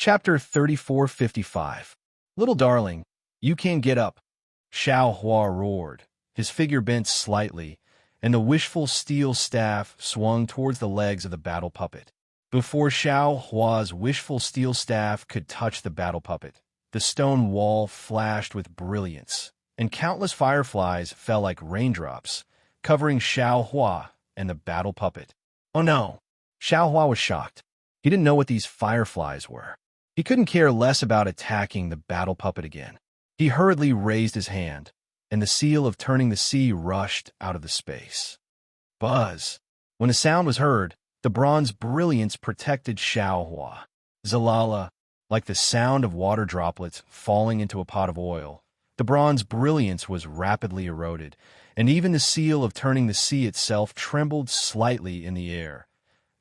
Chapter 3455. Little darling, you can get up. Xiao Hua roared. His figure bent slightly, and the wishful steel staff swung towards the legs of the battle puppet. Before Xiao Hua's wishful steel staff could touch the battle puppet, the stone wall flashed with brilliance, and countless fireflies fell like raindrops, covering Xiao Hua and the battle puppet. Oh no! Xiao Hua was shocked. He didn't know what these fireflies were. He couldn't care less about attacking the battle puppet again. He hurriedly raised his hand, and the seal of turning the sea rushed out of the space. Buzz! When a sound was heard, the bronze brilliance protected Xiao Hua. Zalala, like the sound of water droplets falling into a pot of oil, the bronze brilliance was rapidly eroded, and even the seal of turning the sea itself trembled slightly in the air.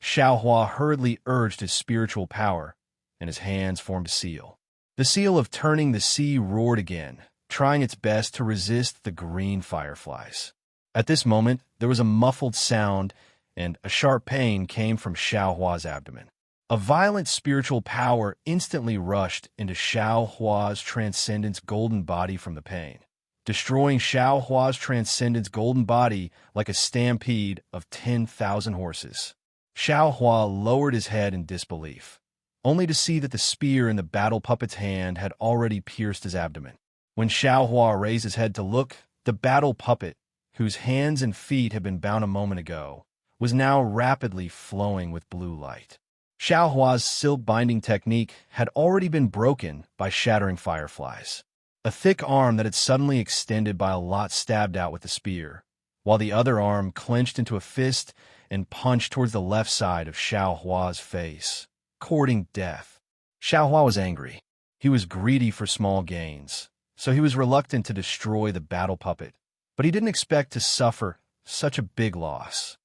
Xiao Hua hurriedly urged his spiritual power, and his hands formed a seal. The seal of turning the sea roared again, trying its best to resist the green fireflies. At this moment, there was a muffled sound, and a sharp pain came from Xiao Hua's abdomen. A violent spiritual power instantly rushed into Xiao Hua's transcendence golden body from the pain, destroying Xiao Hua's transcendence golden body like a stampede of 10,000 horses. Xiao Hua lowered his head in disbelief, only to see that the spear in the battle puppet's hand had already pierced his abdomen. When Xiao Hua raised his head to look, the battle puppet, whose hands and feet had been bound a moment ago, was now rapidly flowing with blue light. Xiao Hua's silk binding technique had already been broken by shattering fireflies. A thick arm that had suddenly extended by a lot stabbed out with the spear, while the other arm clenched into a fist and punched towards the left side of Xiao Hua's face, courting death. Xiao Hua was angry. He was greedy for small gains, so he was reluctant to destroy the battle puppet, but he didn't expect to suffer such a big loss.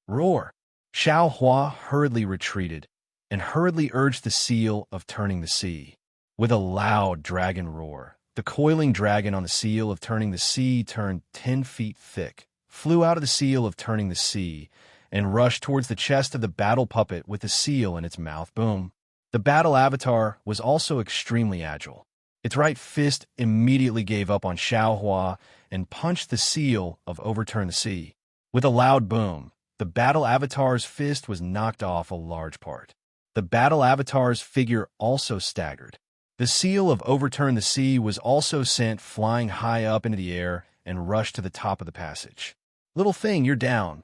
Roar! Xiao Hua hurriedly retreated and hurriedly urged the seal of turning the sea. With a loud dragon roar, the coiling dragon on the seal of turning the sea turned 10 feet thick, flew out of the seal of turning the sea, and rushed towards the chest of the battle puppet with the seal in its mouth. Boom! The battle avatar was also extremely agile. Its right fist immediately gave up on Xiao Hua and punched the seal of overturn the sea. With a loud boom, the battle avatar's fist was knocked off a large part. The battle avatar's figure also staggered. The seal of overturn the sea was also sent flying high up into the air and rushed to the top of the passage. Little thing, you're down.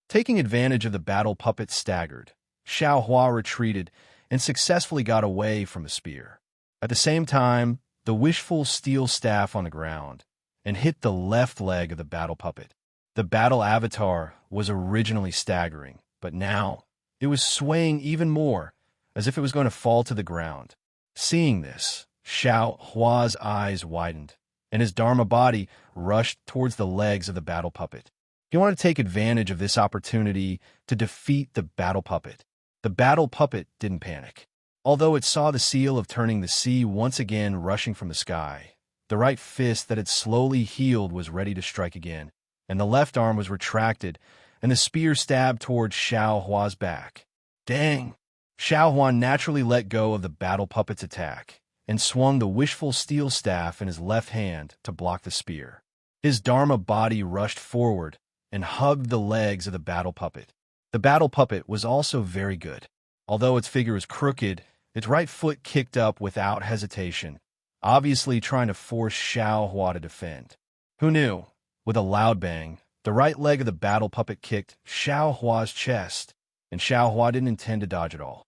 Taking advantage of the battle puppet staggered, Xiao Hua retreated and successfully got away from the spear. At the same time, the wishful steel staff on the ground and hit the left leg of the battle puppet. The battle avatar was originally staggering, but now it was swaying even more, as if it was going to fall to the ground. Seeing this, Xiao Hua's eyes widened, and his Dharma body rushed towards the legs of the battle puppet. He wanted to take advantage of this opportunity to defeat the battle puppet. The battle puppet didn't panic. Although it saw the seal of turning the sea once again rushing from the sky, the right fist that had slowly healed was ready to strike again, and the left arm was retracted, and the spear stabbed towards Xiao Hua's back. Dang! Xiao Hua naturally let go of the battle puppet's attack and swung the wishful steel staff in his left hand to block the spear. His Dharma body rushed forward and hugged the legs of the battle puppet. The battle puppet was also very good. Although its figure was crooked, its right foot kicked up without hesitation, obviously trying to force Xiao Hua to defend. Who knew? With a loud bang, the right leg of the battle puppet kicked Xiao Hua's chest, and Xiao Hua didn't intend to dodge at all.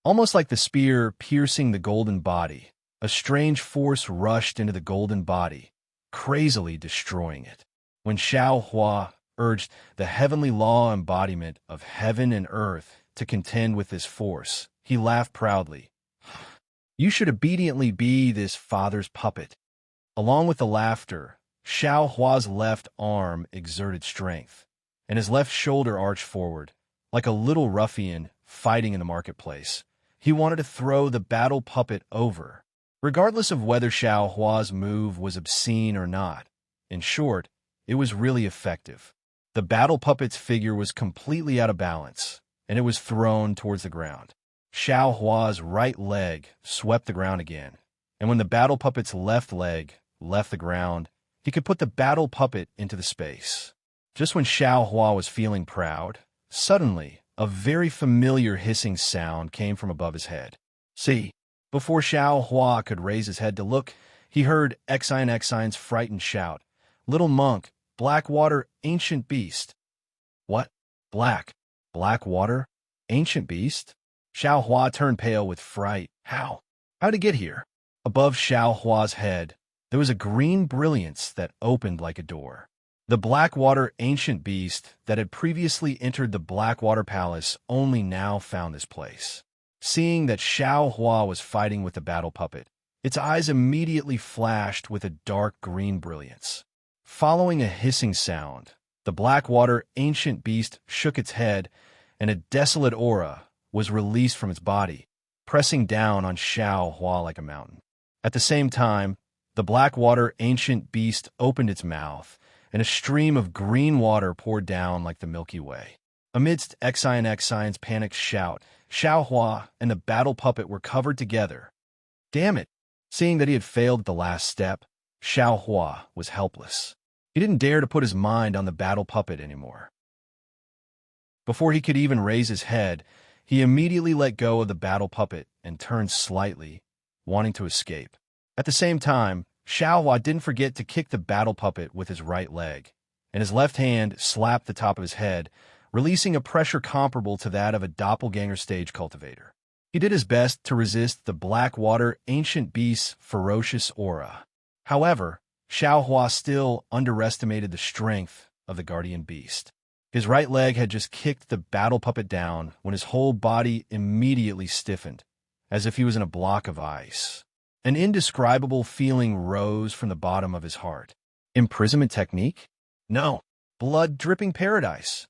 Almost like the spear piercing the golden body, a strange force rushed into the golden body, crazily destroying it. When Xiao Hua urged the heavenly law embodiment of heaven and earth to contend with this force, he laughed proudly. You should obediently be this father's puppet. Along with the laughter, Xiao Hua's left arm exerted strength, and his left shoulder arched forward, like a little ruffian fighting in the marketplace. He wanted to throw the battle puppet over, regardless of whether Xiao Hua's move was obscene or not. In short, it was really effective. The battle puppet's figure was completely out of balance, and it was thrown towards the ground. Xiao Hua's right leg swept the ground again, and when the battle puppet's left leg left the ground, he could put the battle puppet into the space. Just when Xiao Hua was feeling proud, suddenly, a very familiar hissing sound came from above his head. See, before Xiao Hua could raise his head to look, he heard Xian's frightened shout, "Little monk, black water, ancient beast." What? Black water? Ancient beast? Xiao Hua turned pale with fright. How? How'd it get here? Above Xiao Hua's head, there was a green brilliance that opened like a door. The Blackwater ancient beast that had previously entered the Blackwater Palace only now found this place. Seeing that Xiao Hua was fighting with the battle puppet, its eyes immediately flashed with a dark green brilliance. Following a hissing sound, the Blackwater ancient beast shook its head, and a desolate aura was released from its body, pressing down on Xiao Hua like a mountain. At the same time, the Blackwater ancient beast opened its mouth, and a stream of green water poured down like the Milky Way. Amidst Xian's panicked shout, Xiao Hua and the battle puppet were covered together. Damn it! Seeing that he had failed at the last step, Xiao Hua was helpless. He didn't dare to put his mind on the battle puppet anymore. Before he could even raise his head, he immediately let go of the battle puppet and turned slightly, wanting to escape. At the same time, Xiao Hua didn't forget to kick the battle puppet with his right leg, and his left hand slapped the top of his head, releasing a pressure comparable to that of a doppelganger stage cultivator. He did his best to resist the Blackwater ancient beast's ferocious aura. However, Xiao Hua still underestimated the strength of the guardian beast. His right leg had just kicked the battle puppet down when his whole body immediately stiffened, as if he was in a block of ice. An indescribable feeling rose from the bottom of his heart. Imprisonment technique? No. Blood-dripping paradise.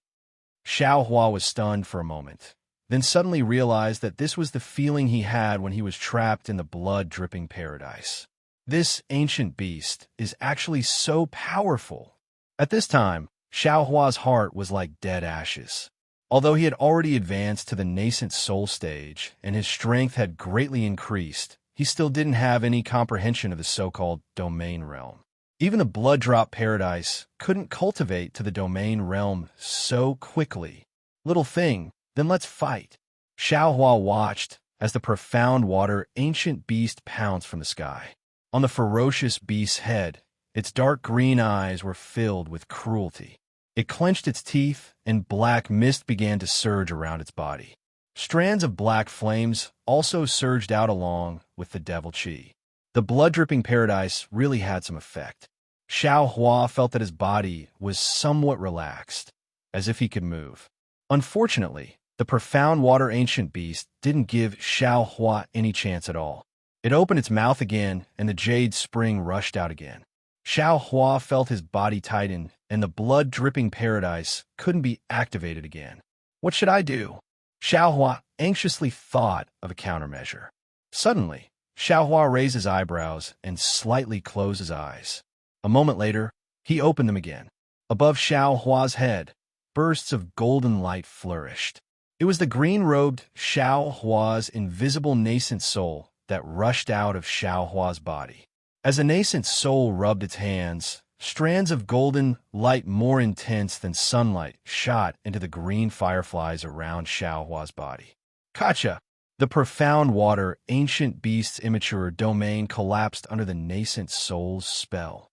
Xiao Hua was stunned for a moment, then suddenly realized that this was the feeling he had when he was trapped in the blood-dripping paradise. This ancient beast is actually so powerful. At this time, Xiao Hua's heart was like dead ashes. Although he had already advanced to the nascent soul stage and his strength had greatly increased, he still didn't have any comprehension of the so-called domain realm. Even the blood-drop paradise couldn't cultivate to the domain realm so quickly. Little thing, then let's fight. Xiao Hua watched as the profound water ancient beast pounced from the sky. On the ferocious beast's head, its dark green eyes were filled with cruelty. It clenched its teeth, and black mist began to surge around its body. Strands of black flames also surged out along with the devil chi. The blood-dripping paradise really had some effect. Xiao Hua felt that his body was somewhat relaxed, as if he could move. Unfortunately, the profound water ancient beast didn't give Xiao Hua any chance at all. It opened its mouth again, and the jade spring rushed out again. Xiao Hua felt his body tighten, and the blood-dripping paradise couldn't be activated again. What should I do? Xiao Hua anxiously thought of a countermeasure. Suddenly, Xiao Hua raised his eyebrows and slightly closed his eyes. A moment later, he opened them again. Above Xiao Hua's head, bursts of golden light flourished. It was the green-robed Xiao Hua's invisible nascent soul that rushed out of Xiao Hua's body. As the nascent soul rubbed its hands, strands of golden light more intense than sunlight shot into the green fireflies around Xiao Hua's body. Gotcha! The profound water ancient beast's immature domain collapsed under the nascent soul's spell.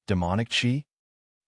Demonic chi?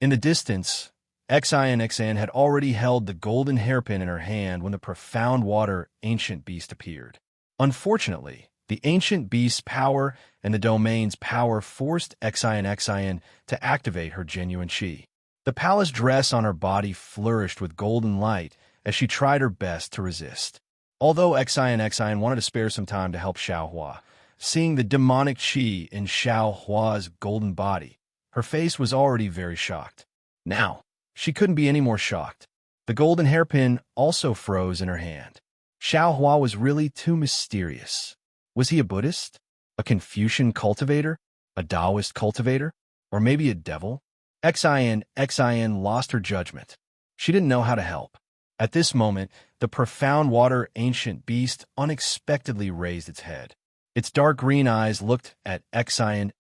In the distance, Xian had already held the golden hairpin in her hand when the profound water ancient beast appeared. Unfortunately, the ancient beast's power and the domain's power forced Xian to activate her genuine chi. The palace dress on her body flourished with golden light as she tried her best to resist. Although Xian wanted to spare some time to help Xiao Hua, seeing the demonic chi in Xiao Hua's golden body, her face was already very shocked. Now, she couldn't be any more shocked. The golden hairpin also froze in her hand. Xiao Hua was really too mysterious. Was he a Buddhist? A Confucian cultivator? A Taoist cultivator? Or maybe a devil? Xian lost her judgment. She didn't know how to help. At this moment, the profound water ancient beast unexpectedly raised its head. Its dark green eyes looked at Exion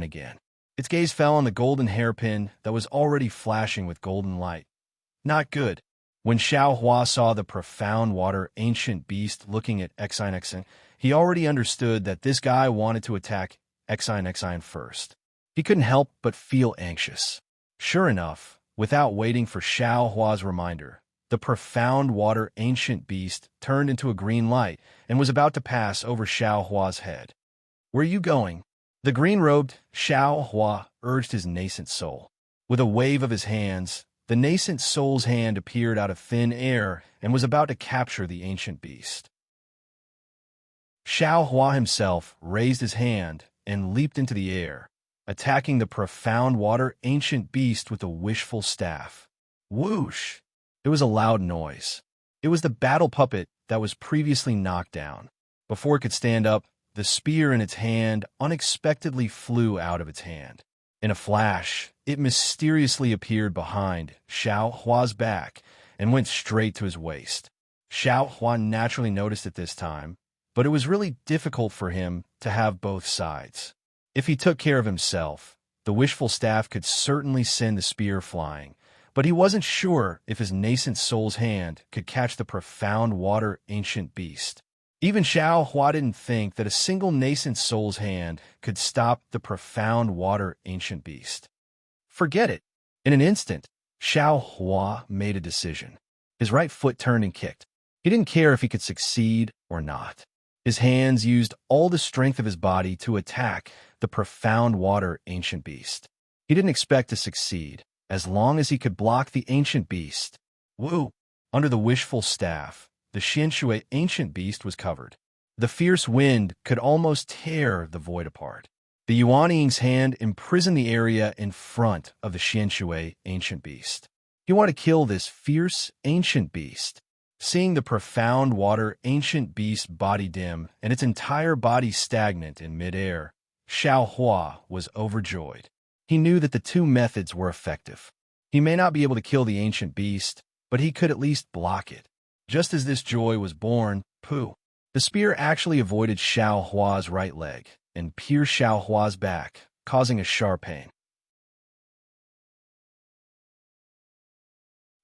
again. Its gaze fell on the golden hairpin that was already flashing with golden light. Not good. When Xiao Hua saw the profound water ancient beast looking at Exion, he already understood that this guy wanted to attack Exion first. He couldn't help but feel anxious. Sure enough, without waiting for Xiao Hua's reminder, the profound water ancient beast turned into a green light and was about to pass over Xiao Hua's head. "Where are you going?" The green-robed Xiao Hua urged his nascent soul. With a wave of his hands, the nascent soul's hand appeared out of thin air and was about to capture the ancient beast. Xiao Hua himself raised his hand and leaped into the air, attacking the profound water ancient beast with a wishful staff. Whoosh! It was a loud noise. It was the battle puppet that was previously knocked down. Before it could stand up, the spear in its hand unexpectedly flew out of its hand. In a flash, it mysteriously appeared behind Xiao Hua's back and went straight to his waist. Xiao Hua naturally noticed it this time, but it was really difficult for him to have both sides. If he took care of himself, the wishful staff could certainly send the spear flying, but he wasn't sure if his nascent soul's hand could catch the profound water ancient beast. Even Xiao Hua didn't think that a single nascent soul's hand could stop the profound water ancient beast. Forget it. In an instant, Xiao Hua made a decision. His right foot turned and kicked. He didn't care if he could succeed or not. His hands used all the strength of his body to attack the profound water ancient beast. He didn't expect to succeed, as long as he could block the ancient beast. Woo! Under the wishful staff, the Xianshui ancient beast was covered. The fierce wind could almost tear the void apart. The Yuanying's hand imprisoned the area in front of the Xianshui ancient beast. He wanted to kill this fierce ancient beast. Seeing the profound water ancient beast body dim and its entire body stagnant in midair, Xiao Hua was overjoyed. He knew that the two methods were effective. He may not be able to kill the ancient beast, but he could at least block it. Just as this joy was born, the spear actually avoided Xiao Hua's right leg and pierced Xiao Hua's back, causing a sharp pain.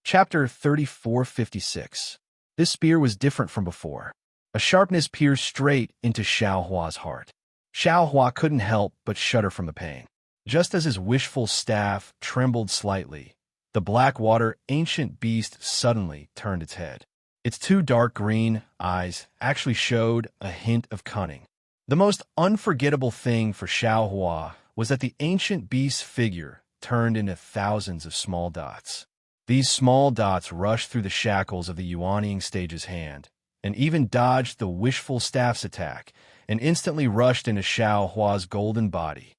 Chapter 3456. This spear was different from before. A sharpness pierced straight into Xiao Hua's heart. Xiao Hua couldn't help but shudder from the pain. Just as his wishful staff trembled slightly, the black water ancient beast suddenly turned its head. Its two dark green eyes actually showed a hint of cunning. The most unforgettable thing for Xiao Hua was that the ancient beast's figure turned into thousands of small dots. These small dots rushed through the shackles of the Yuanying stage's hand, and even dodged the wishful staff's attack, and instantly rushed into Xiao Hua's golden body.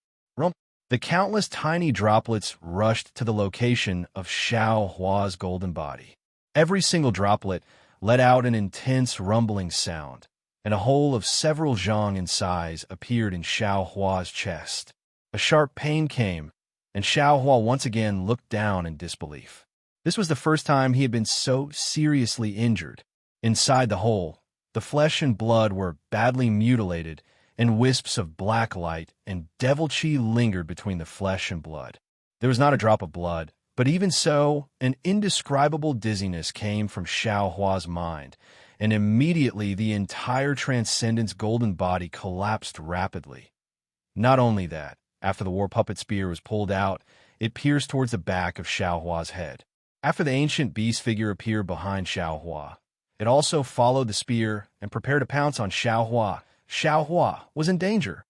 The countless tiny droplets rushed to the location of Xiao Hua's golden body. Every single droplet let out an intense rumbling sound, and a hole of several zhang in size appeared in Xiao Hua's chest. A sharp pain came, and Xiao Hua once again looked down in disbelief. This was the first time he had been so seriously injured. Inside the hole, the flesh and blood were badly mutilated, and wisps of black light and devil chi lingered between the flesh and blood. There was not a drop of blood, but even so, an indescribable dizziness came from Xiao Hua's mind, and immediately the entire Transcendent's golden body collapsed rapidly. Not only that, after the war puppet spear was pulled out, it pierced towards the back of Xiao Hua's head. After the ancient beast figure appeared behind Xiao Hua, it also followed the spear and prepared to pounce on Xiao Hua. Xiao Hua was in danger.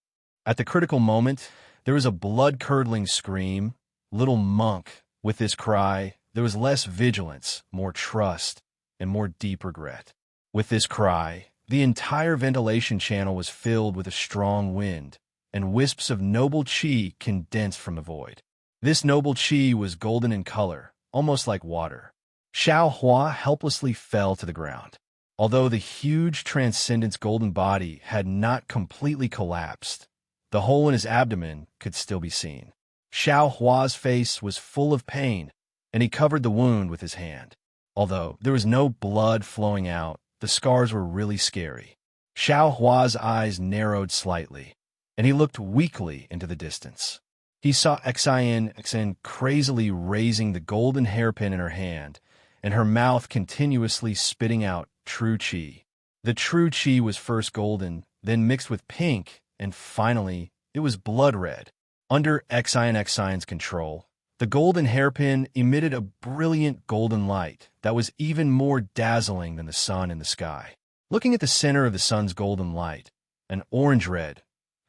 At the critical moment, there was a blood-curdling scream. Little monk, with this cry, there was less vigilance, more trust, and more deep regret. With this cry, the entire ventilation channel was filled with a strong wind, and wisps of noble chi condensed from the void. This noble chi was golden in color, almost like water. Xiao Hua helplessly fell to the ground. Although the huge Transcendent's golden body had not completely collapsed, the hole in his abdomen could still be seen. Xiao Hua's face was full of pain, and he covered the wound with his hand. Although there was no blood flowing out, the scars were really scary. Xiao Hua's eyes narrowed slightly, and he looked weakly into the distance. He saw Xian crazily raising the golden hairpin in her hand, and her mouth continuously spitting out true qi. The true qi was first golden, then mixed with pink, and finally, it was blood red. Under Xian's control, the golden hairpin emitted a brilliant golden light that was even more dazzling than the sun in the sky. Looking at the center of the sun's golden light, an orange red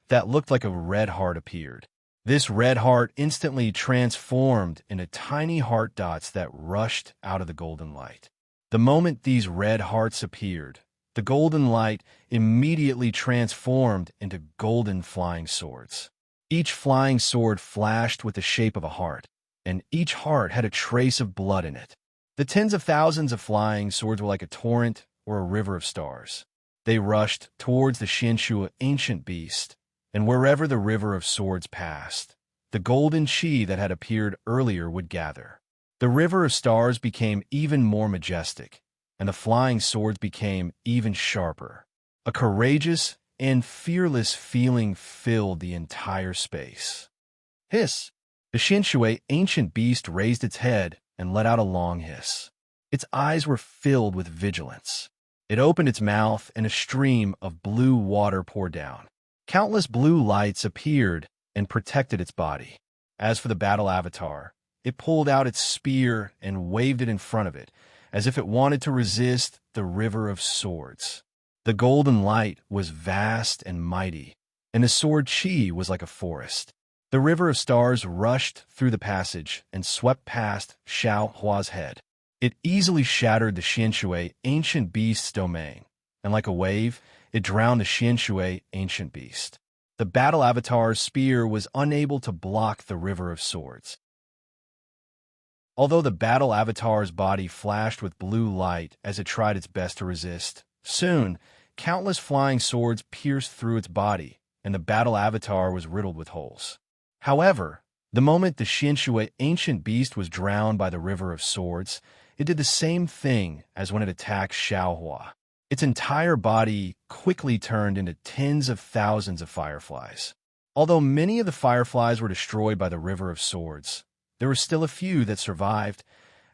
that looked like a red heart appeared. This red heart instantly transformed into tiny heart dots that rushed out of the golden light. The moment these red hearts appeared, the golden light immediately transformed into golden flying swords. Each flying sword flashed with the shape of a heart, and each heart had a trace of blood in it. The tens of thousands of flying swords were like a torrent or a river of stars. They rushed towards the Xianxue ancient beast, and wherever the river of swords passed, the golden qi that had appeared earlier would gather. The river of stars became even more majestic, and the flying swords became even sharper. A courageous and fearless feeling filled the entire space. Hiss! The Xianxue ancient beast raised its head and let out a long hiss. Its eyes were filled with vigilance. It opened its mouth, and a stream of blue water poured down. Countless blue lights appeared and protected its body. As for the battle avatar, it pulled out its spear and waved it in front of it, as if it wanted to resist the river of swords. The golden light was vast and mighty, and the sword qi was like a forest. The river of stars rushed through the passage and swept past Xiao Hua's head. It easily shattered the Xianxue ancient beast's domain, and like a wave, it drowned the Xianxue ancient beast. The battle avatar's spear was unable to block the river of swords. Although the battle avatar's body flashed with blue light as it tried its best to resist, soon, countless flying swords pierced through its body, and the battle avatar was riddled with holes. However, the moment the Xianxue ancient beast was drowned by the river of swords, it did the same thing as when it attacked Xiao Hua. Its entire body quickly turned into tens of thousands of fireflies. Although many of the fireflies were destroyed by the river of swords, there were still a few that survived.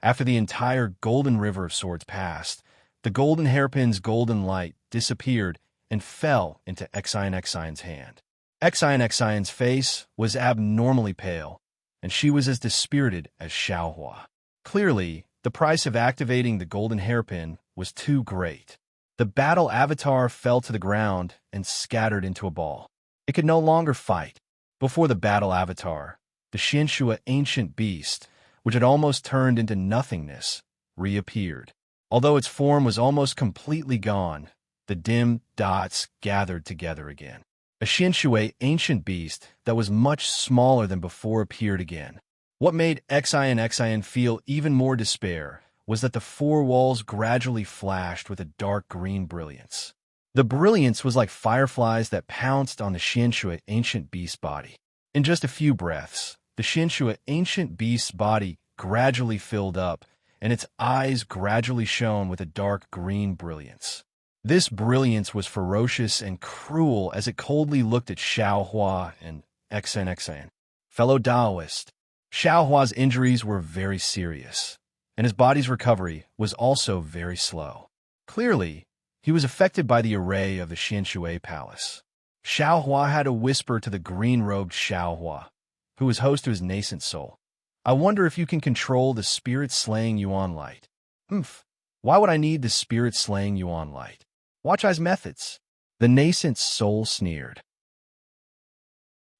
After the entire golden river of swords passed, the golden hairpin's golden light disappeared and fell into Xian's hand. Xian's face was abnormally pale, and she was as dispirited as Xiao Hua. Clearly, the price of activating the golden hairpin was too great. The battle avatar fell to the ground and scattered into a ball. It could no longer fight. Before the battle avatar, the Xianxue ancient beast, which had almost turned into nothingness, reappeared. Although its form was almost completely gone, the dim dots gathered together again. A Xianxue ancient beast that was much smaller than before appeared again. What made Xian feel even more despair was that the four walls gradually flashed with a dark green brilliance. The brilliance was like fireflies that pounced on the Xianxue ancient beast's body. In just a few breaths, the Xianxue ancient beast's body gradually filled up, and its eyes gradually shone with a dark green brilliance. This brilliance was ferocious and cruel as it coldly looked at Xiao Hua and Xian. Fellow Taoist, Xiao Hua's injuries were very serious, and his body's recovery was also very slow. Clearly, he was affected by the array of the Xianxue palace. Xiao Hua had to whisper to the green-robed Xiao Hua, who was host to his nascent soul. I wonder if you can control the spirit-slaying Yuan light. Why would I need the spirit-slaying Yuan light? Watch I's methods. The nascent soul sneered.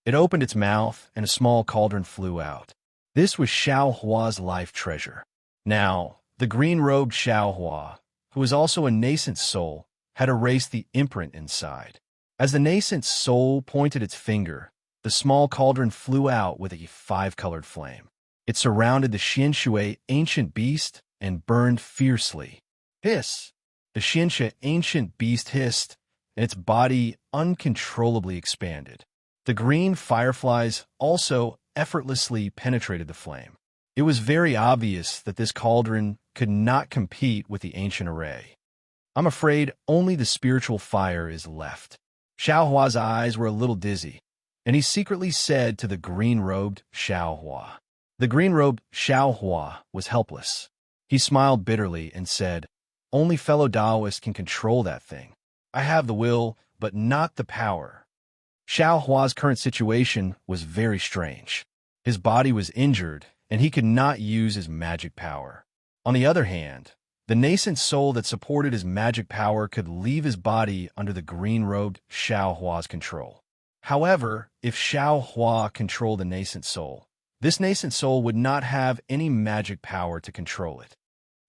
It opened its mouth, and a small cauldron flew out. This was Xiao Hua's life treasure. Now, the green-robed Xiao Hua, who was also a nascent soul, had erased the imprint inside. As the nascent soul pointed its finger, the small cauldron flew out with a five-colored flame. It surrounded the Xianxue ancient beast and burned fiercely. Hiss! The Xianxue ancient beast hissed, and its body uncontrollably expanded. The green fireflies also effortlessly penetrated the flame. It was very obvious that this cauldron could not compete with the ancient array. I'm afraid only the spiritual fire is left. Xiaohua's eyes were a little dizzy, and he secretly said to the green-robed Xiaohua. The green-robed Xiaohua was helpless. He smiled bitterly and said, "Only fellow Taoists can control that thing. I have the will, but not the power." Xiaohua's current situation was very strange. His body was injured, and he could not use his magic power. On the other hand, the nascent soul that supported his magic power could leave his body under the green-robed Xiaohua's control. However, if Xiaohua controlled the nascent soul, this nascent soul would not have any magic power to control it.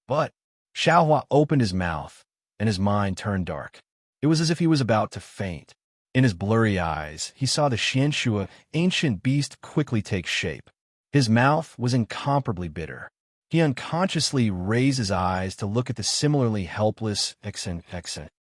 But Xiaohua opened his mouth, and his mind turned dark. It was as if he was about to faint. In his blurry eyes, he saw the Xianxue ancient beast quickly take shape. His mouth was incomparably bitter. He unconsciously raised his eyes to look at the similarly helpless Exen.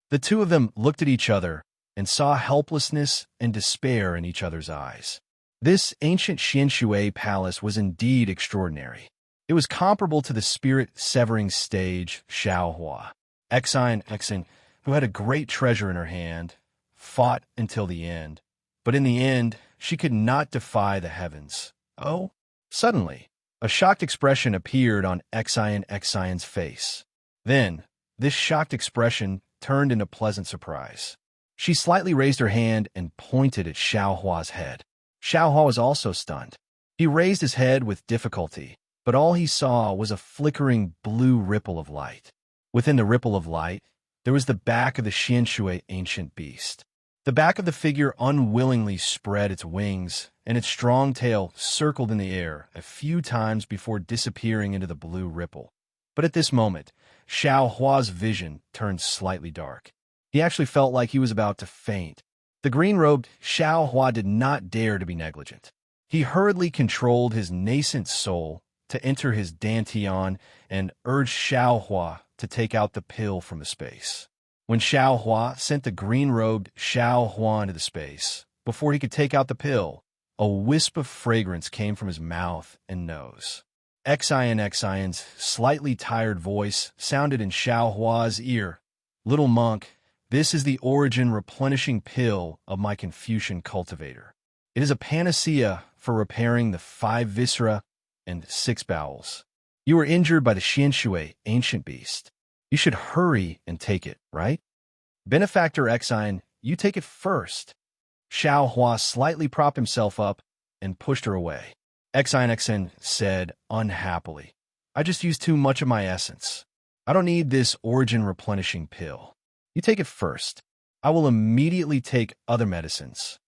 The two of them looked at each other and saw helplessness and despair in each other's eyes. This ancient Xianxue palace was indeed extraordinary. It was comparable to the spirit-severing stage Xiaohua. Exen, who had a great treasure in her hand, fought until the end. But in the end, she could not defy the heavens. Oh, suddenly, a shocked expression appeared on Exion's face. Then, this shocked expression turned into pleasant surprise. She slightly raised her hand and pointed at Xiaohua's head. Xiaohua was also stunned. He raised his head with difficulty, but all he saw was a flickering blue ripple of light. Within the ripple of light, there was the back of the Xianxue ancient beast. The back of the figure unwillingly spread its wings, and its strong tail circled in the air a few times before disappearing into the blue ripple. But at this moment, Xiaohua's vision turned slightly dark. He actually felt like he was about to faint. The green-robed Xiaohua did not dare to be negligent. He hurriedly controlled his nascent soul to enter his dantian and urged Xiaohua to take out the pill from the space. When Xiaohua sent the green-robed Xiaohua into the space, before he could take out the pill, a wisp of fragrance came from his mouth and nose. Exion's slightly tired voice sounded in Xiaohua's ear. "Little monk, this is the origin replenishing pill of my Confucian cultivator. It is a panacea for repairing the 5 viscera and 6 bowels. You were injured by the Xianxue ancient beast. You should hurry and take it, right? Benefactor Exion, you take it first." Xiaohua slightly propped himself up and pushed her away. Exon said unhappily, "I just used too much of my essence. I don't need this origin replenishing pill. You take it first. I will immediately take other medicines."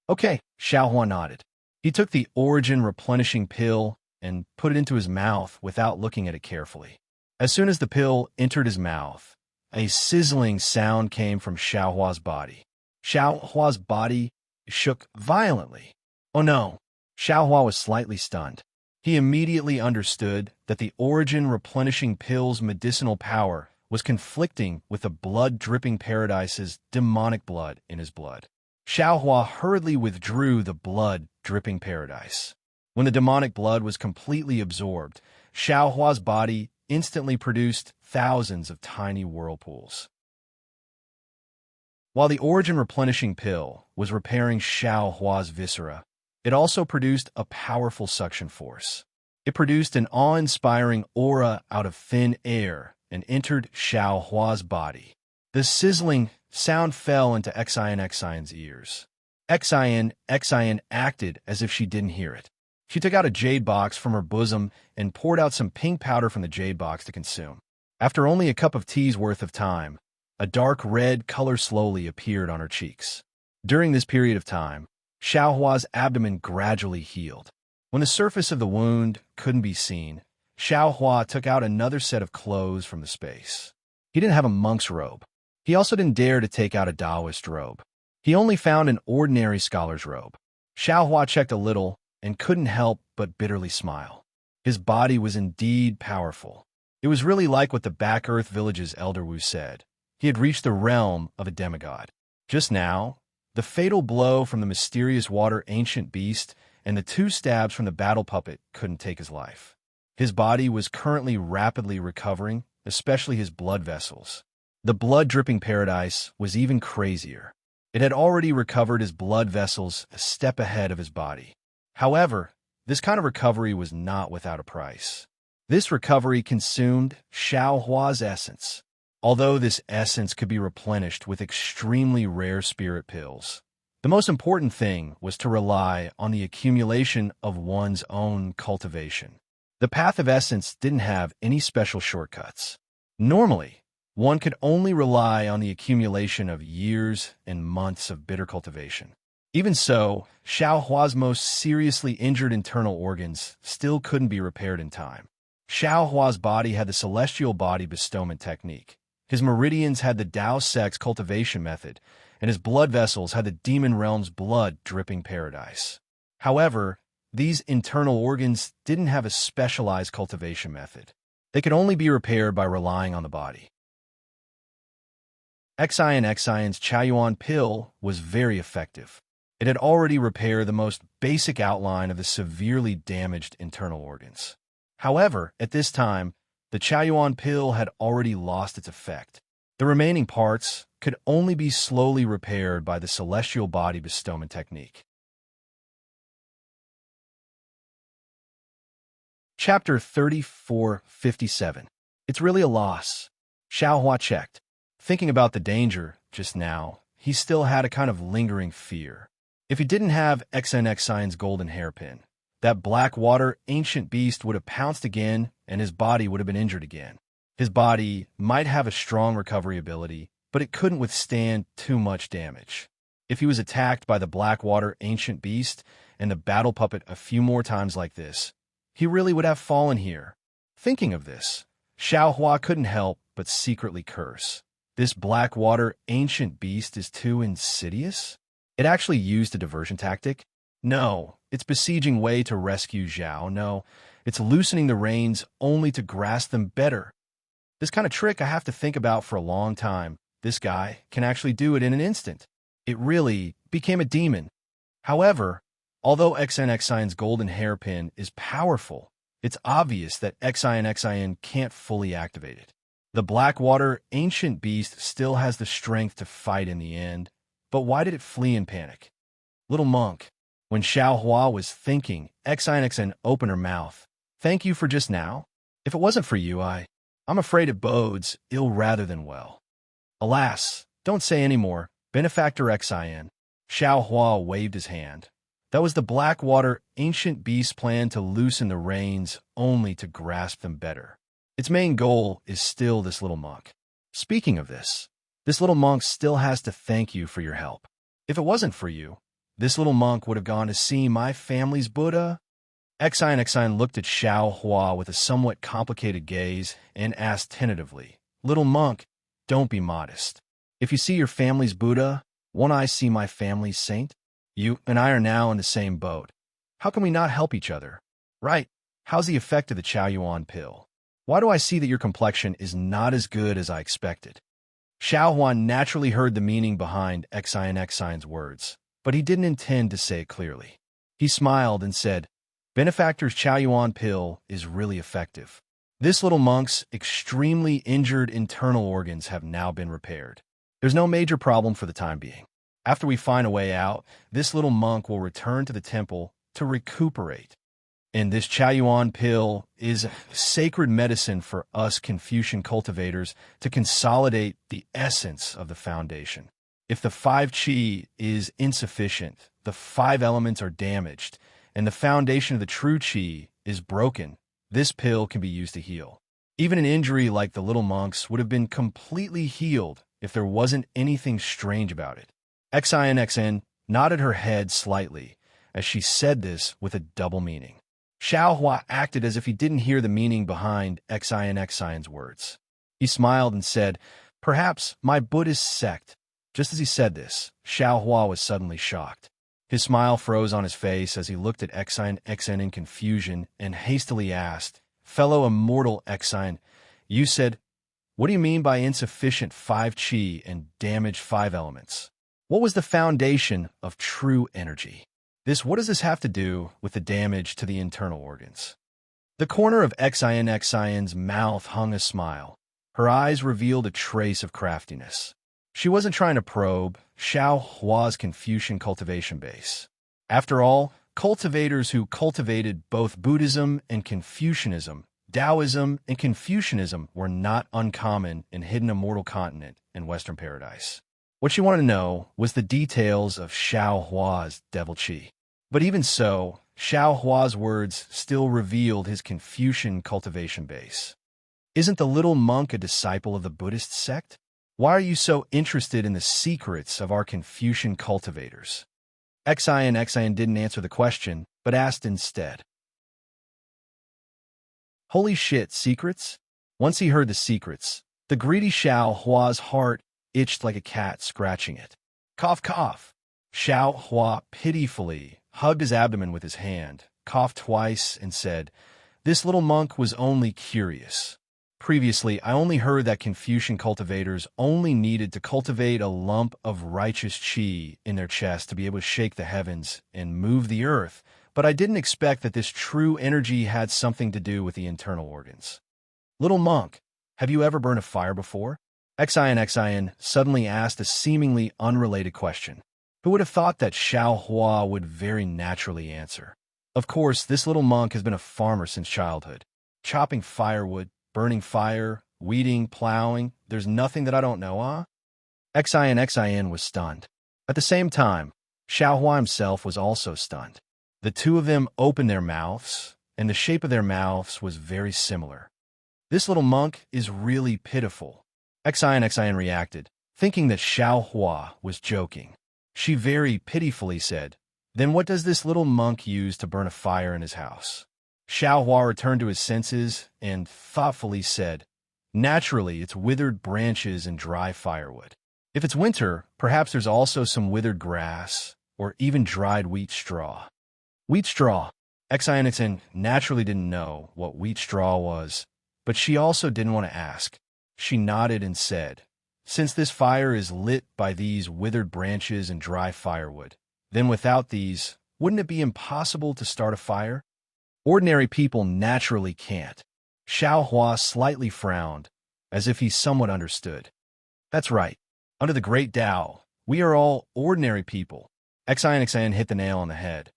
"Okay," Xiaohua nodded. He took the origin replenishing pill and put it into his mouth without looking at it carefully. As soon as the pill entered his mouth, a sizzling sound came from Xiaohua's body. Xiaohua's body shook violently. Oh no! Xiaohua was slightly stunned. He immediately understood that the origin replenishing pill's medicinal power was conflicting with the blood-dripping paradise's demonic blood in his blood. Xiaohua hurriedly withdrew the blood-dripping paradise. When the demonic blood was completely absorbed, Xiaohua's body instantly produced thousands of tiny whirlpools. While the origin replenishing pill was repairing Xiaohua's viscera, it also produced a powerful suction force. It produced an awe-inspiring aura out of thin air and entered Xiaohua's body. The sizzling sound fell into Exion's ears. Exion acted as if she didn't hear it. She took out a jade box from her bosom and poured out some pink powder from the jade box to consume. After only a cup of tea's worth of time, a dark red color slowly appeared on her cheeks. During this period of time, Xiaohua's abdomen gradually healed. When the surface of the wound couldn't be seen, Xiaohua took out another set of clothes from the space. He didn't have a monk's robe. He also didn't dare to take out a Taoist robe. He only found an ordinary scholar's robe. Xiaohua checked a little and couldn't help but bitterly smile. His body was indeed powerful. It was really like what the Back Earth Village's Elder Wu said. He had reached the realm of a demigod. Just now, the fatal blow from the mysterious water ancient beast and the 2 stabs from the battle puppet couldn't take his life. His body was currently rapidly recovering, especially his blood vessels. The blood-dripping paradise was even crazier. It had already recovered his blood vessels a step ahead of his body. However, this kind of recovery was not without a price. This recovery consumed Xiaohua's essence. Although this essence could be replenished with extremely rare spirit pills, the most important thing was to rely on the accumulation of one's own cultivation. The path of essence didn't have any special shortcuts. Normally, one could only rely on the accumulation of years and months of bitter cultivation. Even so, Xiaohua's most seriously injured internal organs still couldn't be repaired in time. Xiaohua's body had the celestial body bestowment technique. His meridians had the Dao Sex cultivation method, and his blood vessels had the demon realm's blood-dripping paradise. However, these internal organs didn't have a specialized cultivation method. They could only be repaired by relying on the body. Xion's Chaoyuan pill was very effective. It had already repaired the most basic outline of the severely damaged internal organs. However, at this time, the Chaoyuan pill had already lost its effect. The remaining parts could only be slowly repaired by the celestial body bestowment technique. Chapter 3457. It's really a loss. Xiaohua checked. Thinking about the danger just now, he still had a kind of lingering fear. If he didn't have Xion's golden hairpin, that black water ancient beast would have pounced again and his body would have been injured again. His body might have a strong recovery ability, but it couldn't withstand too much damage. If he was attacked by the Blackwater ancient beast and the battle puppet a few more times like this, he really would have fallen here. Thinking of this, Xiaohua couldn't help but secretly curse. This Blackwater ancient beast is too insidious? It actually used a diversion tactic? No, it's besieging Wei to rescue Zhao. No, it's loosening the reins only to grasp them better. This kind of trick I have to think about for a long time. This guy can actually do it in an instant. It really became a demon. However, although Xion's golden hairpin is powerful, it's obvious that Xion can't fully activate it. The Blackwater ancient beast still has the strength to fight in the end, but why did it flee in panic? Little monk. When Xiaohua was thinking, Xion opened her mouth. Thank you for just now. If it wasn't for you, I'm afraid it bodes ill rather than well. Alas, don't say any more, Benefactor Xion. Xiaohua waved his hand. That was the Blackwater ancient beast's plan to loosen the reins only to grasp them better. Its main goal is still this little monk. Speaking of this little monk still has to thank you for your help. If it wasn't for you, this little monk would have gone to see my family's Buddha. Xion looked at Xiaohua with a somewhat complicated gaze and asked tentatively, Little monk, don't be modest. If you see your family's Buddha, won't I see my family's saint? You and I are now in the same boat. How can we not help each other? Right, how's the effect of the Chaoyuan pill? Why do I see that your complexion is not as good as I expected? Xiaohua naturally heard the meaning behind Xion's words, but he didn't intend to say it clearly. He smiled and said, Benefactor's Chaoyuan pill is really effective. This little monk's extremely injured internal organs have now been repaired. There's no major problem for the time being. After we find a way out, this little monk will return to the temple to recuperate. And this Chaoyuan pill is sacred medicine for us Confucian cultivators to consolidate the essence of the foundation. If the 5 qi is insufficient, the 5 elements are damaged, and the foundation of the true qi is broken, this pill can be used to heal. Even an injury like the little monk's would have been completely healed if there wasn't anything strange about it. Xion nodded her head slightly as she said this with a double meaning. Xiaohua acted as if he didn't hear the meaning behind Xion's words. He smiled and said, Perhaps my Buddhist sect. Just as he said this, Xiaohua was suddenly shocked. His smile froze on his face as he looked at Xion in confusion and hastily asked, Fellow immortal Xion, you said, what do you mean by insufficient 5 qi and damaged 5 elements? What was the foundation of true energy? What does this have to do with the damage to the internal organs? The corner of Xin's mouth hung a smile. Her eyes revealed a trace of craftiness. She wasn't trying to probe Xiao Hua's Confucian cultivation base. After all, cultivators who cultivated both Buddhism and Confucianism, Taoism and Confucianism, were not uncommon in hidden immortal continent and Western paradise. What she wanted to know was the details of Xiao Hua's devil qi. But even so, Xiao Hua's words still revealed his Confucian cultivation base. Isn't the little monk a disciple of the Buddhist sect? Why are you so interested in the secrets of our Confucian cultivators? Xin didn't answer the question, but asked instead. Holy shit, secrets? Once he heard the secrets, the greedy Xiao Hua's heart itched like a cat scratching it. Cough, cough. Xiao Hua pitifully hugged his abdomen with his hand, coughed twice, and said, "This little monk was only curious. Previously, I only heard that Confucian cultivators only needed to cultivate a lump of righteous qi in their chest to be able to shake the heavens and move the earth, but I didn't expect that this true energy had something to do with the internal organs. Little monk, have you ever burned a fire before?" Xin suddenly asked a seemingly unrelated question. Who would have thought that Xiao Hua would very naturally answer? Of course, this little monk has been a farmer since childhood. Chopping firewood, burning fire, weeding, plowing, there's nothing that I don't know, huh? Xin was stunned. At the same time, Xiao Hua himself was also stunned. The two of them opened their mouths, and the shape of their mouths was very similar. This little monk is really pitiful. Xin reacted, thinking that Xiao Hua was joking. She very pitifully said, "Then what does this little monk use to burn a fire in his house?" Xiao Hua returned to his senses and thoughtfully said, "Naturally, it's withered branches and dry firewood. If it's winter, perhaps there's also some withered grass or even dried wheat straw." Wheat straw. Xin naturally didn't know what wheat straw was, but she also didn't want to ask. She nodded and said, "Since this fire is lit by these withered branches and dry firewood, then without these, wouldn't it be impossible to start a fire? Ordinary people naturally can't." Xiao Hua slightly frowned, as if he somewhat understood. "That's right. Under the great Tao, we are all ordinary people." Xin hit the nail on the head.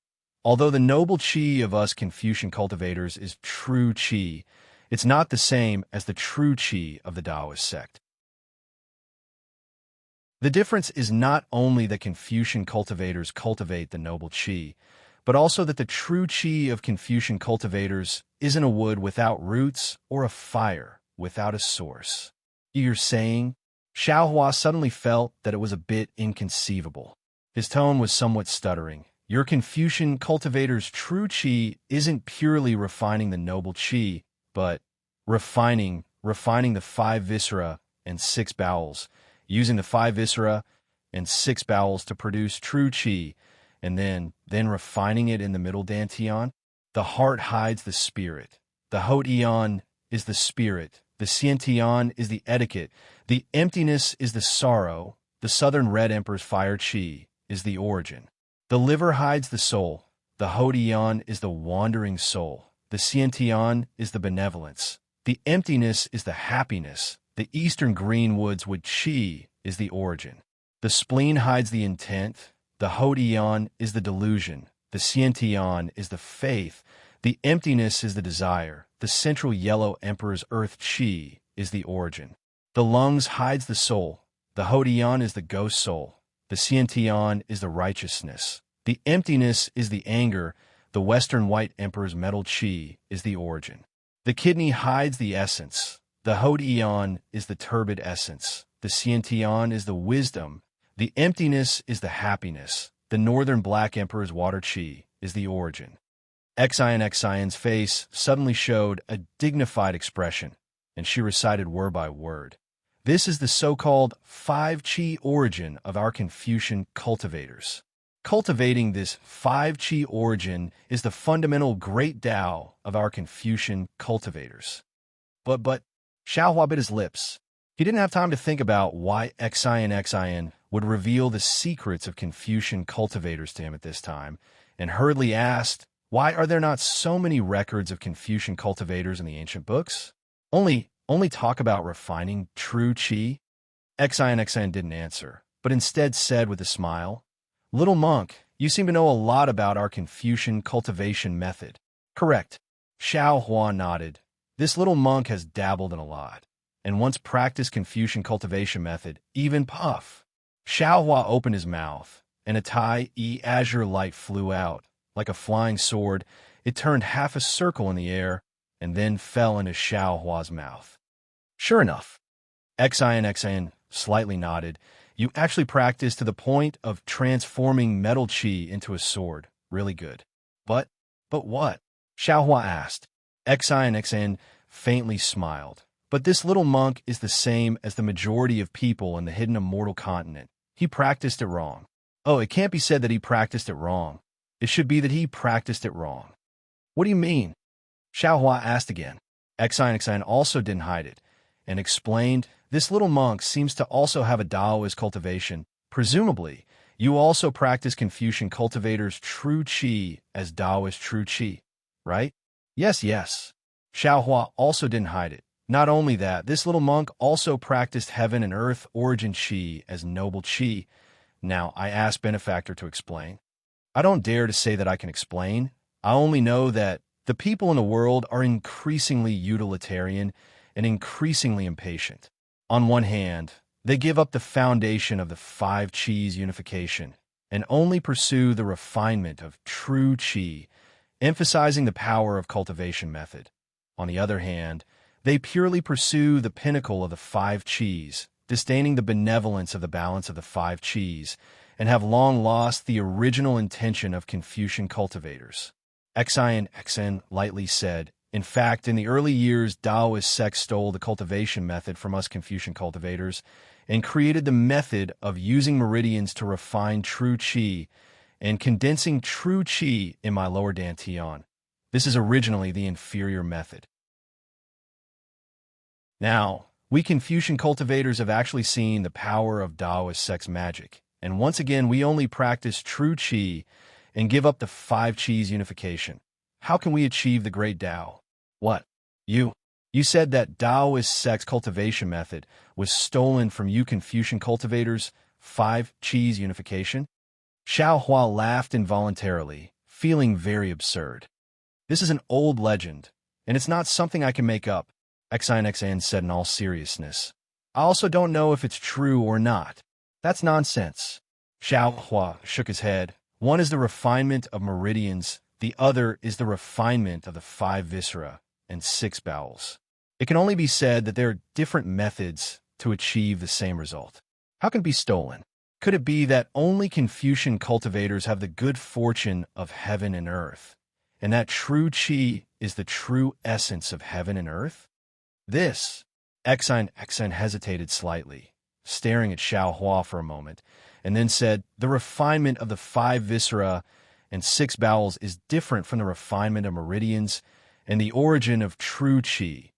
Although the noble qi of us Confucian cultivators is true qi, it's not the same as the true qi of the Taoist sect. The difference is not only that Confucian cultivators cultivate the noble qi, but also that the true qi of Confucian cultivators isn't a wood without roots or a fire without a source. You're saying? Xiao Hua suddenly felt that it was a bit inconceivable. His tone was somewhat stuttering. Your Confucian cultivator's true qi isn't purely refining the noble qi, but refining the 5 viscera and 6 bowels, using the 5 viscera and 6 bowels to produce true qi, and then refining it in the middle dantian. The heart hides the spirit. The hot eon is the spirit. The xiantian is the etiquette. The emptiness is the sorrow. The southern red emperor's fire qi is the origin. The liver hides the soul. The hot eon is the wandering soul. The xiantian is the benevolence. The emptiness is the happiness. The eastern greenwoods wood qi is the origin. The spleen hides the intent. The hot eon is the delusion. The xiantian is the faith. The emptiness is the desire. The central yellow emperor's earth qi is the origin. The lungs hides the soul. The hot eon is the ghost soul. The xiantian is the righteousness. The emptiness is the anger. The western white emperor's metal qi is the origin. The kidney hides the essence. The hot eon is the turbid essence. The xiantian is the wisdom. The emptiness is the happiness. The northern black emperor's water qi is the origin. Xin's face suddenly showed a dignified expression, and she recited word by word. This is the so-called 5 qi origin of our Confucian cultivators. Cultivating this 5 qi origin is the fundamental great Tao of our Confucian cultivators. But Xiao Hua bit his lips. He didn't have time to think about why Xin would reveal the secrets of Confucian cultivators to him at this time, and hurriedly asked, Why are there not so many records of Confucian cultivators in the ancient books? Only talk about refining true qi? Xin didn't answer, but instead said with a smile, "Little monk, you seem to know a lot about our Confucian cultivation method." "Correct." Xiao Hua nodded. "This little monk has dabbled in a lot, and once practiced Confucian cultivation method, even puff." Xiao Hua opened his mouth, and a Tai-E azure light flew out. Like a flying sword, it turned half a circle in the air, and then fell into Xiao Hua's mouth. "Sure enough." Xin slightly nodded. "You actually practiced to the point of transforming metal qi into a sword. Really good." But what?" Xiao Hua asked. Xin faintly smiled. "But this little monk is the same as the majority of people in the hidden immortal continent. He practiced it wrong." "Oh, it can't be said that he practiced it wrong. It should be that he practiced it wrong." "What do you mean?" Xiao Hua asked again. Xin also didn't hide it, and explained, "This little monk seems to also have a Taoist cultivation. Presumably, you also practice Confucian cultivators' true qi as Taoist true qi, right?" Yes. Xiao Hua also didn't hide it. Not only that, this little monk also practiced heaven and earth origin qi as noble qi. Now, I asked Benefactor to explain. "I don't dare to say that I can explain. I only know that the people in the world are increasingly utilitarian and increasingly impatient. On one hand, they give up the foundation of the five qis unification and only pursue the refinement of true qi, emphasizing the power of cultivation method. On the other hand, they purely pursue the pinnacle of the five qis, disdaining the benevolence of the balance of the five qis, and have long lost the original intention of Confucian cultivators." Xin lightly said, "In fact, in the early years, Taoist sects stole the cultivation method from us Confucian cultivators and created the method of using meridians to refine true qi and condensing true qi in my lower dantian. This is originally the inferior method. Now, we Confucian cultivators have actually seen the power of Taoist sex magic, and once again we only practice true qi and give up the five qis unification. How can we achieve the great Tao?" "What? You said that Taoist sex cultivation method was stolen from you Confucian cultivators' five qis unification?" Xiao Hua laughed involuntarily, feeling very absurd. "This is an old legend, and it's not something I can make up," Xin said in all seriousness. "I also don't know if it's true or not." "That's nonsense." Xiao Hua shook his head. "One is the refinement of meridians, the other is the refinement of the five viscera and six bowels. It can only be said that there are different methods to achieve the same result. How can it be stolen? Could it be that only Confucian cultivators have the good fortune of heaven and earth, and that true qi is the true essence of heaven and earth?" This, Xin hesitated slightly, staring at Xiao Hua for a moment, and then said, "The refinement of the five viscera and six bowels is different from the refinement of meridians, and the origin of true qi,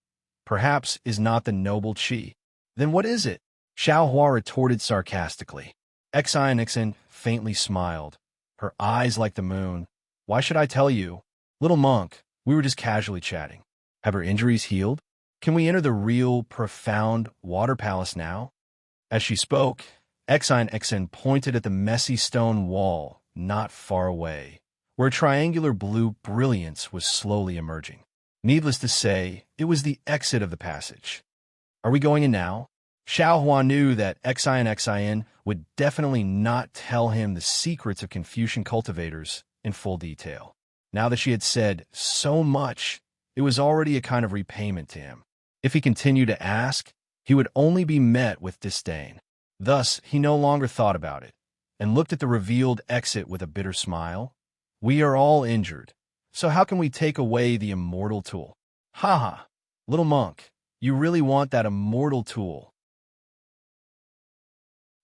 perhaps, is not the noble qi." "Then what is it?" Xiao Hua retorted sarcastically. Xin faintly smiled, her eyes like the moon. "Why should I tell you? Little monk, we were just casually chatting. Have her injuries healed? Can we enter the real, profound water palace now?" As she spoke, Xin pointed at the messy stone wall not far away, where a triangular blue brilliance was slowly emerging. Needless to say, it was the exit of the passage. "Are we going in now?" Xiao Hua knew that Xin would definitely not tell him the secrets of Confucian cultivators in full detail. Now that she had said so much, it was already a kind of repayment to him. If he continued to ask, he would only be met with disdain. Thus, he no longer thought about it, and looked at the revealed exit with a bitter smile. "We are all injured, so how can we take away the immortal tool?" "Ha ha! Little monk, you really want that immortal tool?"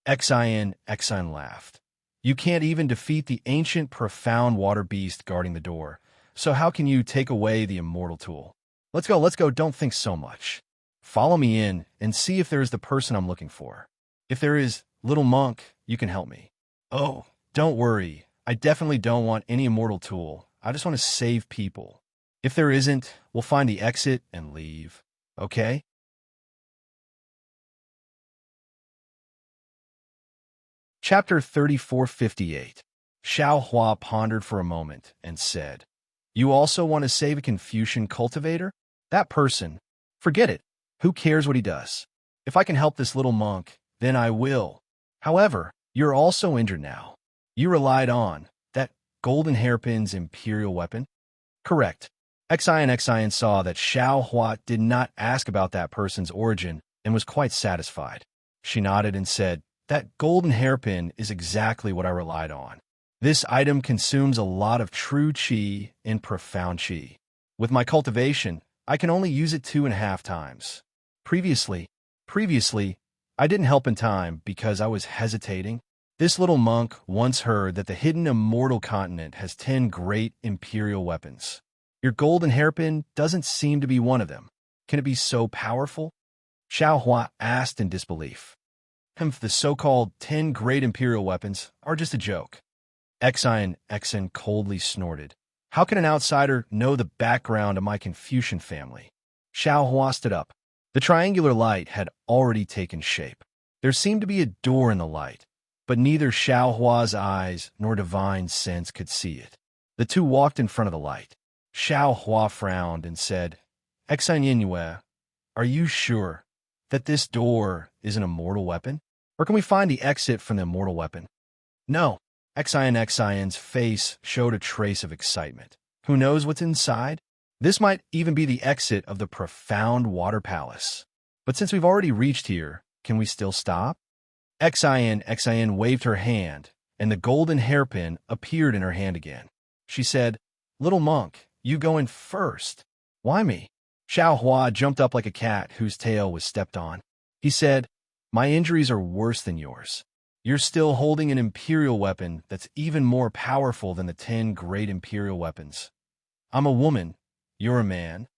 Xin laughed. "You can't even defeat the ancient, profound water beast guarding the door, so how can you take away the immortal tool? Let's go, don't think so much. Follow me in and see if there is the person I'm looking for. If there is, little monk, you can help me." "Oh, don't worry. I definitely don't want any immortal tool. I just want to save people. If there isn't, we'll find the exit and leave. Okay? Chapter 3458. Xiao Hua pondered for a moment and said, "You also want to save a Confucian cultivator? That person. Forget it. Who cares what he does? If I can help this little monk, then I will. However, you're also injured now. You relied on that golden hairpin's imperial weapon?" "Correct." Xian saw that Xiao Hua did not ask about that person's origin and was quite satisfied. She nodded and said, "That golden hairpin is exactly what I relied on. This item consumes a lot of true qi and profound qi. With my cultivation, I can only use it 2.5 times. Previously, I didn't help in time because I was hesitating. This little monk once heard that the hidden immortal continent has 10 great imperial weapons. Your golden hairpin doesn't seem to be one of them. Can it be so powerful?" Xiao Hua asked in disbelief. "The so-called 10 great imperial weapons are just a joke." Xian coldly snorted. "How can an outsider know the background of my Confucian family?" Xiao Hua stood up. The triangular light had already taken shape. There seemed to be a door in the light, but neither Xiao Hua's eyes nor divine sense could see it. The two walked in front of the light. Xiao Hua frowned and said, "Xian Yinyue, are you sure that this door is an immortal weapon? Or can we find the exit from the immortal weapon?" "No." Xian's face showed a trace of excitement. "Who knows what's inside? This might even be the exit of the profound water palace. But since we've already reached here, can we still stop?" Xian waved her hand, and the golden hairpin appeared in her hand again. She said, "Little monk, you go in first." "Why me?" Xiao Hua jumped up like a cat whose tail was stepped on. He said, "My injuries are worse than yours. You're still holding an imperial weapon that's even more powerful than the 10 great imperial weapons. I'm a woman. You're a man."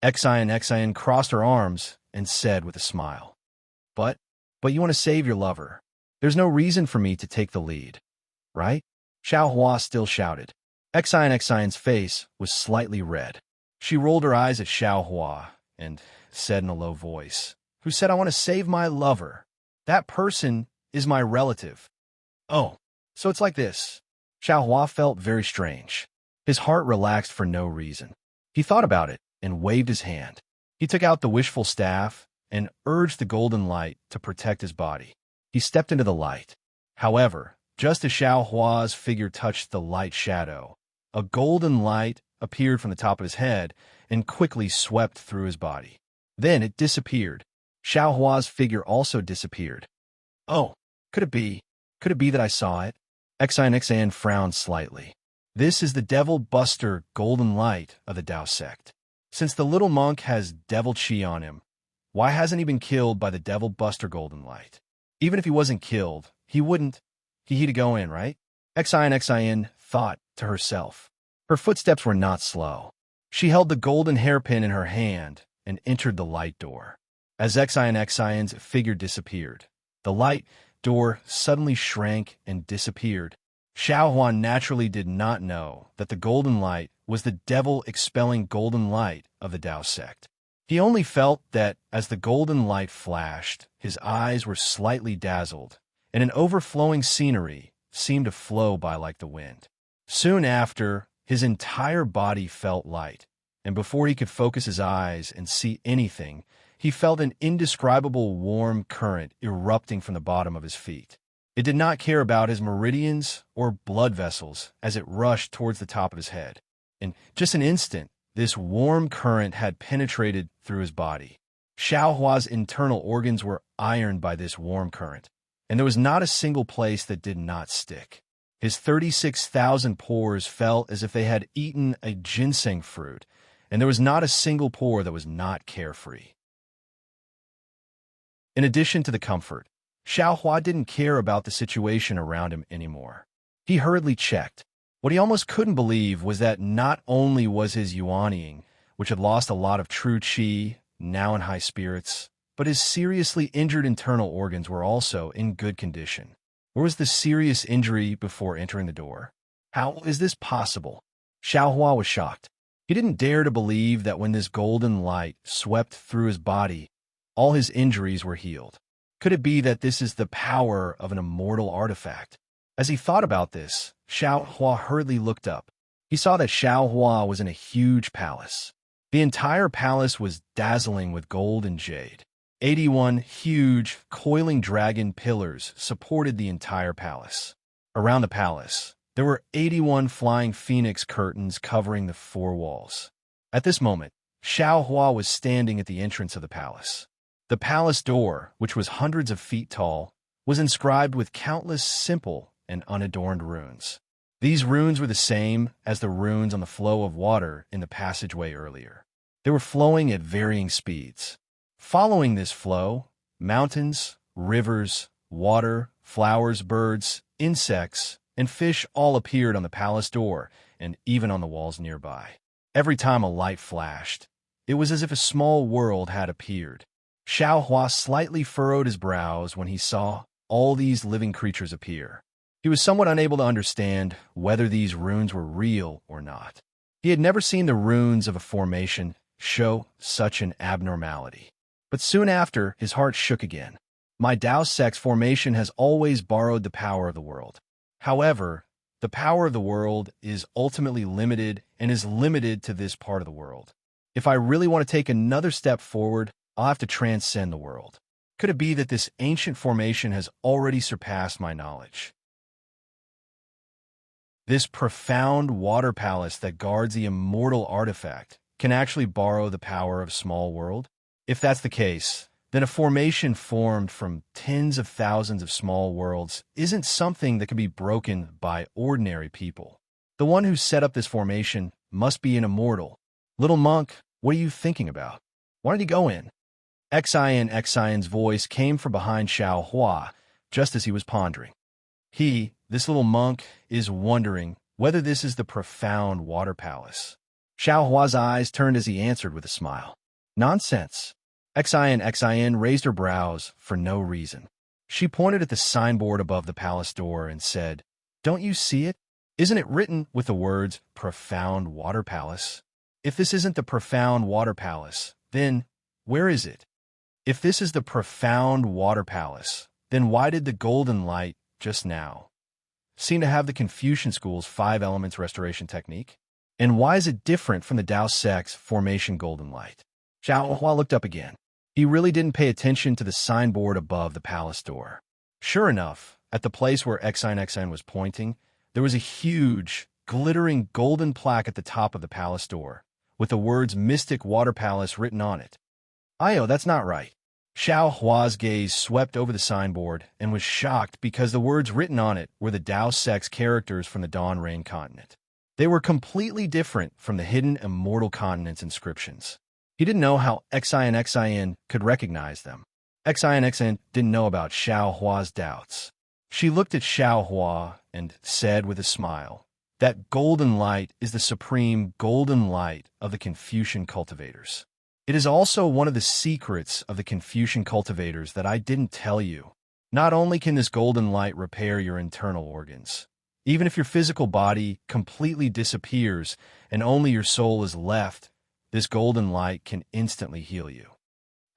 Xian crossed her arms and said with a smile, But you want to save your lover. There's no reason for me to take the lead, right?" Xiao Hua still shouted. Xian's face was slightly red. She rolled her eyes at Xiao Hua and said in a low voice, "Who said I want to save my lover? That person is my relative." "Oh, so it's like this." Xiao Hua felt very strange. His heart relaxed for no reason. He thought about it and waved his hand. He took out the wishful staff and urged the golden light to protect his body. He stepped into the light. However, just as Xiao Hua's figure touched the light shadow, a golden light appeared from the top of his head and quickly swept through his body. Then it disappeared. Xiao Hua's figure also disappeared. "Oh, could it be that I saw it?" Xian frowned slightly. "This is the Devil Buster golden light of the Dao sect. Since the little monk has devil chi on him, why hasn't he been killed by the Devil Buster golden light? Even if he wasn't killed, he'd go in, right?" Xian thought to herself. Her footsteps were not slow. She held the golden hairpin in her hand and entered the light door. As Xian's figure disappeared, the light door suddenly shrank and disappeared. Xiao Huan naturally did not know that the golden light was the devil-expelling golden light of the Dao sect. He only felt that as the golden light flashed, his eyes were slightly dazzled, and an overflowing scenery seemed to flow by like the wind. Soon after, his entire body felt light, and before he could focus his eyes and see anything, he felt an indescribable warm current erupting from the bottom of his feet. It did not care about his meridians or blood vessels as it rushed towards the top of his head. In just an instant, this warm current had penetrated through his body. Xiao Hua's internal organs were ironed by this warm current, and there was not a single place that did not stick. His 36,000 pores felt as if they had eaten a ginseng fruit, and there was not a single pore that was not carefree. In addition to the comfort, Xiao Hua didn't care about the situation around him anymore. He hurriedly checked. What he almost couldn't believe was that not only was his yuanying, which had lost a lot of true qi, now in high spirits, but his seriously injured internal organs were also in good condition. Where was the serious injury before entering the door? How is this possible? Xiao Hua was shocked. He didn't dare to believe that when this golden light swept through his body, all his injuries were healed. Could it be that this is the power of an immortal artifact? As he thought about this, Xiao Hua hurriedly looked up. He saw that Xiao Hua was in a huge palace. The entire palace was dazzling with gold and jade. 81 huge, coiling dragon pillars supported the entire palace. Around the palace, there were 81 flying phoenix curtains covering the four walls. At this moment, Xiao Hua was standing at the entrance of the palace. The palace door, which was hundreds of feet tall, was inscribed with countless simple and unadorned runes. These runes were the same as the runes on the flow of water in the passageway earlier. They were flowing at varying speeds. Following this flow, mountains, rivers, water, flowers, birds, insects, and fish all appeared on the palace door and even on the walls nearby. Every time a light flashed, it was as if a small world had appeared. Xiao Hua slightly furrowed his brows when he saw all these living creatures appear. He was somewhat unable to understand whether these runes were real or not. He had never seen the runes of a formation show such an abnormality. But soon after, his heart shook again. My Dao Sex formation has always borrowed the power of the world. However, the power of the world is ultimately limited and is limited to this part of the world. If I really want to take another step forward, I'll have to transcend the world. Could it be that this ancient formation has already surpassed my knowledge? This profound water palace that guards the immortal artifact can actually borrow the power of a small world? If that's the case, then a formation formed from tens of thousands of small worlds isn't something that can be broken by ordinary people. The one who set up this formation must be an immortal. Little monk, what are you thinking about? Why don't you go in? Xion's voice came from behind Xiao Hua, just as he was pondering. This little monk, is wondering whether this is the profound water palace. Xiao Hua's eyes turned as he answered with a smile. Nonsense. Xion raised her brows for no reason. She pointed at the signboard above the palace door and said, Don't you see it? Isn't it written with the words, Profound Water Palace? If this isn't the Profound Water Palace, then where is it? If this is the Profound Water Palace, then why did the golden light just now seem to have the Confucian school's 5 elements restoration technique? And why is it different from the Dao Sex formation golden light? Xiao Hua looked up again. He really didn't pay attention to the signboard above the palace door. Sure enough, at the place where Xion was pointing, there was a huge, glittering golden plaque at the top of the palace door, with the words Mystic Water Palace written on it. That's not right. Xiao Hua's gaze swept over the signboard and was shocked because the words written on it were the Dao Sex characters from the Dawn Rain continent. They were completely different from the hidden Immortal Continent's inscriptions. He didn't know how Xion could recognize them. Xion didn't know about Xiao Hua's doubts. She looked at Xiao Hua and said with a smile, That golden light is the supreme golden light of the Confucian cultivators. It is also one of the secrets of the Confucian cultivators that I didn't tell you. Not only can this golden light repair your internal organs, even if your physical body completely disappears and only your soul is left, this golden light can instantly heal you.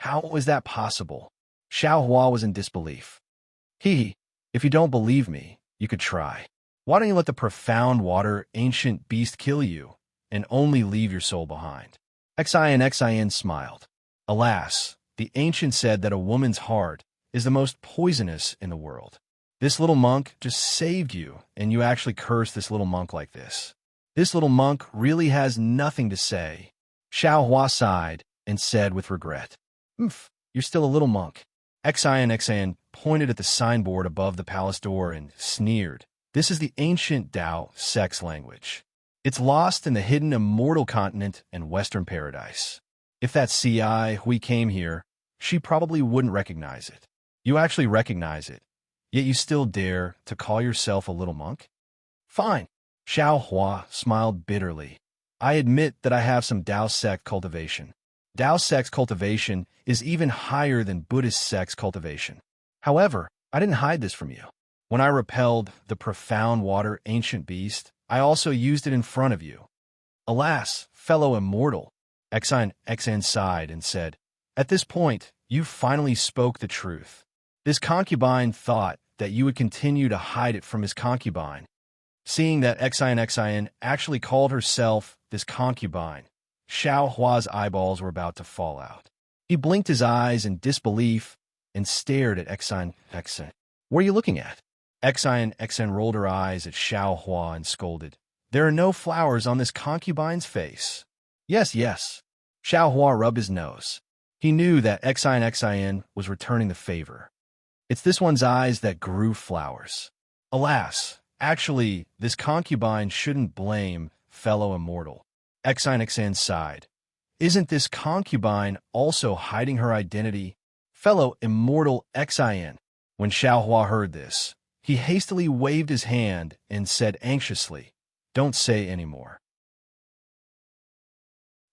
How is that possible? Xiao Hua was in disbelief. If you don't believe me, you could try. Why don't you let the profound water ancient beast kill you and only leave your soul behind? Xion smiled. Alas, the ancient said that a woman's heart is the most poisonous in the world. This little monk just saved you, and you actually curse this little monk like this. This little monk really has nothing to say. Xiao Hua sighed and said with regret, You're still a little monk. Xion pointed at the signboard above the palace door and sneered. This is the ancient Dao Sex language. It's lost in the hidden Immortal Continent and Western Paradise. If that CI Hui came here, she probably wouldn't recognize it. You actually recognize it, yet you still dare to call yourself a little monk? Fine. Xiao Hua smiled bitterly. I admit that I have some Dao Sex cultivation. Dao Sex cultivation is even higher than Buddhist sex cultivation. However, I didn't hide this from you. When I repelled the profound water ancient beast, I also used it in front of you. Alas, fellow immortal, Xn sighed and said, at this point, you finally spoke the truth. This concubine thought that you would continue to hide it from his concubine. Seeing that Xin actually called herself this concubine, Xiao Hua's eyeballs were about to fall out. He blinked his eyes in disbelief and stared at Xin. What are you looking at? Xin rolled her eyes at Xiao Hua and scolded. There are no flowers on this concubine's face. Yes, yes. Xiao Hua rubbed his nose. He knew that Xin was returning the favor. It's this one's eyes that grew flowers. Alas, actually, this concubine shouldn't blame fellow immortal. Xin sighed. Isn't this concubine also hiding her identity? Fellow immortal Xin. When Xiao Hua heard this, he hastily waved his hand and said anxiously, don't say any more.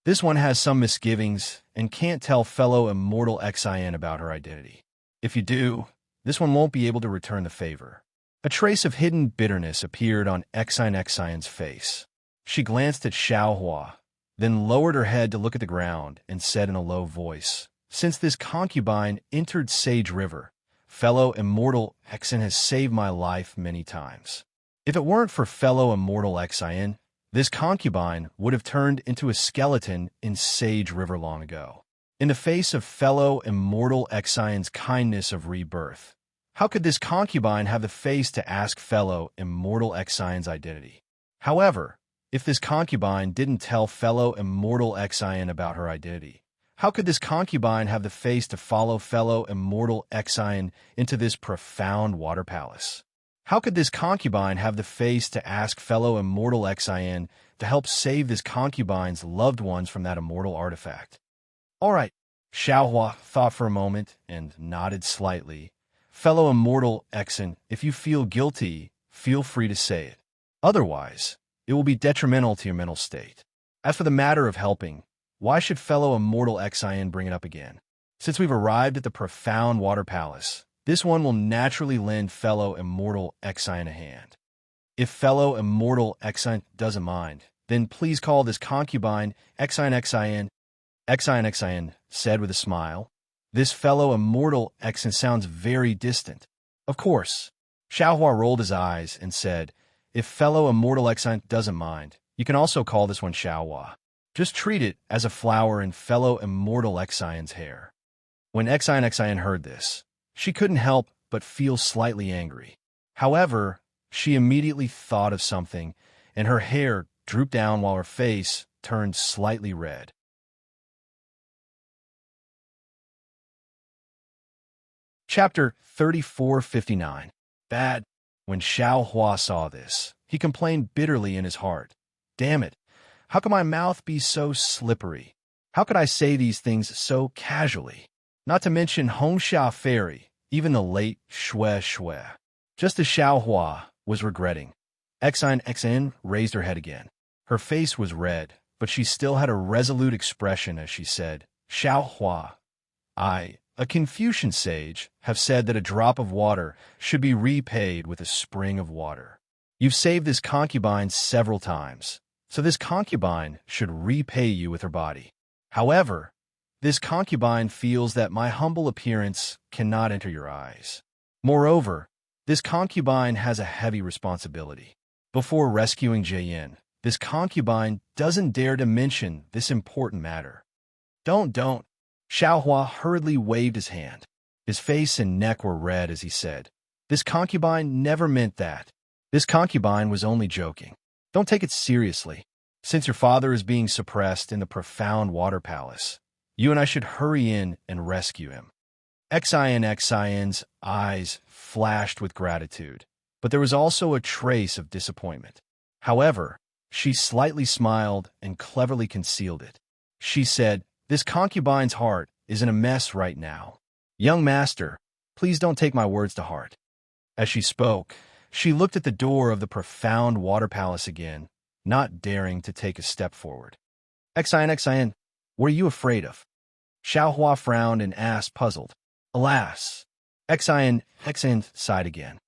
This one has some misgivings and can't tell fellow immortal Xin about her identity. If you do, this one won't be able to return the favor. A trace of hidden bitterness appeared on Xin's face. She glanced at Xiao Hua, then lowered her head to look at the ground and said in a low voice, since this concubine entered Sage River, fellow immortal Xin has saved my life many times. If it weren't for fellow immortal Xin, this concubine would have turned into a skeleton in Sage River long ago. In the face of fellow immortal Xin's kindness of rebirth, how could this concubine have the face to ask fellow immortal Xin's identity? However, if this concubine didn't tell fellow immortal Xin about her identity, how could this concubine have the face to follow fellow immortal Xin into this profound water palace? How could this concubine have the face to ask fellow immortal Xin to help save this concubine's loved ones from that immortal artifact? All right, Xiao Hua thought for a moment and nodded slightly. Fellow immortal Xin, if you feel guilty, feel free to say it. Otherwise, it will be detrimental to your mental state. As for the matter of helping, why should fellow immortal Xin bring it up again? Since we've arrived at the profound water palace, this one will naturally lend fellow immortal Xin a hand. If fellow immortal Xin doesn't mind, then please call this concubine Xin. Xin said with a smile. This fellow immortal Xin sounds very distant. Of course. Xiao Hua rolled his eyes and said, if fellow immortal Xin doesn't mind, you can also call this one Xiao Hua. Just treat it as a flower in fellow immortal Xin's hair. When Xin heard this, she couldn't help but feel slightly angry. However, she immediately thought of something, and her hair drooped down while her face turned slightly red. Chapter 3459. Bad. When Xiao Hua saw this, he complained bitterly in his heart. Damn it, how can my mouth be so slippery? How could I say these things so casually? Not to mention Hongxia Fairy, even the late Shui. Just as Xiao Hua was regretting, Xin raised her head again. Her face was red, but she still had a resolute expression as she said, Xiao Hua, I, a Confucian sage, have said that a drop of water should be repaid with a spring of water. You've saved this concubine several times, so this concubine should repay you with her body. However, this concubine feels that my humble appearance cannot enter your eyes. Moreover, this concubine has a heavy responsibility. Before rescuing Jayin, this concubine doesn't dare to mention this important matter. Don't. Xiao Hua hurriedly waved his hand. His face and neck were red as he said, this concubine never meant that. This concubine was only joking. Don't take it seriously. Since your father is being suppressed in the profound water palace, you and I should hurry in and rescue him. Xin's eyes flashed with gratitude, but there was also a trace of disappointment. However, she slightly smiled and cleverly concealed it. She said, this concubine's heart is in a mess right now. Young master, please don't take my words to heart. As she spoke, she looked at the door of the profound water palace again, not daring to take a step forward. Xin, what are you afraid of? Xiao Hua frowned and asked, puzzled. Alas, Xin sighed again.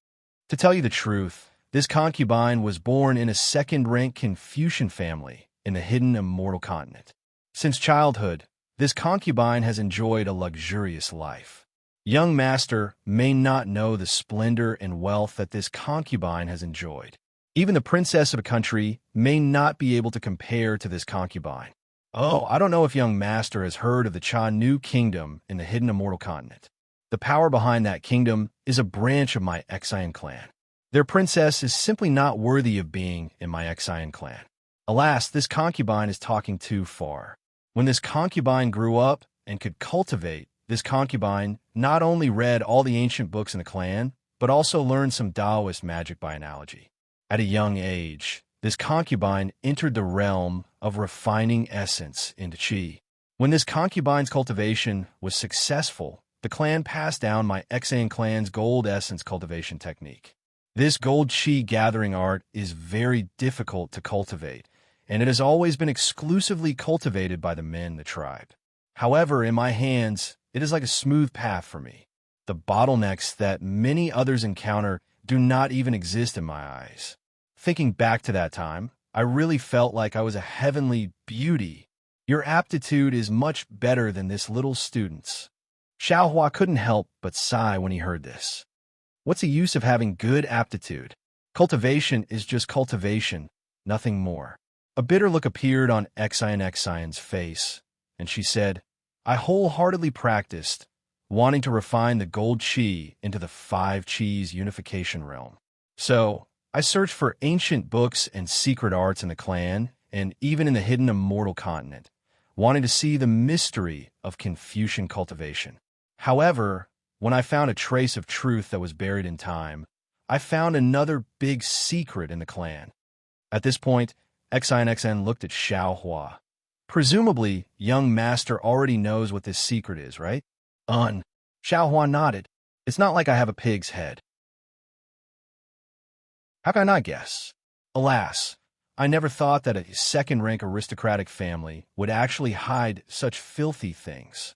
To tell you the truth, this concubine was born in a second-rank Confucian family in the hidden immortal continent. Since childhood, this concubine has enjoyed a luxurious life. Young master may not know the splendor and wealth that this concubine has enjoyed. Even the princess of a country may not be able to compare to this concubine. Oh, I don't know if young master has heard of the Cha Nu kingdom in the hidden immortal continent. The power behind that kingdom is a branch of my Exian clan. Their princess is simply not worthy of being in my Exian clan. Alas, this concubine is talking too far. When this concubine grew up and could cultivate, this concubine not only read all the ancient books in the clan, but also learned some Taoist magic by analogy. At a young age, this concubine entered the realm of refining essence into qi. When this concubine's cultivation was successful, the clan passed down my Exian clan's gold essence cultivation technique. This gold qi gathering art is very difficult to cultivate, and it has always been exclusively cultivated by the men in the tribe. However, in my hands, it is like a smooth path for me. The bottlenecks that many others encounter do not even exist in my eyes. Thinking back to that time, I really felt like I was a heavenly beauty. Your aptitude is much better than this little student's. Xiaohua couldn't help but sigh when he heard this. What's the use of having good aptitude? Cultivation is just cultivation, nothing more. A bitter look appeared on Exian's face, and she said, I wholeheartedly practiced, wanting to refine the gold qi into the 5 qis unification realm. So, I searched for ancient books and secret arts in the clan, and even in the hidden immortal continent, wanting to see the mystery of Confucian cultivation. However, when I found a trace of truth that was buried in time, I found another big secret in the clan. At this point, Exian looked at Xiaohua. Presumably, young master already knows what this secret is, right? Xiaohua nodded. It's not like I have a pig's head. How can I not guess? Alas, I never thought that a second-rank aristocratic family would actually hide such filthy things.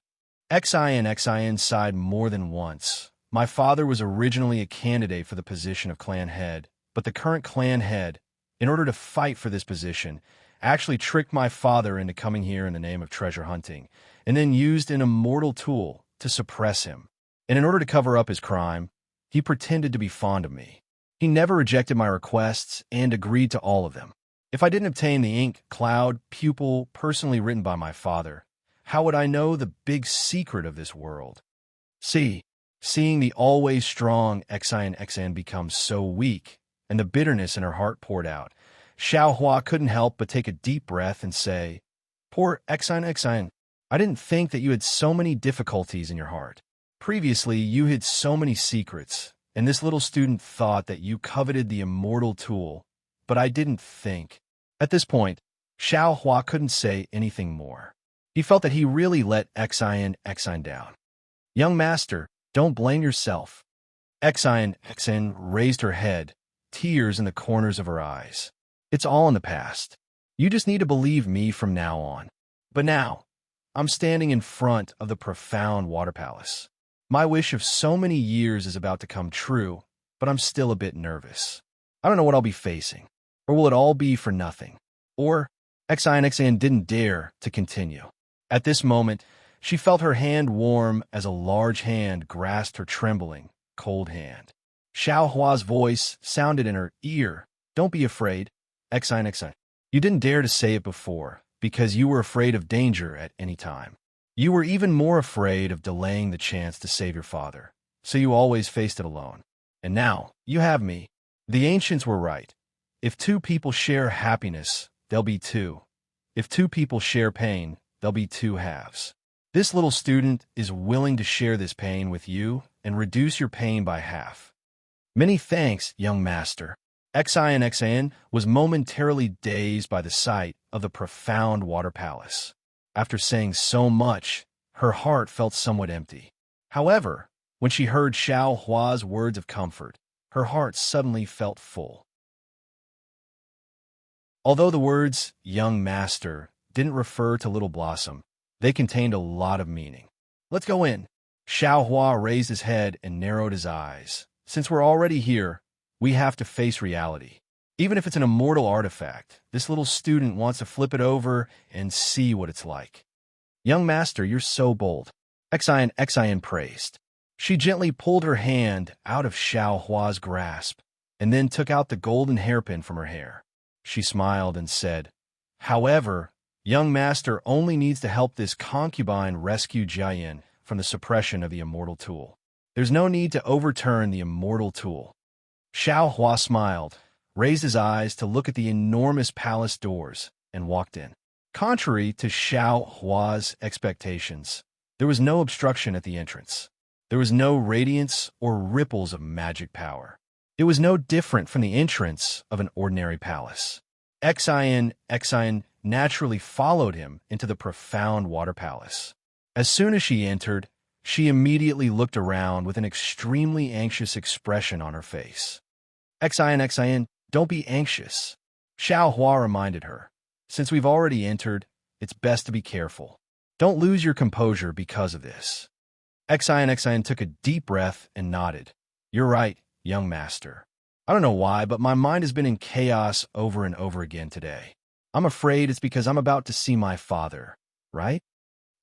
Exian sighed more than once. My father was originally a candidate for the position of clan head, but the current clan head, in order to fight for this position, actually tricked my father into coming here in the name of treasure hunting, and then used an immortal tool to suppress him. And in order to cover up his crime, he pretended to be fond of me. He never rejected my requests and agreed to all of them. If I didn't obtain the ink, cloud, pupil personally written by my father, how would I know the big secret of this world? Seeing the always strong Exian become so weak, and the bitterness in her heart poured out, Xiaohua couldn't help but take a deep breath and say, Poor Exian, I didn't think that you had so many difficulties in your heart. Previously, you hid so many secrets, and this little student thought that you coveted the immortal tool, but I didn't think. At this point, Xiaohua couldn't say anything more. He felt that he really let Exian down. Young master, don't blame yourself. Exian raised her head, tears in the corners of her eyes. It's all in the past. You just need to believe me from now on. But now, I'm standing in front of the profound water palace. My wish of so many years is about to come true, but I'm still a bit nervous. I don't know what I'll be facing. Or will it all be for nothing? Or Exian didn't dare to continue. At this moment, she felt her hand warm as a large hand grasped her trembling, cold hand. Xiaohua's voice sounded in her ear. Don't be afraid, Exian. You didn't dare to say it before, because you were afraid of danger at any time. You were even more afraid of delaying the chance to save your father, so you always faced it alone. And now, you have me. The ancients were right. If 2 people share happiness, there'll be 2. If 2 people share pain, there'll be 2 halves. This little student is willing to share this pain with you and reduce your pain by half. Many thanks, young master. Exian was momentarily dazed by the sight of the profound water palace. After saying so much, her heart felt somewhat empty. However, when she heard Xiaohua's words of comfort, her heart suddenly felt full. Although the words, young master, didn't refer to Little Blossom, they contained a lot of meaning. Let's go in. Xiaohua raised his head and narrowed his eyes. Since we're already here, we have to face reality. Even if it's an immortal artifact, this little student wants to flip it over and see what it's like. Young master, you're so bold. Xian praised. She gently pulled her hand out of Xiao Hua's grasp and then took out the golden hairpin from her hair. She smiled and said, "However, young master only needs to help this concubine rescue Jiayin from the suppression of the immortal tool. There's no need to overturn the immortal tool." Xiao Hua smiled, raised his eyes to look at the enormous palace doors, and walked in. Contrary to Xiao Hua's expectations, there was no obstruction at the entrance. There was no radiance or ripples of magic power. It was no different from the entrance of an ordinary palace. Xian naturally followed him into the profound water palace. As soon as she entered, she immediately looked around with an extremely anxious expression on her face. Xian, don't be anxious. Xiao Hua reminded her. Since we've already entered, it's best to be careful. Don't lose your composure because of this. Xian took a deep breath and nodded. You're right, young master. I don't know why, but my mind has been in chaos over and over again today. I'm afraid it's because I'm about to see my father, right?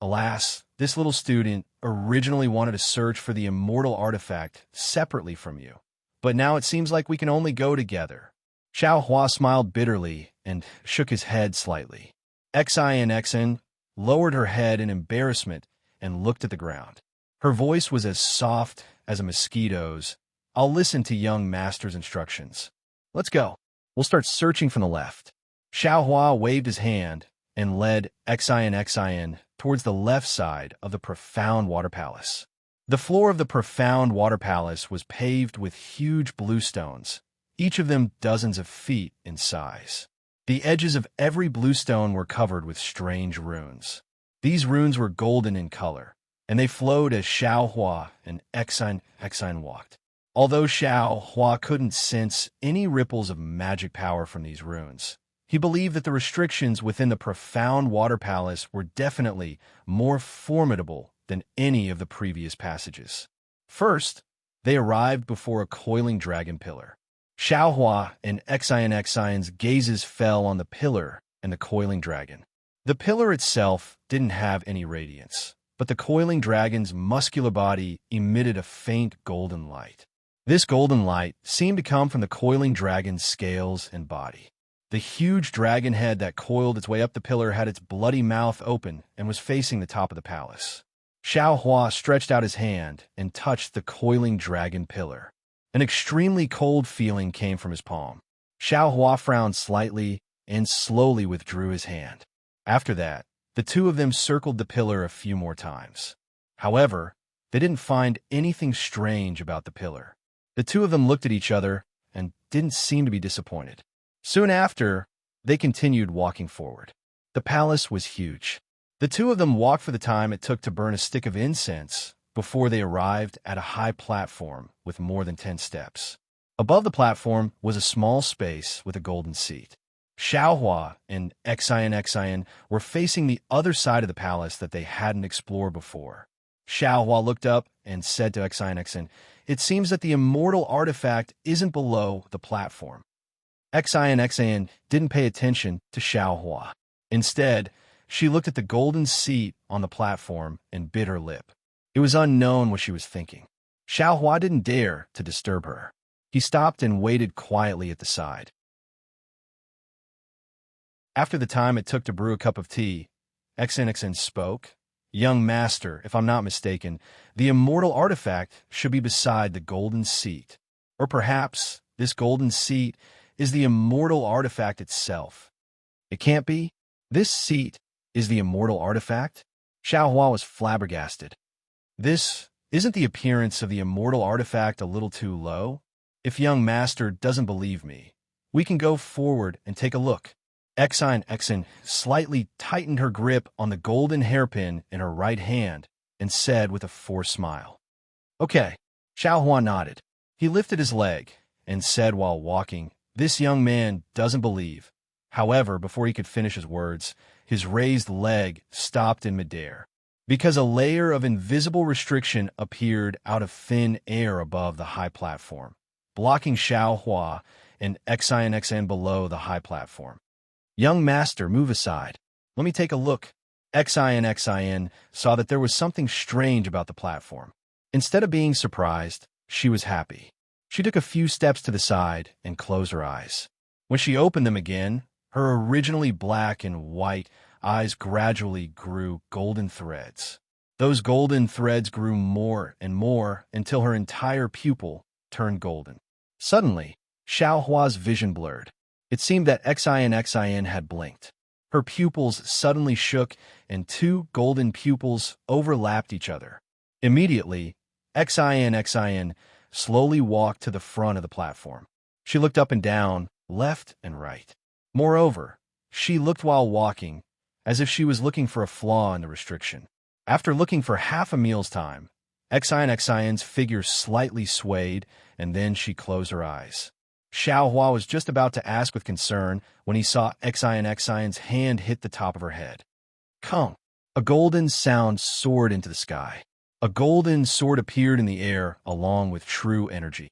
Alas, this little student originally wanted to search for the immortal artifact separately from you. But now it seems like we can only go together. Xiao Hua smiled bitterly and shook his head slightly. Xian lowered her head in embarrassment and looked at the ground. Her voice was as soft as a mosquito's. I'll listen to young master's instructions. Let's go. We'll start searching from the left. Xiao Hua waved his hand and led Xian towards the left side of the profound water palace. The floor of the profound water palace was paved with huge blue stones, each of them dozens of feet in size. The edges of every blue stone were covered with strange runes. These runes were golden in color, and they flowed as Xiao Hua and Xian walked. Although Xiao Hua couldn't sense any ripples of magic power from these runes, he believed that the restrictions within the profound water palace were definitely more formidable than any of the previous passages. First, they arrived before a coiling dragon pillar. Xiao Hua and Xian's gazes fell on the pillar and the coiling dragon. The pillar itself didn't have any radiance, but the coiling dragon's muscular body emitted a faint golden light. This golden light seemed to come from the coiling dragon's scales and body. The huge dragon head that coiled its way up the pillar had its bloody mouth open and was facing the top of the palace. Xiao Hua stretched out his hand and touched the coiling dragon pillar. An extremely cold feeling came from his palm. Xiao Hua frowned slightly and slowly withdrew his hand. After that, the two of them circled the pillar a few more times. However, they didn't find anything strange about the pillar. The two of them looked at each other and didn't seem to be disappointed. Soon after, they continued walking forward. The palace was huge. The two of them walked for the time it took to burn a stick of incense before they arrived at a high platform with more than 10 steps. Above the platform was a small space with a golden seat. Xiao Hua and Xian were facing the other side of the palace that they hadn't explored before. Xiao Hua looked up and said to Xian, "It seems that the immortal artifact isn't below the platform." Xian didn't pay attention to Xiao Hua. Instead, she looked at the golden seat on the platform and bit her lip. It was unknown what she was thinking. Xiao Hua didn't dare to disturb her. He stopped and waited quietly at the side. After the time it took to brew a cup of tea, Xian spoke. "Young master, if I'm not mistaken, the immortal artifact should be beside the golden seat. Or perhaps this golden seat is the immortal artifact itself." "It can't be. This seat is the immortal artifact?" Xiao Hua was flabbergasted. "This isn't the appearance of the immortal artifact a little too low? If young master doesn't believe me, we can go forward and take a look." Xian slightly tightened her grip on the golden hairpin in her right hand and said with a forced smile, "Okay." Xiao Hua nodded. He lifted his leg and said while walking, "This young man doesn't believe." However, before he could finish his words, his raised leg stopped in midair, because a layer of invisible restriction appeared out of thin air above the high platform, blocking Xiao Hua and XINXN below the high platform. "Young master, move aside. Let me take a look." XINXIN saw that there was something strange about the platform. Instead of being surprised, she was happy. She took a few steps to the side and closed her eyes. When she opened them again, her originally black and white eyes gradually grew golden threads. Those golden threads grew more and more until her entire pupil turned golden. Suddenly, Xiaohua's vision blurred. It seemed that XINXIN had blinked. Her pupils suddenly shook, and two golden pupils overlapped each other. Immediately, XINXIN slowly walked to the front of the platform. She looked up and down, left and right. Moreover, she looked while walking, as if she was looking for a flaw in the restriction. After looking for half a meal's time, XINXIN's figure slightly swayed, and then she closed her eyes. Xiaohua was just about to ask with concern when he saw XINXIN's hand hit the top of her head. "Come!" A golden sound soared into the sky. A golden sword appeared in the air along with true energy.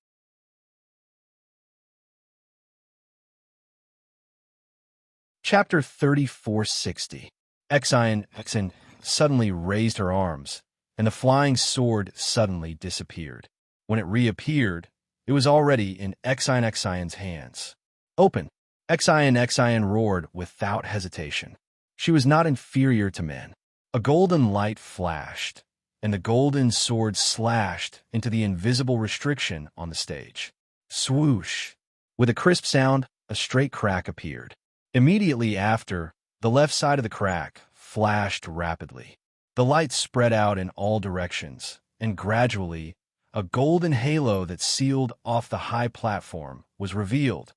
Chapter 3460. XINXIN suddenly raised her arms, and the flying sword suddenly disappeared. When it reappeared, it was already in XINXIN's hands. "Open!" XINXIN roared without hesitation. She was not inferior to men. A golden light flashed, and the golden sword slashed into the invisible restriction on the stage. Swoosh! With a crisp sound, a straight crack appeared. Immediately after, the left side of the crack flashed rapidly. The light spread out in all directions, and gradually, a golden halo that sealed off the high platform was revealed.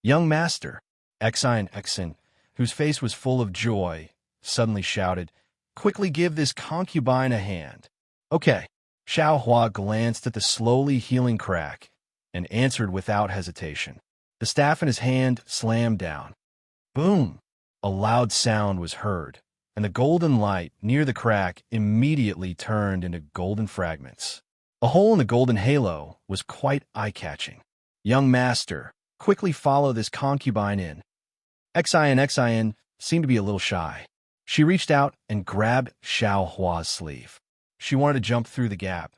"Young master," XINXIN, whose face was full of joy, suddenly shouted, "Quickly give this concubine a hand." "Okay." Xiaohua glanced at the slowly healing crack and answered without hesitation. The staff in his hand slammed down. Boom! A loud sound was heard, and the golden light near the crack immediately turned into golden fragments. A hole in the golden halo was quite eye-catching. "Young master, quickly follow this concubine in." XINXIN seemed to be a little shy. She reached out and grabbed Xiaohua's sleeve. She wanted to jump through the gap,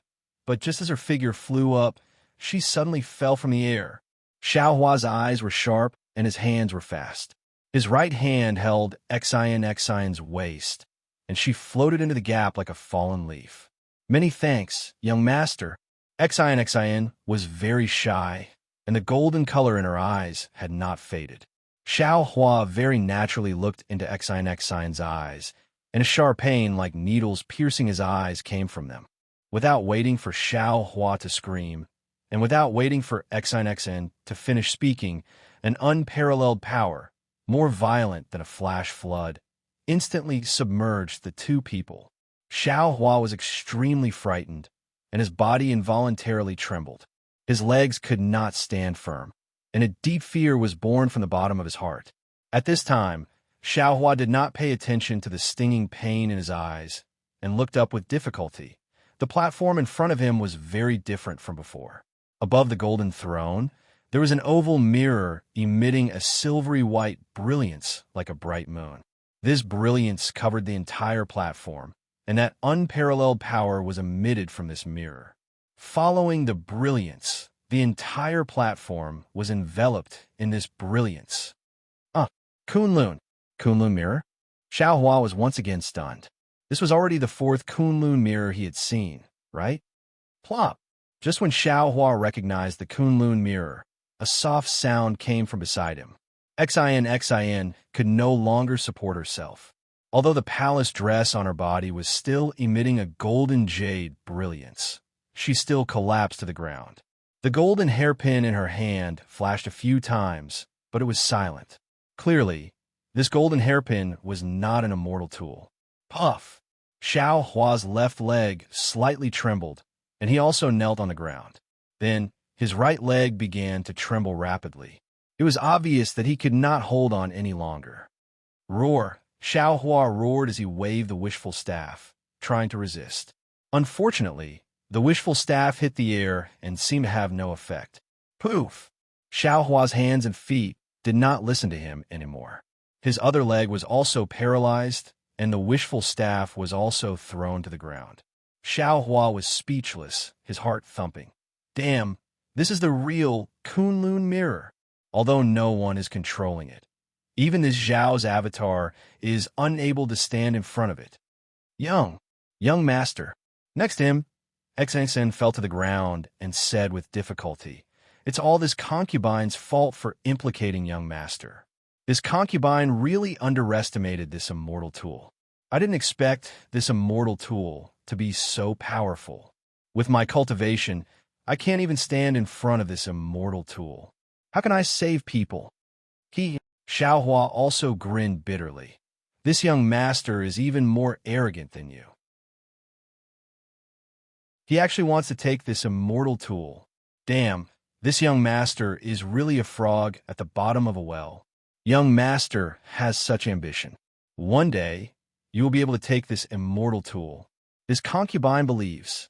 but just as her figure flew up, she suddenly fell from the air. Xiaohua's eyes were sharp and his hands were fast. His right hand held XINXIN's waist, and she floated into the gap like a fallen leaf. "Many thanks, young master." XINXIN was very shy, and the golden color in her eyes had not faded. Xiaohua very naturally looked into XINXIN's eyes, and a sharp pain like needles piercing his eyes came from them. Without waiting for Xiaohua to scream, and without waiting for XINXIN to finish speaking, an unparalleled power, more violent than a flash flood, instantly submerged the two people. Xiaohua was extremely frightened, and his body involuntarily trembled. His legs could not stand firm, and a deep fear was born from the bottom of his heart. At this time, Xiaohua did not pay attention to the stinging pain in his eyes and looked up with difficulty. The platform in front of him was very different from before. Above the golden throne, there was an oval mirror emitting a silvery white brilliance like a bright moon. This brilliance covered the entire platform, and that unparalleled power was emitted from this mirror. Following the brilliance, the entire platform was enveloped in this brilliance. Kunlun. Kunlun mirror? Xiaohua was once again stunned. This was already the fourth Kunlun mirror he had seen, right? Plop! Just when Xiaohua recognized the Kunlun mirror, a soft sound came from beside him. XINXIN could no longer support herself. Although the palace dress on her body was still emitting a golden jade brilliance, she still collapsed to the ground. The golden hairpin in her hand flashed a few times, but it was silent. Clearly, this golden hairpin was not an immortal tool. Puff! Xiaohua's left leg slightly trembled, and he also knelt on the ground. Then, his right leg began to tremble rapidly. It was obvious that he could not hold on any longer. Roar! Xiaohua roared as he waved the wishful staff, trying to resist. Unfortunately, the wishful staff hit the air and seemed to have no effect. Poof! Xiao Hua's hands and feet did not listen to him anymore. His other leg was also paralyzed, and the wishful staff was also thrown to the ground. Xiao Hua was speechless, his heart thumping. Damn, this is the real Kunlun mirror, although no one is controlling it. Even this Zhao's avatar is unable to stand in front of it. Young master. Next to him, Xanxen fell to the ground and said with difficulty, "It's all this concubine's fault for implicating young master. This concubine really underestimated this immortal tool. I didn't expect this immortal tool to be so powerful. With my cultivation, I can't even stand in front of this immortal tool. How can I save people?" Xiao Hua also grinned bitterly. "This young master is even more arrogant than you. He actually wants to take this immortal tool. Damn, this young master is really a frog at the bottom of a well. Young master has such ambition. One day, you will be able to take this immortal tool. This concubine believes."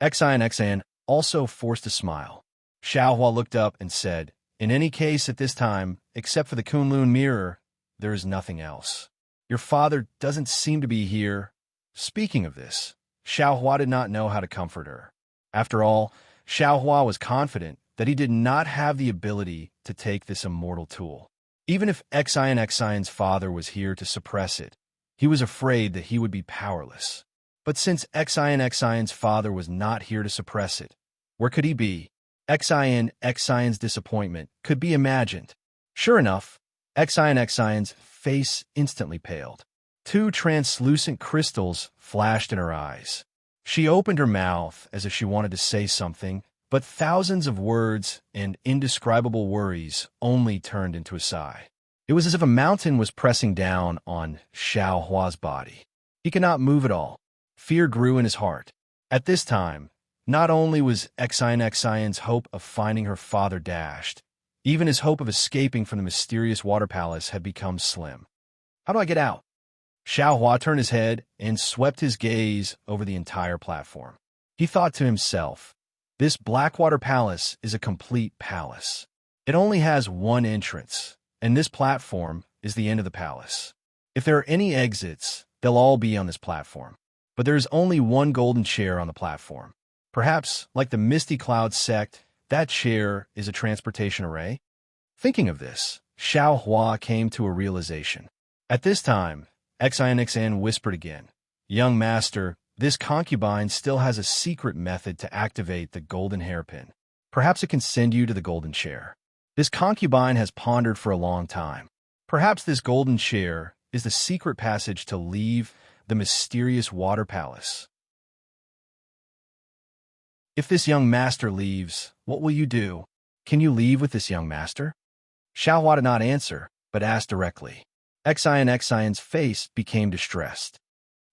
Xan also forced a smile. Xiao Hua looked up and said, "In any case, at this time, except for the Kunlun mirror, there is nothing else. Your father doesn't seem to be here." Speaking of this, Xiao Hua did not know how to comfort her. After all, Xiao Hua was confident that he did not have the ability to take this immortal tool. Even if Xion's father was here to suppress it, he was afraid that he would be powerless. But since Xion's father was not here to suppress it, where could he be? Xion's disappointment could be imagined. Sure enough, Xion's face instantly paled. Two translucent crystals flashed in her eyes. She opened her mouth as if she wanted to say something, but thousands of words and indescribable worries only turned into a sigh. It was as if a mountain was pressing down on Xiao Hua's body. He could not move at all. Fear grew in his heart. At this time, not only was Xion's hope of finding her father dashed, even his hope of escaping from the mysterious water palace had become slim. How do I get out? Xiao Hua turned his head and swept his gaze over the entire platform. He thought to himself, this Blackwater Palace is a complete palace. It only has one entrance, and this platform is the end of the palace. If there are any exits, they'll all be on this platform. But there is only one golden chair on the platform. Perhaps, like the Misty Cloud sect, that chair is a transportation array? Thinking of this, Xiao Hua came to a realization. At this time, Xan whispered again, "Young master, this concubine still has a secret method to activate the golden hairpin. Perhaps it can send you to the golden chair. This concubine has pondered for a long time. Perhaps this golden chair is the secret passage to leave the mysterious water palace. If this young master leaves, what will you do? Can you leave with this young master?" Xiao Hua did not answer, but asked directly. Xion's face became distressed.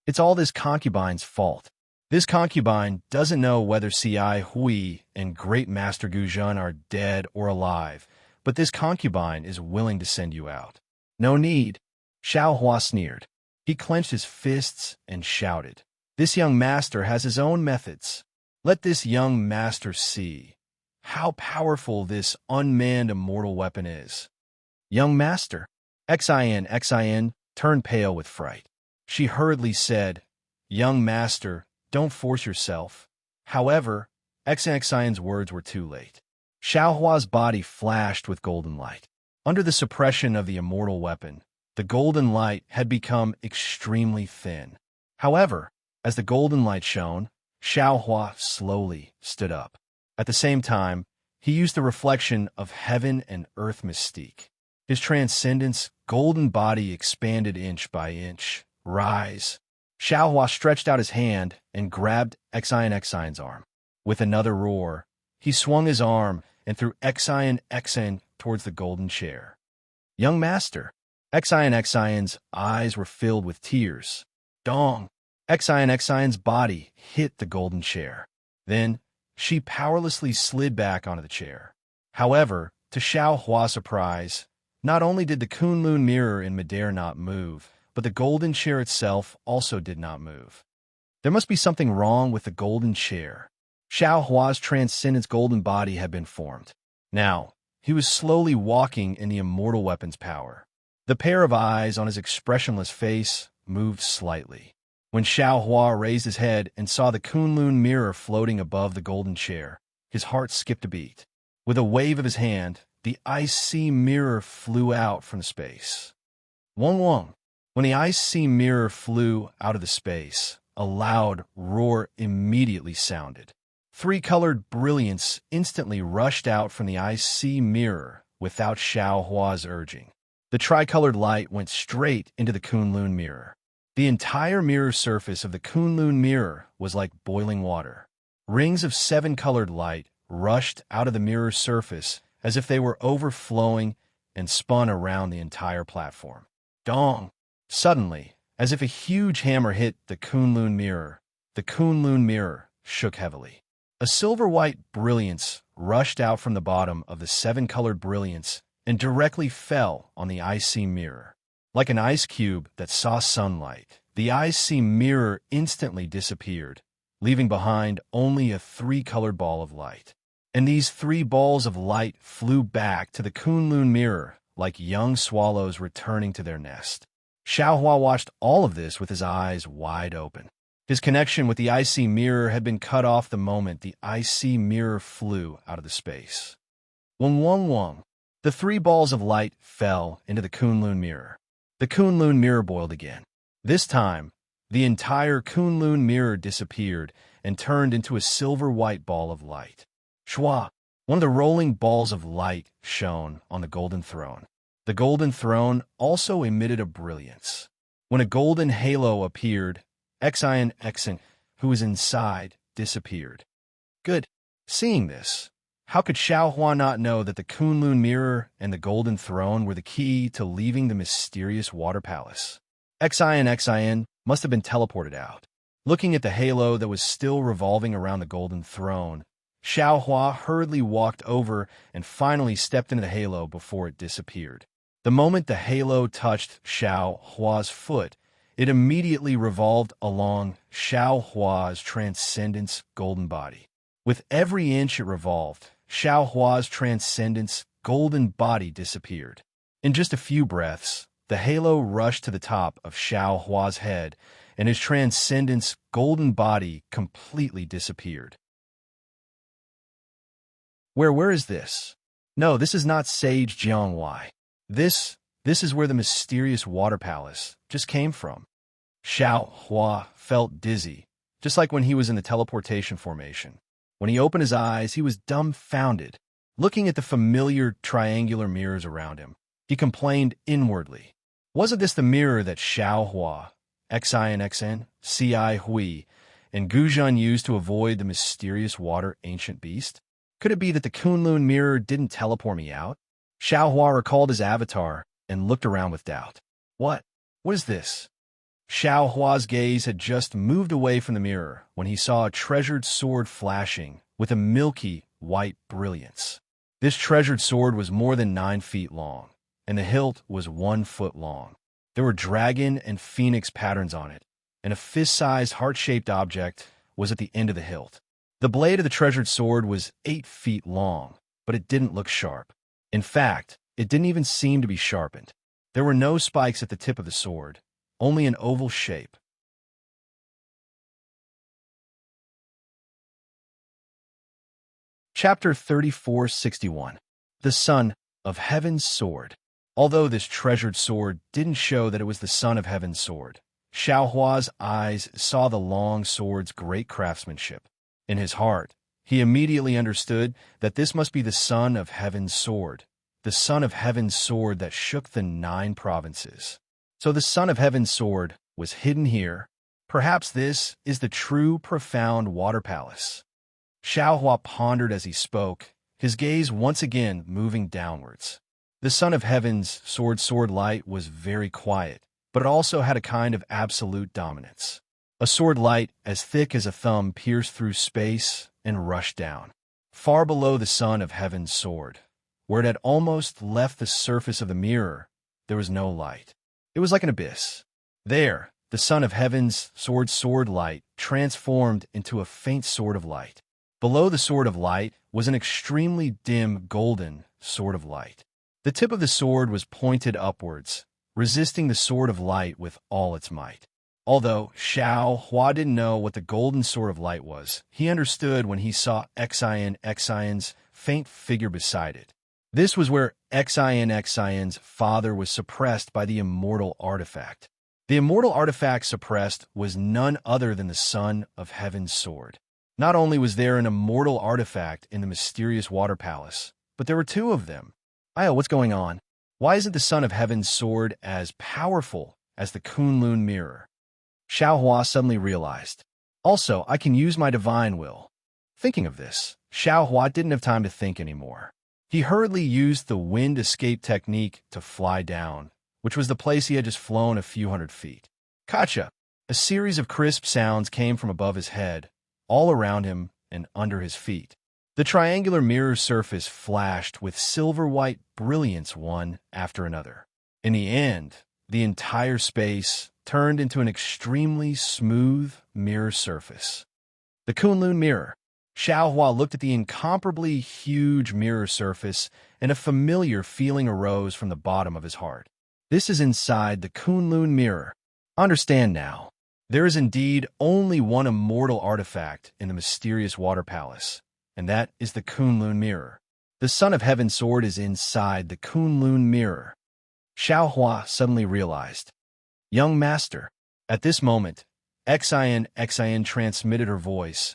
It's all this concubine's fault. This concubine doesn't know whether Ci Hui and Great Master Guzhun are dead or alive, but this concubine is willing to send you out. No need. Xiao Hua sneered. He clenched his fists and shouted, "This young master has his own methods. Let this young master see how powerful this unmanned immortal weapon is." Young master. Xin turned pale with fright. She hurriedly said, "Young master, don't force yourself." However, Xin's words were too late. Xiao Hua's body flashed with golden light. Under the suppression of the immortal weapon, the golden light had become extremely thin. However, as the golden light shone, Xiao Hua slowly stood up. At the same time, he used the reflection of heaven and earth mystique. His transcendence, golden body expanded inch by inch. Rise. Xiao Hua stretched out his hand and grabbed Xin's arm. With another roar, he swung his arm and threw Xin towards the golden chair. Young master. Xin's eyes were filled with tears. Dong. Xin's body hit the golden chair. Then, she powerlessly slid back onto the chair. However, to Xiao Hua's surprise, not only did the Kunlun mirror in midair not move, but the golden chair itself also did not move. There must be something wrong with the golden chair. Xiao Hua's transcendence golden body had been formed. Now, he was slowly walking in the immortal weapon's power. The pair of eyes on his expressionless face moved slightly. When Xiao Hua raised his head and saw the Kunlun mirror floating above the golden chair, his heart skipped a beat. With a wave of his hand, the ice sea mirror flew out from space. Wong Wong. When the ice sea mirror flew out of the space, a loud roar immediately sounded. Three-colored brilliance instantly rushed out from the ice sea mirror without Xiao Hua's urging. The tricolored light went straight into the Kunlun mirror. The entire mirror surface of the Kunlun mirror was like boiling water. Rings of seven-colored light rushed out of the mirror's surface as if they were overflowing and spun around the entire platform. Dong! Suddenly, as if a huge hammer hit the Kunlun mirror shook heavily. A silver-white brilliance rushed out from the bottom of the seven-colored brilliance and directly fell on the icy mirror. Like an ice cube that saw sunlight, the icy mirror instantly disappeared, leaving behind only a three-colored ball of light. And these three balls of light flew back to the Kunlun mirror like young swallows returning to their nest. Xiao Hua watched all of this with his eyes wide open. His connection with the icy mirror had been cut off the moment the icy mirror flew out of the space. Wong Wong Wong. The three balls of light fell into the Kunlun mirror. The Kunlun mirror boiled again. This time, the entire Kunlun mirror disappeared and turned into a silver-white ball of light. Shua. One of the rolling balls of light shone on the golden throne. The golden throne also emitted a brilliance. When a golden halo appeared, Xin, who was inside, disappeared. Good. Seeing this, how could Xiao Hua not know that the Kunlun mirror and the golden throne were the key to leaving the mysterious water palace? Xin must have been teleported out. Looking at the halo that was still revolving around the golden throne, Xiao Hua hurriedly walked over and finally stepped into the halo before it disappeared. The moment the halo touched Xiao Hua's foot, it immediately revolved along Xiao Hua's transcendence golden body. With every inch it revolved, Xiao Hua's transcendence golden body disappeared. In just a few breaths, the halo rushed to the top of Xiao Hua's head, and his transcendence golden body completely disappeared. Where is this? No, this is not Sage Jiangwei. This is where the mysterious water palace just came from. Xiao Hua felt dizzy, just like when he was in the teleportation formation. When he opened his eyes, he was dumbfounded. Looking at the familiar triangular mirrors around him, he complained inwardly. Wasn't this the mirror that Xiao Hua, Xin, Ci Hui, and Guzhan used to avoid the mysterious water ancient beast? Could it be that the Kunlun mirror didn't teleport me out? Xiao Hua recalled his avatar and looked around with doubt. What is this? Xiao Hua's gaze had just moved away from the mirror when he saw a treasured sword flashing with a milky white brilliance. This treasured sword was more than 9 feet long, and the hilt was 1 foot long. There were dragon and phoenix patterns on it, and a fist-sized heart-shaped object was at the end of the hilt. The blade of the treasured sword was 8 feet long, but it didn't look sharp. In fact, it didn't even seem to be sharpened. There were no spikes at the tip of the sword, only an oval shape. Chapter 3461. The Son of Heaven's Sword. Although this treasured sword didn't show that it was the Son of Heaven's sword, Xiao Hua's eyes saw the long sword's great craftsmanship. In his heart, he immediately understood that this must be the Son of Heaven's sword, the Son of Heaven's sword that shook the 9 provinces. So the Son of Heaven's sword was hidden here. Perhaps this is the true profound water palace. Xiao Hua pondered as he spoke, his gaze once again moving downwards. The Son of Heaven's sword light was very quiet, but it also had a kind of absolute dominance. A sword light as thick as a thumb pierced through space and rushed down. Far below the Son of Heaven's sword, where it had almost left the surface of the mirror, there was no light. It was like an abyss. There, the Son of Heaven's sword light transformed into a faint sword of light. Below the sword of light was an extremely dim golden sword of light. The tip of the sword was pointed upwards, resisting the sword of light with all its might. Although Xiao Hua didn't know what the golden sword of light was, he understood when he saw Xion's faint figure beside it. This was where Xion's father was suppressed by the immortal artifact. The immortal artifact suppressed was none other than the Son of Heaven's sword. Not only was there an immortal artifact in the mysterious water palace, but there were two of them. Io, what's going on? Why isn't the Son of Heaven's sword as powerful as the Kunlun mirror? Xiao Hua suddenly realized. Also, I can use my divine will. Thinking of this, Xiao Hua didn't have time to think anymore. He hurriedly used the wind escape technique to fly down, which was the place he had just flown a few hundred feet. Gotcha! A series of crisp sounds came from above his head, all around him and under his feet. The triangular mirror surface flashed with silver-white brilliance one after another. In the end, the entire space turned into an extremely smooth mirror surface. The Kunlun mirror. Xiao Hua looked at the incomparably huge mirror surface, and a familiar feeling arose from the bottom of his heart. This is inside the Kunlun mirror. Understand now. There is indeed only one immortal artifact in the mysterious water palace, and that is the Kunlun mirror. The Son of Heaven's sword is inside the Kunlun mirror. Xiao Hua suddenly realized. Young master. At this moment, Xion transmitted her voice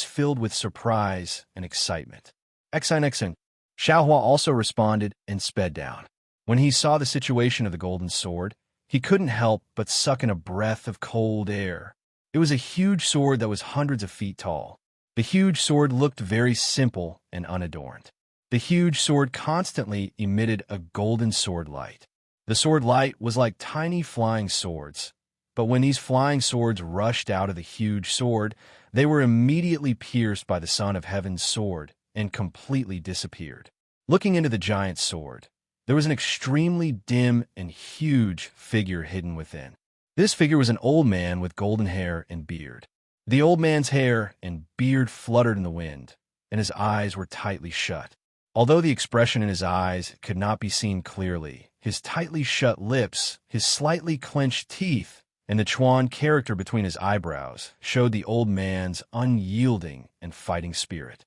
filled with surprise and excitement. Xion. Xiao Hua also responded and sped down. When he saw the situation of the golden sword, he couldn't help but suck in a breath of cold air. It was a huge sword that was hundreds of feet tall. The huge sword looked very simple and unadorned. The huge sword constantly emitted a golden sword light. The sword light was like tiny flying swords, but when these flying swords rushed out of the huge sword, they were immediately pierced by the Son of Heaven's sword and completely disappeared. Looking into the giant sword, there was an extremely dim and huge figure hidden within. This figure was an old man with golden hair and beard. The old man's hair and beard fluttered in the wind, and his eyes were tightly shut. Although the expression in his eyes could not be seen clearly, his tightly shut lips, his slightly clenched teeth, and the Chuan character between his eyebrows showed the old man's unyielding and fighting spirit.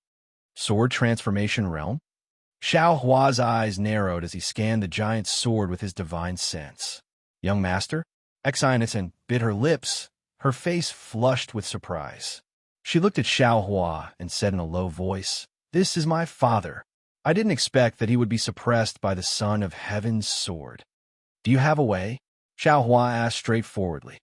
Sword transformation realm? Xiao Hua's eyes narrowed as he scanned the giant sword with his divine sense. Young master? Xion bit her lips, her face flushed with surprise. She looked at Xiao Hua and said in a low voice, "This is my father. I didn't expect that he would be suppressed by the Son of Heaven's sword. Do you have a way?" Xiao Hua asked straightforwardly.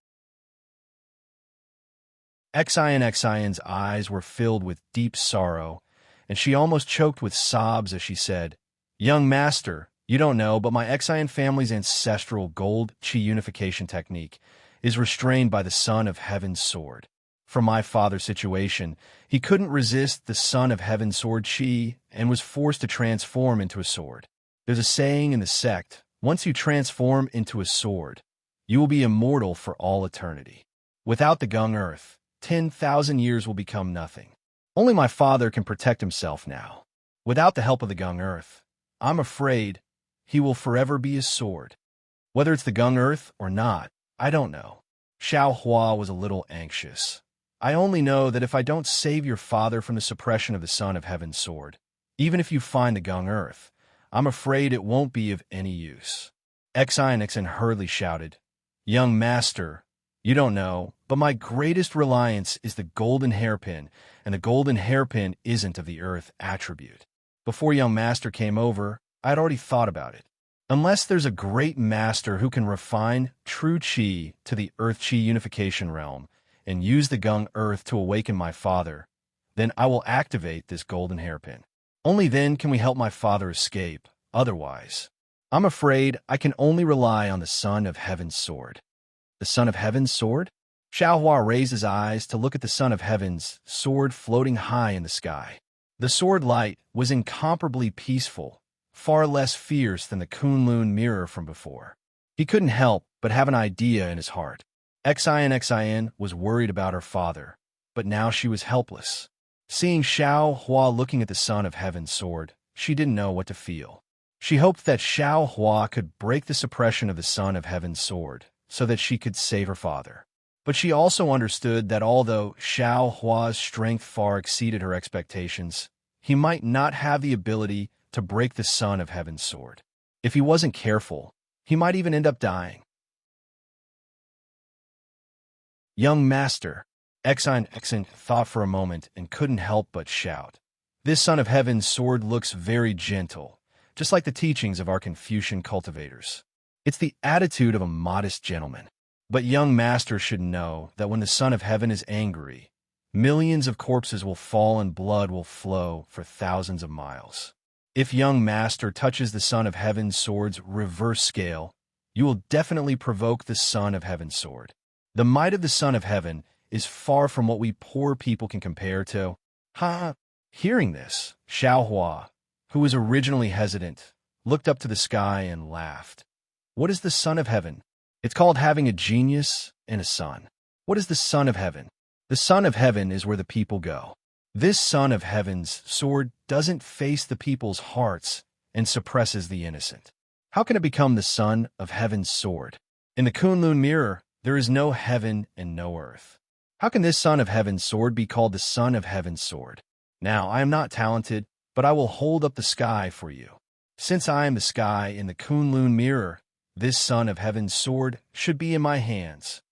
Xion's eyes were filled with deep sorrow, and she almost choked with sobs as she said, "Young master, you don't know, but my Xion family's ancestral gold chi unification technique is restrained by the Son of Heaven's sword. From my father's situation, he couldn't resist the Son of Heaven's sword chi and was forced to transform into a sword. There's a saying in the sect, once you transform into a sword, you will be immortal for all eternity. Without the Gung Earth, 10,000 years will become nothing. Only my father can protect himself now. Without the help of the Gung Earth, I'm afraid he will forever be a sword. Whether it's the Gung Earth or not, I don't know." Xiao Hua was a little anxious. "I only know that if I don't save your father from the suppression of the Son of Heaven's sword, even if you find the Gung Earth, I'm afraid it won't be of any use." Xion hurriedly shouted, "Young master, you don't know, but my greatest reliance is the golden hairpin, and the golden hairpin isn't of the earth attribute. Before young master came over, I had already thought about it. Unless there's a great master who can refine true chi to the earth chi unification realm and use the Gung Earth to awaken my father, then I will activate this golden hairpin. Only then can we help my father escape. Otherwise, I'm afraid I can only rely on the Son of Heaven's sword." The Son of Heaven's sword? Xiao Hua raised his eyes to look at the Son of Heaven's sword floating high in the sky. The sword light was incomparably peaceful, far less fierce than the Kunlun mirror from before. He couldn't help but have an idea in his heart. Xion was worried about her father, but now she was helpless. Seeing Xiao Hua looking at the son of heaven's sword, she didn't know what to feel. She hoped that Xiao Hua could break the suppression of the son of heaven's sword, so that she could save her father. But she also understood that although Xiao Hua's strength far exceeded her expectations, he might not have the ability to break the son of heaven's sword. If he wasn't careful, he might even end up dying. Young master, Exine thought for a moment and couldn't help but shout. This son of heaven's sword looks very gentle, just like the teachings of our Confucian cultivators. It's the attitude of a modest gentleman. But young master should know that when the son of heaven is angry, millions of corpses will fall and blood will flow for thousands of miles. If young master touches the son of heaven's sword's reverse scale, you will definitely provoke the son of heaven's sword. The might of the son of heaven is far from what we poor people can compare to. Ha! Hearing this, Xiao Hua, who was originally hesitant, looked up to the sky and laughed. What is the son of heaven? It's called having a genius and a son. What is the son of heaven? The son of heaven is where the people go. This son of heaven's sword doesn't face the people's hearts and suppresses the innocent. How can it become the son of heaven's sword? In the Kunlun mirror, there is no heaven and no earth. How can this son of heaven's sword be called the son of heaven's sword? Now, I am not talented, but I will hold up the sky for you. Since I am the sky in the Kunlun mirror, this son of heaven's sword should be in my hands.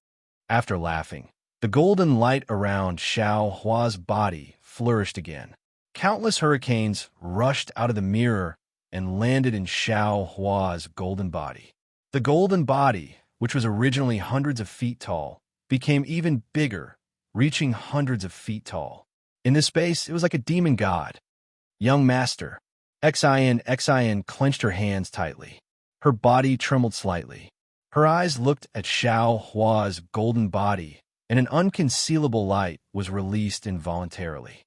After laughing, the golden light around Xiao Hua's body flourished again. Countless hurricanes rushed out of the mirror and landed in Xiao Hua's golden body. The golden body, which was originally hundreds of feet tall, became even bigger, reaching hundreds of feet tall. In this space, it was like a demon god. Young master, Xin clenched her hands tightly. Her body trembled slightly. Her eyes looked at Xiao Hua's golden body, and an unconcealable light was released involuntarily.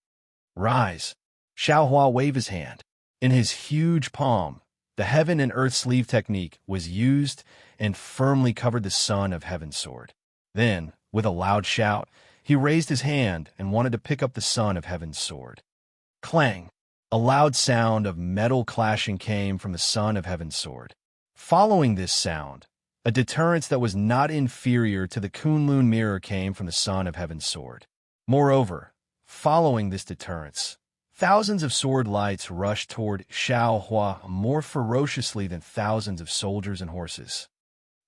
Rise! Xiao Hua waved his hand. In his huge palm, the heaven and earth sleeve technique was used and firmly covered the son of heaven's sword. Then, with a loud shout, he raised his hand and wanted to pick up the son of heaven's sword. Clang! A loud sound of metal clashing came from the son of heaven's sword. Following this sound, a deterrence that was not inferior to the Kunlun mirror came from the son of heaven's sword. Moreover, following this deterrence, thousands of sword lights rushed toward Xiao Hua more ferociously than thousands of soldiers and horses.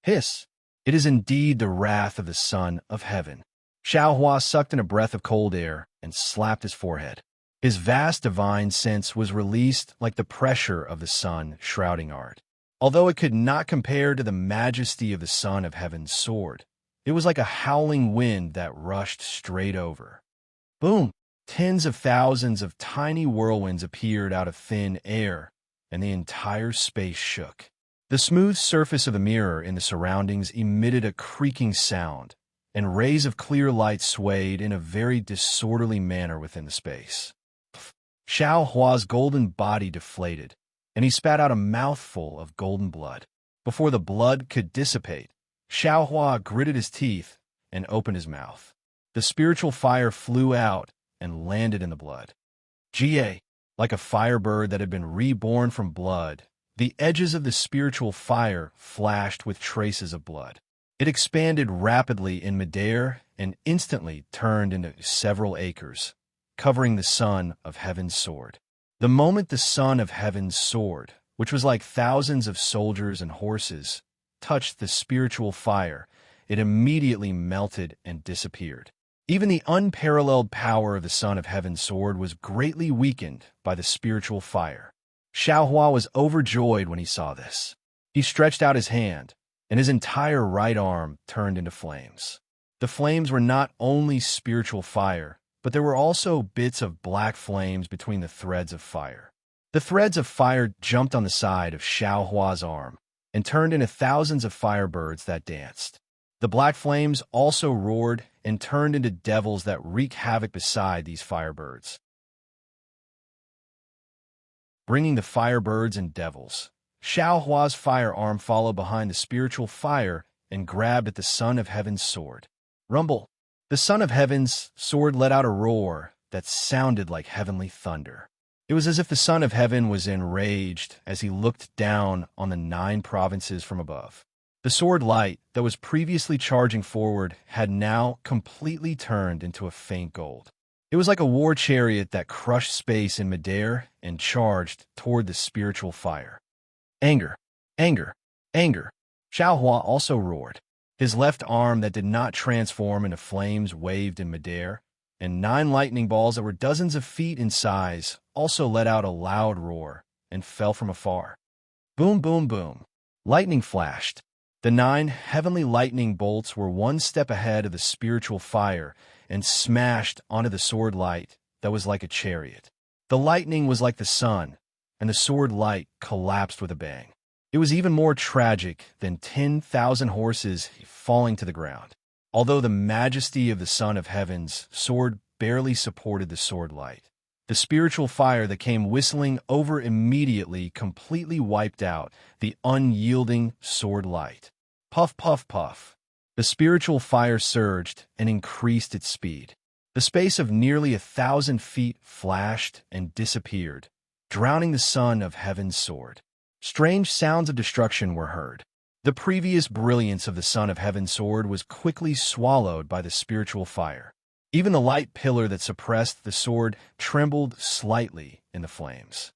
Hiss! It is indeed the wrath of the son of heaven. Xiao Hua sucked in a breath of cold air and slapped his forehead. His vast divine sense was released like the pressure of the sun shrouding art. Although it could not compare to the majesty of the son of heaven's sword, it was like a howling wind that rushed straight over. Boom! Tens of thousands of tiny whirlwinds appeared out of thin air, and the entire space shook. The smooth surface of the mirror in the surroundings emitted a creaking sound, and rays of clear light swayed in a very disorderly manner within the space. Xiao Hua's golden body deflated, and he spat out a mouthful of golden blood. Before the blood could dissipate, Xiao Hua gritted his teeth and opened his mouth. The spiritual fire flew out and landed in the blood. Jie, like a firebird that had been reborn from blood, the edges of the spiritual fire flashed with traces of blood. It expanded rapidly in midair and instantly turned into several acres, covering the son of heaven's sword. The moment the son of heaven's sword, which was like thousands of soldiers and horses, touched the spiritual fire, it immediately melted and disappeared. Even the unparalleled power of the son of heaven's sword was greatly weakened by the spiritual fire. Xiao Hua was overjoyed when he saw this. He stretched out his hand, and his entire right arm turned into flames. The flames were not only spiritual fire, but there were also bits of black flames between the threads of fire. The threads of fire jumped on the side of Xiao Hua's arm and turned into thousands of firebirds that danced. The black flames also roared and turned into devils that wreak havoc beside these firebirds. Bringing the firebirds and devils, Xiao Hua's firearm followed behind the spiritual fire and grabbed at the son of heaven's sword. Rumble! The son of heaven's sword let out a roar that sounded like heavenly thunder. It was as if the Son of Heaven was enraged as he looked down on the 9 provinces from above. The sword light that was previously charging forward had now completely turned into a faint gold. It was like a war chariot that crushed space in midair and charged toward the spiritual fire. Anger, anger, anger. Xiaohua also roared. His left arm that did not transform into flames waved in midair, and 9 lightning balls that were dozens of feet in size also let out a loud roar and fell from afar. Boom, boom, boom. Lightning flashed. The 9 heavenly lightning bolts were one step ahead of the spiritual fire and smashed onto the sword light that was like a chariot. The lightning was like the sun, and the sword light collapsed with a bang. It was even more tragic than 10,000 horses falling to the ground. Although the majesty of the Son of Heaven's sword barely supported the sword light, the spiritual fire that came whistling over immediately completely wiped out the unyielding sword light. Puff, puff, puff. The spiritual fire surged and increased its speed. The space of nearly 1,000 feet flashed and disappeared, drowning the Son of Heaven's sword. Strange sounds of destruction were heard. The previous brilliance of the Son of Heaven's sword was quickly swallowed by the spiritual fire. Even the light pillar that suppressed the sword trembled slightly in the flames.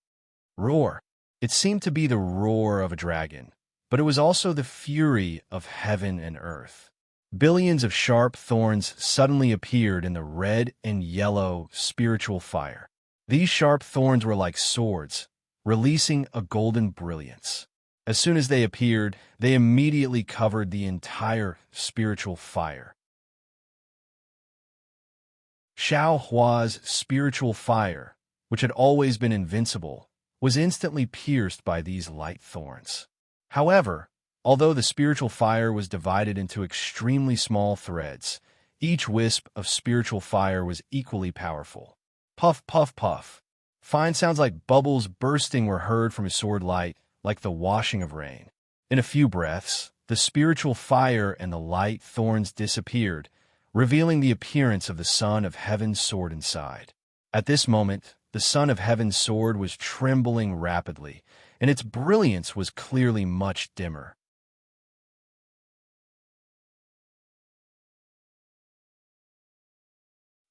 Roar. It seemed to be the roar of a dragon, but it was also the fury of heaven and earth. Billions of sharp thorns suddenly appeared in the red and yellow spiritual fire. These sharp thorns were like swords, releasing a golden brilliance. As soon as they appeared, they immediately covered the entire spiritual fire. Xiao Hua's spiritual fire, which had always been invincible, was instantly pierced by these light thorns. However, although the spiritual fire was divided into extremely small threads, each wisp of spiritual fire was equally powerful. Puff, puff, puff. Fine sounds like bubbles bursting were heard from his sword light, like the washing of rain. In a few breaths, the spiritual fire and the light thorns disappeared, revealing the appearance of the Son of Heaven's sword inside. At this moment, the Son of Heaven's sword was trembling rapidly, and its brilliance was clearly much dimmer.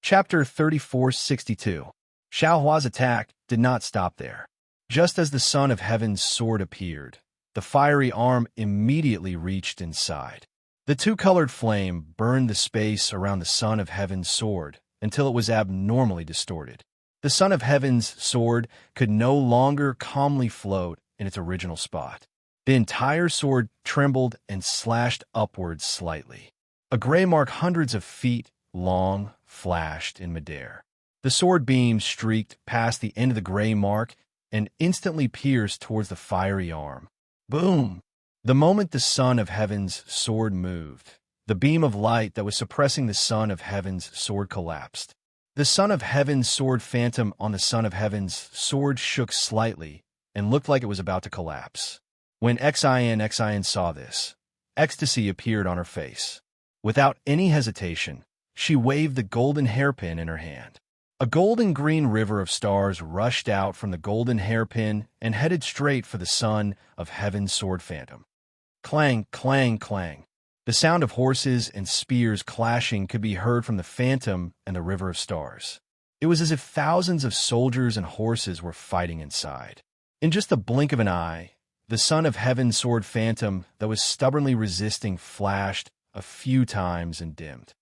Chapter 3462. Xiaohua's attack did not stop there. Just as the Son of Heaven's sword appeared, the fiery arm immediately reached inside. The two-colored flame burned the space around the Son of Heaven's sword until it was abnormally distorted. The Son of Heaven's sword could no longer calmly float in its original spot. The entire sword trembled and slashed upwards slightly. A gray mark hundreds of feet long flashed in midair. The sword beam streaked past the end of the gray mark and instantly pierced towards the fiery arm. Boom! The moment the Son of Heaven's sword moved, the beam of light that was suppressing the Son of Heaven's sword collapsed. The Son of Heaven's sword phantom on the Son of Heaven's sword shook slightly and looked like it was about to collapse. When Xin saw this, ecstasy appeared on her face. Without any hesitation, she waved the golden hairpin in her hand. A golden-green river of stars rushed out from the golden hairpin and headed straight for the Son of Heaven's sword phantom. Clang, clang, clang. The sound of horses and spears clashing could be heard from the phantom and the river of stars. It was as if thousands of soldiers and horses were fighting inside. In just the blink of an eye, the Son of Heaven's sword phantom that was stubbornly resisting flashed a few times and dimmed.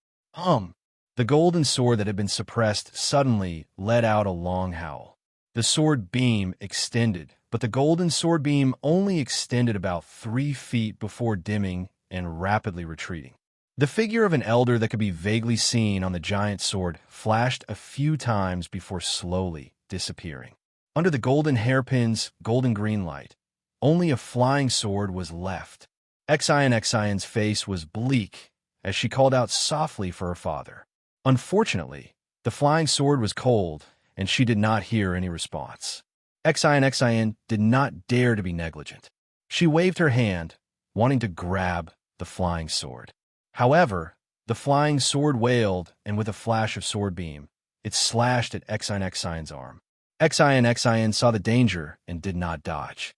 The golden sword that had been suppressed suddenly let out a long howl. The sword beam extended, but the golden sword beam only extended about 3 feet before dimming and rapidly retreating. The figure of an elder that could be vaguely seen on the giant sword flashed a few times before slowly disappearing. Under the golden hairpin's golden green light, only a flying sword was left. Xion's face was bleak as she called out softly for her father. Unfortunately, the flying sword was cold, and she did not hear any response. Xion did not dare to be negligent. She waved her hand, wanting to grab the flying sword. However, the flying sword wailed, and with a flash of sword beam, it slashed at Xian's arm. Xian saw the danger and did not dodge.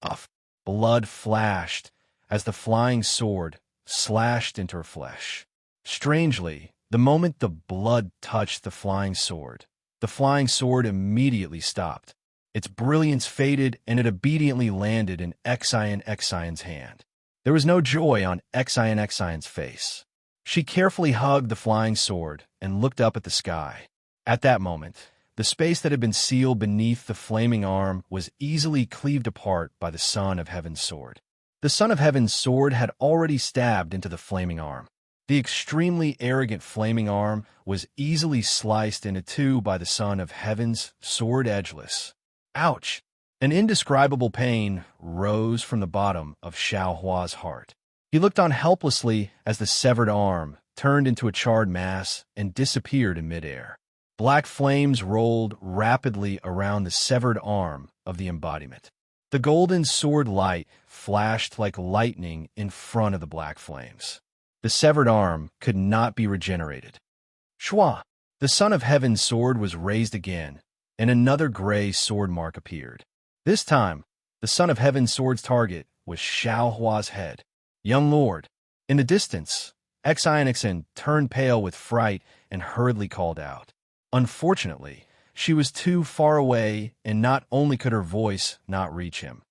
Off. Blood flashed as the flying sword slashed into her flesh. Strangely, the moment the blood touched the flying sword immediately stopped. Its brilliance faded and it obediently landed in Xian's hand. There was no joy on Xian's face. She carefully hugged the flying sword and looked up at the sky. At that moment, the space that had been sealed beneath the flaming arm was easily cleaved apart by the Son of Heaven's sword. The Son of Heaven's sword had already stabbed into the flaming arm. The extremely arrogant flaming arm was easily sliced into two by the Son of Heaven's sword edgeless. Ouch! An indescribable pain rose from the bottom of Xiaohua's heart. He looked on helplessly as the severed arm turned into a charred mass and disappeared in midair. Black flames rolled rapidly around the severed arm of the embodiment. The golden sword light flashed like lightning in front of the black flames. The severed arm could not be regenerated. Shua! The Son of Heaven's sword was raised again, and another gray sword mark appeared. This time, the Son of Heaven's sword's target was Xiaohua's head. Young Lord! In the distance, Xian turned pale with fright and hurriedly called out. Unfortunately, she was too far away, and not only could her voice not reach him,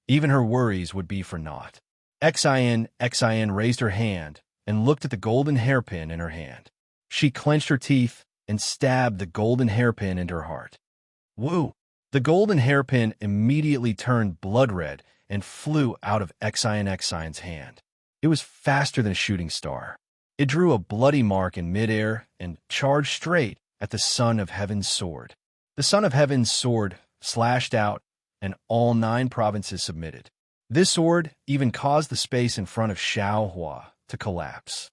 even her worries would be for naught. Xian raised her hand and looked at the golden hairpin in her hand. She clenched her teeth and stabbed the golden hairpin into her heart. Woo! The golden hairpin immediately turned blood red and flew out of Xian's hand. It was faster than a shooting star. It drew a bloody mark in midair and charged straight at the Son of Heaven's sword. The Son of Heaven's sword slashed out, and all 9 provinces submitted. This sword even caused the space in front of Xiaohua to collapse.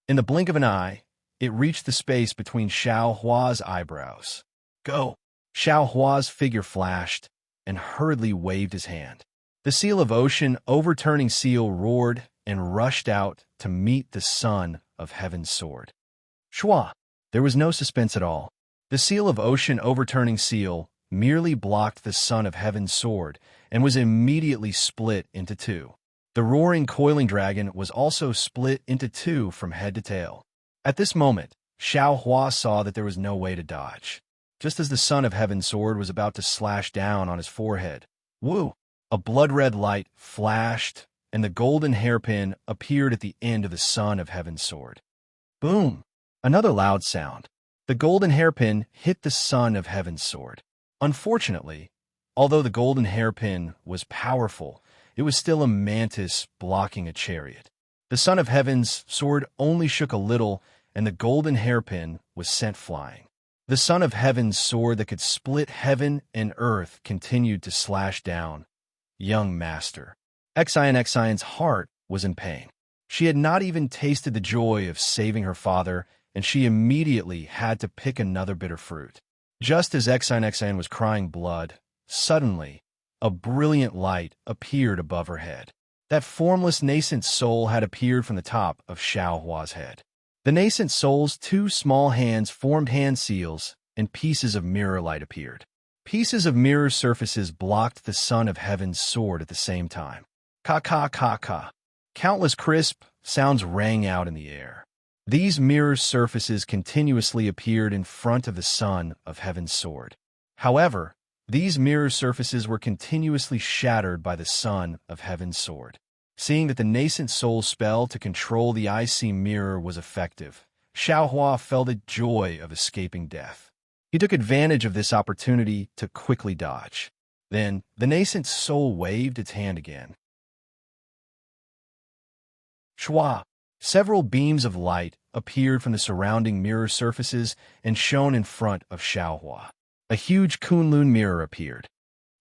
In the blink of an eye, it reached the space between Xiaohua's eyebrows. Go! Xiaohua's figure flashed and hurriedly waved his hand. The seal of ocean overturning seal roared and rushed out to meet the Son of Heaven's sword. Shua! There was no suspense at all. The seal of ocean overturning seal merely blocked the Son of Heaven's sword and was immediately split into 2. The roaring coiling dragon was also split into 2 from head to tail. At this moment, Xiaohua saw that there was no way to dodge. Just as the Son of Heaven's sword was about to slash down on his forehead, woo! A blood-red light flashed, and the golden hairpin appeared at the end of the Son of Heaven's sword. Boom! Another loud sound. The golden hairpin hit the Son of Heaven's sword. Unfortunately, although the golden hairpin was powerful, it was still a mantis blocking a chariot. The Son of Heaven's sword only shook a little, and the golden hairpin was sent flying. The Son of Heaven's sword that could split heaven and earth continued to slash down. Young master. Xian's heart was in pain. She had not even tasted the joy of saving her father, and she immediately had to pick another bitter fruit. Just as Xian was crying blood, suddenly, a brilliant light appeared above her head. That formless nascent soul had appeared from the top of Xiaohua's head. The nascent soul's 2 small hands formed hand seals, and pieces of mirror light appeared. Pieces of mirror surfaces blocked the Son of Heaven's sword at the same time. Ka-ka-ka-ka. Countless crisp sounds rang out in the air. These mirror surfaces continuously appeared in front of the Son of Heaven's sword. However, these mirror surfaces were continuously shattered by the Son of Heaven's sword. Seeing that the nascent soul spell to control the icy mirror was effective, Xiaohua felt the joy of escaping death. He took advantage of this opportunity to quickly dodge. Then, the nascent soul waved its hand again. Shua! Several beams of light appeared from the surrounding mirror surfaces and shone in front of Xiaohua. A huge Kunlun mirror appeared.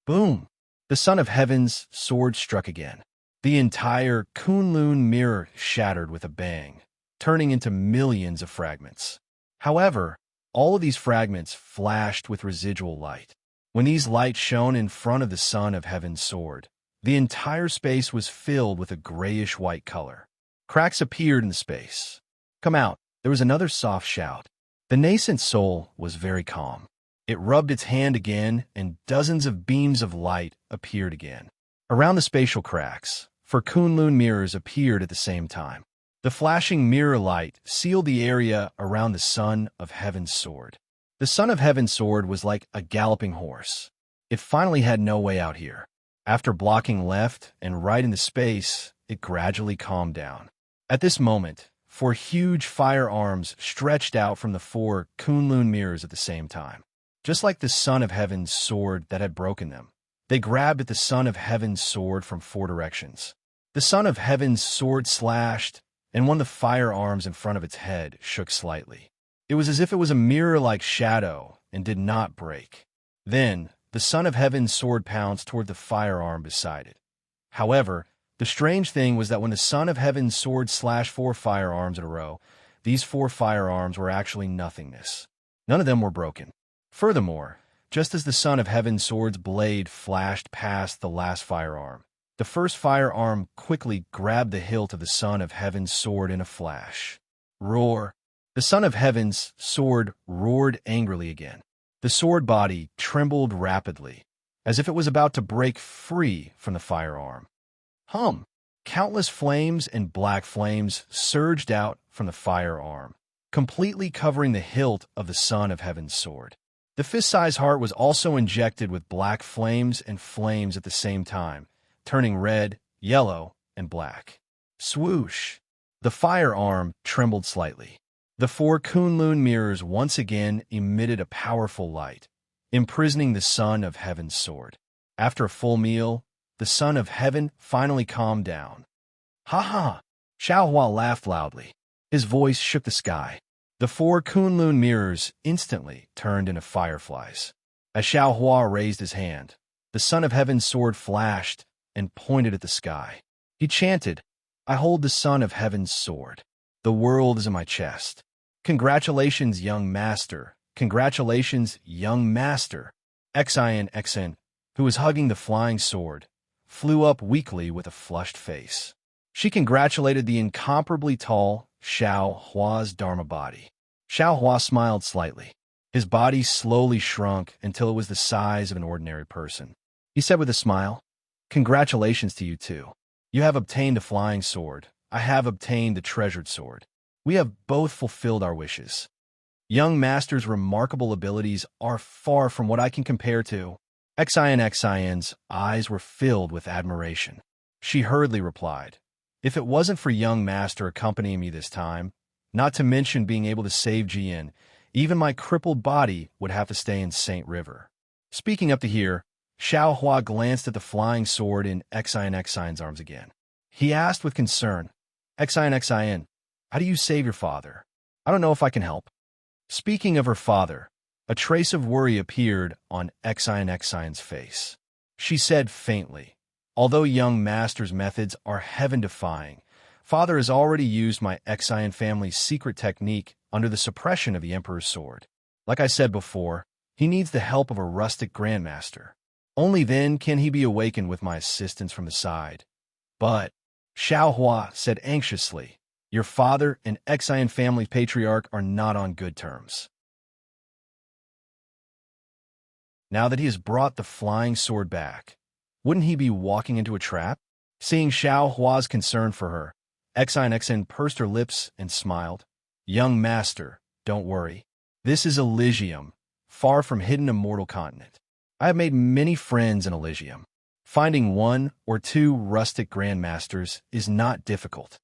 Boom! The Son of Heaven's sword struck again. The entire Kunlun mirror shattered with a bang, turning into millions of fragments. However, all of these fragments flashed with residual light. When these lights shone in front of the Son of Heaven's sword, the entire space was filled with a grayish-white color. Cracks appeared in the space. Come out! There was another soft shout. The nascent soul was very calm. It rubbed its hand again, and dozens of beams of light appeared again. Around the spatial cracks, Kunlun mirrors appeared at the same time. The flashing mirror light sealed the area around the Son of Heaven's sword. The Son of Heaven's sword was like a galloping horse. It finally had no way out here. After blocking left and right into space, it gradually calmed down. At this moment, 4 huge firearms stretched out from the 4 Kunlun mirrors at the same time. Just like the Son of Heaven's sword that had broken them, they grabbed at the Son of Heaven's sword from 4 directions. The Son of Heaven's sword slashed, and one of the firearms in front of its head shook slightly. It was as if it was a mirror-like shadow and did not break. Then, the Son of Heaven's sword pounced toward the firearm beside it. However, the strange thing was that when the Son of Heaven's sword slashed 4 firearms in a row, these 4 firearms were actually nothingness. None of them were broken. Furthermore, just as the Son of Heaven's sword's blade flashed past the last firearm, the first firearm quickly grabbed the hilt of the Son of Heaven's sword in a flash. Roar! The Son of Heaven's sword roared angrily again. The sword body trembled rapidly, as if it was about to break free from the firearm. Hum! Countless flames and black flames surged out from the firearm, completely covering the hilt of the Son of Heaven's sword. The fist-sized heart was also injected with black flames and flames at the same time, turning red, yellow, and black. Swoosh! The firearm trembled slightly. The 4 Kunlun mirrors once again emitted a powerful light, imprisoning the Son of Heaven's sword. After a full meal, the Son of Heaven finally calmed down. Ha ha! Xiaohua laughed loudly. His voice shook the sky. The 4 Kunlun mirrors instantly turned into fireflies. As Xiaohua raised his hand, the Son of Heaven's sword flashed and pointed at the sky. He chanted, "I hold the Son of Heaven's sword. The world is in my chest. Congratulations, young master. Congratulations, young master." Xian, who was hugging the flying sword, flew up weakly with a flushed face. She congratulated the incomparably tall Xiaohua's Dharma body. Xiaohua smiled slightly. His body slowly shrunk until it was the size of an ordinary person. He said with a smile, "Congratulations to you too. You have obtained a flying sword. I have obtained the treasured sword. We have both fulfilled our wishes. Young master's remarkable abilities are far from what I can compare to." Xian's eyes were filled with admiration. She hurriedly replied, "If it wasn't for young master accompanying me this time, not to mention being able to save Jian, even my crippled body would have to stay in Saint River." Speaking up to here, Xiaohua glanced at the flying sword in Xian's arms again. He asked with concern, Xian, how do you save your father? I don't know if I can help." Speaking of her father, a trace of worry appeared on Xian's face. She said faintly, "Although young master's methods are heaven-defying, father has already used my Xian family's secret technique under the suppression of the Emperor's sword. Like I said before, he needs the help of a rustic grandmaster. Only then can he be awakened with my assistance from the side." "But," Xiaohua said anxiously, "your father and Xian family patriarch are not on good terms. Now that he has brought the flying sword back, wouldn't he be walking into a trap?" Seeing Xiaohua's concern for her, Xian pursed her lips and smiled. "Young master, don't worry. This is Elysium, far from hidden immortal continent. I have made many friends in Elysium. Finding 1 or 2 rustic grandmasters is not difficult."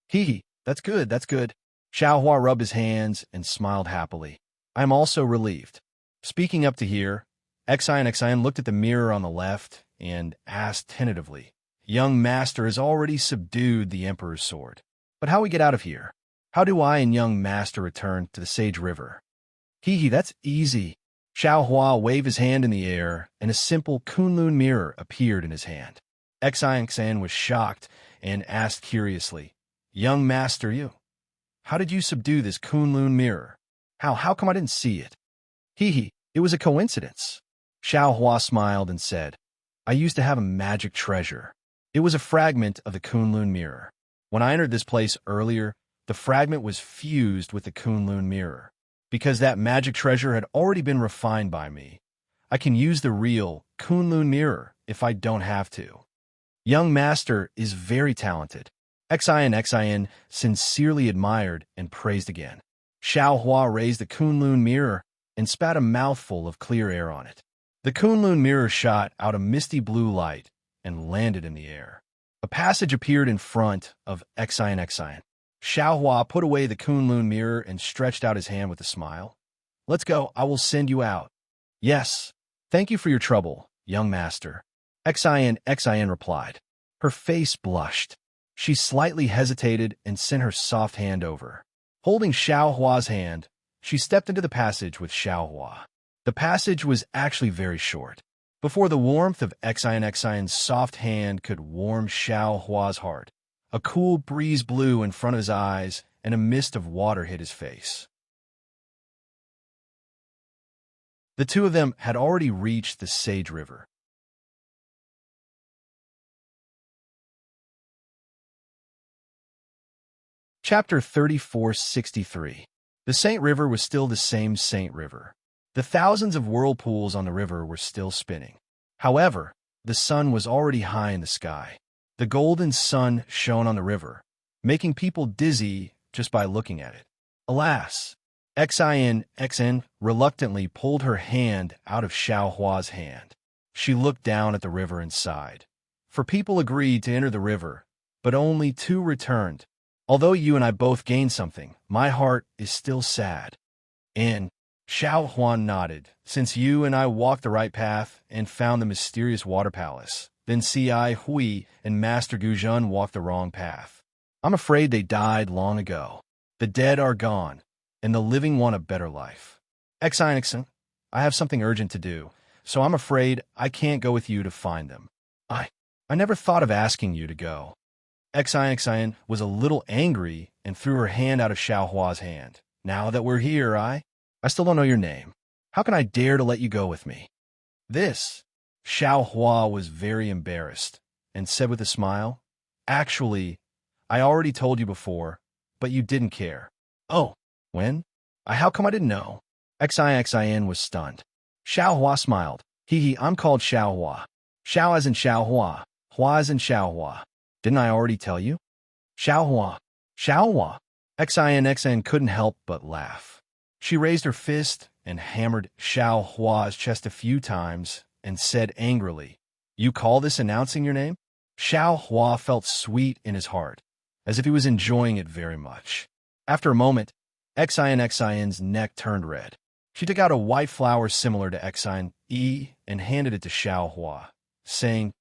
"Hee, that's good, that's good." Xiaohua rubbed his hands and smiled happily. "I am also relieved." Speaking up to here, Xian looked at the mirror on the left and asked tentatively, "Young master has already subdued the Emperor's sword. But how we get out of here? How do I and young master return to the Sage River?" "Hee, that's easy." Xiaohua waved his hand in the air, and a simple Kunlun mirror appeared in his hand. Xian was shocked and asked curiously, "Young master, how did you subdue this Kunlun mirror? How come I didn't see it?" "Hee, it was a coincidence." Xiaohua smiled and said, "I used to have a magic treasure. It was a fragment of the Kunlun mirror. When I entered this place earlier, The fragment was fused with the Kunlun mirror. Because that magic treasure had already been refined by me, I can use the real Kunlun mirror if I don't have to. Young master is very talented. Xin sincerely admired and praised again. Xiao Hua raised the Kunlun mirror and spat a mouthful of clear air on it. The Kunlun mirror shot out a misty blue light and landed in the air. A passage appeared in front of Xin. Xiao Hua put away the Kunlun mirror and stretched out his hand with a smile. Let's go, I will send you out. Yes, thank you for your trouble, young master. Xin replied. Her face blushed. She slightly hesitated and sent her soft hand over. Holding Xiao Hua's hand, she stepped into the passage with Xiao Hua. The passage was actually very short. Before the warmth of Xin's soft hand could warm Xiao Hua's heart, a cool breeze blew in front of his eyes and a mist of water hit his face. The two of them had already reached the Sage River. Chapter 3463. The Saint River was still the same Saint River. The thousands of whirlpools on the river were still spinning. However, the sun was already high in the sky. The golden sun shone on the river, making people dizzy just by looking at it. Alas, Xin reluctantly pulled her hand out of Xiao Hua's hand. She looked down at the river and sighed. For people agreed to enter the river, but only 2 returned. Although you and I both gained something, my heart is still sad. And Xiao Huan nodded. Since you and I walked the right path and found the mysterious water palace, then Ci Hui and Master Guzhun walked the wrong path. I'm afraid they died long ago. The dead are gone, and the living want a better life. Xin, I have something urgent to do, so I'm afraid I can't go with you to find them. I never thought of asking you to go. Xin was a little angry and threw her hand out of Xiao Hua's hand. Now that we're here, I still don't know your name. How can I dare to let you go with me? Xiao Hua was very embarrassed and said with a smile, Actually, I already told you before, but you didn't care. Oh, when? How come I didn't know? Xin was stunned. Xiao Hua smiled. I'm called Xiao Hua. Xiao as in Xiao Hua. Hua as in Xiao Hua. Didn't I already tell you? Xiao Hua. Xiao Hua. Xin couldn't help but laugh. She raised her fist and hammered Xiao Hua's chest a few times and said angrily, You call this announcing your name? Xiao Hua felt sweet in his heart, as if he was enjoying it very much. After a moment, Xin's neck turned red. She took out a white flower similar to Xin and handed it to Xiao Hua, saying,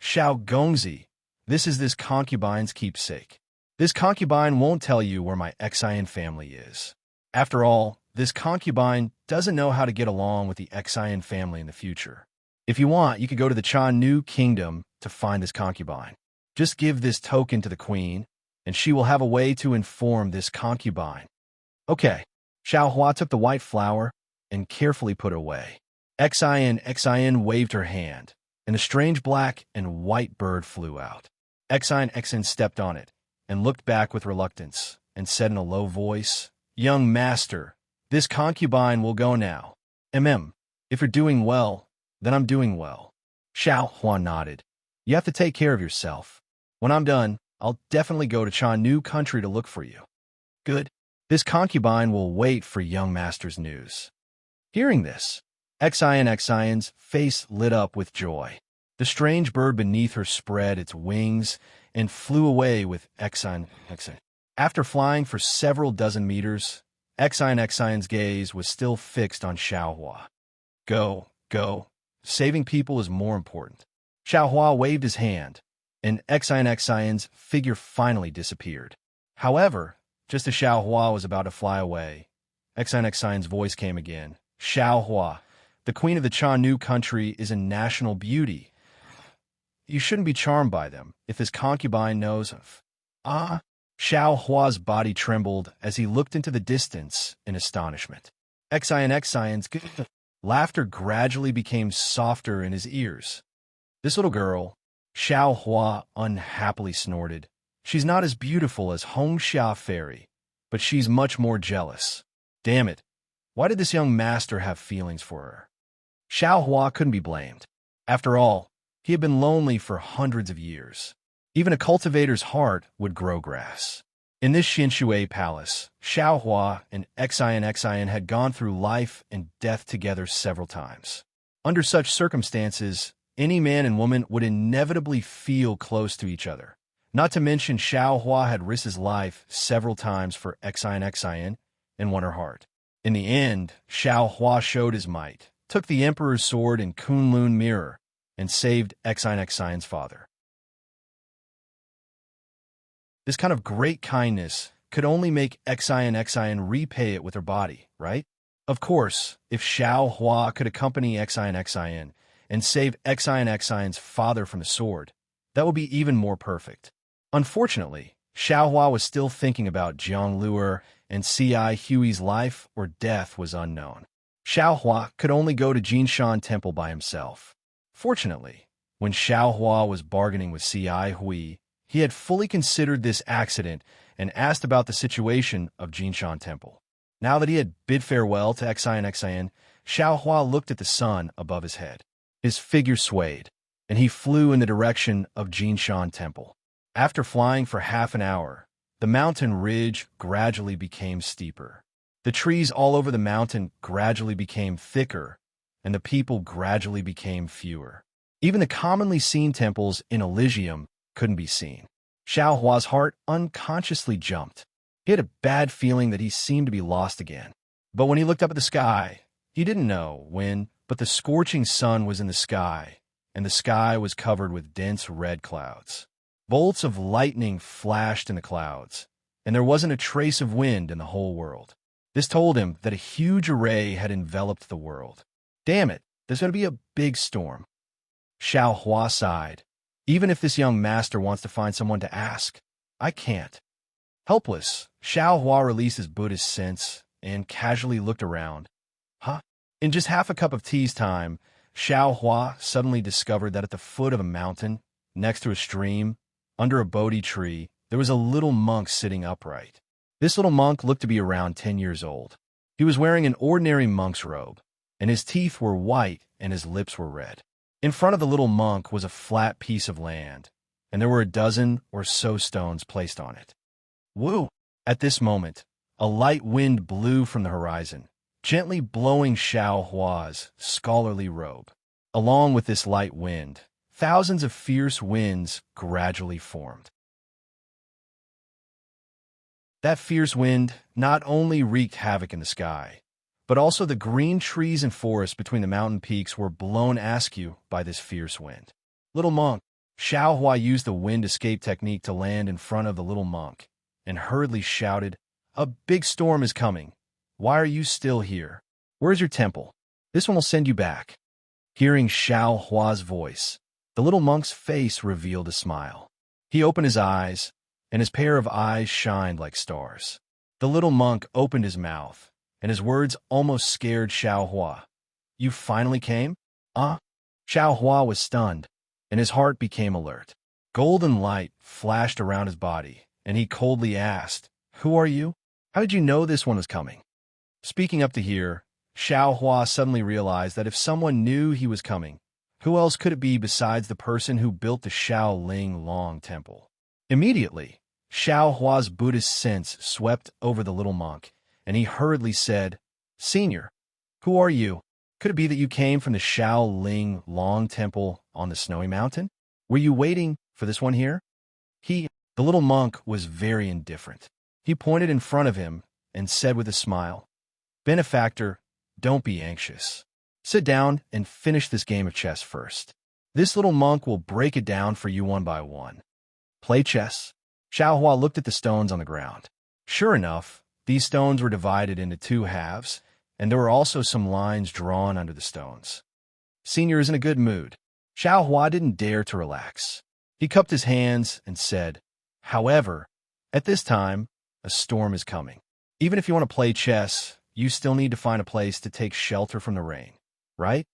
Xiao Gongzi, this is this concubine's keepsake. This concubine won't tell you where my Xin family is. After all, this concubine doesn't know how to get along with the Xin family in the future. If you want, you could go to the Channu Kingdom to find this concubine. Just give this token to the queen, and she will have a way to inform this concubine. Okay. Xiao Hua took the white flower and carefully put it away. Xin waved her hand, and a strange black and white bird flew out. Xin stepped on it and looked back with reluctance and said in a low voice, Young master, this concubine will go now. If you're doing well, then I'm doing well. Xiao Hua nodded. You have to take care of yourself. When I'm done, I'll definitely go to Channu country to look for you. Good. This concubine will wait for young master's news. Hearing this, Xin's face lit up with joy. The strange bird beneath her spread its wings and flew away with Xin. After flying for several dozen meters, Xin's gaze was still fixed on Xiao Hua. Go. Saving people is more important. Xiao Hua waved his hand, and Xin's figure finally disappeared. However, just as Xiao Hua was about to fly away, Xin's voice came again. Xiao Hua, the queen of the Channu country is a national beauty. You shouldn't be charmed by them if this concubine knows of. Xiao Hua's body trembled as he looked into the distance in astonishment. Xin's laughter gradually became softer in his ears. This little girl, Xiao Hua unhappily snorted. She's not as beautiful as Hongxia Fairy, but she's much more jealous. Damn it. Why did this young master have feelings for her? Xiao Hua couldn't be blamed. After all, he had been lonely for hundreds of years. Even a cultivator's heart would grow grass. In this Xinshui palace, Xiao Hua and Xian had gone through life and death together several times. Under such circumstances, any man and woman would inevitably feel close to each other. Not to mention Xiao Hua had risked his life several times for Xian and won her heart. In the end, Xiao Hua showed his might, took the emperor's sword and Kunlun mirror, and saved Xian's father. This kind of great kindness could only make Xian repay it with her body, right? Of course, if Xiao Hua could accompany Xian and save Xian's father from the sword, that would be even more perfect. Unfortunately, Xiao Hua was still thinking about Jiang Luer, and C.I. Hui's life or death was unknown. Xiao Hua could only go to Jinshan Temple by himself. Fortunately, when Xiao Hua was bargaining with C.I. Hui, he had fully considered this accident and asked about the situation of Jinshan Temple. Now that he had bid farewell to Xian, Xiao Hua looked at the sun above his head. His figure swayed, and he flew in the direction of Jinshan Temple. After flying for half an hour, the mountain ridge gradually became steeper. The trees all over the mountain gradually became thicker, and the people gradually became fewer. Even the commonly seen temples in Elysium couldn't be seen. Xiao Hua's heart unconsciously jumped. He had a bad feeling that he seemed to be lost again. But when he looked up at the sky, he didn't know when, but the scorching sun was in the sky, and the sky was covered with dense red clouds. Bolts of lightning flashed in the clouds, and there wasn't a trace of wind in the whole world. This told him that a huge array had enveloped the world. Damn it, there's going to be a big storm. Xiao Hua sighed. Even if this young master wants to find someone to ask, I can't. Helpless, Xiao Hua released his Buddhist sense and casually looked around. Huh? In just half a cup of tea's time, Xiao Hua suddenly discovered that at the foot of a mountain, next to a stream, under a Bodhi tree, there was a little monk sitting upright. This little monk looked to be around 10 years old. He was wearing an ordinary monk's robe, and his teeth were white and his lips were red. In front of the little monk was a flat piece of land, and there were a dozen or so stones placed on it. Woo! At this moment, a light wind blew from the horizon, gently blowing Xiao Hua's scholarly robe. Along with this light wind, thousands of fierce winds gradually formed. That fierce wind not only wreaked havoc in the sky, but also the green trees and forests between the mountain peaks were blown askew by this fierce wind. Little monk, Xiao Hua used the wind escape technique to land in front of the little monk and hurriedly shouted, "A big storm is coming. Why are you still here? Where's your temple? This one will send you back." Hearing Xiao Hua's voice, the little monk's face revealed a smile. He opened his eyes, and his pair of eyes shined like stars. The little monk opened his mouth, and his words almost scared Xiao Hua. "You finally came? Xiao Hua was stunned, and his heart became alert. Golden light flashed around his body, and he coldly asked, "Who are you? How did you know this one was coming?" Speaking up to here, Xiao Hua suddenly realized that if someone knew he was coming, who else could it be besides the person who built the Shaoling Long Temple? Immediately, Xiao Hua's Buddhist sense swept over the little monk, and he hurriedly said, "Senior, who are you? Could it be that you came from the Shaoling Long Temple on the snowy mountain? Were you waiting for this one here?" The little monk, was very indifferent. He pointed in front of him and said with a smile, "Benefactor, don't be anxious. Sit down and finish this game of chess first. This little monk will break it down for you one by one." Play chess? Xiao Hua looked at the stones on the ground. Sure enough, these stones were divided into two halves, and there were also some lines drawn under the stones. Senior is in a good mood. Xiao Hua didn't dare to relax. He cupped his hands and said, "However, at this time, a storm is coming. Even if you want to play chess, you still need to find a place to take shelter from the rain, right?"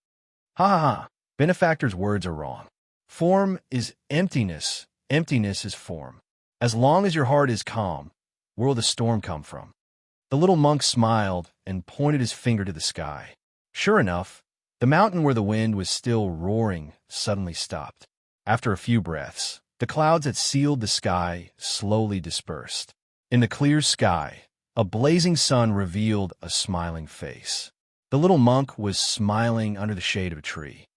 Ha ha ha. Benefactor's words are wrong. Form is emptiness. Emptiness is form. As long as your heart is calm, Where will the storm come from? The little monk smiled and pointed his finger to the sky. Sure enough, the mountain where the wind was still roaring suddenly stopped. After a few breaths, the clouds that sealed the sky slowly dispersed. In the clear sky, a blazing sun revealed a smiling face. The little monk was smiling under the shade of a tree.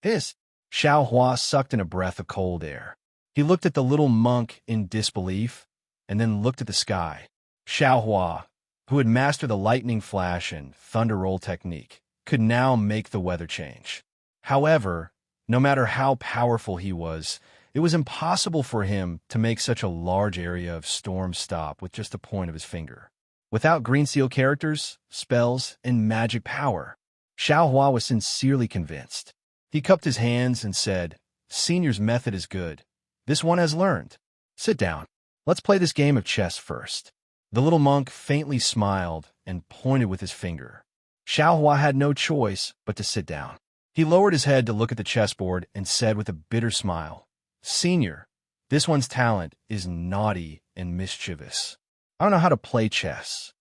This, Xiao Hua sucked in a breath of cold air. He looked at the little monk in disbelief, and then looked at the sky. Xiao Hua, who had mastered the lightning flash and thunder roll technique, could now make the weather change. However, no matter how powerful he was, it was impossible for him to make such a large area of storm stop with just the point of his finger. Without green seal characters, spells, and magic power, Xiao Hua was sincerely convinced. He cupped his hands and said, "Senior's method is good. This one has learned. Sit down. Let's play this game of chess first." The little monk faintly smiled and pointed with his finger. Xiao Hua had no choice but to sit down. He lowered his head to look at the chessboard and said with a bitter smile, "Senior, this one's talent is naughty and mischievous. I don't know how to play chess."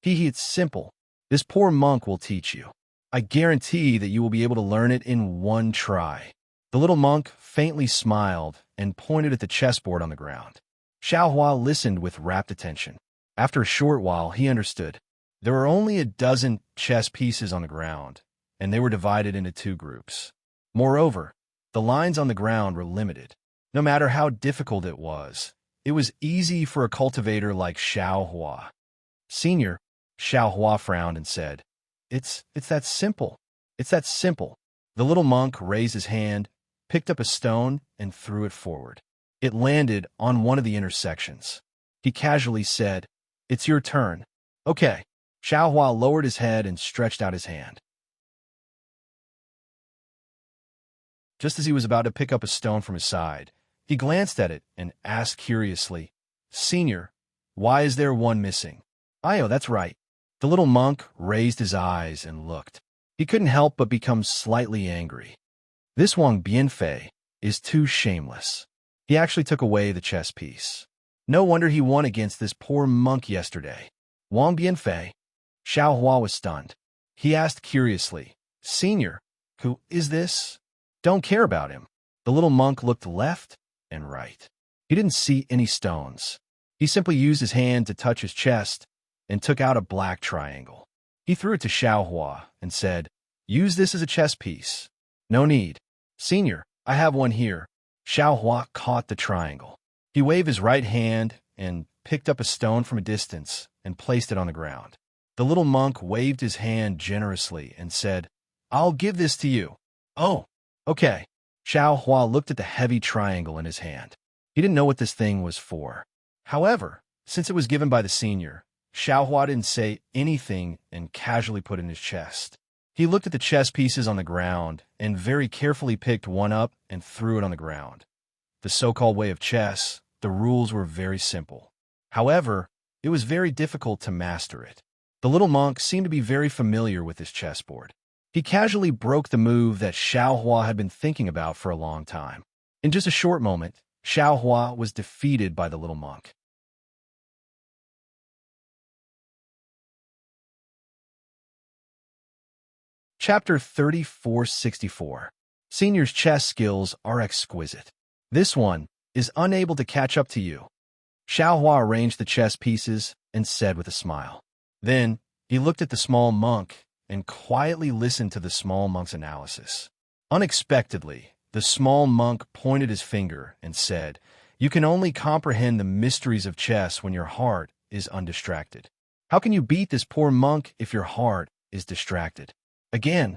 It's simple. This poor monk will teach you. I guarantee that you will be able to learn it in one try." The little monk faintly smiled and pointed at the chessboard on the ground. Xiao Hua listened with rapt attention. After a short while, he understood. There were only a dozen chess pieces on the ground, and they were divided into two groups. Moreover, the lines on the ground were limited. No matter how difficult it was easy for a cultivator like Xiao Hua. "Senior," Xiao Hua frowned and said, It's that simple. It's that simple." The little monk raised his hand, picked up a stone, and threw it forward. It landed on one of the intersections. He casually said, "It's your turn." "Okay." Xiao Hua lowered his head and stretched out his hand. Just as he was about to pick up a stone from his side, he glanced at it and asked curiously, "Senior, why is there one missing?" "Oh, that's right." The little monk raised his eyes and looked. He couldn't help but become slightly angry. This Wang Bianfei is too shameless. He actually took away the chess piece. No wonder he won against this poor monk yesterday. "Wang Bianfei?" Xiao Hua was stunned. He asked curiously, "Senior, who is this?" "Don't care about him." The little monk looked left and right. He didn't see any stones. He simply used his hand to touch his chest and took out a black triangle. He threw it to Xiao Hua and said, "Use this as a chess piece." "No need." "Senior, I have one here." Xiao Hua caught the triangle. He waved his right hand and picked up a stone from a distance and placed it on the ground. The little monk waved his hand generously and said, "I'll give this to you." "Oh, okay." Xiao Hua looked at the heavy triangle in his hand. He didn't know what this thing was for. However, since it was given by the senior, Xiao Hua didn't say anything and casually put it in his chest. He looked at the chess pieces on the ground and very carefully picked one up and threw it on the ground. The so-called way of chess, the rules were very simple. However, it was very difficult to master it. The little monk seemed to be very familiar with this chessboard. He casually broke the move that Xiao Hua had been thinking about for a long time. In just a short moment, Xiao Hua was defeated by the little monk. Chapter 3464. Senior's chess skills are exquisite. This one is unable to catch up to you. Xiao Hua arranged the chess pieces and said with a smile. Then he looked at the small monk and quietly listened to the small monk's analysis. Unexpectedly, the small monk pointed his finger and said, "You can only comprehend the mysteries of chess when your heart is undistracted. How can you beat this poor monk if your heart is distracted?" Again.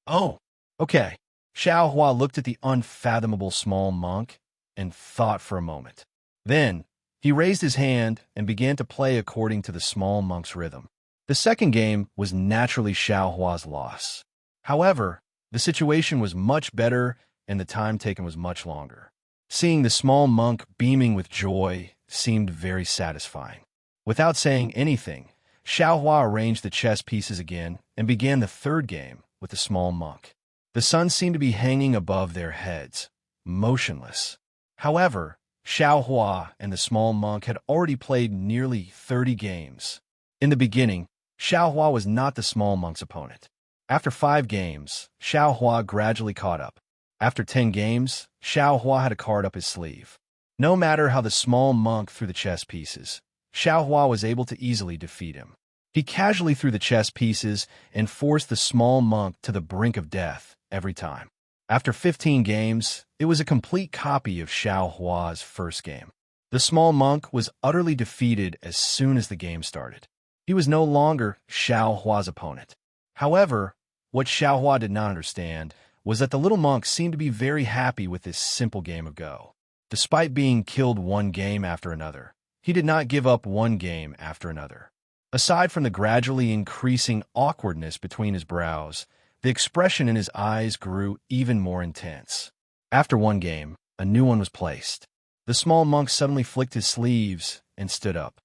"Oh, okay." Xiao Hua looked at the unfathomable small monk and thought for a moment. Then he raised his hand and began to play according to the small monk's rhythm. The second game was naturally Xiao Hua's loss. However, the situation was much better and the time taken was much longer. Seeing the small monk beaming with joy seemed very satisfying. Without saying anything, Xiao Hua arranged the chess pieces again and began the third game with the small monk. The sun seemed to be hanging above their heads, motionless. However, Xiao Hua and the small monk had already played nearly 30 games. In the beginning, Xiao Hua was not the small monk's opponent. After 5 games, Xiao Hua gradually caught up. After 10 games, Xiao Hua had a card up his sleeve. No matter how the small monk threw the chess pieces, Xiao Hua was able to easily defeat him. He casually threw the chess pieces and forced the small monk to the brink of death every time. After 15 games, it was a complete copy of Xiao Hua's first game. The small monk was utterly defeated as soon as the game started. He was no longer Xiao Hua's opponent. However, what Xiao Hua did not understand was that the little monk seemed to be very happy with this simple game of Go. Despite being killed one game after another, he did not give up one game after another. Aside from the gradually increasing awkwardness between his brows, the expression in his eyes grew even more intense. After one game, a new one was placed. The small monk suddenly flicked his sleeves and stood up.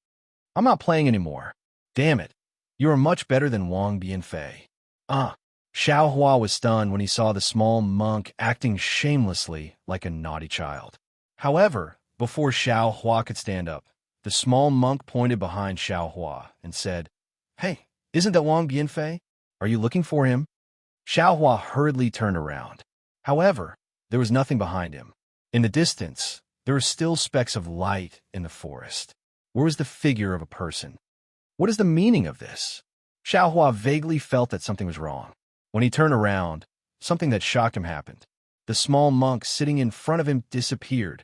"I'm not playing anymore. Damn it. You are much better than Wang Bianfei." Xiao Hua was stunned when he saw the small monk acting shamelessly like a naughty child. However, before Xiao Hua could stand up, the small monk pointed behind Xiao Hua and said, "Hey, isn't that Wang Bianfei? Are you looking for him?" Xiao Hua hurriedly turned around. However, there was nothing behind him. In the distance, there were still specks of light in the forest. Where was the figure of a person? What is the meaning of this? Xiao Hua vaguely felt that something was wrong. When he turned around, something that shocked him happened. The small monk sitting in front of him disappeared.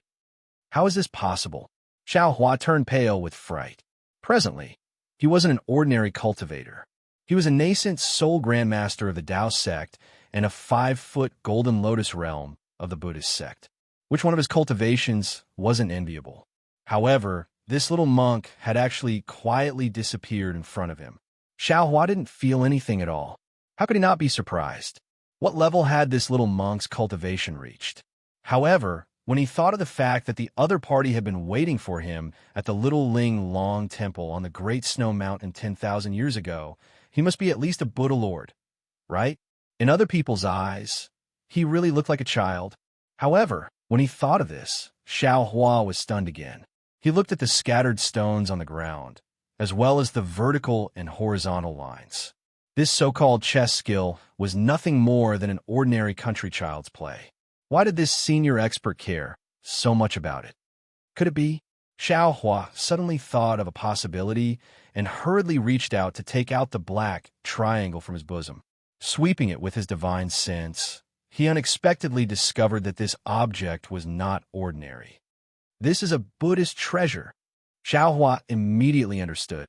How is this possible? Xiao Hua turned pale with fright. Presently, he wasn't an ordinary cultivator. He was a nascent soul grandmaster of the Tao sect and a 5-foot golden lotus realm of the Buddhist sect. Which one of his cultivations wasn't enviable? However, this little monk had actually quietly disappeared in front of him. Xiao Hua didn't feel anything at all. How could he not be surprised? What level had this little monk's cultivation reached? However, when he thought of the fact that the other party had been waiting for him at the Little Ling Long Temple on the Great Snow Mountain 10,000 years ago, he must be at least a Buddha Lord, right? In other people's eyes, he really looked like a child. However, when he thought of this, Xiao Hua was stunned again. He looked at the scattered stones on the ground, as well as the vertical and horizontal lines. This so-called chess skill was nothing more than an ordinary country child's play. Why did this senior expert care so much about it? Could it be? Xiao Hua suddenly thought of a possibility and hurriedly reached out to take out the black triangle from his bosom. Sweeping it with his divine sense, he unexpectedly discovered that this object was not ordinary. This is a Buddhist treasure. Xiao Hua immediately understood.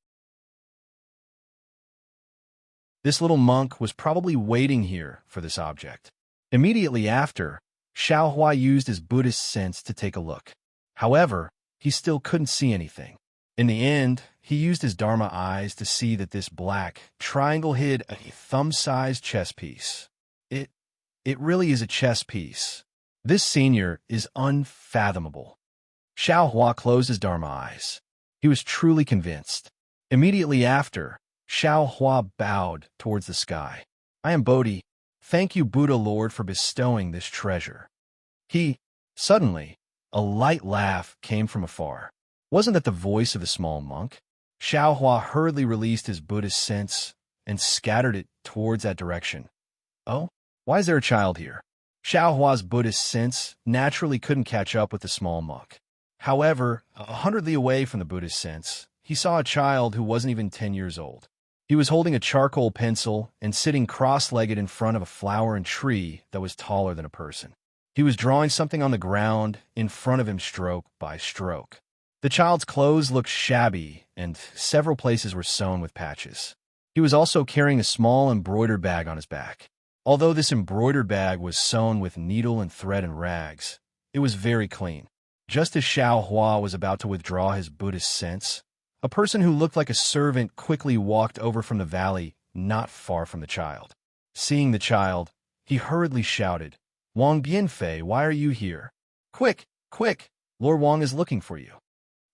This little monk was probably waiting here for this object. Immediately after, Xiao Hua used his Buddhist sense to take a look. However, he still couldn't see anything. In the end, he used his Dharma eyes to see that this black triangle hid a thumb-sized chess piece. It really is a chess piece. This senior is unfathomable. Xiao Hua closed his Dharma eyes. He was truly convinced. Immediately after, Xiao Hua bowed towards the sky. "I am Bodhi. Thank you, Buddha Lord, for bestowing this treasure." Suddenly, a light laugh came from afar. Wasn't that the voice of the small monk? Xiao Hua hurriedly released his Buddhist sense and scattered it towards that direction. Oh, why is there a child here? Xiao Hua's Buddhist sense naturally couldn't catch up with the small monk. However, 100 li away from the Buddhist sense, he saw a child who wasn't even 10 years old. He was holding a charcoal pencil and sitting cross-legged in front of a flower and tree that was taller than a person. He was drawing something on the ground in front of him stroke by stroke. The child's clothes looked shabby, and several places were sewn with patches. He was also carrying a small embroidered bag on his back. Although this embroidered bag was sewn with needle and thread and rags, it was very clean. Just as Xiao Hua was about to withdraw his Buddhist sense, a person who looked like a servant quickly walked over from the valley not far from the child. Seeing the child, he hurriedly shouted, "Wang Bianfei, why are you here? Quick, quick, Lord Wang is looking for you."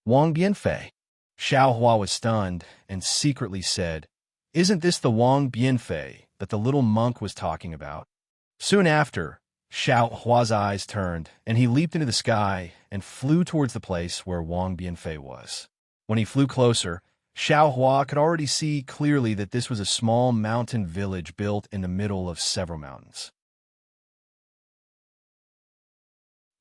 Wang Bianfei. Xiao Hua was stunned and secretly said, "Isn't this the Wang Bianfei that the little monk was talking about?" Soon after, Xiao Hua's eyes turned, and he leaped into the sky and flew towards the place where Wang Bianfei was. When he flew closer, Xiao Hua could already see clearly that this was a small mountain village built in the middle of several mountains.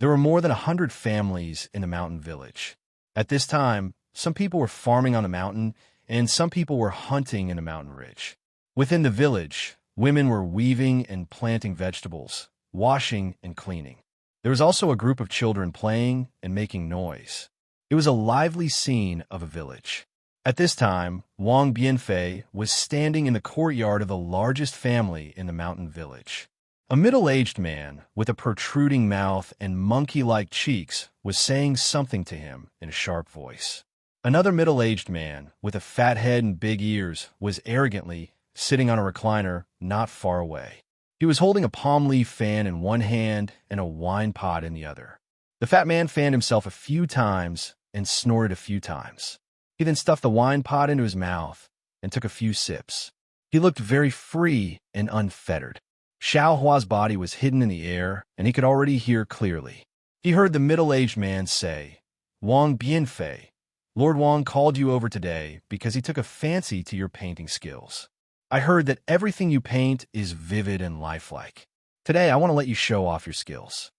There were more than 100 families in the mountain village. At this time, some people were farming on the mountain, and some people were hunting in the mountain ridge. Within the village, women were weaving and planting vegetables, washing and cleaning. There was also a group of children playing and making noise. It was a lively scene of a village. At this time, Wang Bianfei was standing in the courtyard of the largest family in the mountain village. A middle-aged man with a protruding mouth and monkey-like cheeks was saying something to him in a sharp voice. Another middle-aged man with a fat head and big ears was arrogantly sitting on a recliner not far away. He was holding a palm leaf fan in one hand and a wine pot in the other. The fat man fanned himself a few times and snorted a few times. He then stuffed the wine pot into his mouth and took a few sips. He looked very free and unfettered. Xiao Hua's body was hidden in the air, and he could already hear clearly. He heard the middle-aged man say, "Wang Bianfei, Lord Wang called you over today because he took a fancy to your painting skills. I heard that everything you paint is vivid and lifelike. Today, I want to let you show off your skills."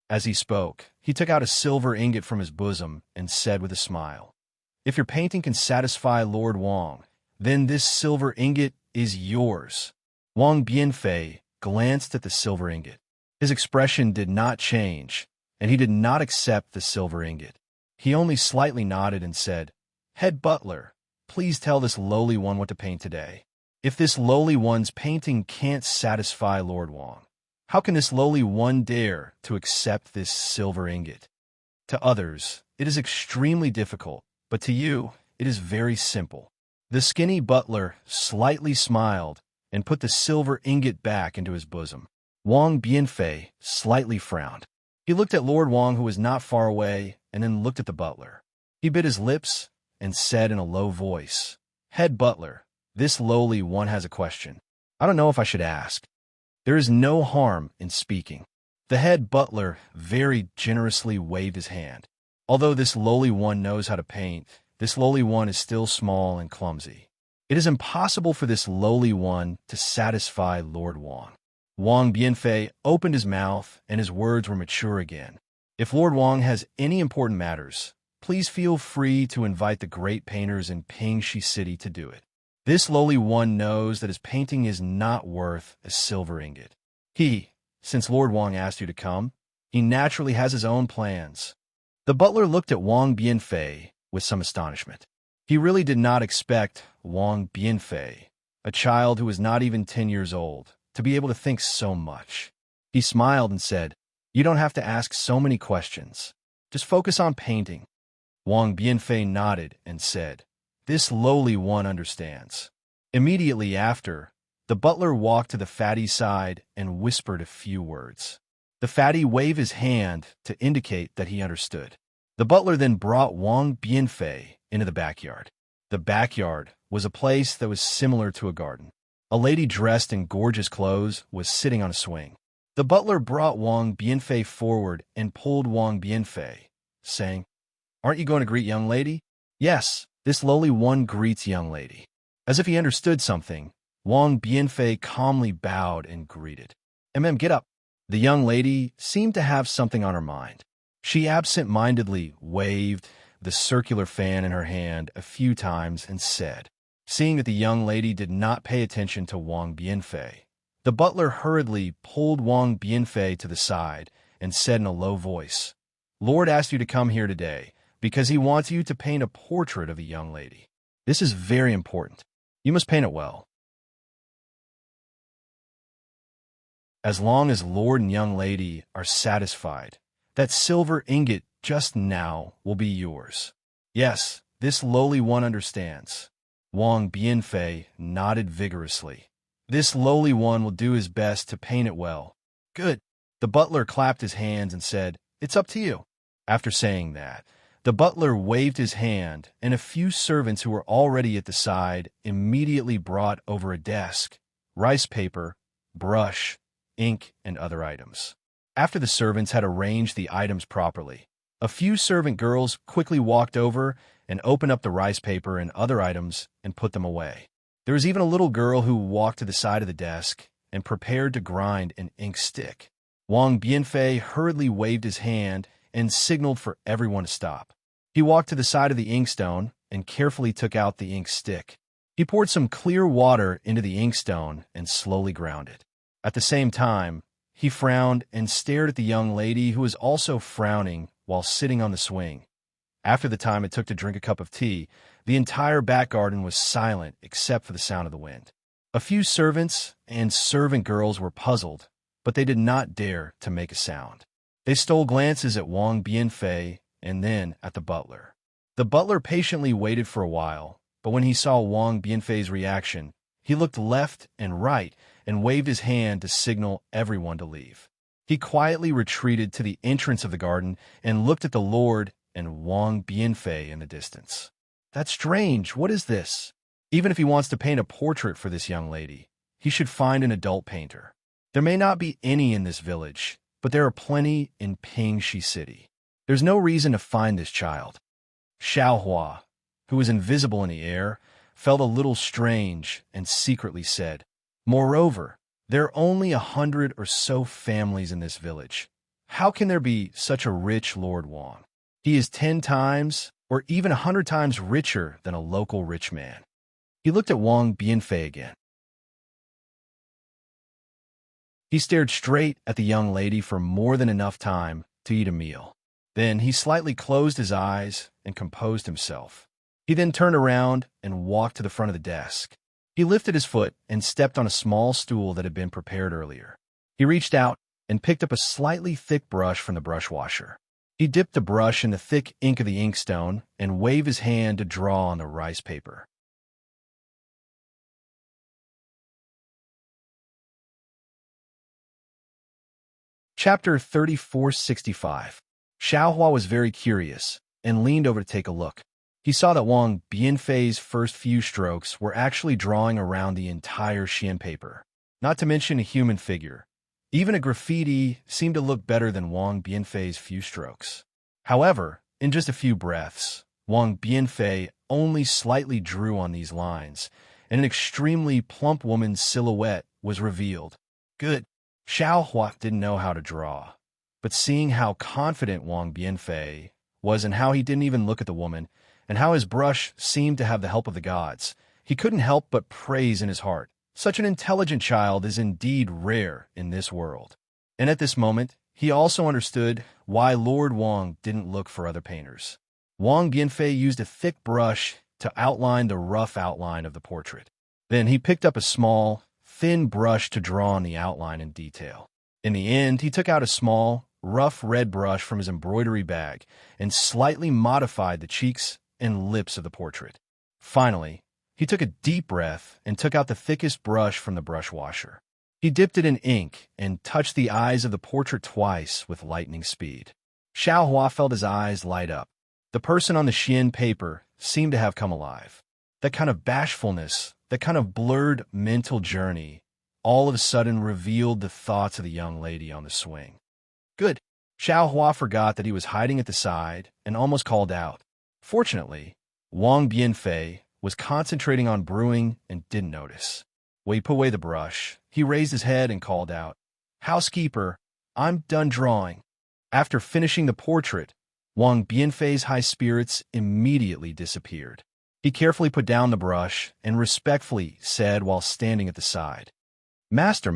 As he spoke, he took out a silver ingot from his bosom and said with a smile, "If your painting can satisfy Lord Wang, then this silver ingot is yours." Wang Bianfei glanced at the silver ingot. His expression did not change, and he did not accept the silver ingot. He only slightly nodded and said, "Head butler, please tell this lowly one what to paint today. If this lowly one's painting can't satisfy Lord Wang, how can this lowly one dare to accept this silver ingot? To others, it is extremely difficult, but to you, it is very simple." The skinny butler slightly smiled and put the silver ingot back into his bosom. Wang Bianfei slightly frowned. He looked at Lord Wang, who was not far away, and then looked at the butler. He bit his lips and said in a low voice, "Head butler, this lowly one has a question. I don't know if I should ask." "There is no harm in speaking." The head butler very generously waved his hand. Although this lowly one knows how to paint, this lowly one is still small and clumsy. It is impossible for this lowly one to satisfy Lord Wang. Wang Bianfei opened his mouth, and his words were mature again. "If Lord Wang has any important matters, please feel free to invite the great painters in Pingxi City to do it. This lowly one knows that his painting is not worth a silver ingot. Since Lord Wang asked you to come, he naturally has his own plans." The butler looked at Wang Bianfei with some astonishment. He really did not expect Wang Bianfei, a child who was not even 10 years old, to be able to think so much. He smiled and said, "You don't have to ask so many questions. Just focus on painting." Wang Bianfei nodded and said, "This lowly one understands." Immediately after, the butler walked to the fatty's side and whispered a few words. The fatty waved his hand to indicate that he understood. The butler then brought Wang Bianfei into the backyard. The backyard was a place that was similar to a garden. A lady dressed in gorgeous clothes was sitting on a swing. The butler brought Wang Bianfei forward and pulled Wang Bianfei, saying, "Aren't you going to greet young lady?" "Yes, this lowly one greets young lady." As if he understood something, Wang Bianfei calmly bowed and greeted. Get up." The young lady seemed to have something on her mind. She absent-mindedly waved the circular fan in her hand a few times and said, seeing that the young lady did not pay attention to Wang Bianfei, the butler hurriedly pulled Wang Bianfei to the side and said in a low voice, "Lord asked you to come here today because he wants you to paint a portrait of a young lady. This is very important. You must paint it well. As long as Lord and young lady are satisfied, that silver ingot just now will be yours." "Yes, this lowly one understands." Wang Bianfei nodded vigorously. "This lowly one will do his best to paint it well." "Good." The butler clapped his hands and said, "It's up to you." After saying that, the butler waved his hand, and a few servants who were already at the side immediately brought over a desk, rice paper, brush, ink, and other items. After the servants had arranged the items properly, a few servant girls quickly walked over and opened up the rice paper and other items and put them away. There was even a little girl who walked to the side of the desk and prepared to grind an ink stick. Wang Bianfei hurriedly waved his hand and signaled for everyone to stop. He walked to the side of the inkstone and carefully took out the ink stick. He poured some clear water into the inkstone and slowly ground it. At the same time, he frowned and stared at the young lady who was also frowning while sitting on the swing. After the time it took to drink a cup of tea, the entire back garden was silent except for the sound of the wind. A few servants and servant girls were puzzled, but they did not dare to make a sound. They stole glances at Wang Bianfei and then at the butler. The butler patiently waited for a while, but when he saw Wang Bianfei's reaction, he looked left and right and waved his hand to signal everyone to leave. He quietly retreated to the entrance of the garden and looked at the Lord and Wang Bianfei in the distance. That's strange. What is this? Even if he wants to paint a portrait for this young lady, he should find an adult painter. There may not be any in this village, but there are plenty in Pingxi City. There's no reason to find this child. Xiaohua, who was invisible in the air, felt a little strange and secretly said, "Moreover, there are only 100 or so families in this village. How can there be such a rich Lord Wang? He is 10 times or even 100 times richer than a local rich man." He looked at Wang Bianfei again. He stared straight at the young lady for more than enough time to eat a meal. Then he slightly closed his eyes and composed himself. He then turned around and walked to the front of the desk. He lifted his foot and stepped on a small stool that had been prepared earlier. He reached out and picked up a slightly thick brush from the brush washer. He dipped the brush in the thick ink of the inkstone and waved his hand to draw on the rice paper. Chapter 3465. Xiaohua was very curious and leaned over to take a look. He saw that Wang Bianfei's first few strokes were actually drawing around the entire Xian paper, not to mention a human figure. Even a graffiti seemed to look better than Wang Bianfei's few strokes. However, in just a few breaths, Wang Bianfei only slightly drew on these lines, and an extremely plump woman's silhouette was revealed. Good. Xiaohua didn't know how to draw, but seeing how confident Wang Bianfei was and how he didn't even look at the woman, and how his brush seemed to have the help of the gods, he couldn't help but praise in his heart. Such an intelligent child is indeed rare in this world. And at this moment, he also understood why Lord Wang didn't look for other painters. Wang Bianfei used a thick brush to outline the rough outline of the portrait. Then he picked up a small, thin brush to draw on the outline in detail. In the end, he took out a small, rough red brush from his embroidery bag and slightly modified the cheeks and lips of the portrait. Finally, he took a deep breath and took out the thickest brush from the brush washer. He dipped it in ink and touched the eyes of the portrait twice with lightning speed. Xiaohua felt his eyes light up. The person on the Xian paper seemed to have come alive. That kind of bashfulness, that kind of blurred mental journey, all of a sudden revealed the thoughts of the young lady on the swing. Good. Xiaohua forgot that he was hiding at the side and almost called out. Fortunately, Wang Bianfei was concentrating on brewing and didn't notice. When he put away the brush, he raised his head and called out, "Housekeeper, I'm done drawing." After finishing the portrait, Wang Bianfei's high spirits immediately disappeared. He carefully put down the brush and respectfully said while standing at the side, Master.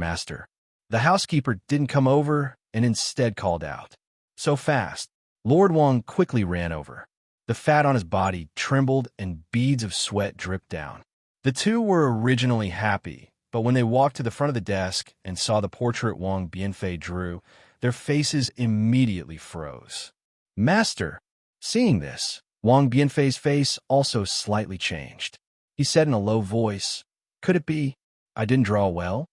The housekeeper didn't come over and instead called out. So fast, Lord Wang quickly ran over. The fat on his body trembled and beads of sweat dripped down. The two were originally happy, but when they walked to the front of the desk and saw the portrait Wang Bianfei drew, their faces immediately froze. Master! Seeing this, Wang Bianfei's face also slightly changed. He said in a low voice, "Could it be I didn't draw well?"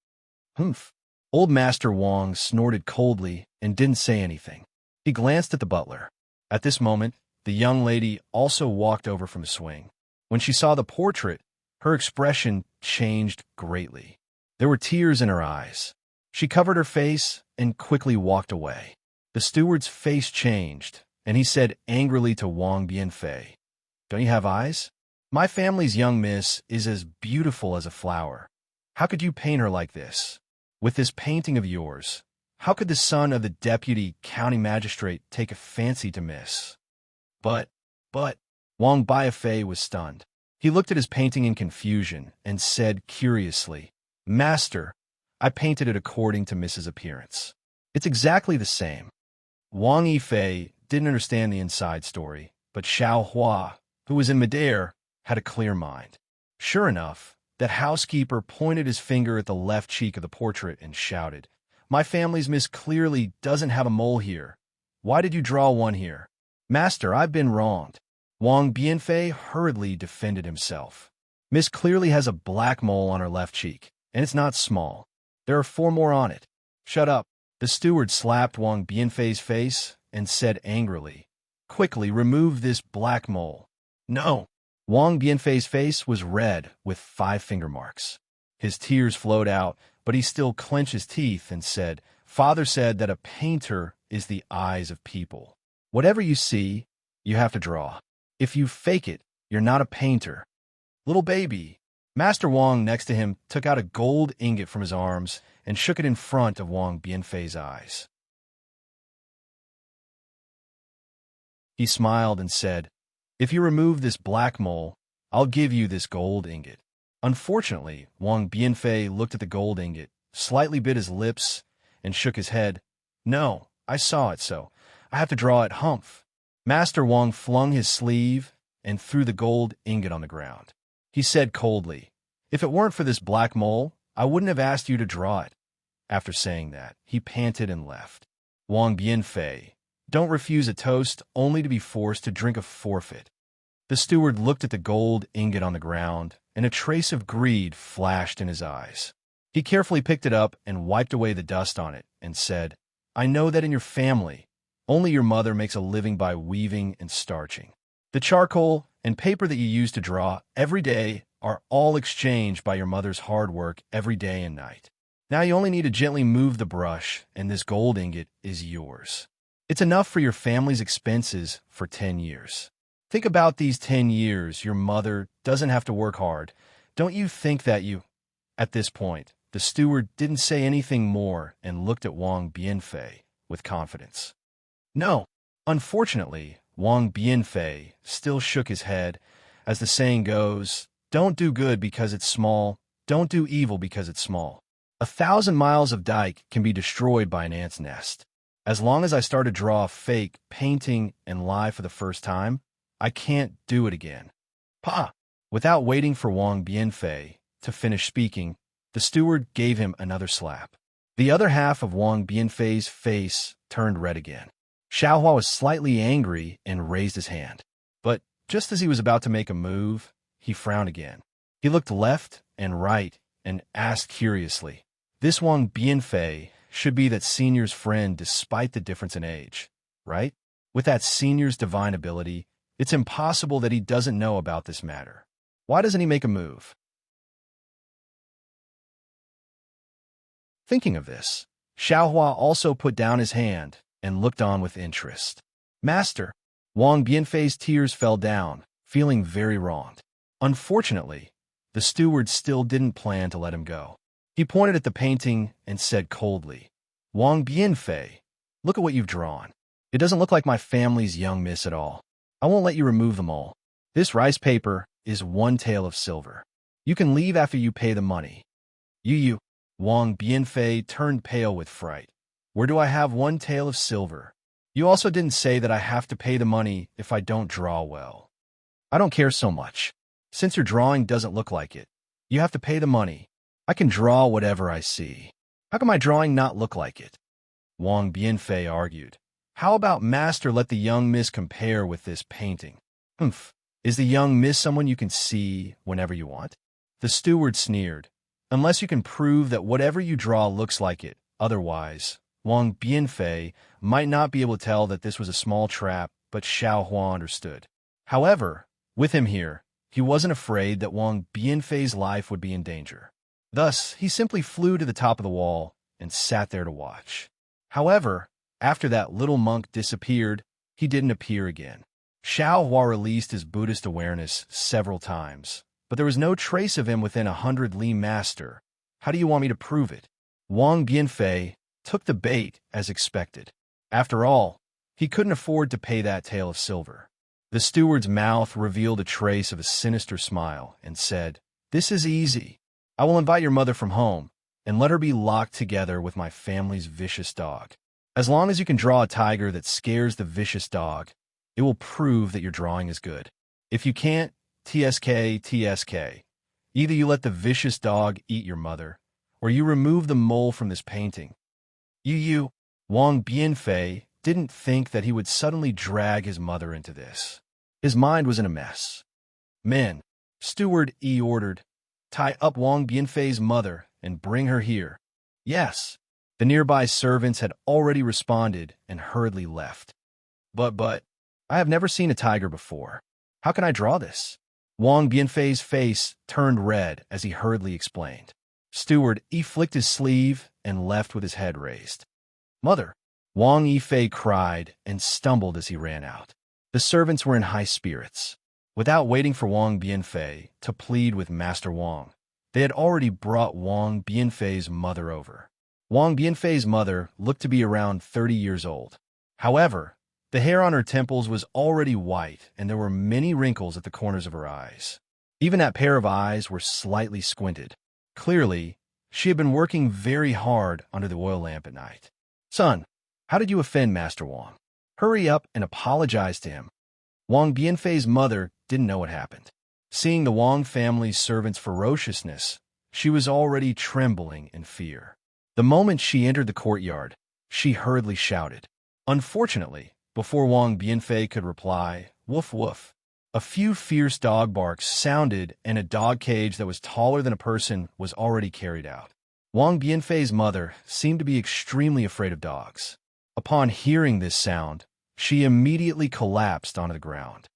Humph. Old Master Wang snorted coldly and didn't say anything. He glanced at the butler. At this moment, the young lady also walked over from the swing. When she saw the portrait, her expression changed greatly. There were tears in her eyes. She covered her face and quickly walked away. The steward's face changed, and he said angrily to Wang Bianfei, "Don't you have eyes? My family's young miss is as beautiful as a flower. How could you paint her like this? With this painting of yours, how could the son of the deputy county magistrate take a fancy to miss?" But, Wang Bianfei was stunned. He looked at his painting in confusion and said curiously, "Master, I painted it according to Miss's appearance. It's exactly the same." Wang Yifei didn't understand the inside story, but Xiao Hua, who was in midair, had a clear mind. Sure enough, that housekeeper pointed his finger at the left cheek of the portrait and shouted, "My family's miss clearly doesn't have a mole here. Why did you draw one here?" "Master, I've been wronged." Wang Bianfei hurriedly defended himself. "Miss clearly has a black mole on her left cheek, and it's not small. There are 4 more on it." "Shut up." The steward slapped Wang Bianfei's face and said angrily, "Quickly remove this black mole." "No." Wang Bianfei's face was red with 5 finger marks. His tears flowed out, but he still clenched his teeth and said, "Father said that a painter is the eyes of people. Whatever you see, you have to draw. If you fake it, you're not a painter." "Little baby." Master Wang next to him took out a gold ingot from his arms and shook it in front of Wang Bianfei's eyes. He smiled and said, "If you remove this black mole, I'll give you this gold ingot." Unfortunately, Wang Bianfei looked at the gold ingot, slightly bit his lips, and shook his head. "No, I saw it, so I have to draw it, humph." Master Wang flung his sleeve and threw the gold ingot on the ground. He said coldly, "If it weren't for this black mole, I wouldn't have asked you to draw it." After saying that, he panted and left. Wang Bianfei, don't refuse a toast only to be forced to drink a forfeit. The steward looked at the gold ingot on the ground, and a trace of greed flashed in his eyes. He carefully picked it up and wiped away the dust on it, and said, "I know that in your family, only your mother makes a living by weaving and starching. The charcoal and paper that you use to draw every day are all exchanged by your mother's hard work every day and night. Now you only need to gently move the brush, and this gold ingot is yours. It's enough for your family's expenses for 10 years. Think about these 10 years your mother doesn't have to work hard. Don't you think that you—" At this point, the steward didn't say anything more and looked at Wang Bianfei with confidence. "No." Unfortunately, Wang Bianfei still shook his head. As the saying goes, don't do good because it's small, don't do evil because it's small. 1,000 miles of dike can be destroyed by an ant's nest. As long as I start to draw fake, painting, and lie for the first time, I can't do it again. Pa! Without waiting for Wang Bianfei to finish speaking, the steward gave him another slap. The other half of Wang Bianfei's face turned red again. Xiaohua was slightly angry and raised his hand. But just as he was about to make a move, he frowned again. He looked left and right and asked curiously, "This Wang Bianfei should be that senior's friend despite the difference in age, right? With that senior's divine ability, it's impossible that he doesn't know about this matter. Why doesn't he make a move?" Thinking of this, Xiaohua also put down his hand and looked on with interest. "Master," Wang Bianfei's tears fell down, feeling very wronged. Unfortunately, the steward still didn't plan to let him go. He pointed at the painting and said coldly, "Wang Bianfei, look at what you've drawn. It doesn't look like my family's young miss at all. I won't let you remove them all. This rice paper is 1 tael of silver. You can leave after you pay the money." You. Wang Bianfei turned pale with fright. "Where do I have 1 tael of silver? You also didn't say that I have to pay the money if I don't draw well." "I don't care so much. Since your drawing doesn't look like it, you have to pay the money. I can draw whatever I see. How can my drawing not look like it?" Wang Bianfei argued. "How about master let the young miss compare with this painting?" "Humph. Is the young miss someone you can see whenever you want?" The steward sneered. "Unless you can prove that whatever you draw looks like it, otherwise, Wang Bianfei might not be able to tell that this was a small trap, but Xiao Hua understood. However, with him here, he wasn't afraid that Wang Bianfei's life would be in danger. Thus, he simply flew to the top of the wall and sat there to watch. However, after that little monk disappeared, he didn't appear again. Xiao Hua released his Buddhist awareness several times, but there was no trace of him within 100 Li Master. How do you want me to prove it? Wang Bianfei took the bait as expected. After all, he couldn't afford to pay that tael of silver. The steward's mouth revealed a trace of a sinister smile and said, "This is easy. I will invite your mother from home and let her be locked together with my family's vicious dog. As long as you can draw a tiger that scares the vicious dog, it will prove that your drawing is good. If you can't, TSK. Either you let the vicious dog eat your mother, or you remove the mole from this painting." Wang Bianfei didn't think that he would suddenly drag his mother into this. His mind was in a mess. "Men," Steward E ordered, "tie up Wang Bianfei's mother and bring her here." "Yes." The nearby servants had already responded and hurriedly left. But, I have never seen a tiger before. How can I draw this?" Wang Bianfei's face turned red as he hurriedly explained. Steward E flicked his sleeve and left with his head raised. "Mother!" Wang Yifei cried and stumbled as he ran out. The servants were in high spirits. Without waiting for Wang Bianfei to plead with Master Wang, they had already brought Wang Bianfei's mother over. Wang Bianfei's mother looked to be around 30 years old. However, the hair on her temples was already white and there were many wrinkles at the corners of her eyes. Even that pair of eyes were slightly squinted. Clearly, she had been working very hard under the oil lamp at night. "Son, how did you offend Master Wang? Hurry up and apologize to him." Wang Bianfei's mother didn't know what happened. Seeing the Wang family's servants' ferociousness, she was already trembling in fear. The moment she entered the courtyard, she hurriedly shouted. Unfortunately, before Wang Bianfei could reply, "Woof woof," a few fierce dog barks sounded and a dog cage that was taller than a person was already carried out. Wang Bianfei's mother seemed to be extremely afraid of dogs. Upon hearing this sound, she immediately collapsed onto the ground.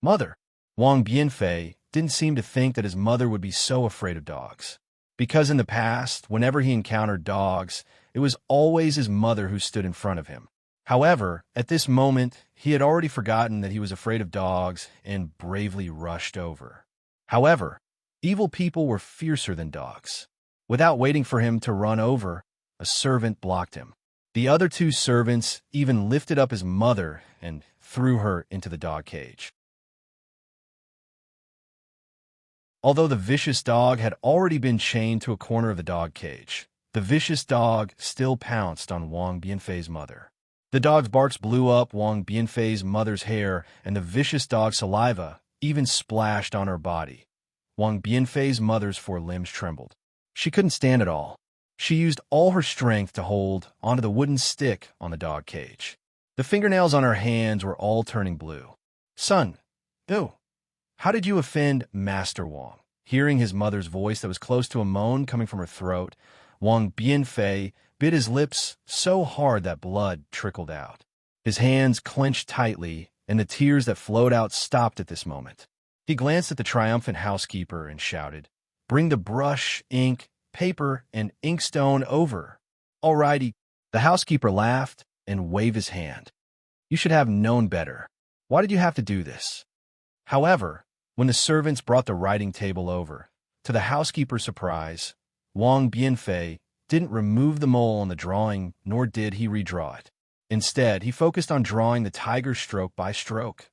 "Mother!" Wang Bianfei didn't seem to think that his mother would be so afraid of dogs. Because in the past, whenever he encountered dogs, it was always his mother who stood in front of him. However, at this moment, he had already forgotten that he was afraid of dogs and bravely rushed over. However, evil people were fiercer than dogs. Without waiting for him to run over, a servant blocked him. The other two servants even lifted up his mother and threw her into the dog cage. Although the vicious dog had already been chained to a corner of the dog cage, the vicious dog still pounced on Wang Bianfei's mother. The dog's barks blew up Wang Bianfei's mother's hair, and the vicious dog's saliva even splashed on her body. Wang Bianfei's mother's four limbs trembled. She couldn't stand it all. She used all her strength to hold onto the wooden stick on the dog cage. The fingernails on her hands were all turning blue. "Son, ew. How did you offend Master Wang?" Hearing his mother's voice that was close to a moan coming from her throat, Wang Bianfei bit his lips so hard that blood trickled out. His hands clenched tightly, and the tears that flowed out stopped at this moment. He glanced at the triumphant housekeeper and shouted, "Bring the brush, ink, paper, and inkstone over." "Alrighty." The housekeeper laughed and waved his hand. "You should have known better. Why did you have to do this?" However, when the servants brought the writing table over, to the housekeeper's surprise, Wang Bianfei didn't remove the mole on the drawing, nor did he redraw it. Instead, he focused on drawing the tiger stroke by stroke.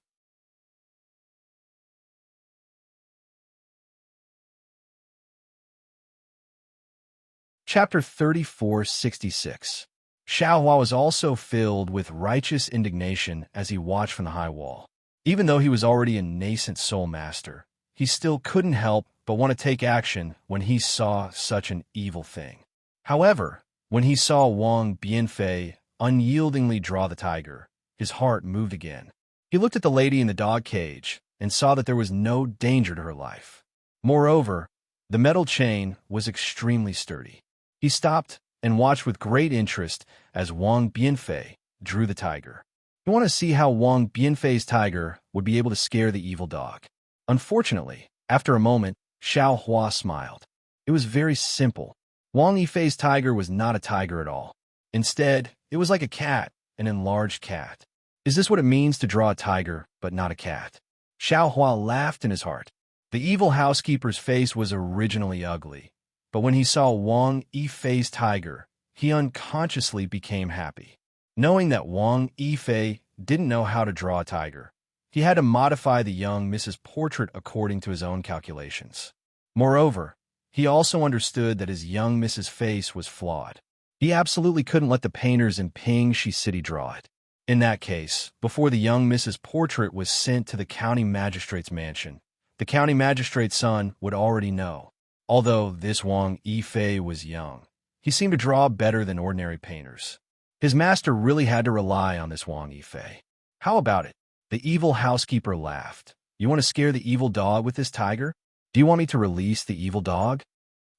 Chapter 3466. Xiaohua was also filled with righteous indignation as he watched from the high wall. Even though he was already a nascent soul master, he still couldn't help but want to take action when he saw such an evil thing. However, when he saw Wang Bianfei unyieldingly draw the tiger, his heart moved again. He looked at the lady in the dog cage and saw that there was no danger to her life. Moreover, the metal chain was extremely sturdy. He stopped and watched with great interest as Wang Bianfei drew the tiger. He wanted to see how Wang Bianfei's tiger would be able to scare the evil dog. Unfortunately, after a moment, Xiao Hua smiled. It was very simple. Wang Yifei's tiger was not a tiger at all. Instead, It was like a cat, an enlarged cat. Is this what it means to draw a tiger, but not a cat? Xiao Hua laughed in his heart. The evil housekeeper's face was originally ugly, but when he saw Wang Yifei's tiger, he unconsciously became happy. Knowing that Wang Yifei didn't know how to draw a tiger, he had to modify the young Mrs. Portrait according to his own calculations. Moreover, he also understood that his young Mrs. face was flawed. He absolutely couldn't let the painters in Pingxi City draw it. In that case, before the young Mrs. Portrait was sent to the county magistrate's mansion, the county magistrate's son would already know. Although this Wang Yifei was young, he seemed to draw better than ordinary painters. His master really had to rely on this Wang Yifei. How about it? The evil housekeeper laughed. You want to scare the evil dog with this tiger? Do you want me to release the evil dog?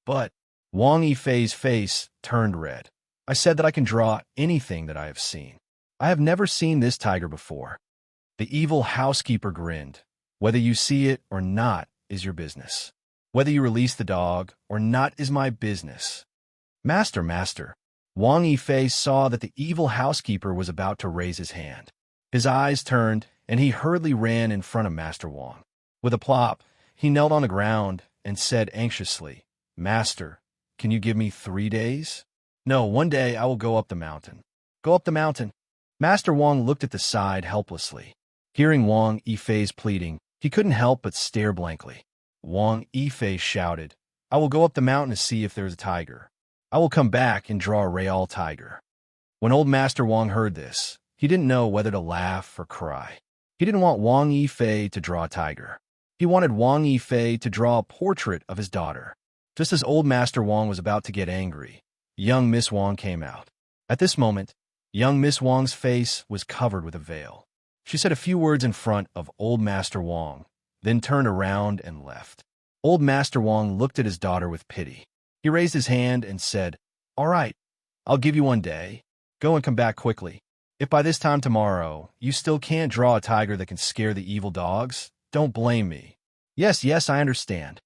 But Wang Yifei's face turned red. I said that I can draw anything that I have seen. I have never seen this tiger before. The evil housekeeper grinned. Whether you see it or not is your business. Whether you release the dog or not is my business. Master. Wang Yifei saw that the evil housekeeper was about to raise his hand. His eyes turned, and he hurriedly ran in front of Master Wang. With a plop, he knelt on the ground and said anxiously, Master, can you give me 3 days? No, 1 day I will go up the mountain. Go up the mountain. Master Wang looked at the side helplessly. Hearing Wang Yifei's pleading, he couldn't help but stare blankly. Wang Yifei shouted, I will go up the mountain to see if there is a tiger. I will come back and draw a real tiger. When old Master Wang heard this, he didn't know whether to laugh or cry. He didn't want Wang Yifei to draw a tiger. He wanted Wang Yifei to draw a portrait of his daughter. Just as old Master Wang was about to get angry, young Miss Wang came out. At this moment, young Miss Wang's face was covered with a veil. She said a few words in front of old Master Wang, then turned around and left. Old Master Wang looked at his daughter with pity. He raised his hand and said, All right, I'll give you 1 day. Go and come back quickly. If by this time tomorrow you still can't draw a tiger that can scare the evil dogs, don't blame me. Yes, I understand.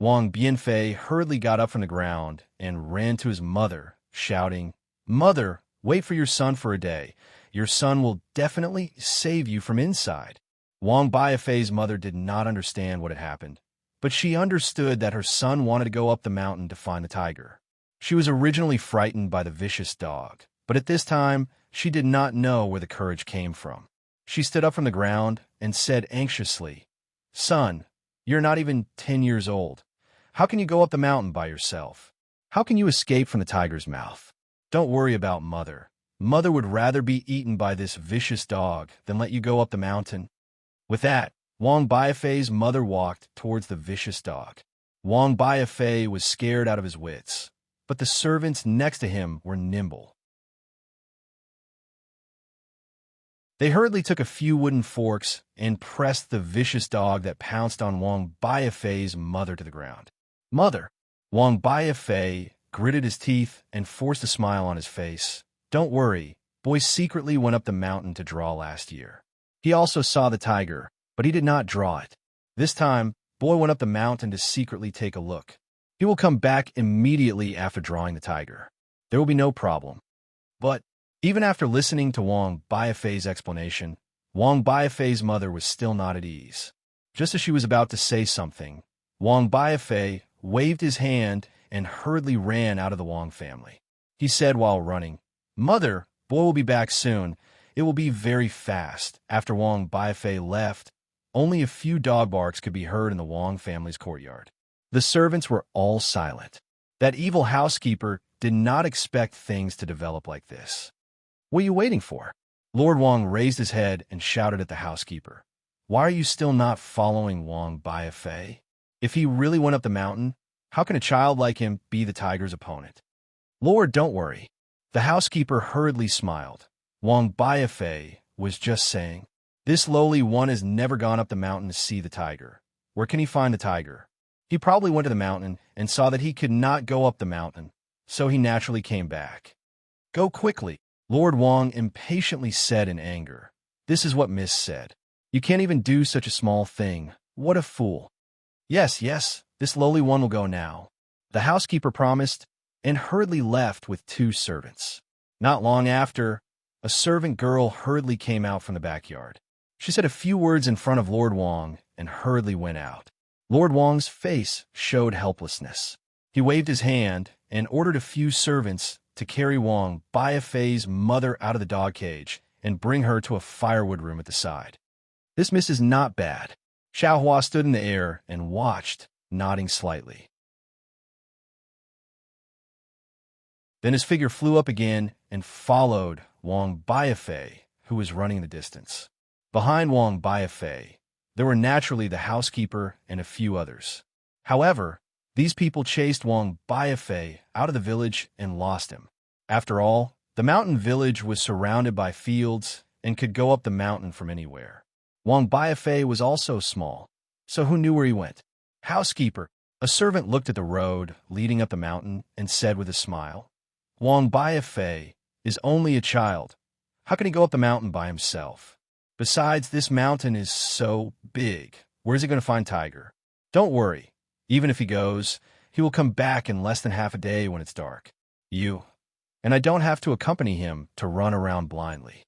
Wang Bianfei hurriedly got up from the ground and ran to his mother, shouting, Mother, wait for your son for a day. Your son will definitely save you from inside. Wang Bianfei's mother did not understand what had happened, but she understood that her son wanted to go up the mountain to find the tiger. She was originally frightened by the vicious dog, but at this time, she did not know where the courage came from. She stood up from the ground and said anxiously, Son, you're not even 10 years old. How can you go up the mountain by yourself? How can you escape from the tiger's mouth? Don't worry about Mother. Mother would rather be eaten by this vicious dog than let you go up the mountain. With that, Wang Bianfei's mother walked towards the vicious dog. Wang Bianfei was scared out of his wits, but the servants next to him were nimble. They hurriedly took a few wooden forks and pressed the vicious dog that pounced on Wang Bianfei's mother to the ground. Mother! Wang Bianfei gritted his teeth and forced a smile on his face. Don't worry, Boy secretly went up the mountain to draw last year. He also saw the tiger, but he did not draw it. This time, Boy went up the mountain to secretly take a look. He will come back immediately after drawing the tiger. There will be no problem. But even after listening to Wang Bianfei's explanation, Wang Bianfei's mother was still not at ease. Just as she was about to say something, Wang Bianfei waved his hand and hurriedly ran out of the Wang family. He said while running, "Mother, Boy will be back soon. It will be very fast." After Wang Bianfei left, only a few dog barks could be heard in the Wang family's courtyard. The servants were all silent. That evil housekeeper did not expect things to develop like this. "What are you waiting for?" Lord Wang raised his head and shouted at the housekeeper. "Why are you still not following Wang Bianfei? If he really went up the mountain, how can a child like him be the tiger's opponent?" "Lord, don't worry." The housekeeper hurriedly smiled. Wang Bianfei was just saying, "This lowly one has never gone up the mountain to see the tiger. Where can he find the tiger? He probably went to the mountain and saw that he could not go up the mountain, so he naturally came back." "Go quickly," Lord Wang impatiently said in anger. "This is what Miss said. You can't even do such a small thing. What a fool." Yes, this lowly one will go now," the housekeeper promised, and hurriedly left with two servants. Not long after, a servant girl hurriedly came out from the backyard. She said a few words in front of Lord Wang and hurriedly went out. Lord Wang's face showed helplessness. He waved his hand and ordered a few servants to carry Wang Baifei's mother out of the dog cage and bring her to a firewood room at the side. This miss is not bad. Xiao Hua stood in the air and watched, nodding slightly. Then his figure flew up again and followed Wang Baifei, who was running the distance. Behind Wang Baifei, there were naturally the housekeeper and a few others. However, these people chased Wang Baifei out of the village and lost him. After all, the mountain village was surrounded by fields and could go up the mountain from anywhere. Wang Baifei was also small, so who knew where he went? Housekeeper, a servant looked at the road leading up the mountain and said with a smile, Wang Baifei is only a child. How can he go up the mountain by himself? Besides, this mountain is so big. Where's he going to find Tiger? Don't worry. Even if he goes, he will come back in less than half a day when it's dark. And I don't have to accompany him to run around blindly.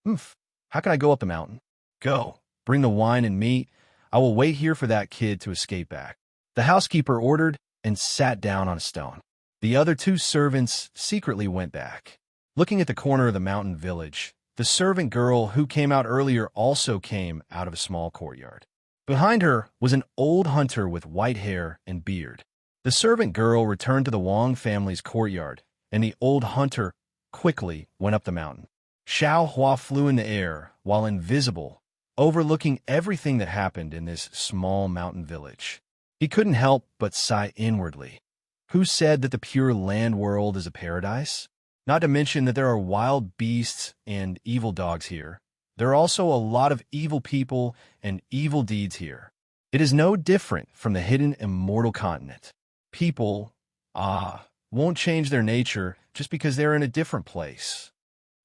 How can I go up the mountain? Go, bring the wine and meat. I will wait here for that kid to escape back. The housekeeper ordered and sat down on a stone. The other two servants secretly went back. Looking at the corner of the mountain village, the servant girl who came out earlier also came out of a small courtyard. Behind her was an old hunter with white hair and beard. The servant girl returned to the Wang family's courtyard, and the old hunter quickly went up the mountain. Xiao Hua flew in the air, while invisible, overlooking everything that happened in this small mountain village. He couldn't help but sigh inwardly. Who said that the pure land world is a paradise? Not to mention that there are wild beasts and evil dogs here. There are also a lot of evil people and evil deeds here. It is no different from the hidden immortal continent. People, won't change their nature just because they're in a different place.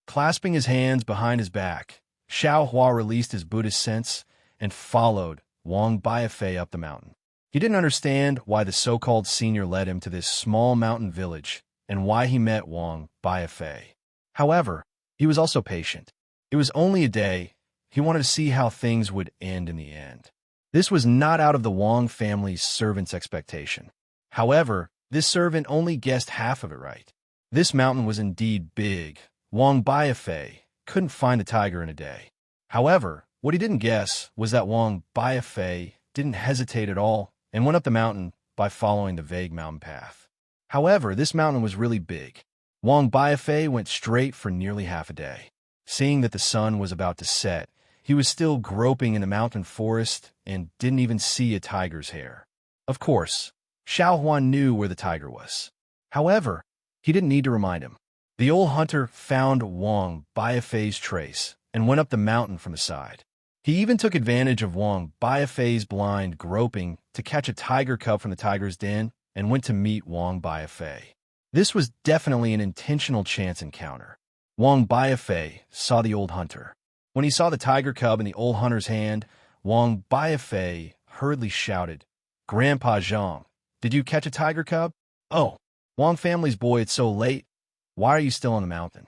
Clasping his hands behind his back, Xiao Hua released his Buddhist sense and followed Wang Baifei up the mountain. He didn't understand why the so-called senior led him to this small mountain village and why he met Wang Baifei. However, he was also patient. It was only a day. He wanted to see how things would end in the end. This was not out of the Wang family's servant's expectation. However, this servant only guessed half of it right. This mountain was indeed big. Wang Baifei couldn't find a tiger in a day. However, what he didn't guess was that Wang Baifei didn't hesitate at all and went up the mountain by following the vague mountain path. However, this mountain was really big. Wang Baifei went straight for nearly half a day. Seeing that the sun was about to set, he was still groping in the mountain forest and didn't even see a tiger's hair. Of course, Xiao Huan knew where the tiger was. However, he didn't need to remind him. The old hunter found Wang Baifei's trace and went up the mountain from the side. He even took advantage of Wang Baifei's blind groping to catch a tiger cub from the tiger's den and went to meet Wang Baifei. This was definitely an intentional chance encounter. Wang Baifei saw the old hunter. When he saw the tiger cub in the old hunter's hand, Wang Baifei hurriedly shouted, Grandpa Zhang, did you catch a tiger cub? Oh, Wang family's boy, it's so late. Why are you still on the mountain?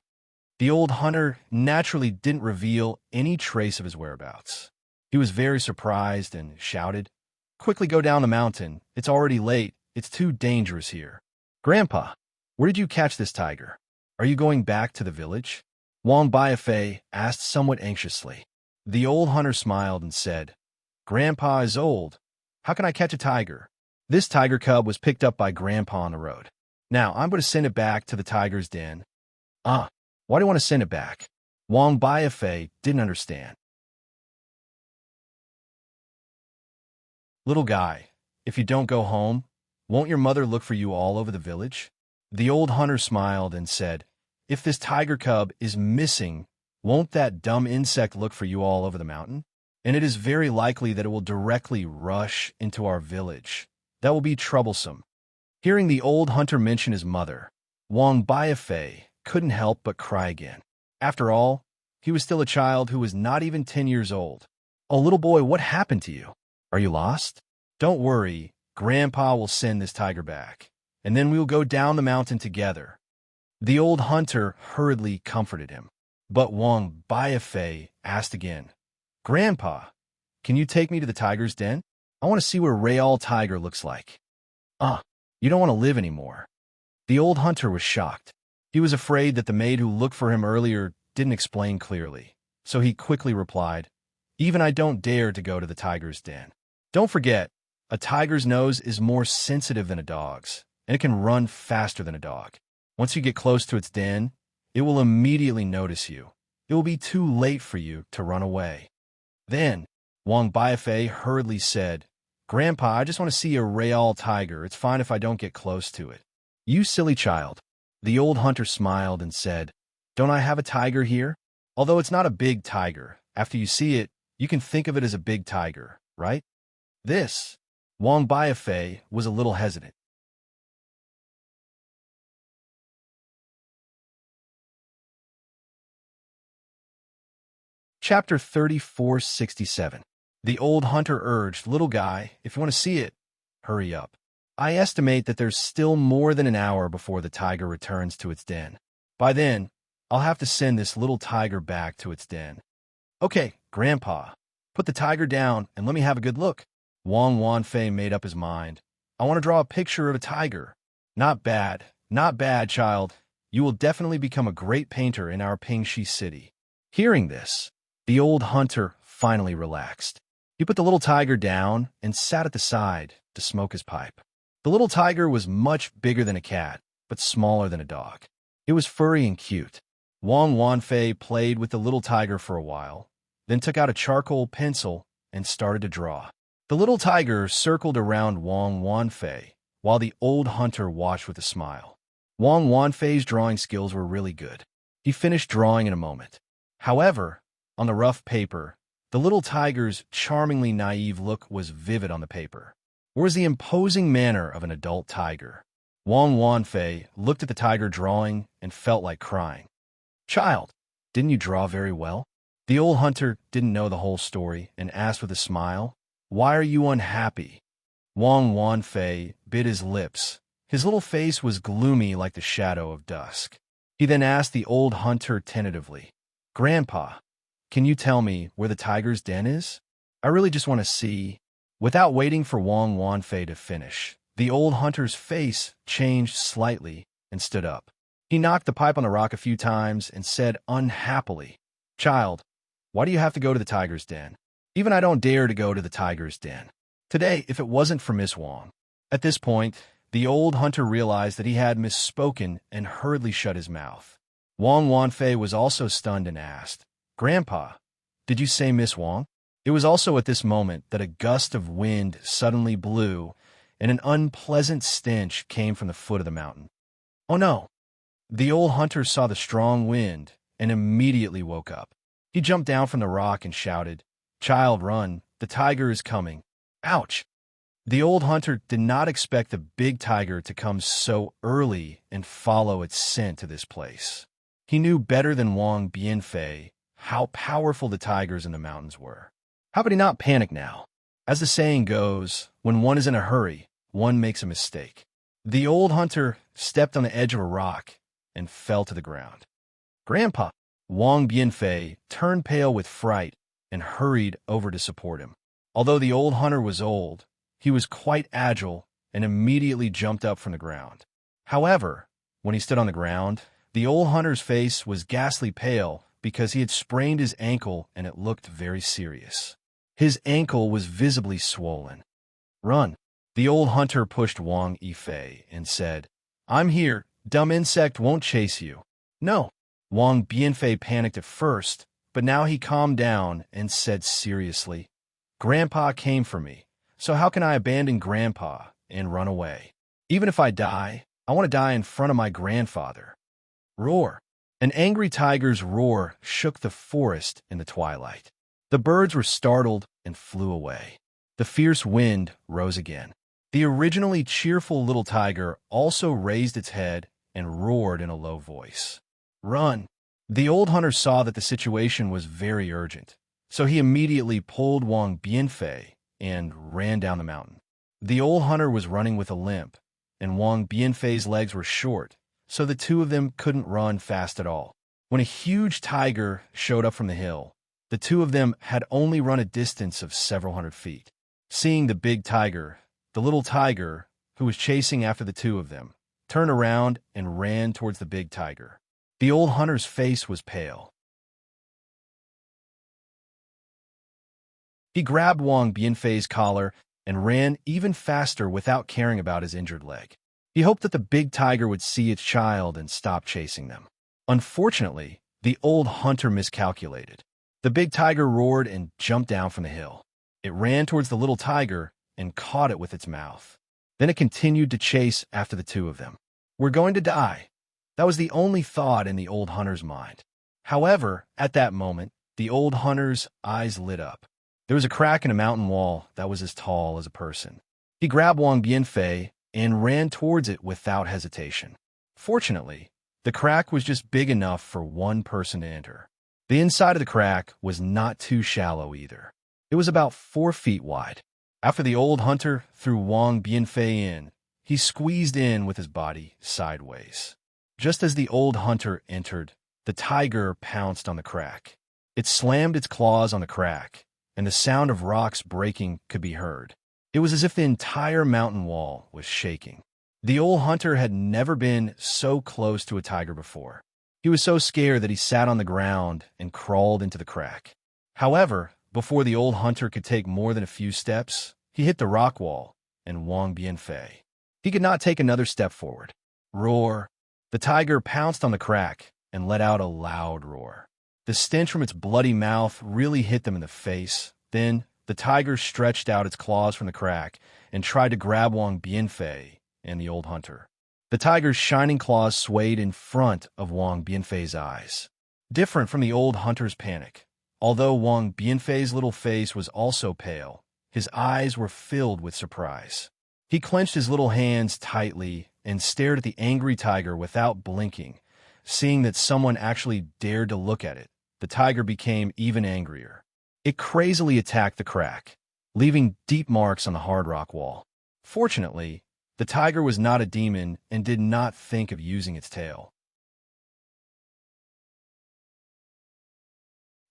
The old hunter naturally didn't reveal any trace of his whereabouts. He was very surprised and shouted, Quickly go down the mountain. It's already late. It's too dangerous here. Grandpa, where did you catch this tiger? Are you going back to the village? Wang Baifei asked somewhat anxiously. The old hunter smiled and said, Grandpa is old. How can I catch a tiger? This tiger cub was picked up by Grandpa on the road. Now I'm going to send it back to the tiger's den. Why do you want to send it back? Wang Baifei didn't understand. Little guy, if you don't go home, won't your mother look for you all over the village? The old hunter smiled and said, If this tiger cub is missing, won't that dumb insect look for you all over the mountain? And it is very likely that it will directly rush into our village. That will be troublesome. Hearing the old hunter mention his mother, Wang Baifei couldn't help but cry again. After all, he was still a child who was not even 10 years old. Oh, little boy, what happened to you? Are you lost? Don't worry, Grandpa will send this tiger back, and then we will go down the mountain together. The old hunter hurriedly comforted him. But Wang Biafei asked again, Grandpa, can you take me to the tiger's den? I want to see what a Real tiger looks like. You don't want to live anymore. The old hunter was shocked. He was afraid that the maid who looked for him earlier didn't explain clearly, so he quickly replied, Even I don't dare to go to the tiger's den. Don't forget, a tiger's nose is more sensitive than a dog's, and it can run faster than a dog. Once you get close to its den, it will immediately notice you. It will be too late for you to run away. Then, Wang Biafei hurriedly said, Grandpa, I just want to see a Real tiger. It's fine if I don't get close to it. You silly child. The old hunter smiled and said, Don't I have a tiger here? Although it's not a big tiger, after you see it, you can think of it as a big tiger, right? This, Wang Biafei was a little hesitant. Chapter 3467. The old hunter urged, Little guy, if you want to see it, hurry up. I estimate that there's still more than an hour before the tiger returns to its den. By then, I'll have to send this little tiger back to its den. Okay, Grandpa, put the tiger down and let me have a good look. Wang Wanfei made up his mind. I want to draw a picture of a tiger. Not bad, child. You will definitely become a great painter in our Pingxi city. Hearing this, the old hunter finally relaxed. He put the little tiger down and sat at the side to smoke his pipe. The little tiger was much bigger than a cat, but smaller than a dog. It was furry and cute. Wang Wanfei played with the little tiger for a while, then took out a charcoal pencil and started to draw. The little tiger circled around Wang Wanfei, while the old hunter watched with a smile. Wang Wanfei's drawing skills were really good. He finished drawing in a moment. However, on the rough paper, the little tiger's charmingly naive look was vivid on the paper, whereas the imposing manner of an adult tiger. Wang Wanfei looked at the tiger drawing and felt like crying. Child, didn't you draw very well? The old hunter didn't know the whole story and asked with a smile, Why are you unhappy? Wang Wanfei bit his lips. His little face was gloomy like the shadow of dusk. He then asked the old hunter tentatively, Grandpa, can you tell me where the tiger's den is? I really just want to see. Without waiting for Wang Wanfei to finish, the old hunter's face changed slightly and stood up. He knocked the pipe on the rock a few times and said unhappily, Child, why do you have to go to the tiger's den? Even I don't dare to go to the tiger's den. Today, if it wasn't for Miss Wang. At this point, the old hunter realized that he had misspoken and hurriedly shut his mouth. Wang Wanfei was also stunned and asked, Grandpa, did you say Miss Wang? It was also at this moment that a gust of wind suddenly blew, and an unpleasant stench came from the foot of the mountain. Oh no! The old hunter saw the strong wind and immediately woke up. He jumped down from the rock and shouted, Child, run, the tiger is coming. Ouch! The old hunter did not expect the big tiger to come so early and follow its scent to this place. He knew better than Wang Bianfei how powerful the tigers in the mountains were. How could he not panic now? As the saying goes, when one is in a hurry, one makes a mistake. The old hunter stepped on the edge of a rock and fell to the ground. Grandpa! Wang Bianfei turned pale with fright and hurried over to support him. Although the old hunter was old, he was quite agile and immediately jumped up from the ground. However, when he stood on the ground, the old hunter's face was ghastly pale because he had sprained his ankle and it looked very serious. His ankle was visibly swollen. Run! The old hunter pushed Wang Yifei and said, I'm here, dumb insect won't chase you. No! Wang Bianfei panicked at first, but now he calmed down and said seriously, Grandpa came for me, so how can I abandon Grandpa and run away? Even if I die, I want to die in front of my grandfather. Roar! An angry tiger's roar shook the forest in the twilight. The birds were startled and flew away. The fierce wind rose again. The originally cheerful little tiger also raised its head and roared in a low voice. Run! The old hunter saw that the situation was very urgent, so he immediately pulled Wang Bianfei and ran down the mountain. The old hunter was running with a limp, and Wang Bianfei's legs were short, so the two of them couldn't run fast at all. When a huge tiger showed up from the hill, the two of them had only run a distance of several hundred feet. Seeing the big tiger, the little tiger, who was chasing after the two of them, turned around and ran towards the big tiger. The old hunter's face was pale. He grabbed Wang Bianfei's collar and ran even faster without caring about his injured leg. He hoped that the big tiger would see its child and stop chasing them. Unfortunately, the old hunter miscalculated. The big tiger roared and jumped down from the hill. It ran towards the little tiger and caught it with its mouth. Then it continued to chase after the two of them. "We're going to die." That was the only thought in the old hunter's mind. However, at that moment, the old hunter's eyes lit up. There was a crack in a mountain wall that was as tall as a person. He grabbed Wang Bianfei and ran towards it without hesitation. Fortunately, the crack was just big enough for one person to enter. The inside of the crack was not too shallow either. It was about 4 feet wide. After the old hunter threw Wang Bianfei in, he squeezed in with his body sideways. Just as the old hunter entered, the tiger pounced on the crack. It slammed its claws on the crack, and the sound of rocks breaking could be heard. It was as if the entire mountain wall was shaking. The old hunter had never been so close to a tiger before. He was so scared that he sat on the ground and crawled into the crack. However, before the old hunter could take more than a few steps, he hit the rock wall and Wang Bianfei. He could not take another step forward. Roar! The tiger pounced on the crack and let out a loud roar. The stench from its bloody mouth really hit them in the face. Then, the tiger stretched out its claws from the crack and tried to grab Wang Bianfei and the old hunter. The tiger's shining claws swayed in front of Wang Bianfei's eyes. Different from the old hunter's panic, although Wang Bianfei's little face was also pale, his eyes were filled with surprise. He clenched his little hands tightly and stared at the angry tiger without blinking. Seeing that someone actually dared to look at it, the tiger became even angrier. It crazily attacked the crack, leaving deep marks on the hard rock wall. Fortunately, the tiger was not a demon and did not think of using its tail.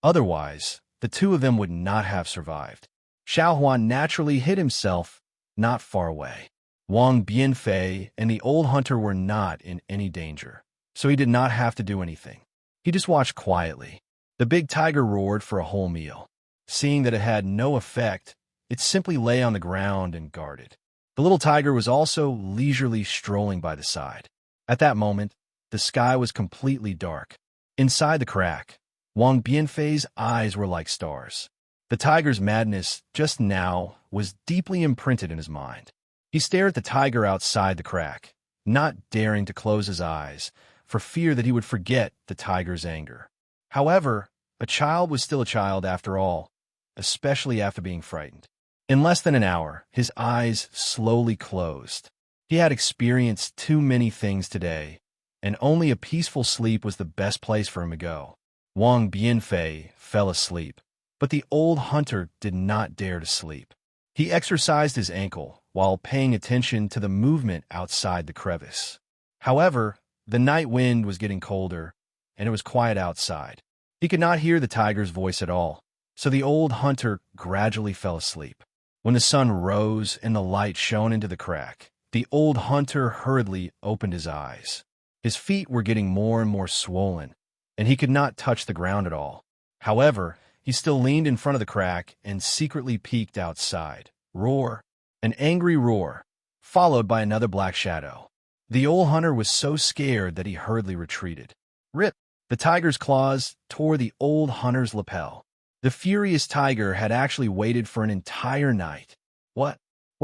Otherwise, the two of them would not have survived. Xiao Huan naturally hid himself not far away. Wang Bianfei and the old hunter were not in any danger, so he did not have to do anything. He just watched quietly. The big tiger roared for a whole meal. Seeing that it had no effect, it simply lay on the ground and guarded. The little tiger was also leisurely strolling by the side. At that moment, the sky was completely dark. Inside the crack, Wang Bianfei's eyes were like stars. The tiger's madness just now was deeply imprinted in his mind. He stared at the tiger outside the crack, not daring to close his eyes, for fear that he would forget the tiger's anger. However, a child was still a child after all, especially after being frightened. In less than an hour, his eyes slowly closed. He had experienced too many things today, and only a peaceful sleep was the best place for him to go. Wang Bianfei fell asleep, but the old hunter did not dare to sleep. He exercised his ankle while paying attention to the movement outside the crevice. However, the night wind was getting colder, and it was quiet outside. He could not hear the tiger's voice at all, so the old hunter gradually fell asleep. When the sun rose and the light shone into the crack, the old hunter hurriedly opened his eyes. His feet were getting more and more swollen, and he could not touch the ground at all. However, he still leaned in front of the crack and secretly peeked outside. Roar! An angry roar, followed by another black shadow. The old hunter was so scared that he hurriedly retreated. Rip! The tiger's claws tore the old hunter's lapel. The furious tiger had actually waited for an entire night. What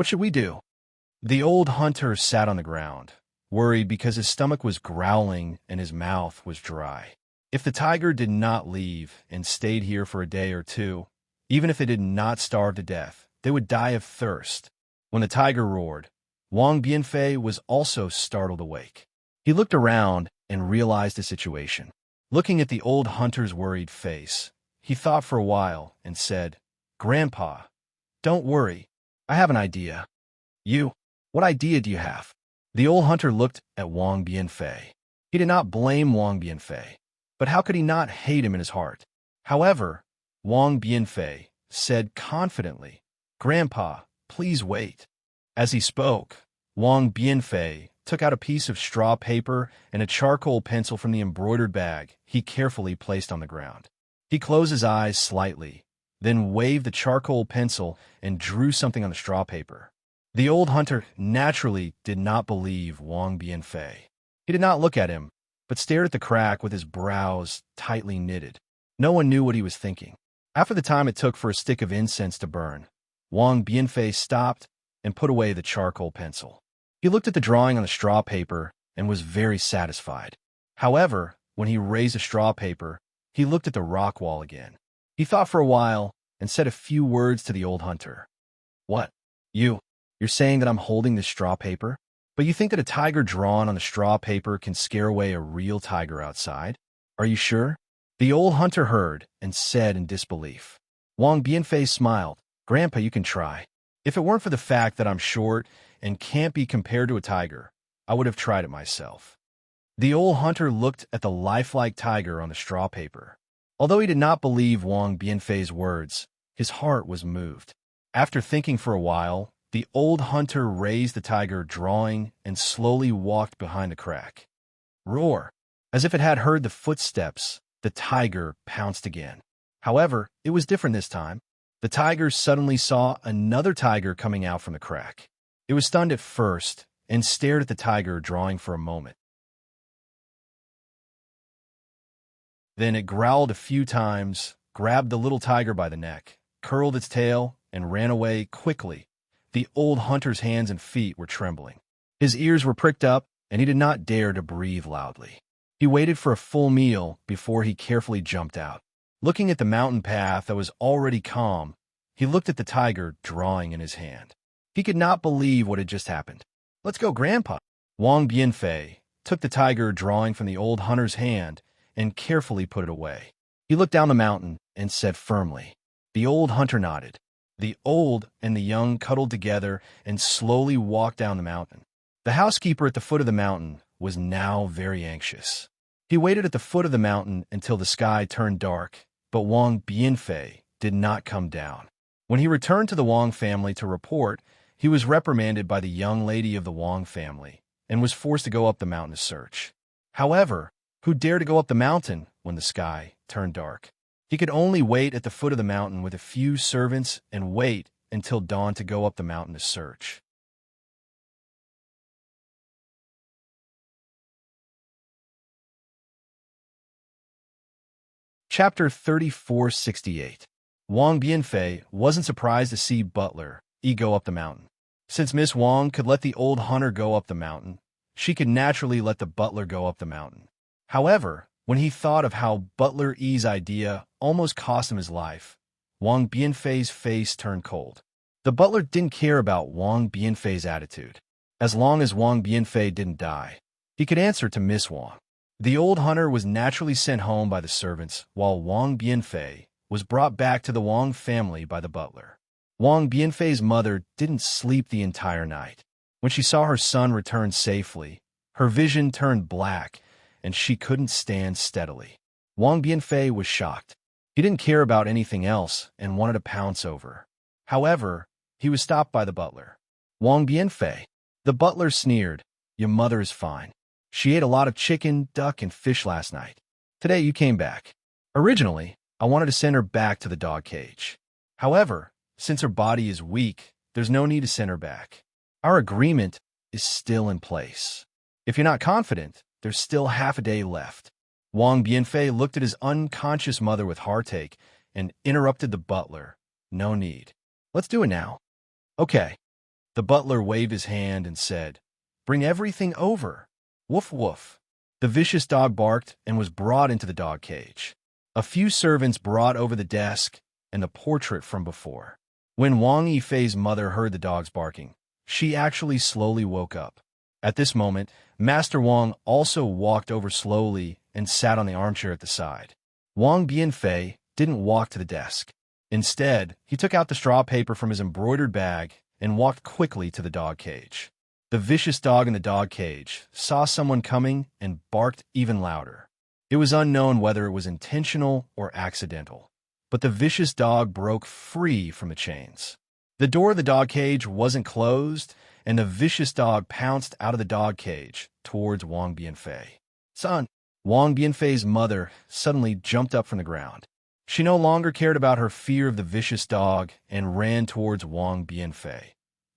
should we do? The old hunter sat on the ground, worried because his stomach was growling and his mouth was dry. If the tiger did not leave and stayed here for a day or two, even if they did not starve to death, they would die of thirst. When the tiger roared, Wang Bianfei was also startled awake. He looked around and realized the situation. Looking at the old hunter's worried face, he thought for a while and said, "Grandpa, don't worry. I have an idea." "What idea do you have?" The old hunter looked at Wang Bianfei. He did not blame Wang Bianfei, but how could he not hate him in his heart? However, Wang Bianfei said confidently, "Grandpa, please wait." As he spoke, Wang Bianfei took out a piece of straw paper and a charcoal pencil from the embroidered bag he carefully placed on the ground. He closed his eyes slightly, then waved the charcoal pencil and drew something on the straw paper. The old hunter naturally did not believe Wang Bianfei. He did not look at him, but stared at the crack with his brows tightly knitted. No one knew what he was thinking. After the time it took for a stick of incense to burn, Wang Bianfei stopped and put away the charcoal pencil. He looked at the drawing on the straw paper and was very satisfied. However, when he raised the straw paper, he looked at the rock wall again. He thought for a while and said a few words to the old hunter. "What? You're saying that I'm holding this straw paper? But you think that a tiger drawn on the straw paper can scare away a real tiger outside? Are you sure?" The old hunter heard and said in disbelief. Wang Bianfei smiled. "Grandpa, you can try. If it weren't for the fact that I'm short and can't be compared to a tiger, I would have tried it myself." The old hunter looked at the lifelike tiger on the straw paper. Although he did not believe Wang Bianfei's words, his heart was moved. After thinking for a while, the old hunter raised the tiger drawing and slowly walked behind the crack. Roar! As if it had heard the footsteps, the tiger pounced again. However, it was different this time. The tiger suddenly saw another tiger coming out from the crack. It was stunned at first and stared at the tiger drawing for a moment. Then it growled a few times, grabbed the little tiger by the neck, curled its tail, and ran away quickly. The old hunter's hands and feet were trembling. His ears were pricked up, and he did not dare to breathe loudly. He waited for a full meal before he carefully jumped out. Looking at the mountain path that was already calm, he looked at the tiger drawing in his hand. He could not believe what had just happened. "Let's go, Grandpa." Wang Bianfei took the tiger drawing from the old hunter's hand and carefully put it away. He looked down the mountain and said firmly. The old hunter nodded. The old and the young cuddled together and slowly walked down the mountain. The housekeeper at the foot of the mountain was now very anxious. He waited at the foot of the mountain until the sky turned dark, but Wang Bianfei did not come down. When he returned to the Wang family to report, he was reprimanded by the young lady of the Wang family and was forced to go up the mountain to search. However, who dared to go up the mountain when the sky turned dark? He could only wait at the foot of the mountain with a few servants and wait until dawn to go up the mountain to search. Chapter 3468. Wang Bianfei wasn't surprised to see Butler go up the mountain. Since Miss Wang could let the old hunter go up the mountain, she could naturally let the butler go up the mountain. However, when he thought of how Butler E's idea almost cost him his life, Wang Bianfei's face turned cold. The butler didn't care about Wang Bianfei's attitude. As long as Wang Bianfei didn't die, he could answer to Miss Wang. The old hunter was naturally sent home by the servants, while Wang Bianfei was brought back to the Wang family by the butler. Wang Bianfei's mother didn't sleep the entire night. When she saw her son return safely, her vision turned black, and she couldn't stand steadily. Wang Bianfei was shocked. He didn't care about anything else and wanted to pounce over her. However, he was stopped by the butler. "Wang Bianfei." The butler sneered. "Your mother is fine. She ate a lot of chicken, duck, and fish last night. Today you came back. Originally, I wanted to send her back to the dog cage. However, since her body is weak, there's no need to send her back. Our agreement is still in place. If you're not confident, there's still half a day left." Wang Bianfei looked at his unconscious mother with heartache and interrupted the butler. "No need. Let's do it now." "Okay." The butler waved his hand and said, "Bring everything over." Woof woof. The vicious dog barked and was brought into the dog cage. A few servants brought over the desk and the portrait from before. When Wang Yifei's mother heard the dogs barking, she actually slowly woke up. At this moment, Master Wang also walked over slowly and sat on the armchair at the side. Wang Bianfei didn't walk to the desk. Instead, he took out the straw paper from his embroidered bag and walked quickly to the dog cage. The vicious dog in the dog cage saw someone coming and barked even louder. It was unknown whether it was intentional or accidental, but the vicious dog broke free from the chains. The door of the dog cage wasn't closed, and the vicious dog pounced out of the dog cage towards Wang Bianfei. Son! Wang Bianfei's mother suddenly jumped up from the ground. She no longer cared about her fear of the vicious dog and ran towards Wang Bianfei,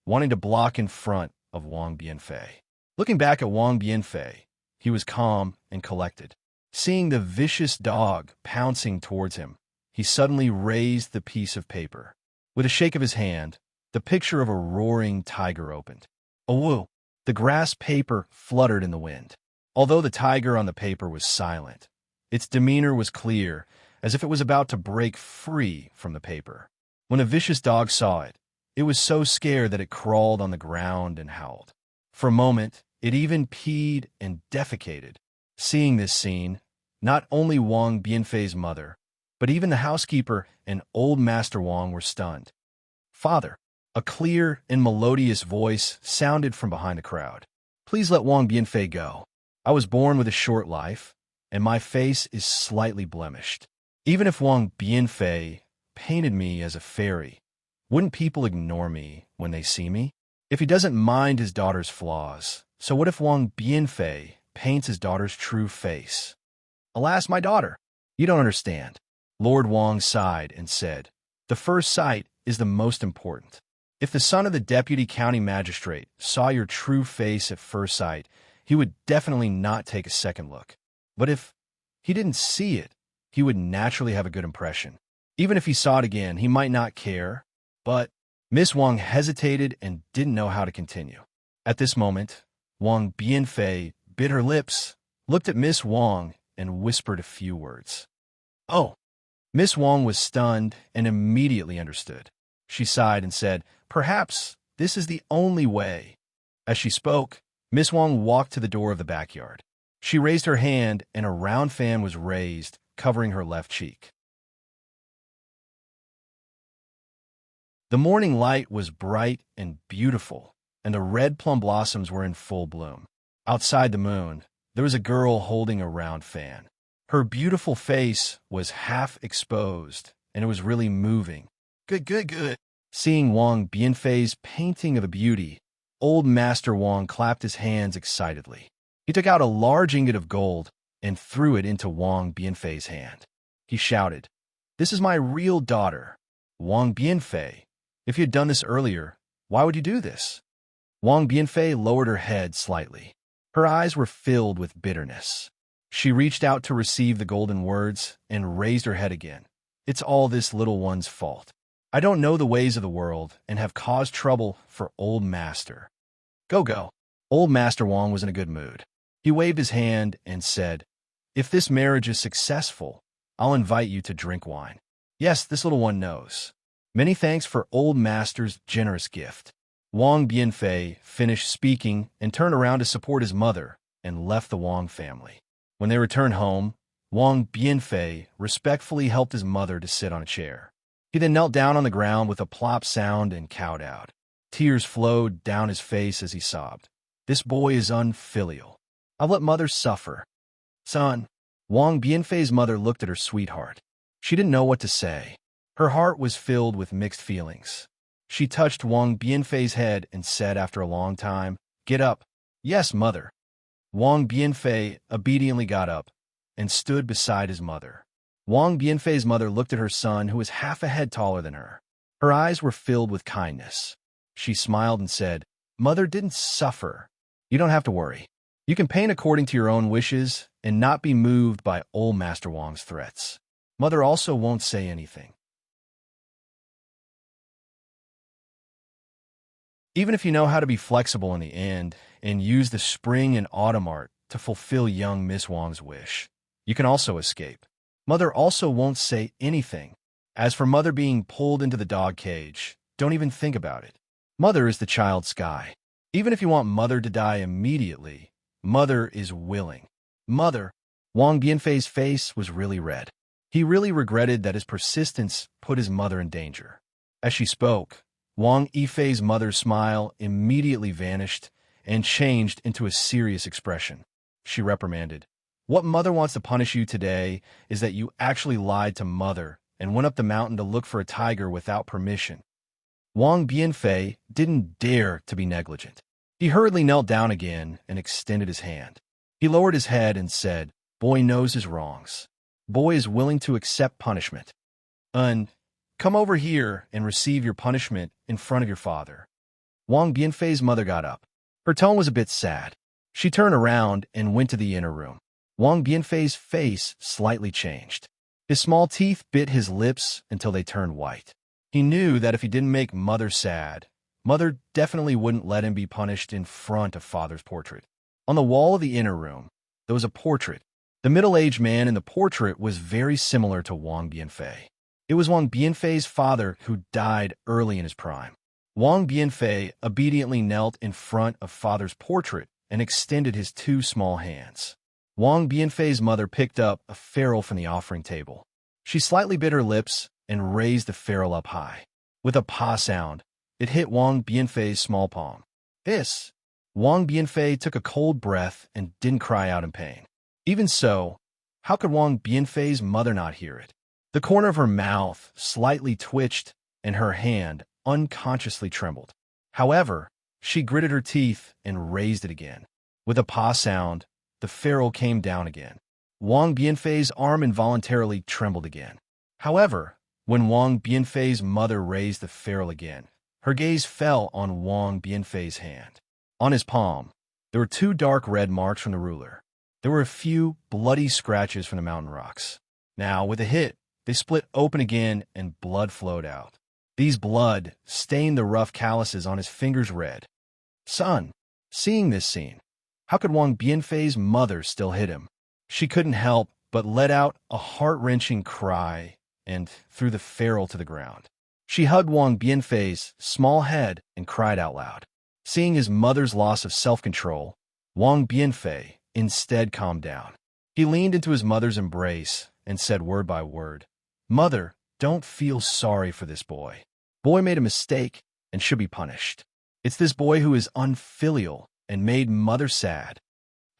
wanting to block in front of Wang Bianfei. Looking back at Wang Bianfei, he was calm and collected. Seeing the vicious dog pouncing towards him, he suddenly raised the piece of paper. With a shake of his hand, the picture of a roaring tiger opened. Oh, the grass paper fluttered in the wind. Although the tiger on the paper was silent, its demeanor was clear, as if it was about to break free from the paper. When the vicious dog saw it, it was so scared that it crawled on the ground and howled. For a moment, it even peed and defecated. Seeing this scene, not only Wang Bianfei's mother, but even the housekeeper and old Master Wang were stunned. Father, a clear and melodious voice sounded from behind the crowd. Please let Wang Bianfei go. I was born with a short life, and my face is slightly blemished. Even if Wang Bianfei painted me as a fairy, wouldn't people ignore me when they see me? If he doesn't mind his daughter's flaws, so what if Wang Bianfei paints his daughter's true face? Alas, my daughter, you don't understand. Lord Wang sighed and said, the first sight is the most important. If the son of the deputy county magistrate saw your true face at first sight, he would definitely not take a second look. But if he didn't see it, he would naturally have a good impression. Even if he saw it again, he might not care. But Miss Wang hesitated and didn't know how to continue. At this moment, Wang Bianfei bit her lips, looked at Miss Wang, and whispered a few words. Oh! Miss Wang was stunned and immediately understood. She sighed and said, perhaps this is the only way. As she spoke, Miss Wang walked to the door of the backyard. She raised her hand, and a round fan was raised, covering her left cheek. The morning light was bright and beautiful, and the red plum blossoms were in full bloom. Outside the moon, there was a girl holding a round fan. Her beautiful face was half exposed, and it was really moving. Good. Seeing Wang Bianfei's painting of a beauty, old Master Wang clapped his hands excitedly. He took out a large ingot of gold and threw it into Wang Bianfei's hand. He shouted, this is my real daughter, Wang Bianfei. If you had done this earlier, why would you do this? Wang Bianfei lowered her head slightly. Her eyes were filled with bitterness. She reached out to receive the golden words and raised her head again. It's all this little one's fault. I don't know the ways of the world and have caused trouble for old Master. Go. Old Master Wang was in a good mood. He waved his hand and said, if this marriage is successful, I'll invite you to drink wine. Yes, this little one knows. Many thanks for old Master's generous gift. Wang Bianfei finished speaking and turned around to support his mother and left the Wang family. When they returned home, Wang Bianfei respectfully helped his mother to sit on a chair. He then knelt down on the ground with a plop sound and cowed out. Tears flowed down his face as he sobbed. This boy is unfilial. I've let mother suffer. Son, Wang Bianfei's mother looked at her sweetheart. She didn't know what to say. Her heart was filled with mixed feelings. She touched Wang Bianfei's head and said after a long time, get up. Yes, mother. Wang Bianfei obediently got up and stood beside his mother. Wang Bianfei's mother looked at her son, who was half a head taller than her. Her eyes were filled with kindness. She smiled and said, Mother didn't suffer. You don't have to worry. You can paint according to your own wishes and not be moved by old Master Wang's threats. Mother also won't say anything. Even if you know how to be flexible in the end and use the spring and autumn art to fulfill young Miss Wang's wish, you can also escape. Mother also won't say anything. As for Mother being pulled into the dog cage, don't even think about it. Mother is the child's sky. Even if you want Mother to die immediately, Mother is willing. Mother, Wang Bianfei's face was really red. He really regretted that his persistence put his mother in danger. As she spoke, Wang Yifei's mother's smile immediately vanished, and changed into a serious expression. She reprimanded. What Mother wants to punish you today is that you actually lied to Mother and went up the mountain to look for a tiger without permission. Wang Bianfei didn't dare to be negligent. He hurriedly knelt down again and extended his hand. He lowered his head and said, Boy knows his wrongs. Boy is willing to accept punishment. Come over here and receive your punishment in front of your father. Wang Bianfei's mother got up. Her tone was a bit sad. She turned around and went to the inner room. Wang Bianfei's face slightly changed. His small teeth bit his lips until they turned white. He knew that if he didn't make Mother sad, Mother definitely wouldn't let him be punished in front of Father's portrait. On the wall of the inner room, there was a portrait. The middle-aged man in the portrait was very similar to Wang Bianfei. It was Wang Bianfei's father who died early in his prime. Wang Bianfei obediently knelt in front of Father's portrait and extended his two small hands. Wang Bianfei's mother picked up a ferrule from the offering table. She slightly bit her lips and raised the ferrule up high. With a pa sound, it hit Wang Bianfei's small palm. Hiss! Wang Bianfei took a cold breath and didn't cry out in pain. Even so, how could Wang Bianfei's mother not hear it? The corner of her mouth slightly twitched and her hand unconsciously trembled. However, she gritted her teeth and raised it again. With a pa sound, the ferrule came down again. Wang Bianfei's arm involuntarily trembled again. However, when Wang Bianfei's mother raised the ferrule again, her gaze fell on Wang Bianfei's hand. On his palm, there were two dark red marks from the ruler. There were a few bloody scratches from the mountain rocks. Now, with a hit, they split open again and blood flowed out. These blood stained the rough calluses on his fingers red. Son, seeing this scene, how could Wang Bianfei's mother still hit him? She couldn't help but let out a heart-wrenching cry and threw the ferrule to the ground. She hugged Wang Bianfei's small head and cried out loud. Seeing his mother's loss of self-control, Wang Bianfei instead calmed down. He leaned into his mother's embrace and said word by word, Mother, don't feel sorry for this boy. Boy made a mistake and should be punished. It's this boy who is unfilial and made Mother sad.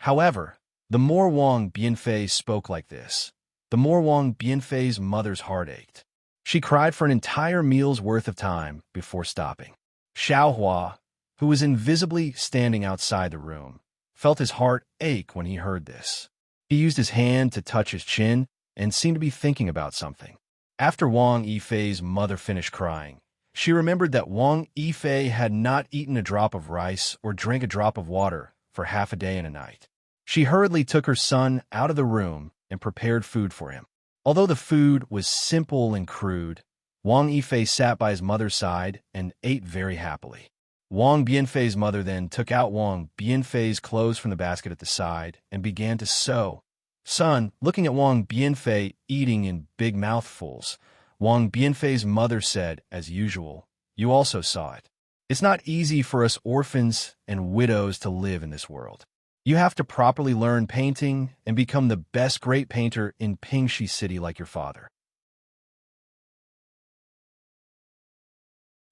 However, the more Wang Bianfei spoke like this, the more Wang Bianfei's mother's heart ached. She cried for an entire meal's worth of time before stopping. Xiaohua, who was invisibly standing outside the room, felt his heart ache when he heard this. He used his hand to touch his chin and seemed to be thinking about something. After Wang Yifei's mother finished crying, she remembered that Wang Yifei had not eaten a drop of rice or drank a drop of water for half a day and a night. She hurriedly took her son out of the room and prepared food for him. Although the food was simple and crude, Wang Yifei sat by his mother's side and ate very happily. Wang Bianfei's mother then took out Wang Bianfei's clothes from the basket at the side and began to sew. Son, looking at Wang Bianfei eating in big mouthfuls, Wang Bianfei's mother said, as usual, You also saw it. It's not easy for us orphans and widows to live in this world. You have to properly learn painting and become the best great painter in Pingxi City like your father.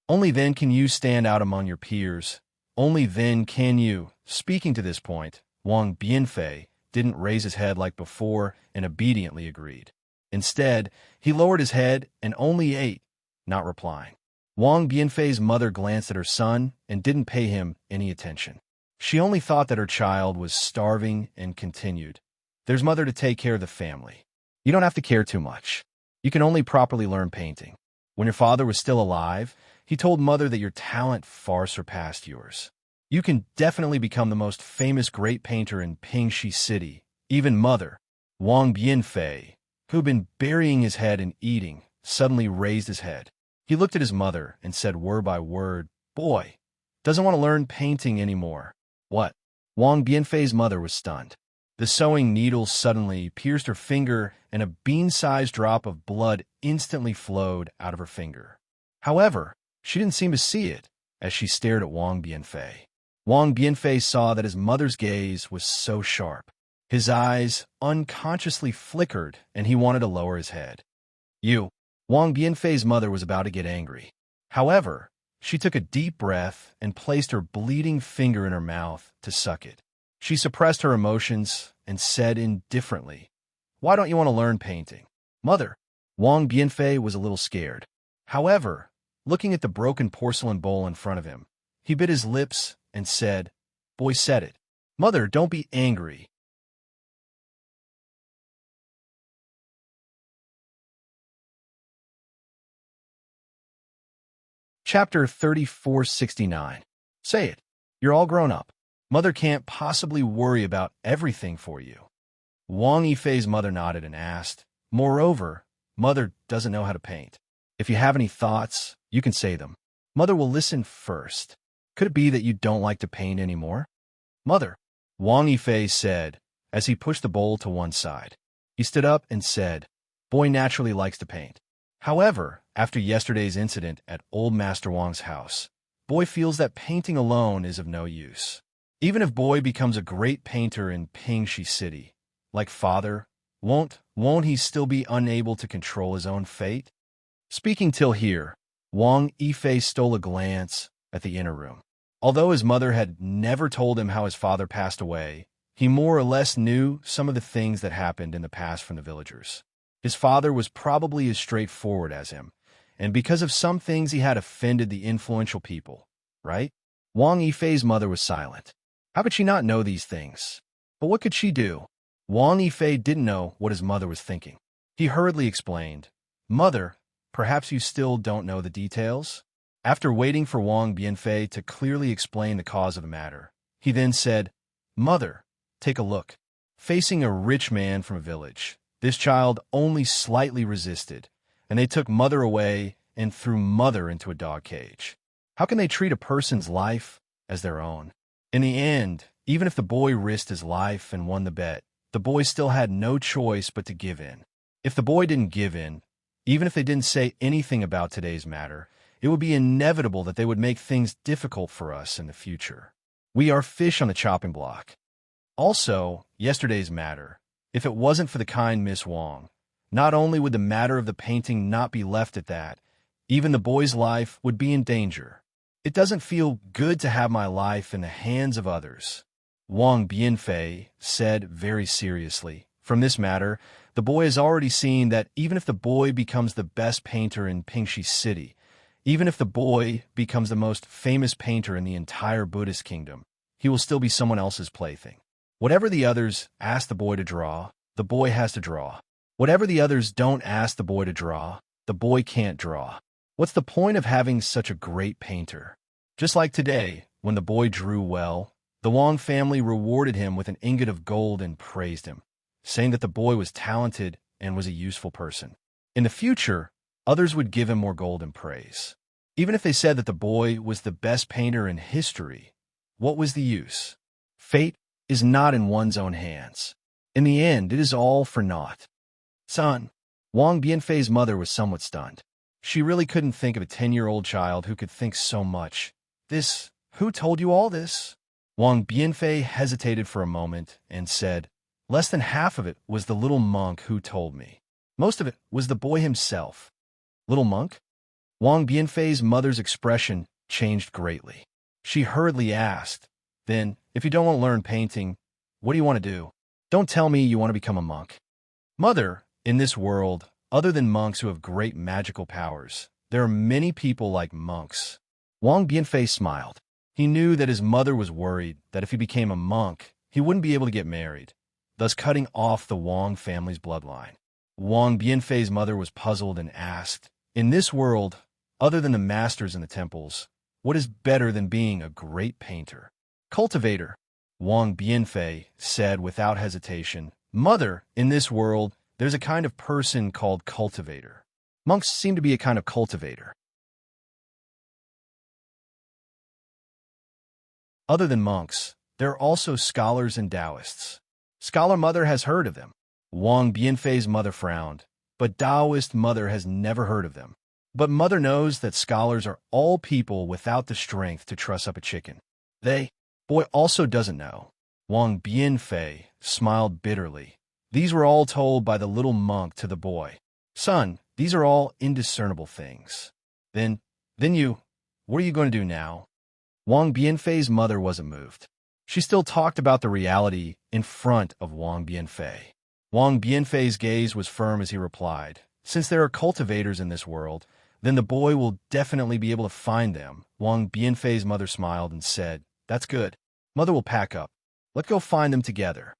Only then can you stand out among your peers. Only then can you. Speaking to this point, Wang Bianfei didn't raise his head like before and obediently agreed. Instead, he lowered his head and only ate, not replying. Wang Bianfei's mother glanced at her son and didn't pay him any attention. She only thought that her child was starving and continued, There's Mother to take care of the family. You don't have to care too much. You can only properly learn painting. When your father was still alive, he told Mother that your talent far surpassed yours. You can definitely become the most famous great painter in Pingxi City. Even Mother, Wang Bianfei, who'd been burying his head and eating, suddenly raised his head. He looked at his mother and said word by word, Boy, doesn't want to learn painting anymore. What? Wang Bianfei's mother was stunned. The sewing needle suddenly pierced her finger and a bean-sized drop of blood instantly flowed out of her finger. However, she didn't seem to see it as she stared at Wang Bianfei. Wang Bianfei saw that his mother's gaze was so sharp. His eyes unconsciously flickered and he wanted to lower his head. Wang Bianfei's mother was about to get angry. However, She took a deep breath and placed her bleeding finger in her mouth to suck it. She suppressed her emotions and said indifferently, "Why don't you want to learn painting?" "Mother." Wang Bianfei was a little scared. However, looking at the broken porcelain bowl in front of him, he bit his lips and said, "Boy said it." "Mother, don't be angry." Chapter 3469. Say it. You're all grown up. Mother can't possibly worry about everything for you. Wang Yifei's mother nodded and asked, "Moreover, Mother doesn't know how to paint. If you have any thoughts, you can say them. Mother will listen first. Could it be that you don't like to paint anymore?" "Mother," Wang Yifei said as he pushed the bowl to one side. He stood up and said, "Boy naturally likes to paint. However, after yesterday's incident at old Master Wang's house, Boy feels that painting alone is of no use. Even if Boy becomes a great painter in Pingxi City, like father, won't he still be unable to control his own fate?" Speaking till here, Wang Yifei stole a glance at the inner room. Although his mother had never told him how his father passed away, he more or less knew some of the things that happened in the past from the villagers. His father was probably as straightforward as him, and because of some things he had offended the influential people, right? Wang Yifei's mother was silent. How could she not know these things? But what could she do? Wang Yifei didn't know what his mother was thinking. He hurriedly explained, "Mother, perhaps you still don't know the details?" After waiting for Wang Bianfei to clearly explain the cause of the matter, he then said, "Mother, take a look." Facing a rich man from a village, this child only slightly resisted, and they took Mother away and threw Mother into a dog cage. How can they treat a person's life as their own? In the end, even if the boy risked his life and won the bet, the boy still had no choice but to give in. If the boy didn't give in, even if they didn't say anything about today's matter, it would be inevitable that they would make things difficult for us in the future. We are fish on the chopping block. Also, yesterday's matter, if it wasn't for the kind Miss Wang, not only would the matter of the painting not be left at that, even the boy's life would be in danger. It doesn't feel good to have my life in the hands of others, Wang Bianfei said very seriously. From this matter, the boy has already seen that even if the boy becomes the best painter in Pingxi City, even if the boy becomes the most famous painter in the entire Buddhist kingdom, he will still be someone else's plaything. Whatever the others ask the boy to draw, the boy has to draw. Whatever the others don't ask the boy to draw, the boy can't draw. What's the point of having such a great painter? Just like today, when the boy drew well, the Wang family rewarded him with an ingot of gold and praised him, saying that the boy was talented and was a useful person. In the future, others would give him more gold and praise. Even if they said that the boy was the best painter in history, what was the use? Fate is not in one's own hands. In the end, it is all for naught. "Son." Wang Bianfei's mother was somewhat stunned. She really couldn't think of a 10-year-old child who could think so much. Who told you all this?" Wang Bianfei hesitated for a moment and said, "Less than half of it was the little monk who told me. Most of it was the boy himself." "Little monk?" Wang Bianfei's mother's expression changed greatly. She hurriedly asked, "Then, if you don't want to learn painting, what do you want to do? Don't tell me you want to become a monk." "Mother, in this world, other than monks who have great magical powers, there are many people like monks." Wang Bianfei smiled. He knew that his mother was worried that if he became a monk, he wouldn't be able to get married, thus cutting off the Wang family's bloodline. Wang Bianfei's mother was puzzled and asked, "In this world, other than the masters in the temples, what is better than being a great painter?" "Cultivator," Wang Bianfei said without hesitation. "Mother, in this world, there's a kind of person called cultivator. Monks seem to be a kind of cultivator. Other than monks, there are also scholars and Taoists. Scholar mother has heard of them." Wang Bianfei's mother frowned, but Taoist mother has never heard of them. But mother knows that scholars are all people without the strength to truss up a chicken. Boy also doesn't know. Wang Bianfei smiled bitterly. These were all told by the little monk to the boy. "Son, these are all indiscernible things." Then you, what are you going to do now? Wang Bianfei's mother wasn't moved. She still talked about the reality in front of Wang Bianfei. Wang Bianfei's gaze was firm as he replied, since there are cultivators in this world, then the boy will definitely be able to find them. Wang Bianfei's mother smiled and said, that's good. Mother will pack up. Let's go find them together.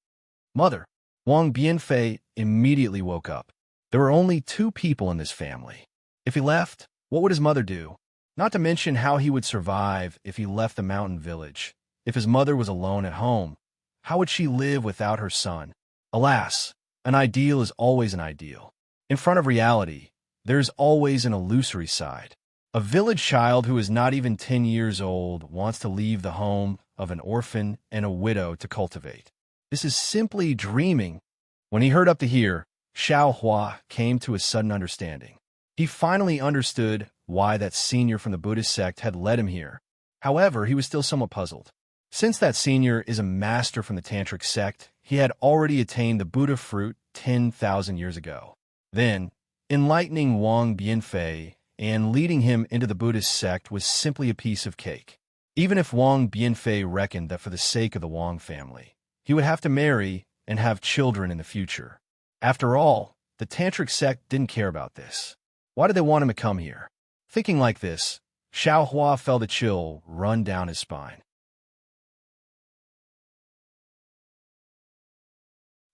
Mother. Wang Bianfei immediately woke up. There were only 2 people in this family. If he left, what would his mother do? Not to mention how he would survive if he left the mountain village. If his mother was alone at home, how would she live without her son? Alas, an ideal is always an ideal. In front of reality, there is always an illusory side. A village child who is not even 10 years old wants to leave the home of an orphan and a widow to cultivate. This is simply dreaming. When he heard up to here, Xiao Hua came to a sudden understanding. He finally understood why that senior from the Buddhist sect had led him here. However, he was still somewhat puzzled. Since that senior is a master from the Tantric sect, he had already attained the Buddha fruit 10,000 years ago. Then, enlightening Wang Bianfei and leading him into the Buddhist sect was simply a piece of cake. Even if Wang Bianfei reckoned that for the sake of the Wang family, he would have to marry and have children in the future. After all, the Tantric sect didn't care about this. Why did they want him to come here? Thinking like this, Xiao Hua felt a chill run down his spine.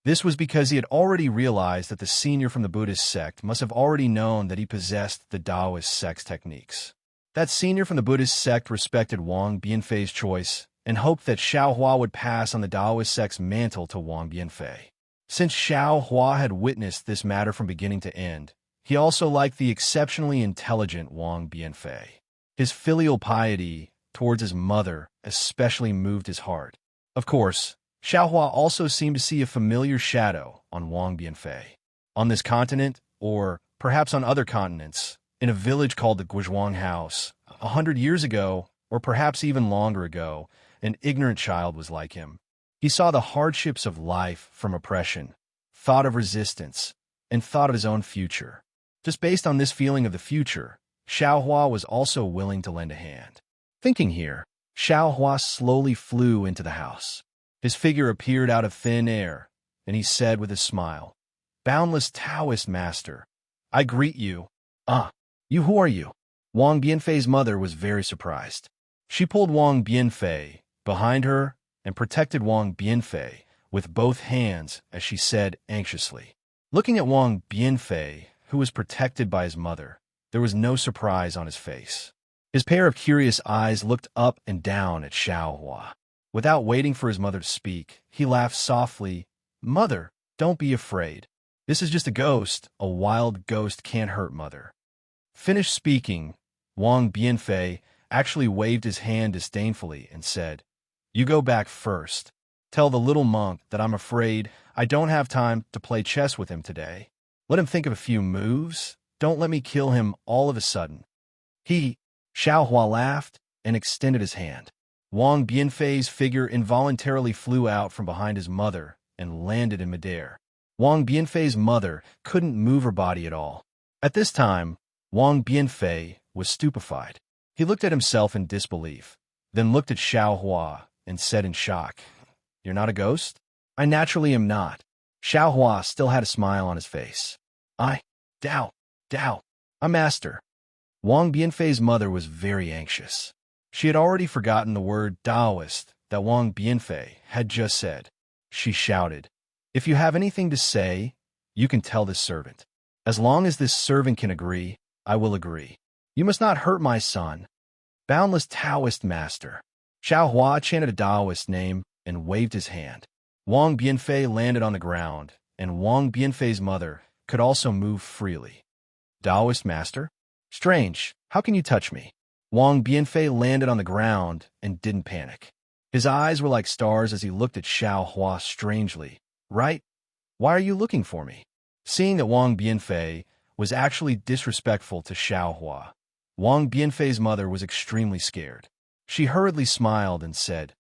This was because he had already realized that the senior from the Buddhist sect must have already known that he possessed the Taoist sect's techniques. That senior from the Buddhist sect respected Wang Bianfei's choice and hoped that Xiao Hua would pass on the Taoist sect's mantle to Wang Bianfei. Since Xiao Hua had witnessed this matter from beginning to end, he also liked the exceptionally intelligent Wang Bianfei. His filial piety towards his mother especially moved his heart. Of course, Xiao Hua also seemed to see a familiar shadow on Wang Bianfei. On this continent, or perhaps on other continents, in a village called the Guizhuang House, 100 years ago, or perhaps even longer ago, an ignorant child was like him. He saw the hardships of life from oppression, thought of resistance, and thought of his own future. Just based on this feeling of the future, Xiao Hua was also willing to lend a hand. Thinking here, Xiao Hua slowly flew into the house. His figure appeared out of thin air, and he said with a smile, "Boundless Taoist master, I greet you." You who are you?" Wang Bianfei's mother was very surprised. She pulled Wang Bianfei behind her and protected Wang Bianfei with both hands as she said anxiously. Looking at Wang Bianfei, who was protected by his mother, there was no surprise on his face. His pair of curious eyes looked up and down at Xiao Hua. Without waiting for his mother to speak, he laughed softly. "Mother, don't be afraid. This is just a ghost. A wild ghost can't hurt mother." Finished speaking, Wang Bianfei actually waved his hand disdainfully and said, "You go back first. Tell the little monk that I'm afraid I don't have time to play chess with him today. Let him think of a few moves. Don't let me kill him all of a sudden." Xiao Hua laughed and extended his hand. Wang Bianfei's figure involuntarily flew out from behind his mother and landed in midair. Wang Bianfei's mother couldn't move her body at all. At this time, Wang Bianfei was stupefied. He looked at himself in disbelief, then looked at Xiao Hua and said in shock, "You're not a ghost?" "I naturally am not." Xiao Hua still had a smile on his face. Dao, a master." Wang Bianfei's mother was very anxious. She had already forgotten the word Taoist that Wang Bianfei had just said. She shouted, "If you have anything to say, you can tell this servant. As long as this servant can agree, I will agree. You must not hurt my son." "Boundless Taoist master." Xiao Hua chanted a Taoist name and waved his hand. Wang Bianfei landed on the ground, and Wang Bianfei's mother could also move freely. "Taoist master? Strange, how can you touch me?" Wang Bianfei landed on the ground and didn't panic. His eyes were like stars as he looked at Xiao Hua strangely. "Right? Why are you looking for me?" Seeing that Wang Bianfei was actually disrespectful to Xiao Hua, Wang Bianfei's mother was extremely scared. She hurriedly smiled and said,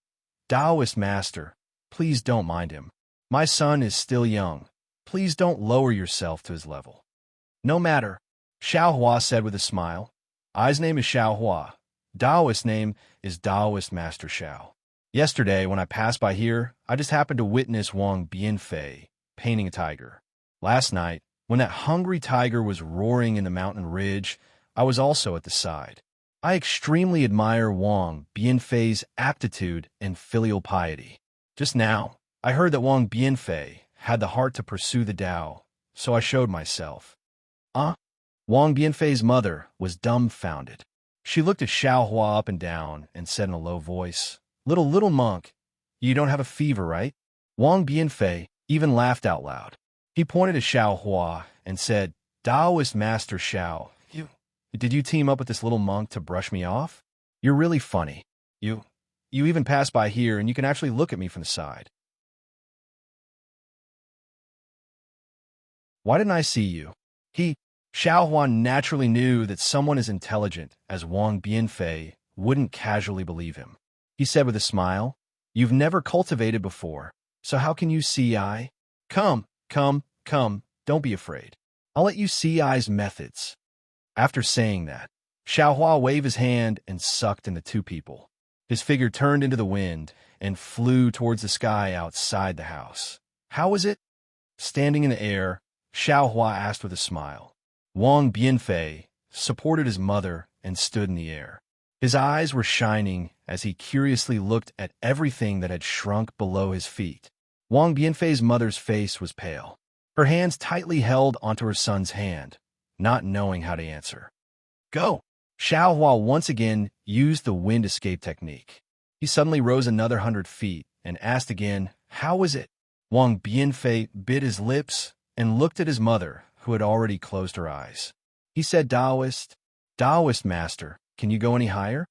"Taoist master, please don't mind him. My son is still young. Please don't lower yourself to his level." "No matter," Xiao Hua said with a smile. "I's name is Xiao Hua. Daoist name is Daoist Master Xiao. Yesterday, when I passed by here, I just happened to witness Wang Bianfei painting a tiger. Last night, when that hungry tiger was roaring in the mountain ridge, I was also at the side. I extremely admire Wang Bianfei's aptitude and filial piety. Just now, I heard that Wang Bianfei had the heart to pursue the Tao, so I showed myself. Wang Bianfei's mother was dumbfounded. She looked at Xiao Hua up and down and said in a low voice, Little monk, you don't have a fever, right?" Wang Bianfei even laughed out loud. He pointed to Xiao Hua and said, "Taoist Master Xiao, did you team up with this little monk to brush me off? You're really funny. You even passed by here and you can actually look at me from the side. Why didn't I see you?" Xiao Huan naturally knew that someone as intelligent as Wang Bianfei wouldn't casually believe him. He said with a smile, "You've never cultivated before, so how can you see I? Come, don't be afraid. I'll let you see I's methods." After saying that, Xiao Hua waved his hand and sucked in the two people. His figure turned into the wind and flew towards the sky outside the house. "How is it?" Standing in the air, Xiao Hua asked with a smile. Wang Bianfei supported his mother and stood in the air. His eyes were shining as he curiously looked at everything that had shrunk below his feet. Wang Bianfei's mother's face was pale. Her hands tightly held onto her son's hand, not knowing how to answer. "Go!" Xiao Hua once again used the wind escape technique. He suddenly rose another 100 feet and asked again, "How is it?" Wang Bianfei bit his lips and looked at his mother, who had already closed her eyes. He said, Taoist Master, can you go any higher?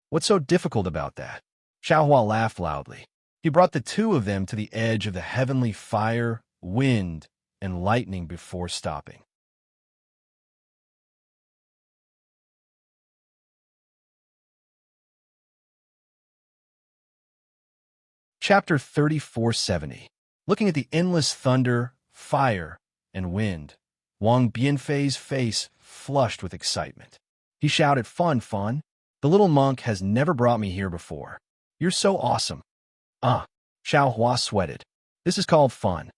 What's so difficult about that?" Xiao Hua laughed loudly. He brought the two of them to the edge of the heavenly fire, wind, and lightning before stopping. Chapter 3470. Looking at the endless thunder, fire, and wind, Wang Bianfei's face flushed with excitement. He shouted, Fun! The little monk has never brought me here before. You're so awesome." Xiao Hua sweated. "This is called fun.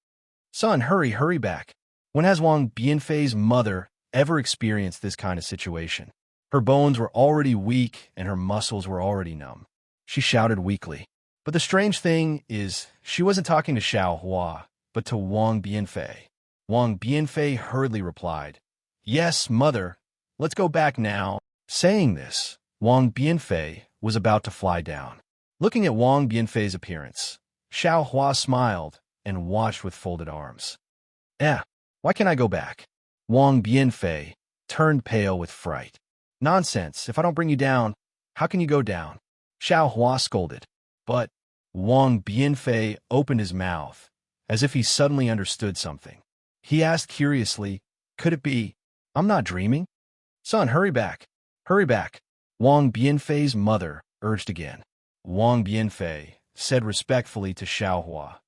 Son, hurry back." When has Wang Bianfei's mother ever experienced this kind of situation? Her bones were already weak and her muscles were already numb. She shouted weakly. But the strange thing is, she wasn't talking to Xiao Hua, but to Wang Bianfei. Wang Bianfei hurriedly replied, "Yes, mother, let's go back now." Saying this, Wang Bianfei was about to fly down. Looking at Wang Bianfei's appearance, Xiao Hua smiled and watched with folded arms. Why can't I go back?" Wang Bianfei turned pale with fright. "Nonsense, if I don't bring you down, how can you go down?" Xiao Hua scolded. But Wang Bianfei opened his mouth, as if he suddenly understood something. He asked curiously, "Could it be? I'm not dreaming?" "Son, hurry back. Wang Bianfei's mother urged again. Wang Bianfei said respectfully to Xiao Hua,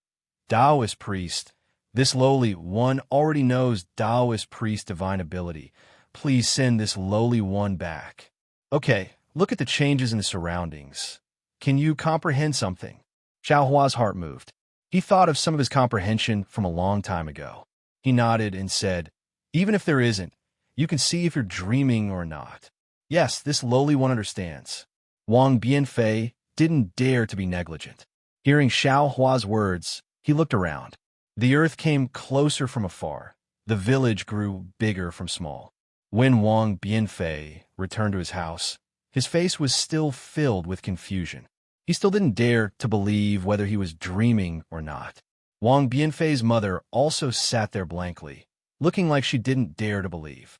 "Taoist priest, this lowly one already knows Taoist priest divine ability. Please send this lowly one back." "Okay, look at the changes in the surroundings. Can you comprehend something?" Xiao Hua's heart moved. He thought of some of his comprehension from a long time ago. He nodded and said, "Even if there isn't, you can see if you're dreaming or not. Yes, this lowly one understands." Wang Bianfei didn't dare to be negligent. Hearing Xiao Hua's words, he looked around. The earth came closer from afar. The village grew bigger from small. When Wang Bianfei returned to his house, his face was still filled with confusion. He still didn't dare to believe whether he was dreaming or not. Wang Bianfei's mother also sat there blankly, looking like she didn't dare to believe.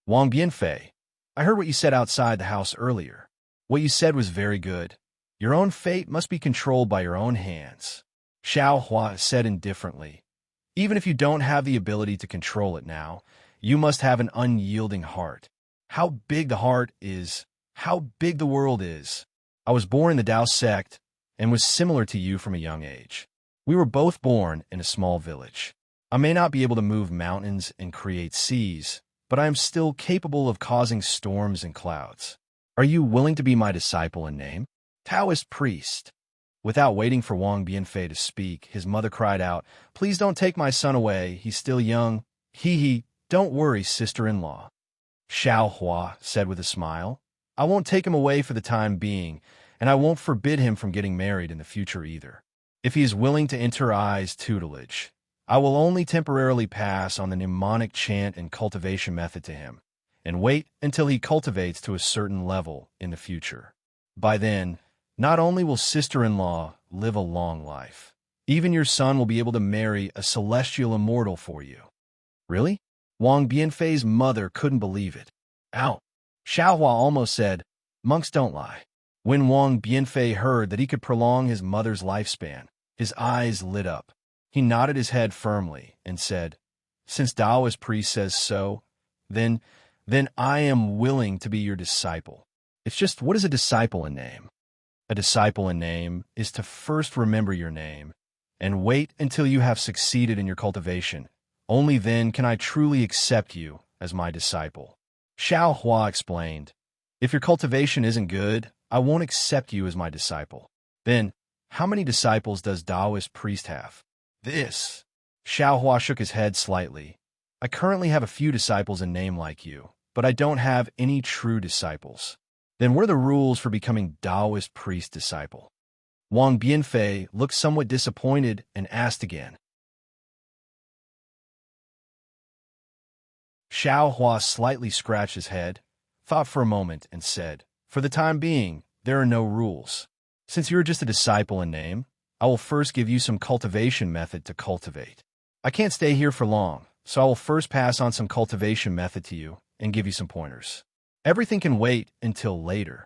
"Wang Bianfei, I heard what you said outside the house earlier. What you said was very good. Your own fate must be controlled by your own hands." Xiao Hua said indifferently, "Even if you don't have the ability to control it now, you must have an unyielding heart. How big the heart is, how big the world is. I was born in the Tao sect and was similar to you from a young age. We were both born in a small village. I may not be able to move mountains and create seas, but I am still capable of causing storms and clouds. Are you willing to be my disciple in name? Taoist priest. Without waiting for Wang Bianfei to speak, his mother cried out, "Please don't take my son away. He's still young." He, don't worry, sister-in-law. Xiao Hua said with a smile. I won't take him away for the time being, and I won't forbid him from getting married in the future either. If he is willing to enter I's tutelage, I will only temporarily pass on the mnemonic chant and cultivation method to him, and wait until he cultivates to a certain level in the future. By then, not only will sister-in-law live a long life, even your son will be able to marry a celestial immortal for you. Really? Wang Bianfei's mother couldn't believe it. Ow! Xiaohua almost said, monks don't lie. When Wang Bianfei heard that he could prolong his mother's lifespan, his eyes lit up. He nodded his head firmly and said, since Taoist priest says so, then I am willing to be your disciple. It's just, what is a disciple in name? A disciple in name is to first remember your name and wait until you have succeeded in your cultivation. Only then can I truly accept you as my disciple. Xiao Hua explained, if your cultivation isn't good, I won't accept you as my disciple. Then, how many disciples does Taoist priest have? This. Xiao Hua shook his head slightly. I currently have a few disciples in name like you, but I don't have any true disciples. Then what are the rules for becoming Taoist priest disciple? Wang Bianfei looked somewhat disappointed and asked again. Xiao Hua slightly scratched his head, thought for a moment, and said, for the time being, there are no rules. Since you're just a disciple in name, I will first give you some cultivation method to cultivate. I can't stay here for long, so I will first pass on some cultivation method to you and give you some pointers. Everything can wait until later.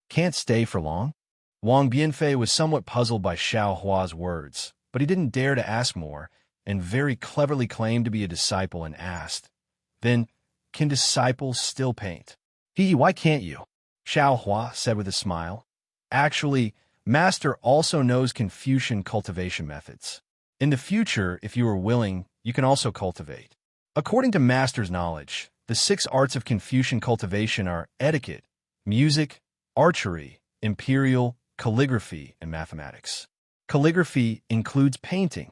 Can't stay for long? Wang Bianfei was somewhat puzzled by Xiao Hua's words, but he didn't dare to ask more, and very cleverly claimed to be a disciple and asked, then, can disciples still paint? Why can't you? Xiao Hua said with a smile. Actually, Master also knows Confucian cultivation methods. In the future, if you are willing, you can also cultivate. According to Master's knowledge, the 6 arts of Confucian cultivation are etiquette, music, archery, imperial, calligraphy, and mathematics. Calligraphy includes painting.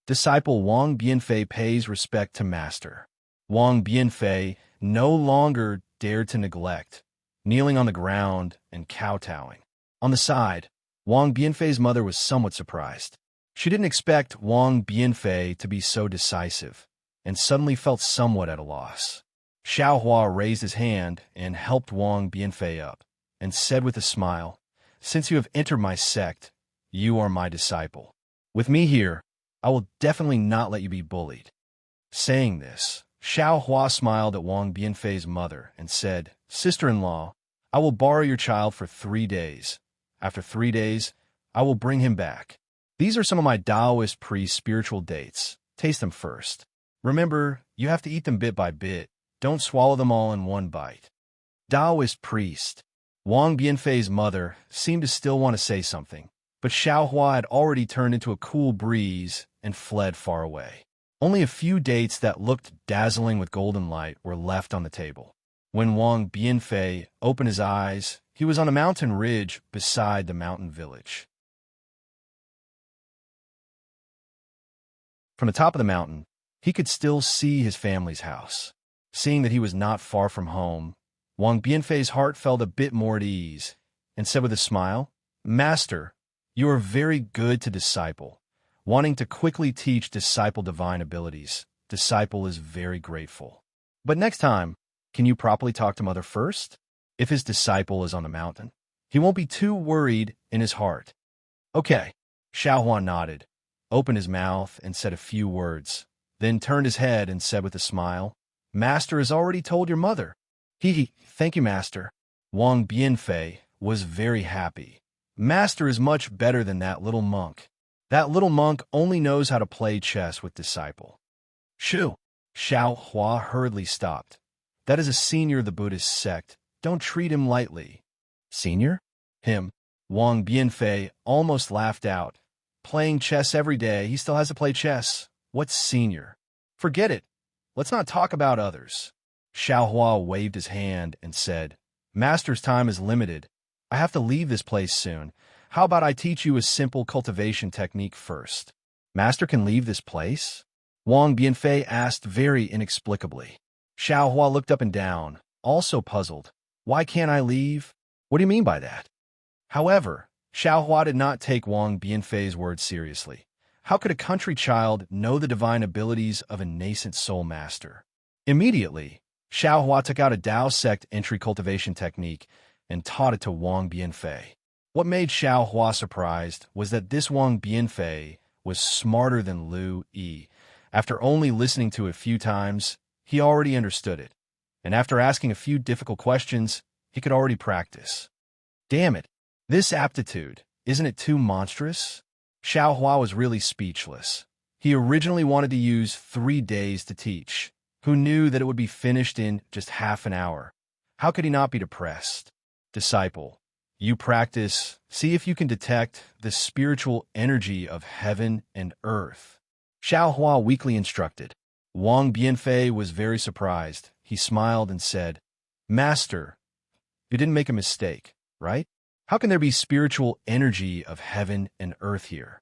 Disciple Wang Bianfei pays respect to Master. Wang Bianfei no longer dared to neglect, kneeling on the ground and kowtowing. On the side, Wang Bianfei's mother was somewhat surprised. She didn't expect Wang Bianfei to be so decisive, and suddenly felt somewhat at a loss. Xiao Hua raised his hand and helped Wang Bianfei up, and said with a smile, since you have entered my sect, you are my disciple. With me here, I will definitely not let you be bullied. Saying this, Xiao Hua smiled at Wang Bianfei's mother and said, sister-in-law, I will borrow your child for 3 days. After 3 days, I will bring him back. These are some of my Taoist priest spiritual dates. Taste them first. Remember, you have to eat them bit by bit. Don't swallow them all in one bite. Taoist priest. Wang Bianfei's mother seemed to still want to say something, but Xiao Hua had already turned into a cool breeze and fled far away. Only a few dates that looked dazzling with golden light were left on the table. When Wang Bianfei opened his eyes, he was on a mountain ridge beside the mountain village. From the top of the mountain, he could still see his family's house. Seeing that he was not far from home, Wang Bianfei's heart felt a bit more at ease, and said with a smile, Master, you are very good to disciple. Wanting to quickly teach disciple divine abilities, disciple is very grateful. But next time, can you properly talk to Mother first? If his disciple is on the mountain, he won't be too worried in his heart. Okay, Xiao Hua nodded, opened his mouth and said a few words, then turned his head and said with a smile, Master has already told your mother. Thank you, Master. Wang Bianfei was very happy. Master is much better than that little monk. That little monk only knows how to play chess with disciple. Shoo! Xiao Hua hurriedly stopped. That is a senior of the Buddhist sect. Don't treat him lightly. Senior? Him. Wang Bianfei almost laughed out. Playing chess every day, he still has to play chess. What's senior? Forget it. Let's not talk about others. Xiao Hua waved his hand and said, Master's time is limited. I have to leave this place soon. How about I teach you a simple cultivation technique first? Master can leave this place? Wang Bianfei asked very inexplicably. Xiao Hua looked up and down, also puzzled. Why can't I leave? What do you mean by that? However, Xiao Hua did not take Wang Bianfei's words seriously. How could a country child know the divine abilities of a nascent soul master? Immediately, Xiao Hua took out a Dao sect entry cultivation technique and taught it to Wang Bianfei. What made Xiao Hua surprised was that this Wang Bianfei was smarter than Lu Yi. After only listening to it a few times, he already understood it. And after asking a few difficult questions, he could already practice. Damn it, this aptitude, isn't it too monstrous? Xiao Hua was really speechless. He originally wanted to use 3 days to teach. Who knew that it would be finished in just half an hour? How could he not be depressed? Disciple, you practice, see if you can detect the spiritual energy of heaven and earth. Xiao Hua weakly instructed. Wang Bianfei was very surprised. He smiled and said, Master, you didn't make a mistake, right? How can there be spiritual energy of heaven and earth here?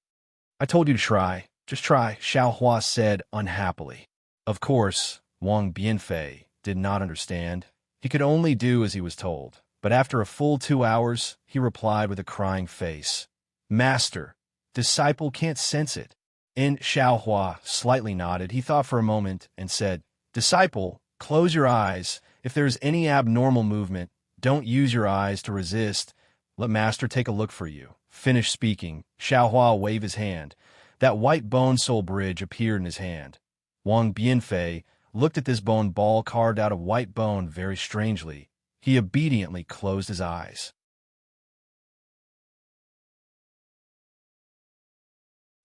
I told you to try. Just try, Xiao Hua said unhappily. Of course, Wang Bianfei did not understand. He could only do as he was told. But after a full 2 hours, he replied with a crying face. Master, disciple can't sense it. And Xiao Hua slightly nodded. He thought for a moment and said, Disciple, close your eyes. If there is any abnormal movement, don't use your eyes to resist. Let Master take a look for you. Finished speaking, Xiao Hua waved his hand. That white bone soul bridge appeared in his hand. Wang Bianfei looked at this bone ball carved out of white bone very strangely. He obediently closed his eyes.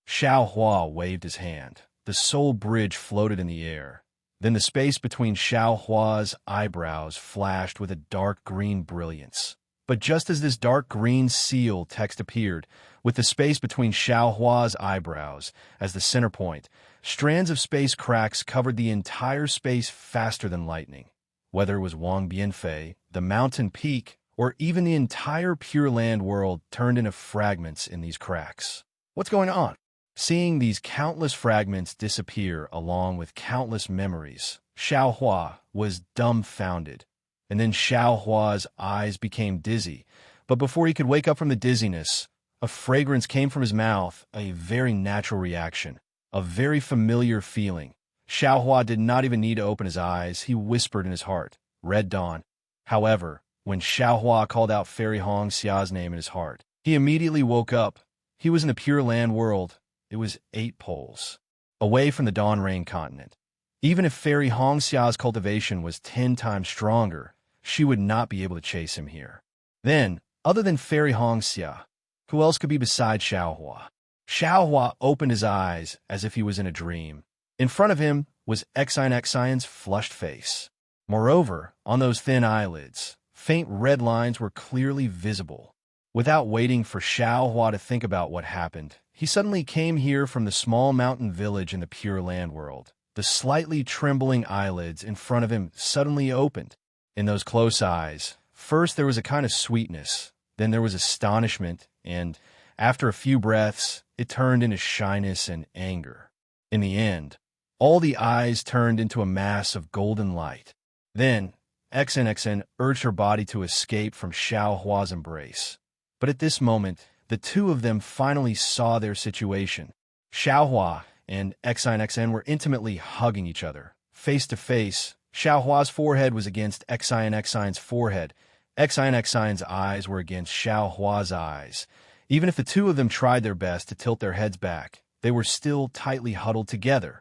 Xiao Hua waved his hand. The soul bridge floated in the air. Then the space between Xiao Hua's eyebrows flashed with a dark green brilliance. But just as this dark green seal text appeared, with the space between Xiao Hua's eyebrows as the center point, strands of space cracks covered the entire space faster than lightning. Whether it was Wang Bianfei, the mountain peak, or even the entire Pure Land world turned into fragments in these cracks. What's going on? Seeing these countless fragments disappear along with countless memories, Xiao Hua was dumbfounded. And then Xiao Hua's eyes became dizzy. But before he could wake up from the dizziness, a fragrance came from his mouth, a very natural reaction, a very familiar feeling. Xiao Hua did not even need to open his eyes. He whispered in his heart, Red Dawn. However, when Xiao Hua called out Fairy Hong Xia's name in his heart, he immediately woke up. He was in the Pure Land world. It was 8 poles, away from the Dawn Rain continent. Even if Fairy Hong Xia's cultivation was 10 times stronger, she would not be able to chase him here. Then, other than Fairy Hong Xia, who else could be beside Xiao Hua? Xiao Hua opened his eyes as if he was in a dream. In front of him was Xian's flushed face. Moreover, on those thin eyelids, faint red lines were clearly visible. Without waiting for Xiao Hua to think about what happened, he suddenly came here from the small mountain village in the Pure Land world. The slightly trembling eyelids in front of him suddenly opened. In those close eyes, first there was a kind of sweetness, then there was astonishment, and, after a few breaths, it turned into shyness and anger. In the end, all the eyes turned into a mass of golden light. Then, XNXN urged her body to escape from Xiao Hua's embrace. But at this moment, the two of them finally saw their situation. Xiao Hua and XNXN were intimately hugging each other. Face to face, Xiao Hua's forehead was against XNXN's forehead. XNXN's eyes were against Xiao Hua's eyes. Even if the two of them tried their best to tilt their heads back, they were still tightly huddled together.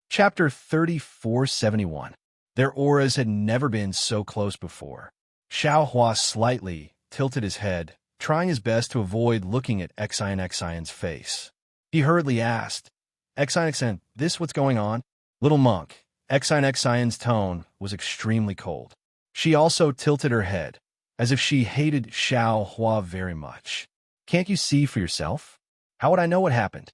Chapter 3471. Their auras had never been so close before. Xiao Hua slightly tilted his head, trying his best to avoid looking at XNXN's face. He hurriedly asked, XNXN, this what's going on? Little monk, XNXN's tone was extremely cold. She also tilted her head, as if she hated Xiao Hua very much. Can't you see for yourself? How would I know what happened?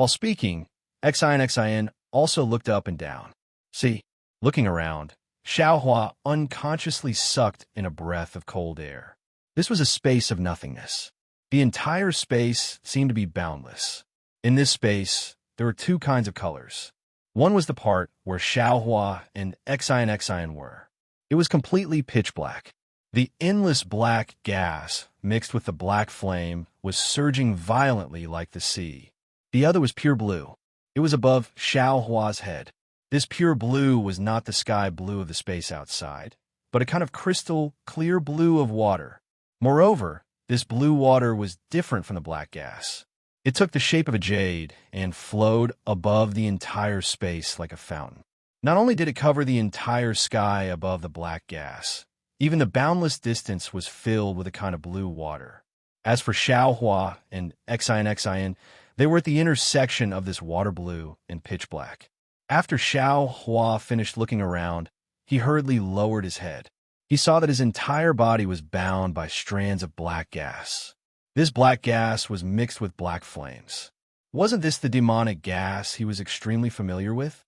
While speaking, Xin also looked up and down. See, looking around, Xiaohua unconsciously sucked in a breath of cold air. This was a space of nothingness. The entire space seemed to be boundless. In this space, there were two kinds of colors. One was the part where Xiaohua and Xin were. It was completely pitch black. The endless black gas, mixed with the black flame, was surging violently like the sea. The other was pure blue. It was above Xiaohua's head. This pure blue was not the sky blue of the space outside, but a kind of crystal clear blue of water. Moreover, this blue water was different from the black gas. It took the shape of a jade and flowed above the entire space like a fountain. Not only did it cover the entire sky above the black gas, even the boundless distance was filled with a kind of blue water. As for Xiaohua and Xin, they were at the intersection of this water blue and pitch black. After Xiaohua finished looking around, he hurriedly lowered his head. He saw that his entire body was bound by strands of black gas. This black gas was mixed with black flames. Wasn't this the demonic gas he was extremely familiar with?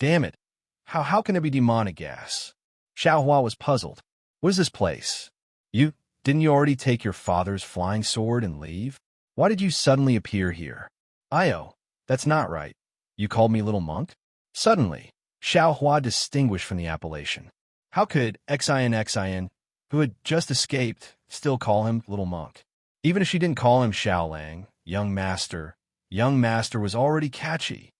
Damn it! How can it be demonic gas? Xiaohua was puzzled. What is this place? Didn't you already take your father's flying sword and leave? Why did you suddenly appear here? Io, that's not right. You called me little monk? Suddenly, Xiaohua distinguished from the appellation. How could Xin, who had just escaped, still call him little monk? Even if she didn't call him Xiaolang, young master was already catchy.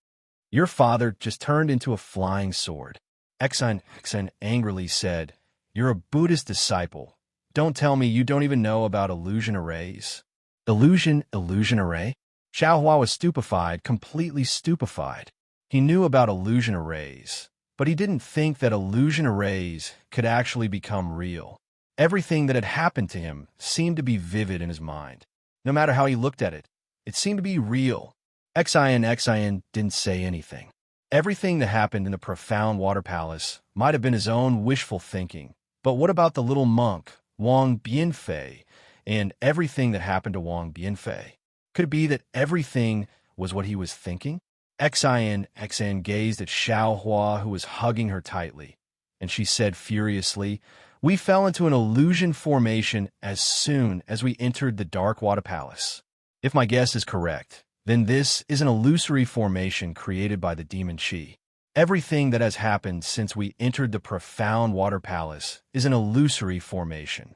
Your father just turned into a flying sword. Xin angrily said, You're a Buddhist disciple. Don't tell me you don't even know about illusion arrays. Illusion array? Xiaohua was stupefied, completely stupefied. He knew about illusion arrays, but he didn't think that illusion arrays could actually become real. Everything that had happened to him seemed to be vivid in his mind. No matter how he looked at it, it seemed to be real. Xin didn't say anything. Everything that happened in the profound water palace might have been his own wishful thinking. But what about the little monk, Wang Bianfei, and everything that happened to Wang Bianfei? Could it be that everything was what he was thinking? Xin gazed at Xiaohua, who was hugging her tightly, and she said furiously, We fell into an illusion formation as soon as we entered the dark water palace. If my guess is correct, then this is an illusory formation created by the demon Qi. Everything that has happened since we entered the profound water palace is an illusory formation.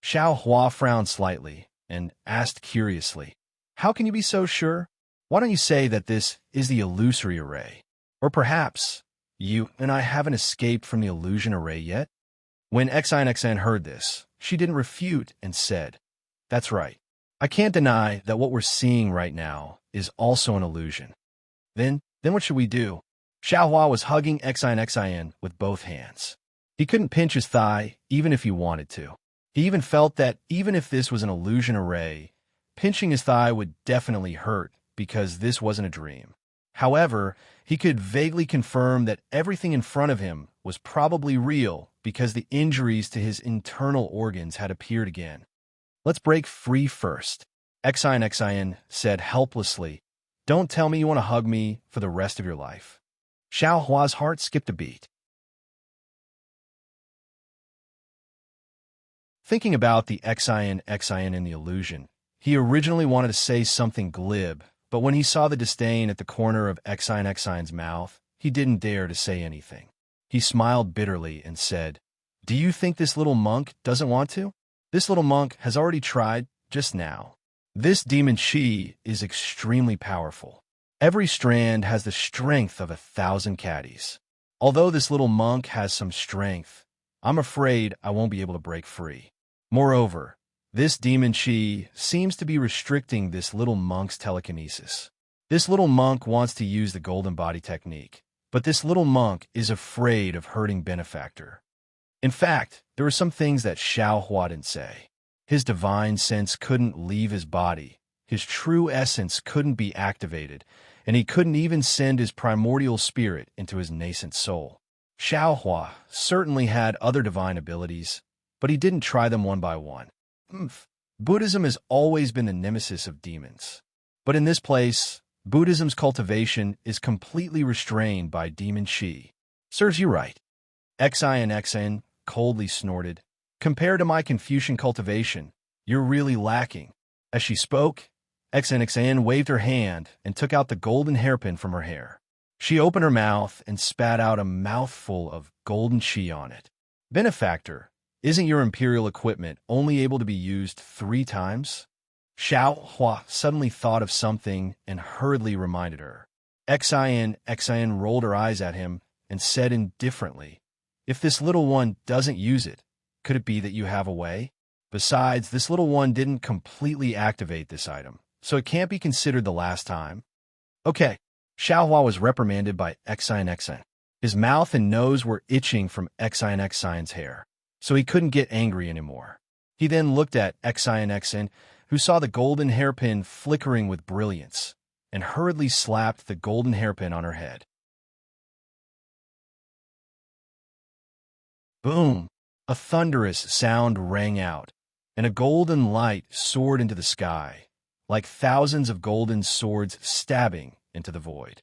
Xiaohua frowned slightly and asked curiously, How can you be so sure? Why don't you say that this is the illusory array? Or perhaps you and I haven't escaped from the illusion array yet? When Xin heard this, she didn't refute and said, That's right. I can't deny that what we're seeing right now is also an illusion. Then what should we do? Xiaohua was hugging Xin with both hands. He couldn't pinch his thigh even if he wanted to. He even felt that even if this was an illusion array, pinching his thigh would definitely hurt because this wasn't a dream. However, he could vaguely confirm that everything in front of him was probably real because the injuries to his internal organs had appeared again. Let's break free first, Xin said helplessly. Don't tell me you want to hug me for the rest of your life. Xiaohua's heart skipped a beat. Thinking about the Xin in the illusion, he originally wanted to say something glib, but when he saw the disdain at the corner of Xin's mouth, he didn't dare to say anything. He smiled bitterly and said, Do you think this little monk doesn't want to? This little monk has already tried just now. This demon Qi is extremely powerful. Every strand has the strength of 1,000 caddies. Although this little monk has some strength, I'm afraid I won't be able to break free. Moreover, this demon Qi seems to be restricting this little monk's telekinesis. This little monk wants to use the golden body technique, but this little monk is afraid of hurting benefactor. In fact, there were some things that Xiaohua didn't say. His divine sense couldn't leave his body, his true essence couldn't be activated, and he couldn't even send his primordial spirit into his nascent soul. Xiaohua certainly had other divine abilities, but he didn't try them one by one. Buddhism has always been the nemesis of demons. But in this place, Buddhism's cultivation is completely restrained by demon qi. Serves you right. Xin coldly snorted. Compared to my Confucian cultivation, you're really lacking. As she spoke, Xin waved her hand and took out the golden hairpin from her hair. She opened her mouth and spat out a mouthful of golden qi on it. Benefactor, isn't your imperial equipment only able to be used 3 times? Xiao Hua suddenly thought of something and hurriedly reminded her. Xin rolled her eyes at him and said indifferently, if this little one doesn't use it, could it be that you have a way? Besides, this little one didn't completely activate this item, so it can't be considered the last time. Okay, Xiao Hua was reprimanded by Xin. His mouth and nose were itching from Xin's hair, so he couldn't get angry anymore. He then looked at Xin, who saw the golden hairpin flickering with brilliance, and hurriedly slapped the golden hairpin on her head. Boom! A thunderous sound rang out, and a golden light soared into the sky, like thousands of golden swords stabbing into the void.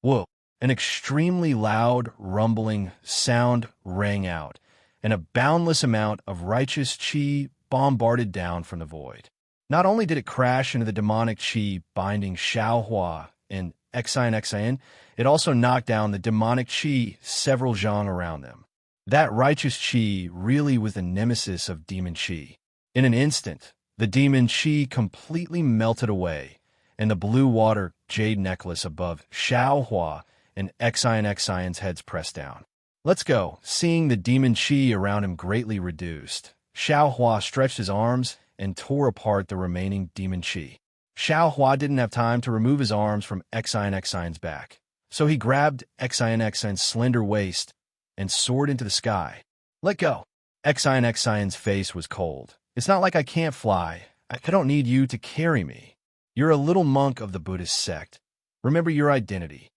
Whoa! An extremely loud, rumbling sound rang out, and a boundless amount of righteous qi bombarded down from the void. Not only did it crash into the demonic qi binding Xiao Hua and Xin, it also knocked down the demonic qi several zhang around them. That righteous qi really was the nemesis of demon qi. In an instant, the demon qi completely melted away, and the blue water jade necklace above Xiao Hua and Xin's heads pressed down. Let's go. Seeing the demon qi around him greatly reduced, Xiao Hua stretched his arms and tore apart the remaining demon qi. Xiao Hua didn't have time to remove his arms from Xin's back, so he grabbed Xin's slender waist and soared into the sky. Let go. Xin's face was cold. It's not like I can't fly. I don't need you to carry me. You're a little monk of the Buddhist sect. Remember your identity.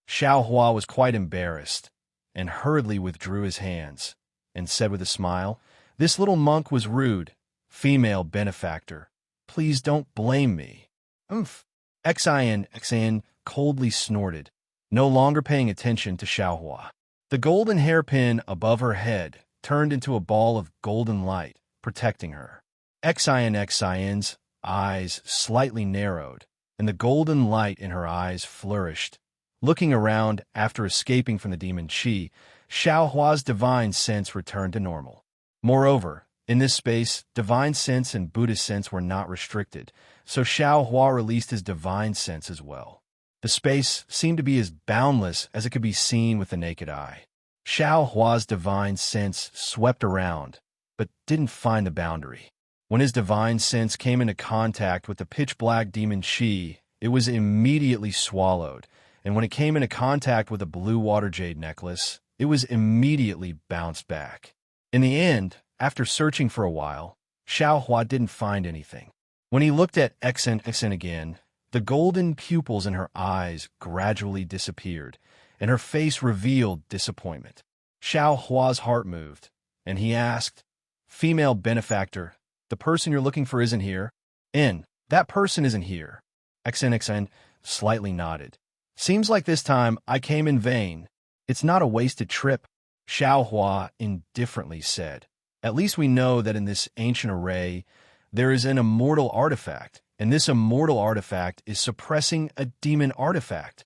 Xiao Hua was quite embarrassed and hurriedly withdrew his hands and said with a smile, this little monk was rude. Female benefactor, please don't blame me. Xin coldly snorted, no longer paying attention to Xiao Hua. The golden hairpin above her head turned into a ball of golden light, protecting her. Xin's eyes slightly narrowed, and the golden light in her eyes flourished. Looking around after escaping from the demon qi, Xiao Hua's divine sense returned to normal. Moreover, in this space, divine sense and Buddhist sense were not restricted, so Xiao Hua released his divine sense as well. The space seemed to be as boundless as it could be seen with the naked eye. Xiao Hua's divine sense swept around, but didn't find the boundary. When his divine sense came into contact with the pitch-black demon qi, it was immediately swallowed, and when it came into contact with a blue water jade necklace, it was immediately bounced back. In the end, after searching for a while, Xiao Hua didn't find anything. When he looked at Xin again, the golden pupils in her eyes gradually disappeared, and her face revealed disappointment. Xiao Hua's heart moved, and he asked, female benefactor, the person you're looking for isn't here? That person isn't here. Xin slightly nodded. Seems like this time I came in vain. It's not a wasted trip, Xiao Hua indifferently said. At least we know that in this ancient array, there is an immortal artifact, and this immortal artifact is suppressing a demon artifact.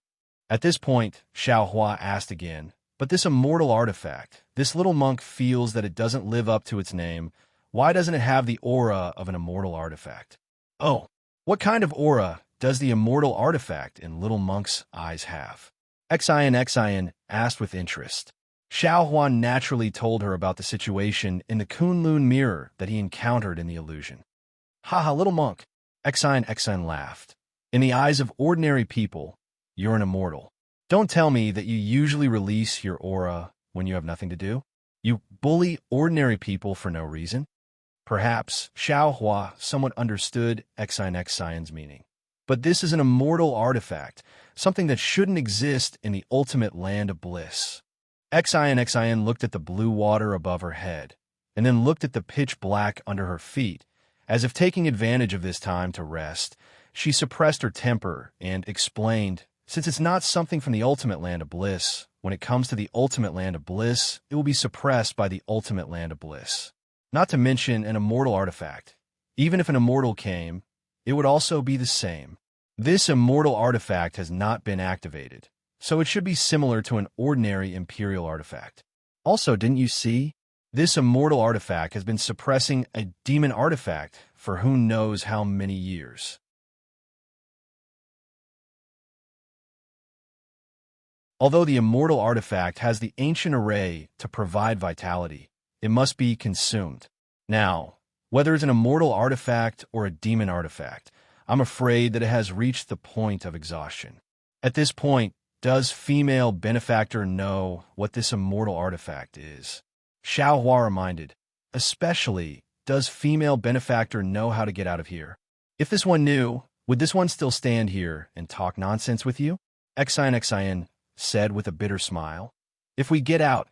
At this point, Xiao Hua asked again, but this immortal artifact, this little monk feels that it doesn't live up to its name. Why doesn't it have the aura of an immortal artifact? Oh, what kind of aura does the immortal artifact in little monk's eyes have? Xin asked with interest. Xiao Hua naturally told her about the situation in the Kunlun mirror that he encountered in the illusion. Haha, little monk, Xin laughed. In the eyes of ordinary people, you're an immortal. Don't tell me that you usually release your aura when you have nothing to do. You bully ordinary people for no reason. Perhaps Xiao Hua somewhat understood Xin's meaning. But this is an immortal artifact, something that shouldn't exist in the ultimate land of bliss. Xin looked at the blue water above her head, and then looked at the pitch black under her feet. As if taking advantage of this time to rest, She suppressed her temper and explained, since it's not something from the ultimate land of bliss, when it comes to the ultimate land of bliss, it will be suppressed by the ultimate land of bliss. Not to mention an immortal artifact. Even if an immortal came, it would also be the same. This immortal artifact has not been activated, so it should be similar to an ordinary imperial artifact. Also, didn't you see? This immortal artifact has been suppressing a demon artifact for who knows how many years. Although the immortal artifact has the ancient array to provide vitality, it must be consumed. Now, whether it's an immortal artifact or a demon artifact, I'm afraid that it has reached the point of exhaustion. At this point, does female benefactor know what this immortal artifact is? Xiao Hua reminded. Especially, does female benefactor know how to get out of here? If this one knew, would this one still stand here and talk nonsense with you? Xian said with a bitter smile. If we get out,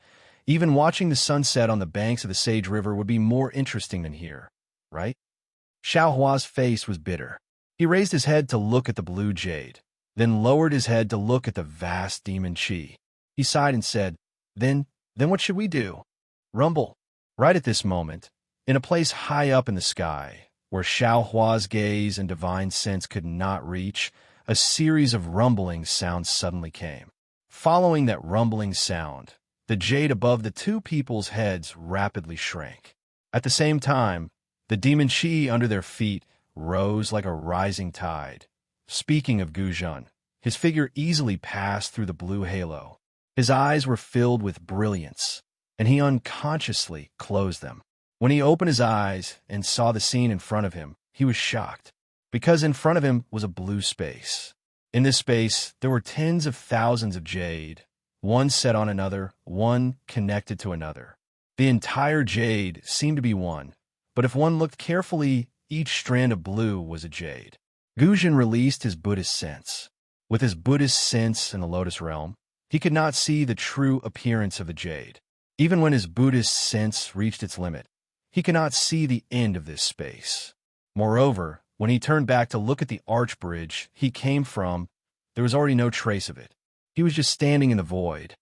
even watching the sunset on the banks of the Sage River would be more interesting than here, right? Xiao Hua's face was bitter. He raised his head to look at the blue jade, then lowered his head to look at the vast demon chi. He sighed and said, Then what should we do? Rumble. Right at this moment, in a place high up in the sky, where Xiao Hua's gaze and divine sense could not reach, a series of rumbling sounds suddenly came. Following that rumbling sound, the jade above the two people's heads rapidly shrank. At the same time, the demon chi under their feet rose like a rising tide. Speaking of Guzhan, his figure easily passed through the blue halo. His eyes were filled with brilliance, and he unconsciously closed them. When he opened his eyes and saw the scene in front of him, he was shocked, because in front of him was a blue space. In this space, there were tens of thousands of jade, one set on another, one connected to another. The entire jade seemed to be one, but if one looked carefully, each strand of blue was a jade. Guzhan released his Buddhist sense. With his Buddhist sense in the Lotus Realm, he could not see the true appearance of the jade. Even when his Buddhist sense reached its limit, he could not see the end of this space. Moreover, when he turned back to look at the arch bridge he came from, there was already no trace of it. He was just standing in the void.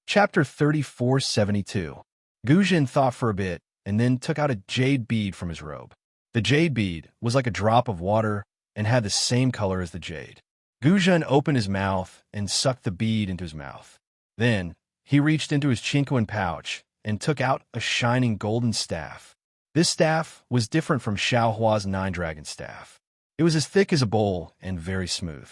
Chapter 3472. Guzhan thought for a bit, and then took out a jade bead from his robe. The jade bead was like a drop of water and had the same color as the jade. Guzhan opened his mouth and sucked the bead into his mouth. Then, he reached into his chinquan pouch and took out a shining golden staff. This staff was different from Xiao Hua's nine-dragon staff. It was as thick as a bowl and very smooth.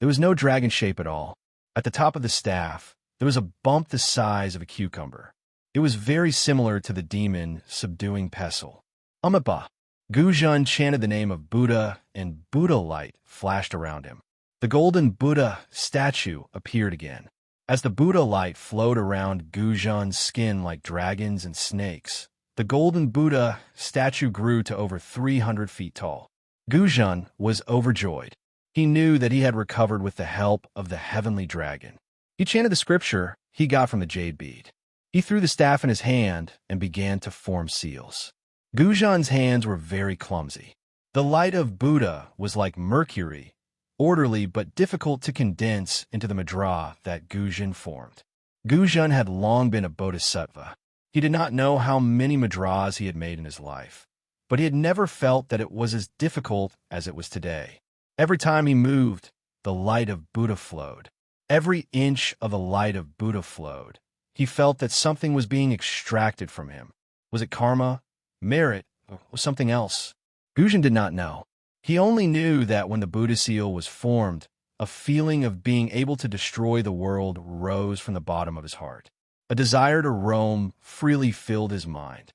There was no dragon shape at all. At the top of the staff, there was a bump the size of a cucumber. It was very similar to the demon subduing pestle. Amaba. Guzhan chanted the name of Buddha, and Buddha light flashed around him. The golden Buddha statue appeared again. As the Buddha light flowed around Guzhan's skin like dragons and snakes, the golden Buddha statue grew to over 300 feet tall. Guzhan was overjoyed. He knew that he had recovered with the help of the heavenly dragon. He chanted the scripture he got from the jade bead. He threw the staff in his hand and began to form seals. Guzhan's hands were very clumsy. The light of Buddha was like mercury, orderly but difficult to condense into the madra that Guzhan formed. Guzhan had long been a bodhisattva. He did not know how many madras he had made in his life, but he had never felt that it was as difficult as it was today. Every time he moved, the light of Buddha flowed. Every inch of the light of Buddha flowed. He felt that something was being extracted from him. Was it karma, merit, or something else? Guzhan did not know. He only knew that when the Buddha seal was formed, a feeling of being able to destroy the world rose from the bottom of his heart. A desire to roam freely filled his mind.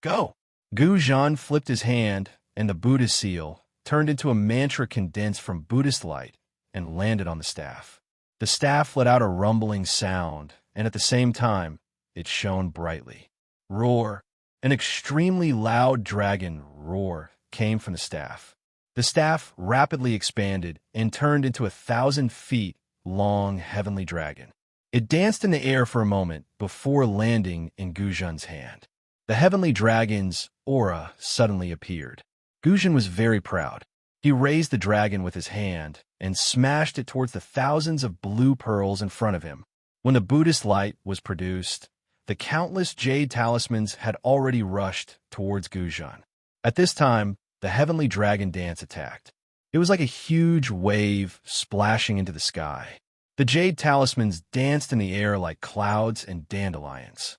Go! Guzhan flipped his hand, and the Buddha seal turned into a mantra condensed from Buddhist light and landed on the staff. The staff let out a rumbling sound, and at the same time, it shone brightly. Roar! An extremely loud dragon roar came from the staff. The staff rapidly expanded and turned into a 1,000 feet long heavenly dragon. It danced in the air for a moment before landing in Guzhan's hand. The heavenly dragon's aura suddenly appeared. Guzhan was very proud. He raised the dragon with his hand and smashed it towards the thousands of blue pearls in front of him. When the Buddhist light was produced, the countless jade talismans had already rushed towards Guzhan. At this time, the heavenly dragon dance attacked. It was like a huge wave splashing into the sky. The jade talismans danced in the air like clouds and dandelions.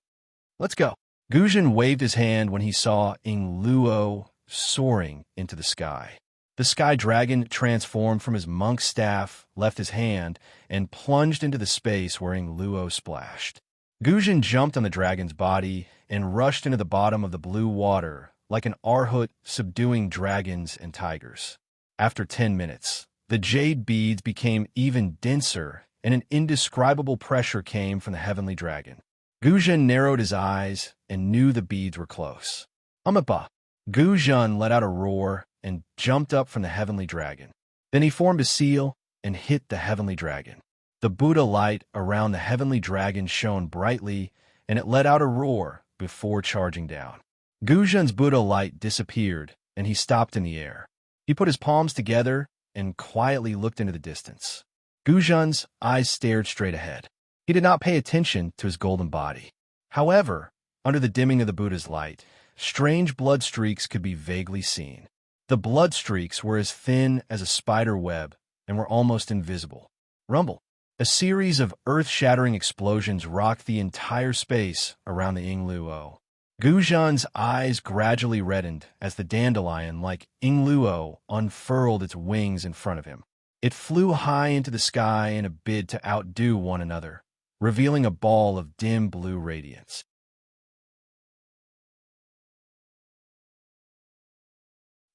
"Let's go." Guzhan waved his hand when he saw Luo soaring into the sky. The sky dragon transformed from his monk's staff, left his hand, and plunged into the space where Luo splashed. Guzhan jumped on the dragon's body and rushed into the bottom of the blue water like an arhut subduing dragons and tigers. After 10 minutes, the jade beads became even denser and an indescribable pressure came from the heavenly dragon. Guzhan narrowed his eyes and knew the beads were close. "Amapa!" Guzhan let out a roar and jumped up from the heavenly dragon. Then he formed a seal and hit the heavenly dragon. The Buddha light around the heavenly dragon shone brightly, and it let out a roar before charging down. Guzhan's Buddha light disappeared, and he stopped in the air. He put his palms together and quietly looked into the distance. Guzhan's eyes stared straight ahead. He did not pay attention to his golden body. However, under the dimming of the Buddha's light, strange blood streaks could be vaguely seen. The blood streaks were as thin as a spider web and were almost invisible. Rumble. A series of earth-shattering explosions rocked the entire space around the Luo. Guzhan's eyes gradually reddened as the dandelion, like Luo, unfurled its wings in front of him. It flew high into the sky in a bid to outdo one another, revealing a ball of dim blue radiance.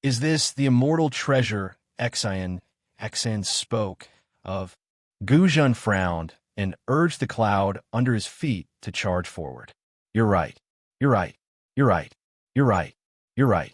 "Is this the immortal treasure Exan spoke of?" Guzhan frowned and urged the cloud under his feet to charge forward. "You're right. You're right. You're right. You're right. You're right."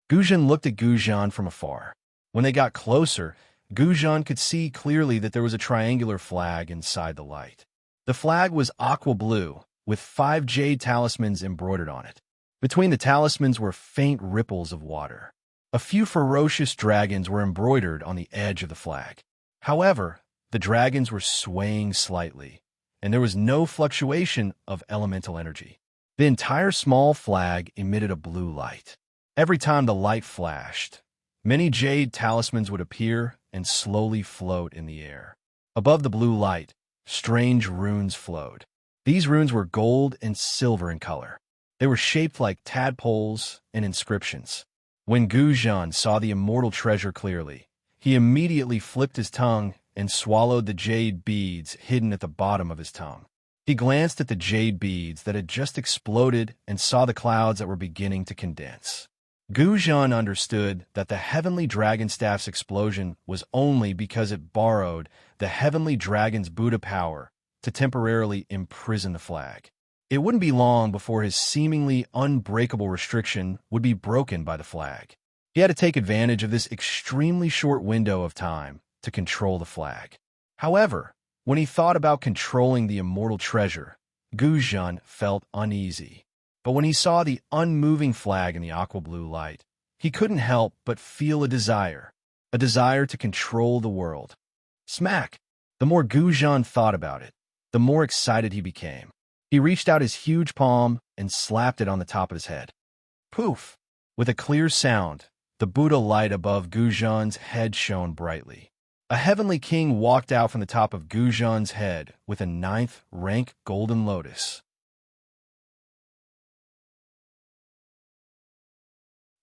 Guzhan looked at Guzhan from afar. When they got closer, Guzhan could see clearly that there was a triangular flag inside the light. The flag was aqua blue, with 5 jade talismans embroidered on it. Between the talismans were faint ripples of water. A few ferocious dragons were embroidered on the edge of the flag. However, the dragons were swaying slightly, and there was no fluctuation of elemental energy. The entire small flag emitted a blue light. Every time the light flashed, many jade talismans would appear and slowly float in the air. Above the blue light, strange runes flowed. These runes were gold and silver in color. They were shaped like tadpoles and inscriptions. When Guzhan saw the immortal treasure clearly, he immediately flipped his tongue and swallowed the jade beads hidden at the bottom of his tongue. He glanced at the jade beads that had just exploded and saw the clouds that were beginning to condense. Guzhan understood that the heavenly dragon staff's explosion was only because it borrowed the heavenly dragon's Buddha power to temporarily imprison the flag. It wouldn't be long before his seemingly unbreakable restriction would be broken by the flag. He had to take advantage of this extremely short window of time to control the flag. However, when he thought about controlling the immortal treasure, Guzhan felt uneasy. But when he saw the unmoving flag in the aqua blue light, he couldn't help but feel a desire to control the world. Smack! The more Guzhan thought about it, the more excited he became. He reached out his huge palm and slapped it on the top of his head. Poof! With a clear sound, the Buddha light above Guzhan's head shone brightly. A heavenly king walked out from the top of Guzhan's head with a 9th rank golden lotus.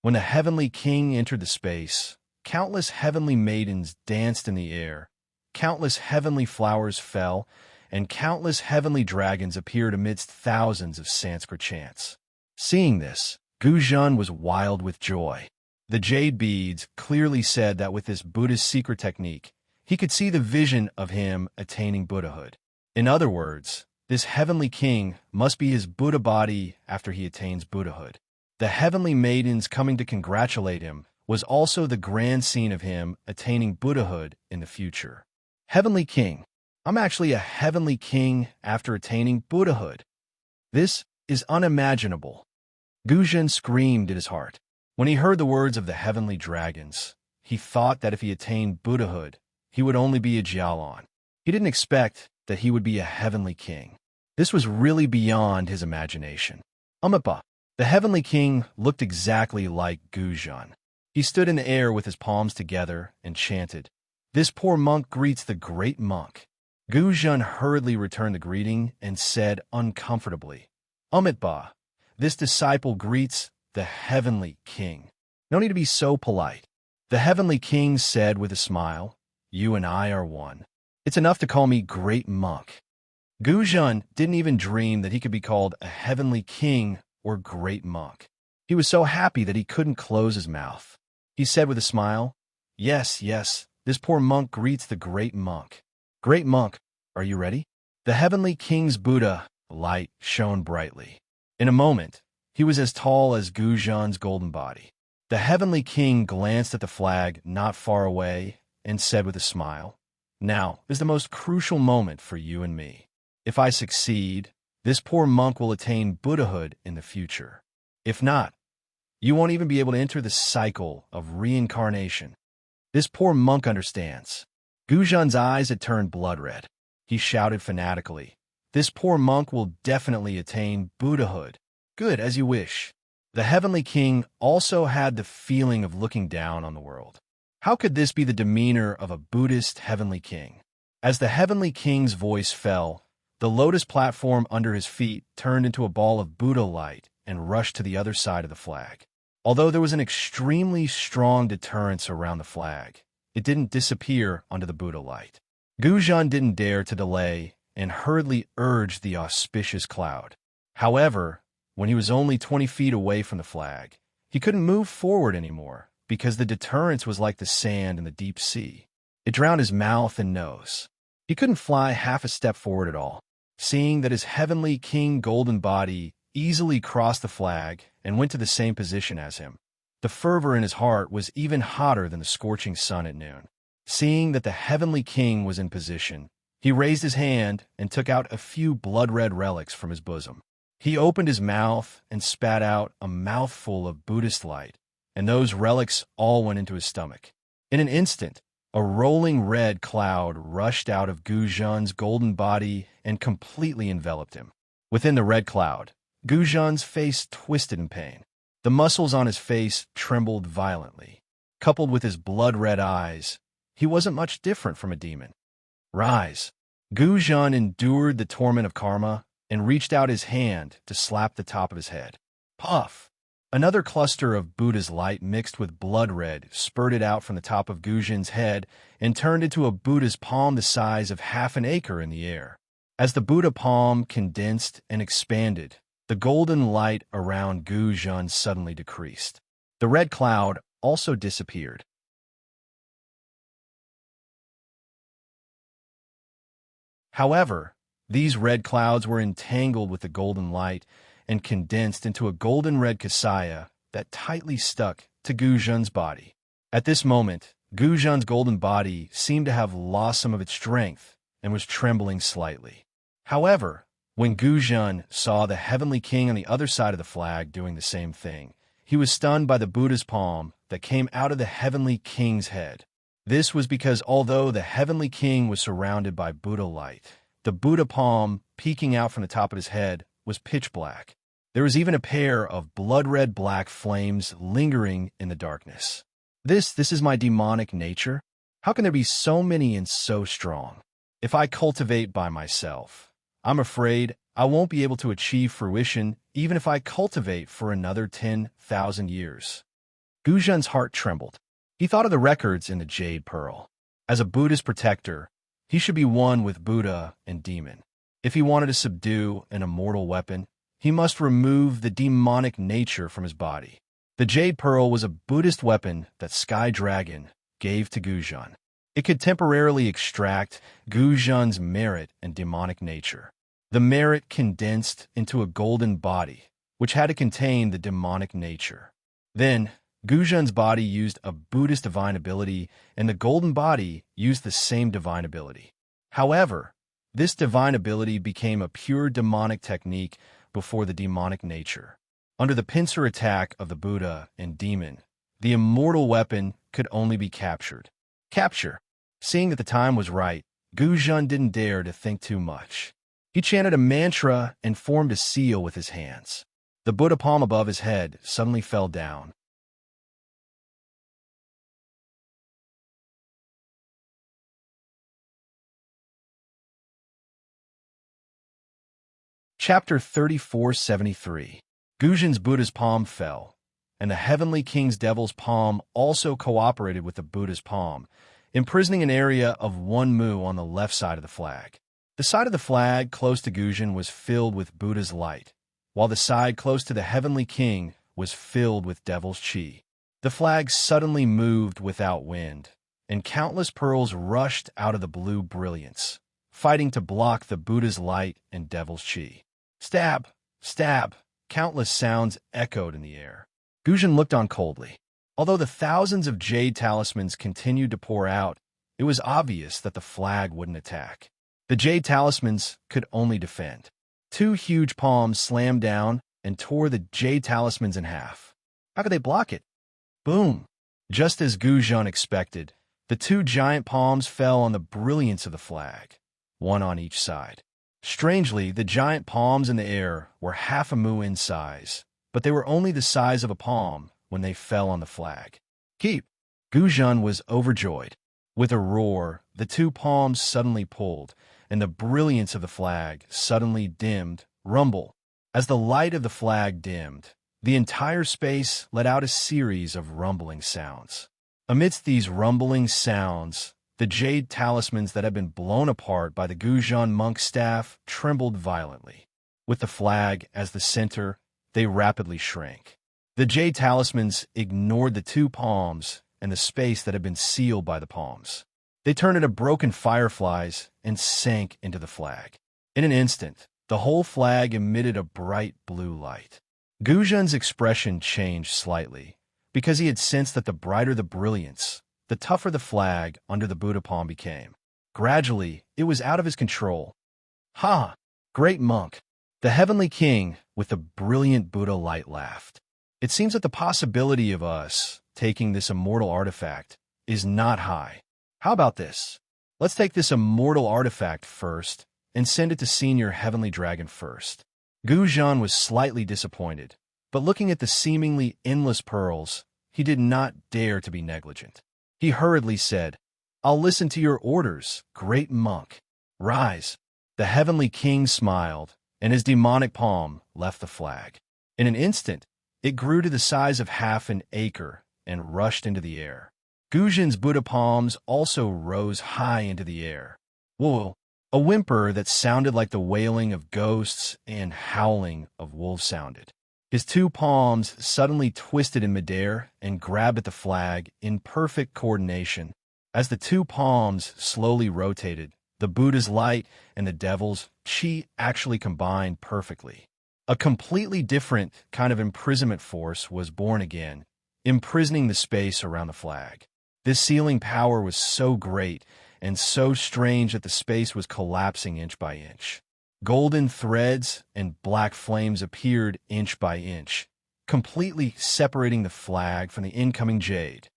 When the heavenly king entered the space, countless heavenly maidens danced in the air, countless heavenly flowers fell, and countless heavenly dragons appeared amidst thousands of Sanskrit chants. Seeing this, Guzhan was wild with joy. The jade beads clearly said that with this Buddhist secret technique, he could see the vision of him attaining Buddhahood. In other words, this heavenly king must be his Buddha body after he attains Buddhahood. The heavenly maidens coming to congratulate him was also the grand scene of him attaining Buddhahood in the future. Heavenly King, I'm actually a heavenly king after attaining Buddhahood. This is unimaginable. Guzhan screamed in his heart. When he heard the words of the heavenly dragons, he thought that if he attained Buddhahood, he would only be a Jialan. He didn't expect that he would be a heavenly king. This was really beyond his imagination. Amipa, the heavenly king, looked exactly like Guzhan. He stood in the air with his palms together and chanted, "This poor monk greets the great monk." Guzhan hurriedly returned the greeting and said uncomfortably, "Amipa, this disciple greets the heavenly king. No need to be so polite." The heavenly king said with a smile, "You and I are one. It's enough to call me great monk." Guzhan didn't even dream that he could be called a heavenly king or great monk. He was so happy that he couldn't close his mouth. He said with a smile, "Yes, yes, this poor monk greets the great monk. Great monk, are you ready?" The heavenly king's Buddha light shone brightly. In a moment, he was as tall as Guzhan's golden body. The heavenly king glanced at the flag not far away and said with a smile, "Now is the most crucial moment for you and me. If I succeed, this poor monk will attain Buddhahood in the future. If not, you won't even be able to enter the cycle of reincarnation. This poor monk understands." Guzhan's eyes had turned blood red. He shouted fanatically, "This poor monk will definitely attain Buddhahood. Good, as you wish." The heavenly king also had the feeling of looking down on the world. How could this be the demeanor of a Buddhist heavenly king? As the heavenly king's voice fell, the lotus platform under his feet turned into a ball of Buddha light and rushed to the other side of the flag. Although there was an extremely strong deterrence around the flag, it didn't disappear onto the Buddha light. Guzhan didn't dare to delay and hurriedly urged the auspicious cloud. However, when he was only 20 feet away from the flag, he couldn't move forward anymore because the deterrence was like the sand in the deep sea. It drowned his mouth and nose. He couldn't fly half a step forward at all. Seeing that his heavenly king golden body easily crossed the flag and went to the same position as him, the fervor in his heart was even hotter than the scorching sun at noon. Seeing that the heavenly king was in position, he raised his hand and took out a few blood-red relics from his bosom. He opened his mouth and spat out a mouthful of Buddhist light, and those relics all went into his stomach. In an instant, a rolling red cloud rushed out of Guzhan's golden body and completely enveloped him. Within the red cloud, Guzhan's face twisted in pain. The muscles on his face trembled violently. Coupled with his blood-red eyes, he wasn't much different from a demon. "Rise." Guzhan endured the torment of karma and reached out his hand to slap the top of his head. Puff! Another cluster of Buddha's light mixed with blood red spurted out from the top of Guzhan's head and turned into a Buddha's palm the size of half an acre in the air. As the Buddha palm condensed and expanded, the golden light around Guzhan suddenly decreased. The red cloud also disappeared. However, these red clouds were entangled with the golden light and condensed into a golden red kasaya that tightly stuck to Guzhan's body. At this moment, Guzhan's golden body seemed to have lost some of its strength and was trembling slightly. However, when Guzhan saw the heavenly king on the other side of the flag doing the same thing, he was stunned by the Buddha's palm that came out of the heavenly king's head. This was because although the heavenly king was surrounded by Buddha light, the Buddha palm peeking out from the top of his head was pitch black. There was even a pair of blood-red black flames lingering in the darkness. This is my demonic nature? How can there be so many and so strong? If I cultivate by myself, I'm afraid I won't be able to achieve fruition even if I cultivate for another 10,000 years. Guzhan's heart trembled. He thought of the records in the Jade Pearl. As a Buddha's protector, he should be one with Buddha and demon. If he wanted to subdue an immortal weapon, he must remove the demonic nature from his body. The Jade Pearl was a Buddhist weapon that Sky Dragon gave to Guzhan. It could temporarily extract Guzhan's merit and demonic nature. The merit condensed into a golden body, which had to contain the demonic nature. Then, Guzhan's body used a Buddhist divine ability, and the golden body used the same divine ability. However, This divine ability became a pure demonic technique before the demonic nature. Under the pincer attack of the Buddha and demon, the immortal weapon could only be captured. Capture. Seeing that the time was right, Guzhun didn't dare to think too much. He chanted a mantra and formed a seal with his hands. The Buddha palm above his head suddenly fell down. Chapter 3473. Guzhan's Buddha's palm fell, and the heavenly king's devil's palm also cooperated with the Buddha's palm, imprisoning an area of 1 mu on the left side of the flag. The side of the flag close to Guzhan was filled with Buddha's light, while the side close to the heavenly king was filled with devil's chi. The flag suddenly moved without wind, and countless pearls rushed out of the blue brilliance, fighting to block the Buddha's light and devil's chi. Stab! Stab! Countless sounds echoed in the air. Guzhan looked on coldly. Although the thousands of jade talismans continued to pour out, it was obvious that the flag wouldn't attack. The jade talismans could only defend. 2 huge palms slammed down and tore the jade talismans in half. How could they block it? Boom! Just as Guzhan expected, the 2 giant palms fell on the brilliance of the flag, 1 on each side. Strangely, the giant palms in the air were 1/2 a mu in size, but they were only the size of a palm when they fell on the flag. Keep! Guzhan was overjoyed. With a roar, the 2 palms suddenly pulled, and the brilliance of the flag suddenly dimmed. Rumble! As the light of the flag dimmed, the entire space let out a series of rumbling sounds. Amidst these rumbling sounds, the jade talismans that had been blown apart by the Guzhan monk's staff trembled violently. With the flag as the center, they rapidly shrank. The jade talismans ignored the 2 palms and the space that had been sealed by the palms. They turned into broken fireflies and sank into the flag. In an instant, the whole flag emitted a bright blue light. Guzhan's expression changed slightly, because he had sensed that the brighter the brilliance, the tougher the flag under the Buddha palm became. Gradually, it was out of his control. Ha! Great monk! The heavenly king, with the brilliant Buddha light, laughed. It seems that the possibility of us taking this immortal artifact is not high. How about this? Let's take this immortal artifact first and send it to Senior Heavenly Dragon first. Guzhan was slightly disappointed, but looking at the seemingly endless pearls, he did not dare to be negligent. He hurriedly said, "I'll listen to your orders, great monk. Rise." The heavenly king smiled, and his demonic palm left the flag. In an instant, it grew to the size of 1/2 an acre and rushed into the air. Guzhan's Buddha palms also rose high into the air. Whoa! A whimper that sounded like the wailing of ghosts and howling of wolves sounded. His 2 palms suddenly twisted in midair and grabbed at the flag in perfect coordination. As the 2 palms slowly rotated, the Buddha's light and the devil's chi actually combined perfectly. A completely different kind of imprisonment force was born again, imprisoning the space around the flag. This sealing power was so great and so strange that the space was collapsing inch by inch. Golden threads and black flames appeared inch by inch, completely separating the flag from the incoming jade.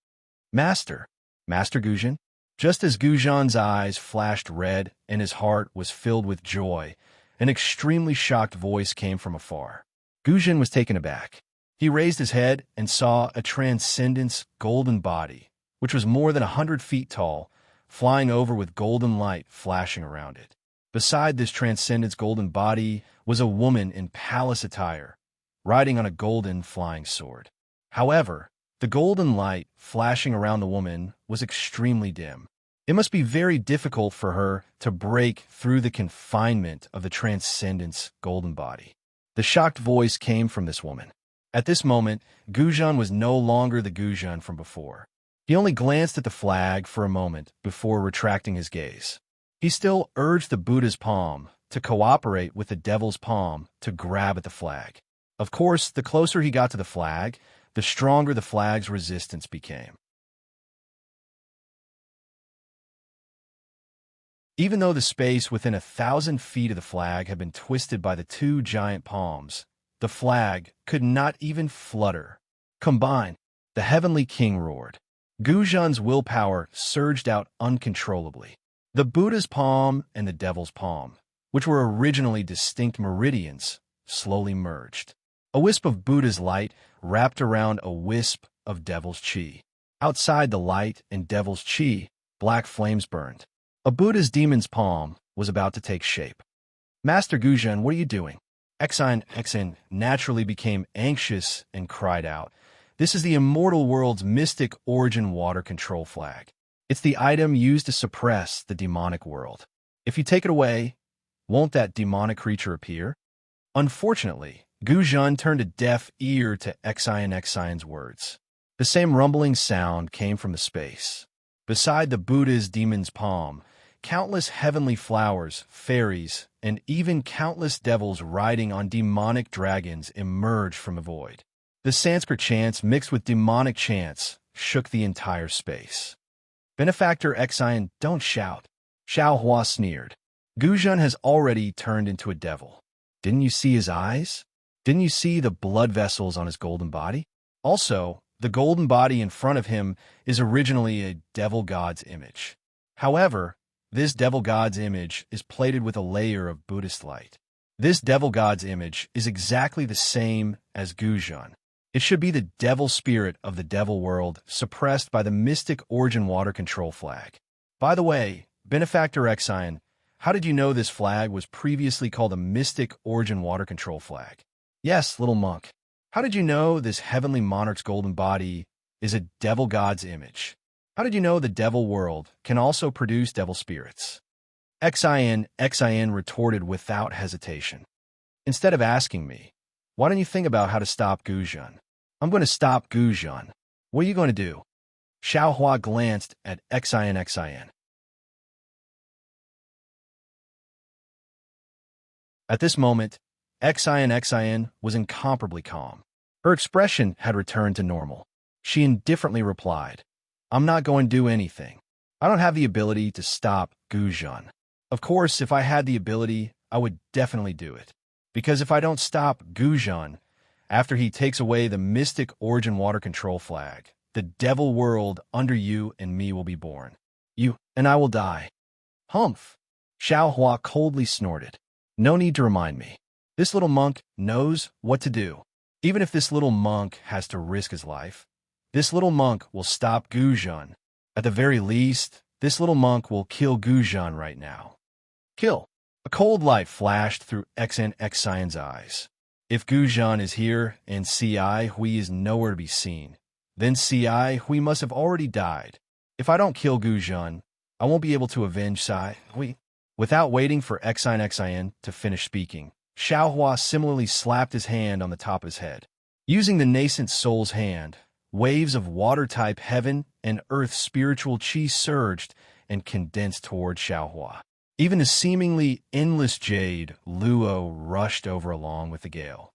Master Guzhan? Just as Guzhan's eyes flashed red and his heart was filled with joy, an extremely shocked voice came from afar. Guzhan was taken aback. He raised his head and saw a transcendence golden body, which was more than 100 feet tall, flying over with golden light flashing around it. Beside this transcendence golden body was a woman in palace attire, riding on a golden flying sword. However, the golden light flashing around the woman was extremely dim. It must be very difficult for her to break through the confinement of the transcendence golden body. The shocked voice came from this woman. At this moment, Guzhan was no longer the Guzhan from before. He only glanced at the flag for a moment before retracting his gaze. He still urged the Buddha's palm to cooperate with the devil's palm to grab at the flag. Of course, the closer he got to the flag, the stronger the flag's resistance became. Even though the space within 1,000 feet of the flag had been twisted by the two giant palms, the flag could not even flutter. Combined, the Heavenly King roared. Guzhan's willpower surged out uncontrollably. The Buddha's palm and the Devil's palm, which were originally distinct meridians, slowly merged. A wisp of Buddha's light wrapped around a wisp of Devil's chi. Outside the light and Devil's chi, black flames burned. A Buddha's demon's palm was about to take shape. Master Guzhan, what are you doing? Exine naturally became anxious and cried out. This is the immortal world's mystic origin water control flag. It's the item used to suppress the demonic world. If you take it away, won't that demonic creature appear? Unfortunately, Guzhan turned a deaf ear to Exine's words. The same rumbling sound came from the space. Beside the Buddha's demon's palm, countless heavenly flowers, fairies, and even countless devils riding on demonic dragons emerged from the void. The Sanskrit chants mixed with demonic chants shook the entire space. Benefactor Exine, don't shout. Xiao Hua sneered. Guzhan has already turned into a devil. Didn't you see his eyes? Didn't you see the blood vessels on his golden body? Also, the golden body in front of him is originally a devil god's image. However, this devil god's image is plated with a layer of Buddhist light. This devil god's image is exactly the same as Guzhan. It should be the devil spirit of the devil world, suppressed by the mystic origin water control flag. By the way, Benefactor Exine, how did you know this flag was previously called a mystic origin water control flag? Yes, little monk. How did you know this heavenly monarch's golden body is a devil god's image? How did you know the devil world can also produce devil spirits? Exine retorted without hesitation. Instead of asking me, why don't you think about how to stop Guzhan? I'm going to stop Guzhan. What are you going to do? Xiao Hua glanced at Exine. At this moment, Exine was incomparably calm. Her expression had returned to normal. She indifferently replied, I'm not going to do anything. I don't have the ability to stop Guzhan. Of course, if I had the ability, I would definitely do it. Because if I don't stop Guzhan, after he takes away the mystic origin water control flag, the devil world under you and me will be born. You and I will die. Humph! Xiao Hua coldly snorted. No need to remind me. This little monk knows what to do. Even if this little monk has to risk his life, this little monk will stop Guzhan. At the very least, this little monk will kill Guzhan right now. Kill. A cold light flashed through Exine's eyes. If Guzhan is here and Ci Hui is nowhere to be seen, then Ci Hui must have already died. If I don't kill Guzhan, I won't be able to avenge Ci Hui. Without waiting for Exine to finish speaking, Xiao Hua similarly slapped his hand on the top of his head. Using the nascent soul's hand, waves of water-type heaven and earth spiritual chi surged and condensed toward Xiao Hua. Even a seemingly endless jade, Luo rushed over along with the gale.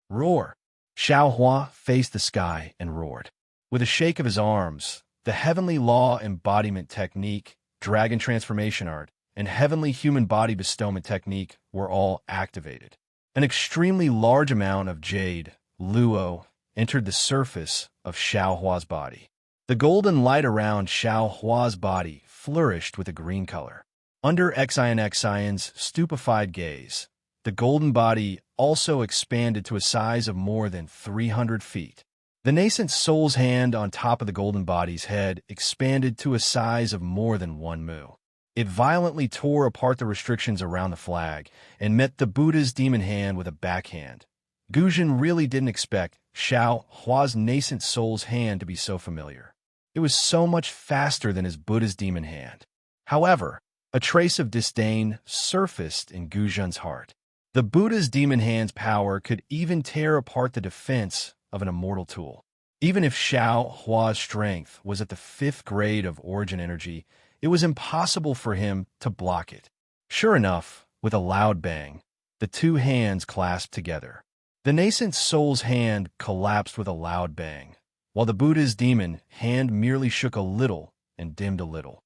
Roar! Xiao Hua faced the sky and roared. With a shake of his arms, the heavenly law embodiment technique, dragon transformation art, and heavenly human body bestowment technique were all activated. An extremely large amount of jade, Luo, entered the surface of Xiao Hua's body. The golden light around Xiao Hua's body flourished with a green color. Under Exine's stupefied gaze, the golden body also expanded to a size of more than 300 feet. The nascent soul's hand on top of the golden body's head expanded to a size of more than 1 mu. It violently tore apart the restrictions around the flag and met the Buddha's demon hand with a backhand. Guzhan really didn't expect Xiao Hua's nascent soul's hand to be so familiar. It was so much faster than his Buddha's demon hand. However, a trace of disdain surfaced in Guzhan's heart. The Buddha's demon hand's power could even tear apart the defense of an immortal tool. Even if Xiao Hua's strength was at the 5th grade of origin energy, it was impossible for him to block it. Sure enough, with a loud bang, the two hands clasped together. The nascent soul's hand collapsed with a loud bang, while the Buddha's demon hand merely shook a little and dimmed a little.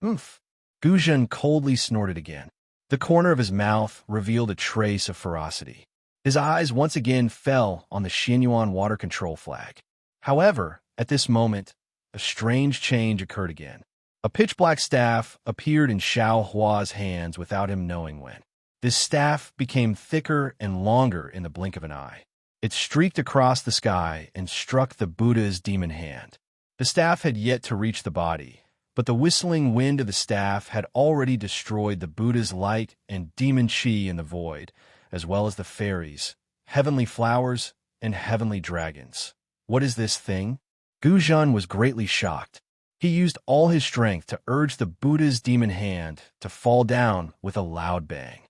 Oomph! Guzhan coldly snorted again. The corner of his mouth revealed a trace of ferocity. His eyes once again fell on the Xianyuan water control flag. However, at this moment, a strange change occurred again. A pitch-black staff appeared in Xiao Hua's hands without him knowing when. This staff became thicker and longer in the blink of an eye. It streaked across the sky and struck the Buddha's demon hand. The staff had yet to reach the body, but the whistling wind of the staff had already destroyed the Buddha's light and demon chi in the void, as well as the fairies, heavenly flowers, and heavenly dragons. What is this thing? Guzhan was greatly shocked. He used all his strength to urge the Buddha's demon hand to fall down with a loud bang.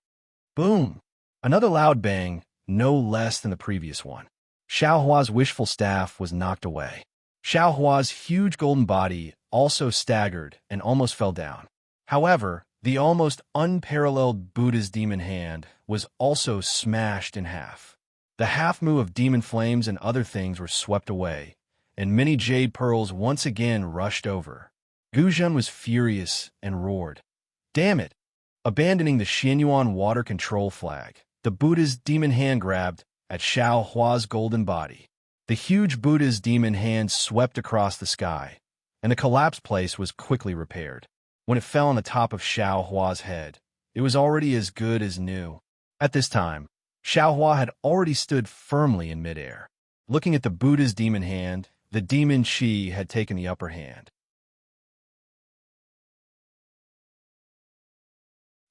Boom! Another loud bang, no less than the previous one. Xiao Hua's wishful staff was knocked away. Xiao Hua's huge golden body also staggered and almost fell down. However, the almost unparalleled Buddha's demon hand was also smashed in half. The half-mu of demon flames and other things were swept away, and many jade pearls once again rushed over. Guzhan was furious and roared. Damn it! Abandoning the Xianyuan water control flag, the Buddha's demon hand grabbed at Xiao Hua's golden body. The huge Buddha's demon hand swept across the sky, and the collapsed place was quickly repaired. When it fell on the top of Xiao Hua's head, it was already as good as new. At this time, Xiao Hua had already stood firmly in midair. Looking at the Buddha's demon hand, the demon chi had taken the upper hand.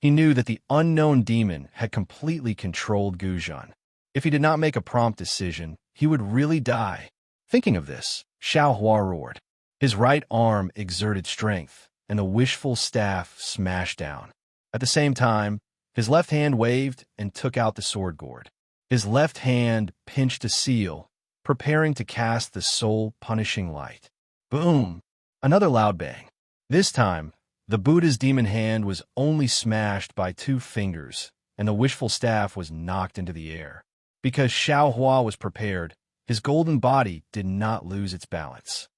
He knew that the unknown demon had completely controlled Guzhan. If he did not make a prompt decision, he would really die. Thinking of this, Xiao Hua roared. His right arm exerted strength, and the wishful staff smashed down. At the same time, his left hand waved and took out the sword gourd. His left hand pinched a seal, preparing to cast the soul-punishing light. Boom! Another loud bang. This time, the Buddha's demon hand was only smashed by 2 fingers, and the wishful staff was knocked into the air. Because Xiao Hua was prepared, his golden body did not lose its balance.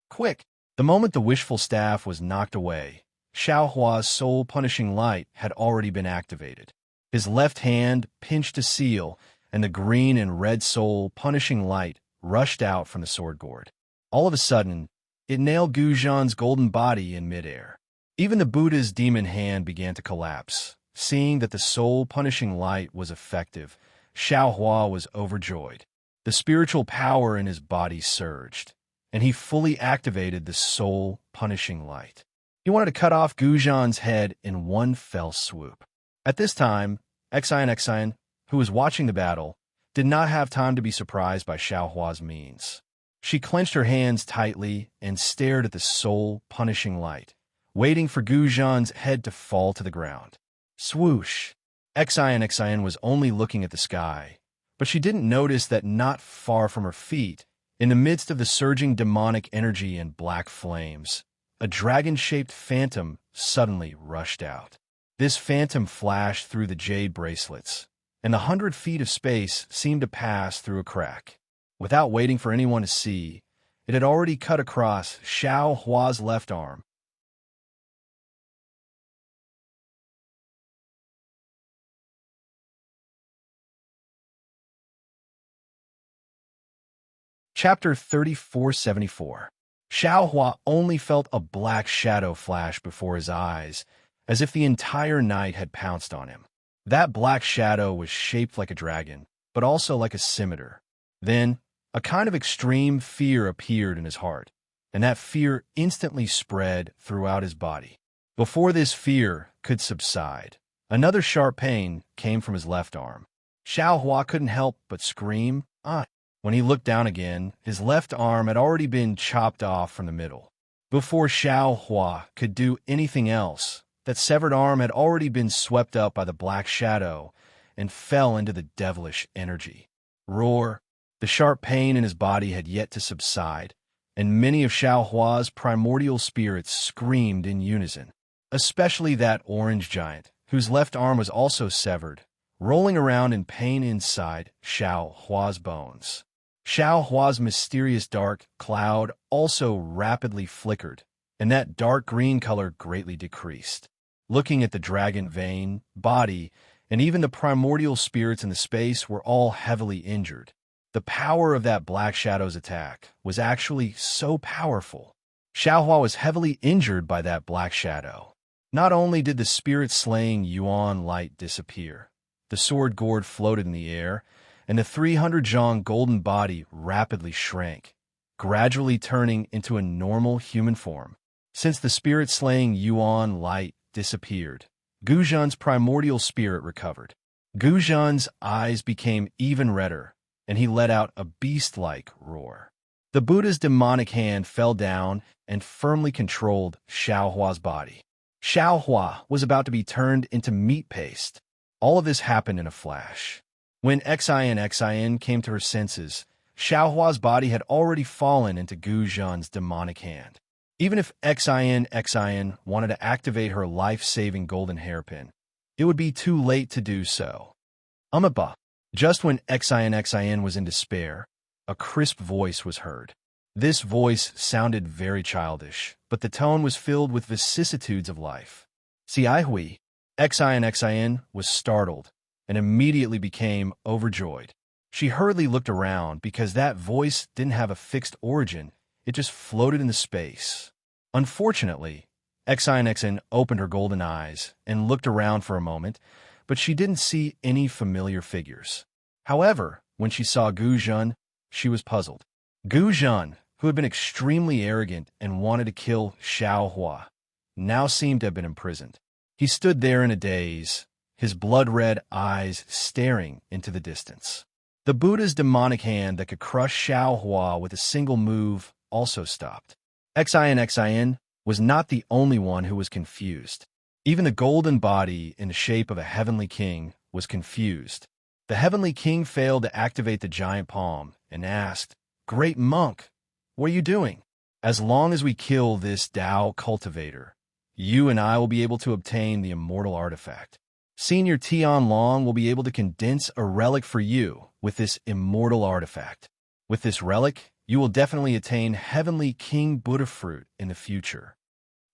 Quick! The moment the wishful staff was knocked away, Xiao Hua's soul-punishing light had already been activated. His left hand pinched a seal, and the green and red soul-punishing light rushed out from the sword gourd. All of a sudden, it nailed Guzhan's golden body in midair. Even the Buddha's demon hand began to collapse. Seeing that the soul-punishing light was effective, Xiao Hua was overjoyed. The spiritual power in his body surged, and he fully activated the soul-punishing light. He wanted to cut off Guzhan's head in one fell swoop. At this time, Xian, who was watching the battle, did not have time to be surprised by Xiao Hua's means. She clenched her hands tightly and stared at the soul-punishing light, waiting for Guzhan's head to fall to the ground. Swoosh! Xian was only looking at the sky, but she didn't notice that not far from her feet, in the midst of the surging demonic energy and black flames, a dragon-shaped phantom suddenly rushed out. This phantom flashed through the jade bracelets, and 100 feet of space seemed to pass through a crack. Without waiting for anyone to see, it had already cut across Xiao Hua's left arm. Chapter 3474. Xiao Hua only felt a black shadow flash before his eyes, as if the entire night had pounced on him. That black shadow was shaped like a dragon, but also like a scimitar. Then, a kind of extreme fear appeared in his heart, and that fear instantly spread throughout his body. Before this fear could subside, another sharp pain came from his left arm. Xiao Hua couldn't help but scream, "Ah!" When he looked down again, his left arm had already been chopped off from the middle. Before Xiao Hua could do anything else, that severed arm had already been swept up by the black shadow and fell into the devilish energy. Roar! The sharp pain in his body had yet to subside, and many of Xiao Hua's primordial spirits screamed in unison, especially that orange giant, whose left arm was also severed, rolling around in pain inside Xiao Hua's bones. Xiao Hua's mysterious dark cloud also rapidly flickered, and that dark green color greatly decreased. looking at the dragon vein, body, and even the primordial spirits in the space were all heavily injured. The power of that Black Shadow's attack was actually so powerful. Xiaohua was heavily injured by that Black Shadow. Not only did the spirit-slaying Yuan light disappear, the sword gourd floated in the air, and the 300-zhong golden body rapidly shrank, gradually turning into a normal human form. Since the spirit-slaying Yuan light disappeared, Guzhan's primordial spirit recovered. Guzhan's eyes became even redder, and he let out a beast-like roar. The Buddha's demonic hand fell down and firmly controlled Xiaohua's body. Xiaohua was about to be turned into meat paste. All of this happened in a flash. When Xin came to her senses, Xiaohua's body had already fallen into Guzhan's demonic hand. Even if Xin wanted to activate her life-saving golden hairpin, it would be too late to do so. Just when Xin was in despair, a crisp voice was heard. This voice sounded very childish, but the tone was filled with vicissitudes of life. Hui, Xin was startled and immediately became overjoyed. She hurriedly looked around because that voice didn't have a fixed origin, it just floated in the space. Unfortunately, Xin opened her golden eyes and looked around for a moment, but she didn't see any familiar figures. However, when she saw Guzhan, she was puzzled. Guzhan, who had been extremely arrogant and wanted to kill Xiaohua, now seemed to have been imprisoned. He stood there in a daze, his blood-red eyes staring into the distance. The Buddha's demonic hand that could crush Xiaohua with a single move also stopped. Xin was not the only one who was confused. Even the golden body in the shape of a heavenly king was confused. The heavenly king failed to activate the giant palm and asked, "Great monk, what are you doing? As long as we kill this Tao cultivator, you and I will be able to obtain the immortal artifact. Senior Tianlong will be able to condense a relic for you with this immortal artifact. With this relic, you will definitely attain Heavenly King Buddha fruit in the future.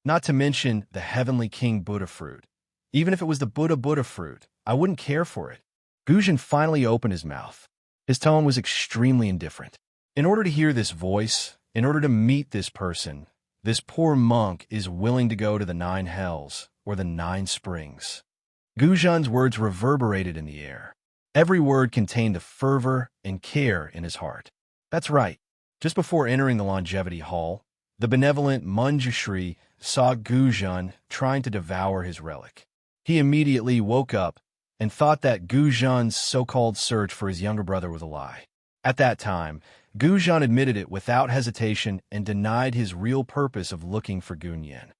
Not to mention the Heavenly King Buddha fruit. Even if it was the Buddha fruit, I wouldn't care for it." Guzhan finally opened his mouth. His tone was extremely indifferent. In order to hear this voice, in order to meet this person, this poor monk is willing to go to the 9 hells or the 9 springs. Guzhan's words reverberated in the air. Every word contained the fervor and care in his heart. That's right. Just before entering the longevity hall, the benevolent Manjushri saw Guzhan trying to devour his relic. He immediately woke up and thought that Guzhan's so-called search for his younger brother was a lie. At that time, Guzhan admitted it without hesitation and denied his real purpose of looking for Gunyan.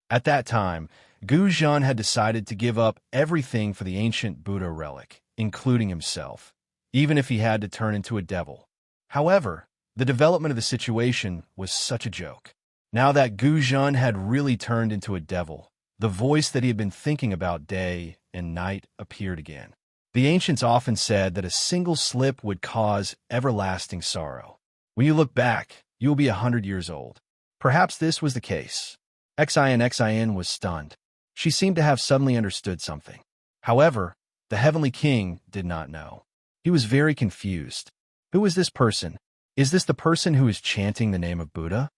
At that time, Guzhan had decided to give up everything for the ancient Buddha relic, including himself, even if he had to turn into a devil. However, the development of the situation was such a joke. Now that Guzhan had really turned into a devil, the voice that he had been thinking about day and night appeared again. The ancients often said that a single slip would cause everlasting sorrow. When you look back, you will be 100 years old. Perhaps this was the case. Xin was stunned. She seemed to have suddenly understood something. However, the Heavenly King did not know. He was very confused. Who is this person? Is this the person who is chanting the name of Buddha?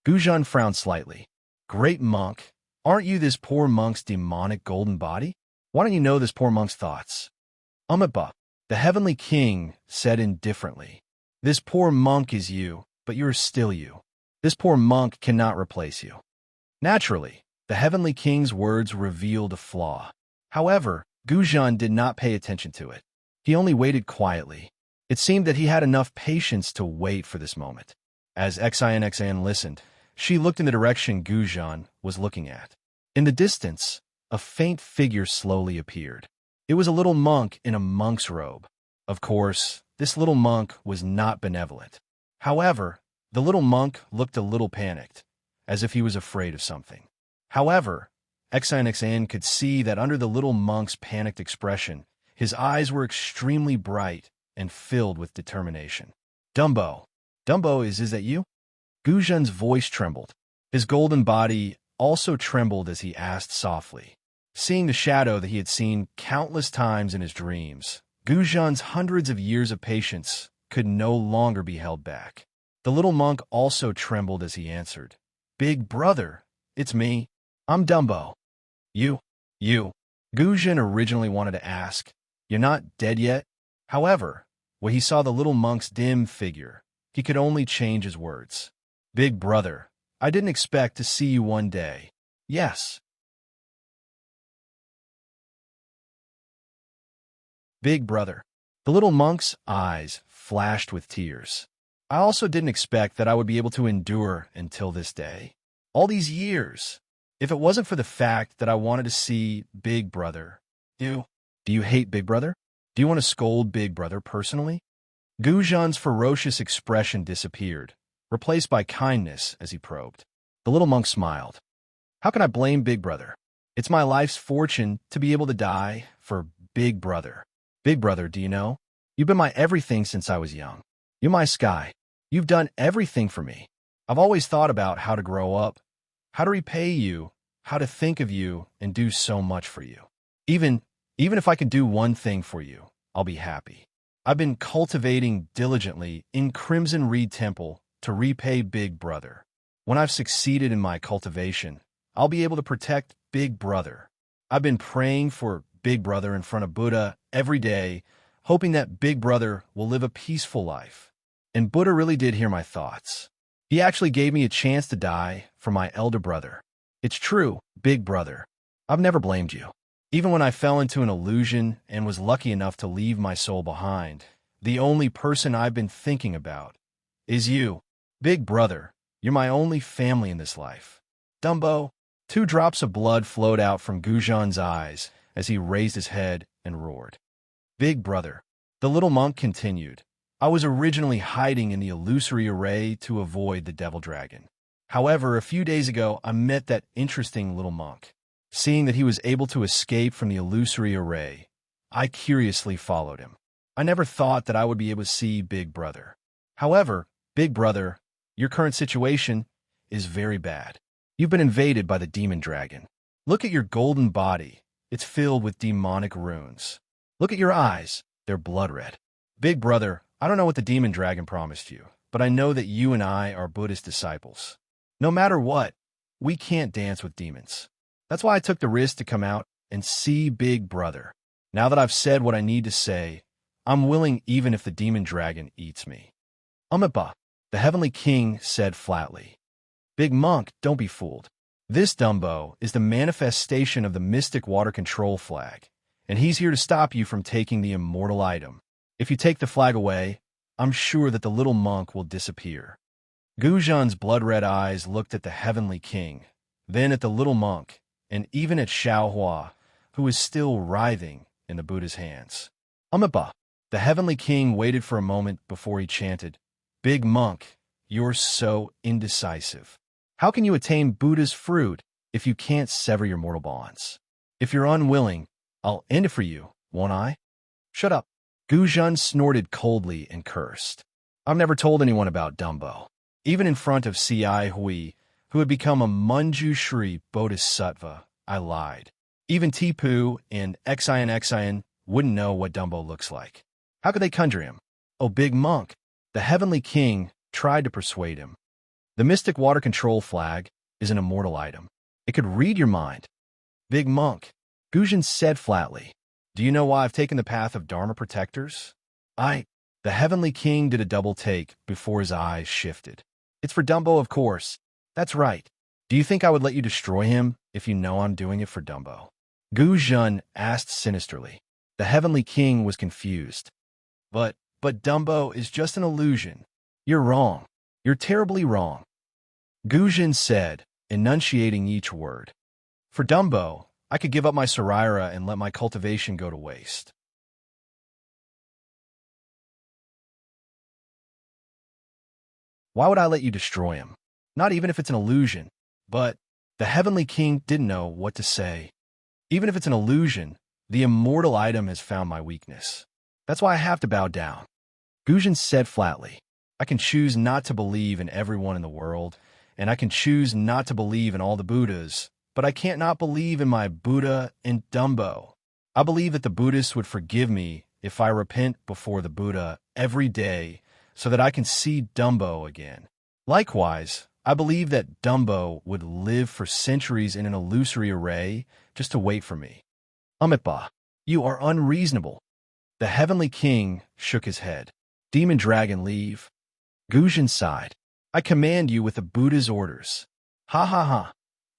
Guzhan frowned slightly. Great monk, aren't you this poor monk's demonic golden body? Why don't you know this poor monk's thoughts? The Heavenly King said indifferently. This poor monk is you, but you are still you. This poor monk cannot replace you. Naturally, the Heavenly King's words revealed a flaw. However, Guzhan did not pay attention to it. He only waited quietly. It seemed that he had enough patience to wait for this moment. As Xin listened, she looked in the direction Guzhan was looking at. In the distance, a faint figure slowly appeared. It was a little monk in a monk's robe. Of course, this little monk was not benevolent. However, the little monk looked a little panicked, as if he was afraid of something. However, Xin could see that under the little monk's panicked expression, his eyes were extremely bright and filled with determination. Dumbo, is that you? Guzhen's voice trembled. His golden body also trembled as he asked softly. Seeing the shadow that he had seen countless times in his dreams, Guzhen's hundreds of years of patience could no longer be held back. The little monk also trembled as he answered, "Big brother, it's me. I'm Dumbo." You. Guzhen originally wanted to ask, "You're not dead yet?" However, when he saw the little monk's dim figure, he could only change his words. "Big brother, I didn't expect to see you one day." "Yes." "Big brother." The little monk's eyes flashed with tears. "I also didn't expect that I would be able to endure until this day. All these years. If it wasn't for the fact that I wanted to see Big Brother." Do you hate Big Brother? Do you want to scold Big Brother personally?" Guzhen's ferocious expression disappeared, replaced by kindness as he probed. The little monk smiled. "How can I blame Big Brother? It's my life's fortune to be able to die for Big Brother. Big Brother, do you know? You've been my everything since I was young. You're my sky. You've done everything for me. I've always thought about how to grow up, how to repay you, how to think of you and do so much for you. Even if I could do one thing for you, I'll be happy. I've been cultivating diligently in Crimson Reed Temple to repay Big Brother. When I've succeeded in my cultivation, I'll be able to protect Big Brother. I've been praying for Big Brother in front of Buddha every day, hoping that Big Brother will live a peaceful life. And Buddha really did hear my thoughts. He actually gave me a chance to die for my elder brother. It's true, Big Brother. I've never blamed you. Even when I fell into an illusion and was lucky enough to leave my soul behind, the only person I've been thinking about is you. Big Brother, you're my only family in this life. Dumbo." 2 drops of blood flowed out from Guzhen's eyes as he raised his head and roared. "Big Brother," the little monk continued, "I was originally hiding in the illusory array to avoid the devil dragon. However, a few days ago, I met that interesting little monk. Seeing that he was able to escape from the illusory array, I curiously followed him. I never thought that I would be able to see Big Brother. However, Big Brother, your current situation is very bad. You've been invaded by the demon dragon. Look at your golden body. It's filled with demonic runes. Look at your eyes. They're blood red. Big Brother, I don't know what the demon dragon promised you, but I know that you and I are Buddhist disciples. No matter what, we can't dance with demons. That's why I took the risk to come out and see Big Brother. Now that I've said what I need to say, I'm willing even if the demon dragon eats me." "Amipa," the Heavenly King said flatly. "Big Monk, don't be fooled. This Dumbo is the manifestation of the mystic water control flag, and he's here to stop you from taking the immortal item. If you take the flag away, I'm sure that the little monk will disappear." Guzhen's blood-red eyes looked at the Heavenly King, then at the little monk, and even at Xiaohua, who was still writhing in the Buddha's hands. "Amipa." The Heavenly King waited for a moment before he chanted, "Big Monk, you're so indecisive. How can you attain Buddha's fruit if you can't sever your mortal bonds? If you're unwilling, I'll end it for you, won't I?" "Shut up." Guzhen snorted coldly and cursed. "I've never told anyone about Dumbo. Even in front of C.I. Hui, who had become a Manjushri Bodhisattva, I lied. Even Tipu and Xian wouldn't know what Dumbo looks like. How could they conjure him? Oh, Big Monk." The Heavenly King tried to persuade him. "The mystic water control flag is an immortal item. It could read your mind." "Big Monk," Guzhen said flatly, "do you know why I've taken the path of Dharma protectors?" The Heavenly King did a double take before his eyes shifted. "It's for Dumbo, of course. That's right. Do you think I would let you destroy him if you know I'm doing it for Dumbo?" Guzhen asked sinisterly. The Heavenly King was confused. But Dumbo is just an illusion. You're wrong. You're terribly wrong." Guzhen said, enunciating each word. "For Dumbo, I could give up my Saraira and let my cultivation go to waste. Why would I let you destroy him? Not even if it's an illusion." But the Heavenly King didn't know what to say. "Even if it's an illusion, the immortal item has found my weakness. That's why I have to bow down." Guzhen said flatly. I can choose not to believe in everyone in the world, and I can choose not to believe in all the Buddhas, but I can't not believe in my Buddha and Dumbo. I believe that the Buddhists would forgive me if I repent before the Buddha every day so that I can see Dumbo again. Likewise, I believe that Dumbo would live for centuries in an illusory array just to wait for me. Amitabha, you are unreasonable. The Heavenly King shook his head. Demon Dragon, leave. Gujin sighed. I command you with the Buddha's orders. Ha ha ha.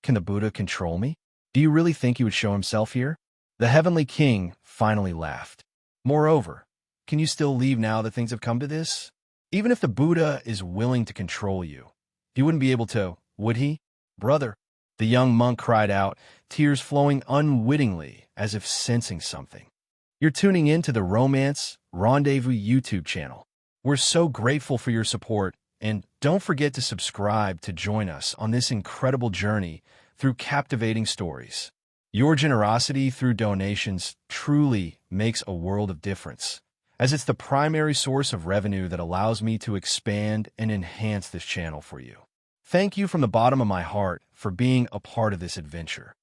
Can the Buddha control me? Do you really think he would show himself here? The Heavenly King finally laughed. Moreover, can you still leave now that things have come to this? Even if the Buddha is willing to control you, he wouldn't be able to, would he? Brother, the young monk cried out, tears flowing unwittingly as if sensing something. You're tuning in to the Romance Rendezvous YouTube channel. We're so grateful for your support, and don't forget to subscribe to join us on this incredible journey through captivating stories. Your generosity through donations truly makes a world of difference, as it's the primary source of revenue that allows me to expand and enhance this channel for you. Thank you from the bottom of my heart for being a part of this adventure.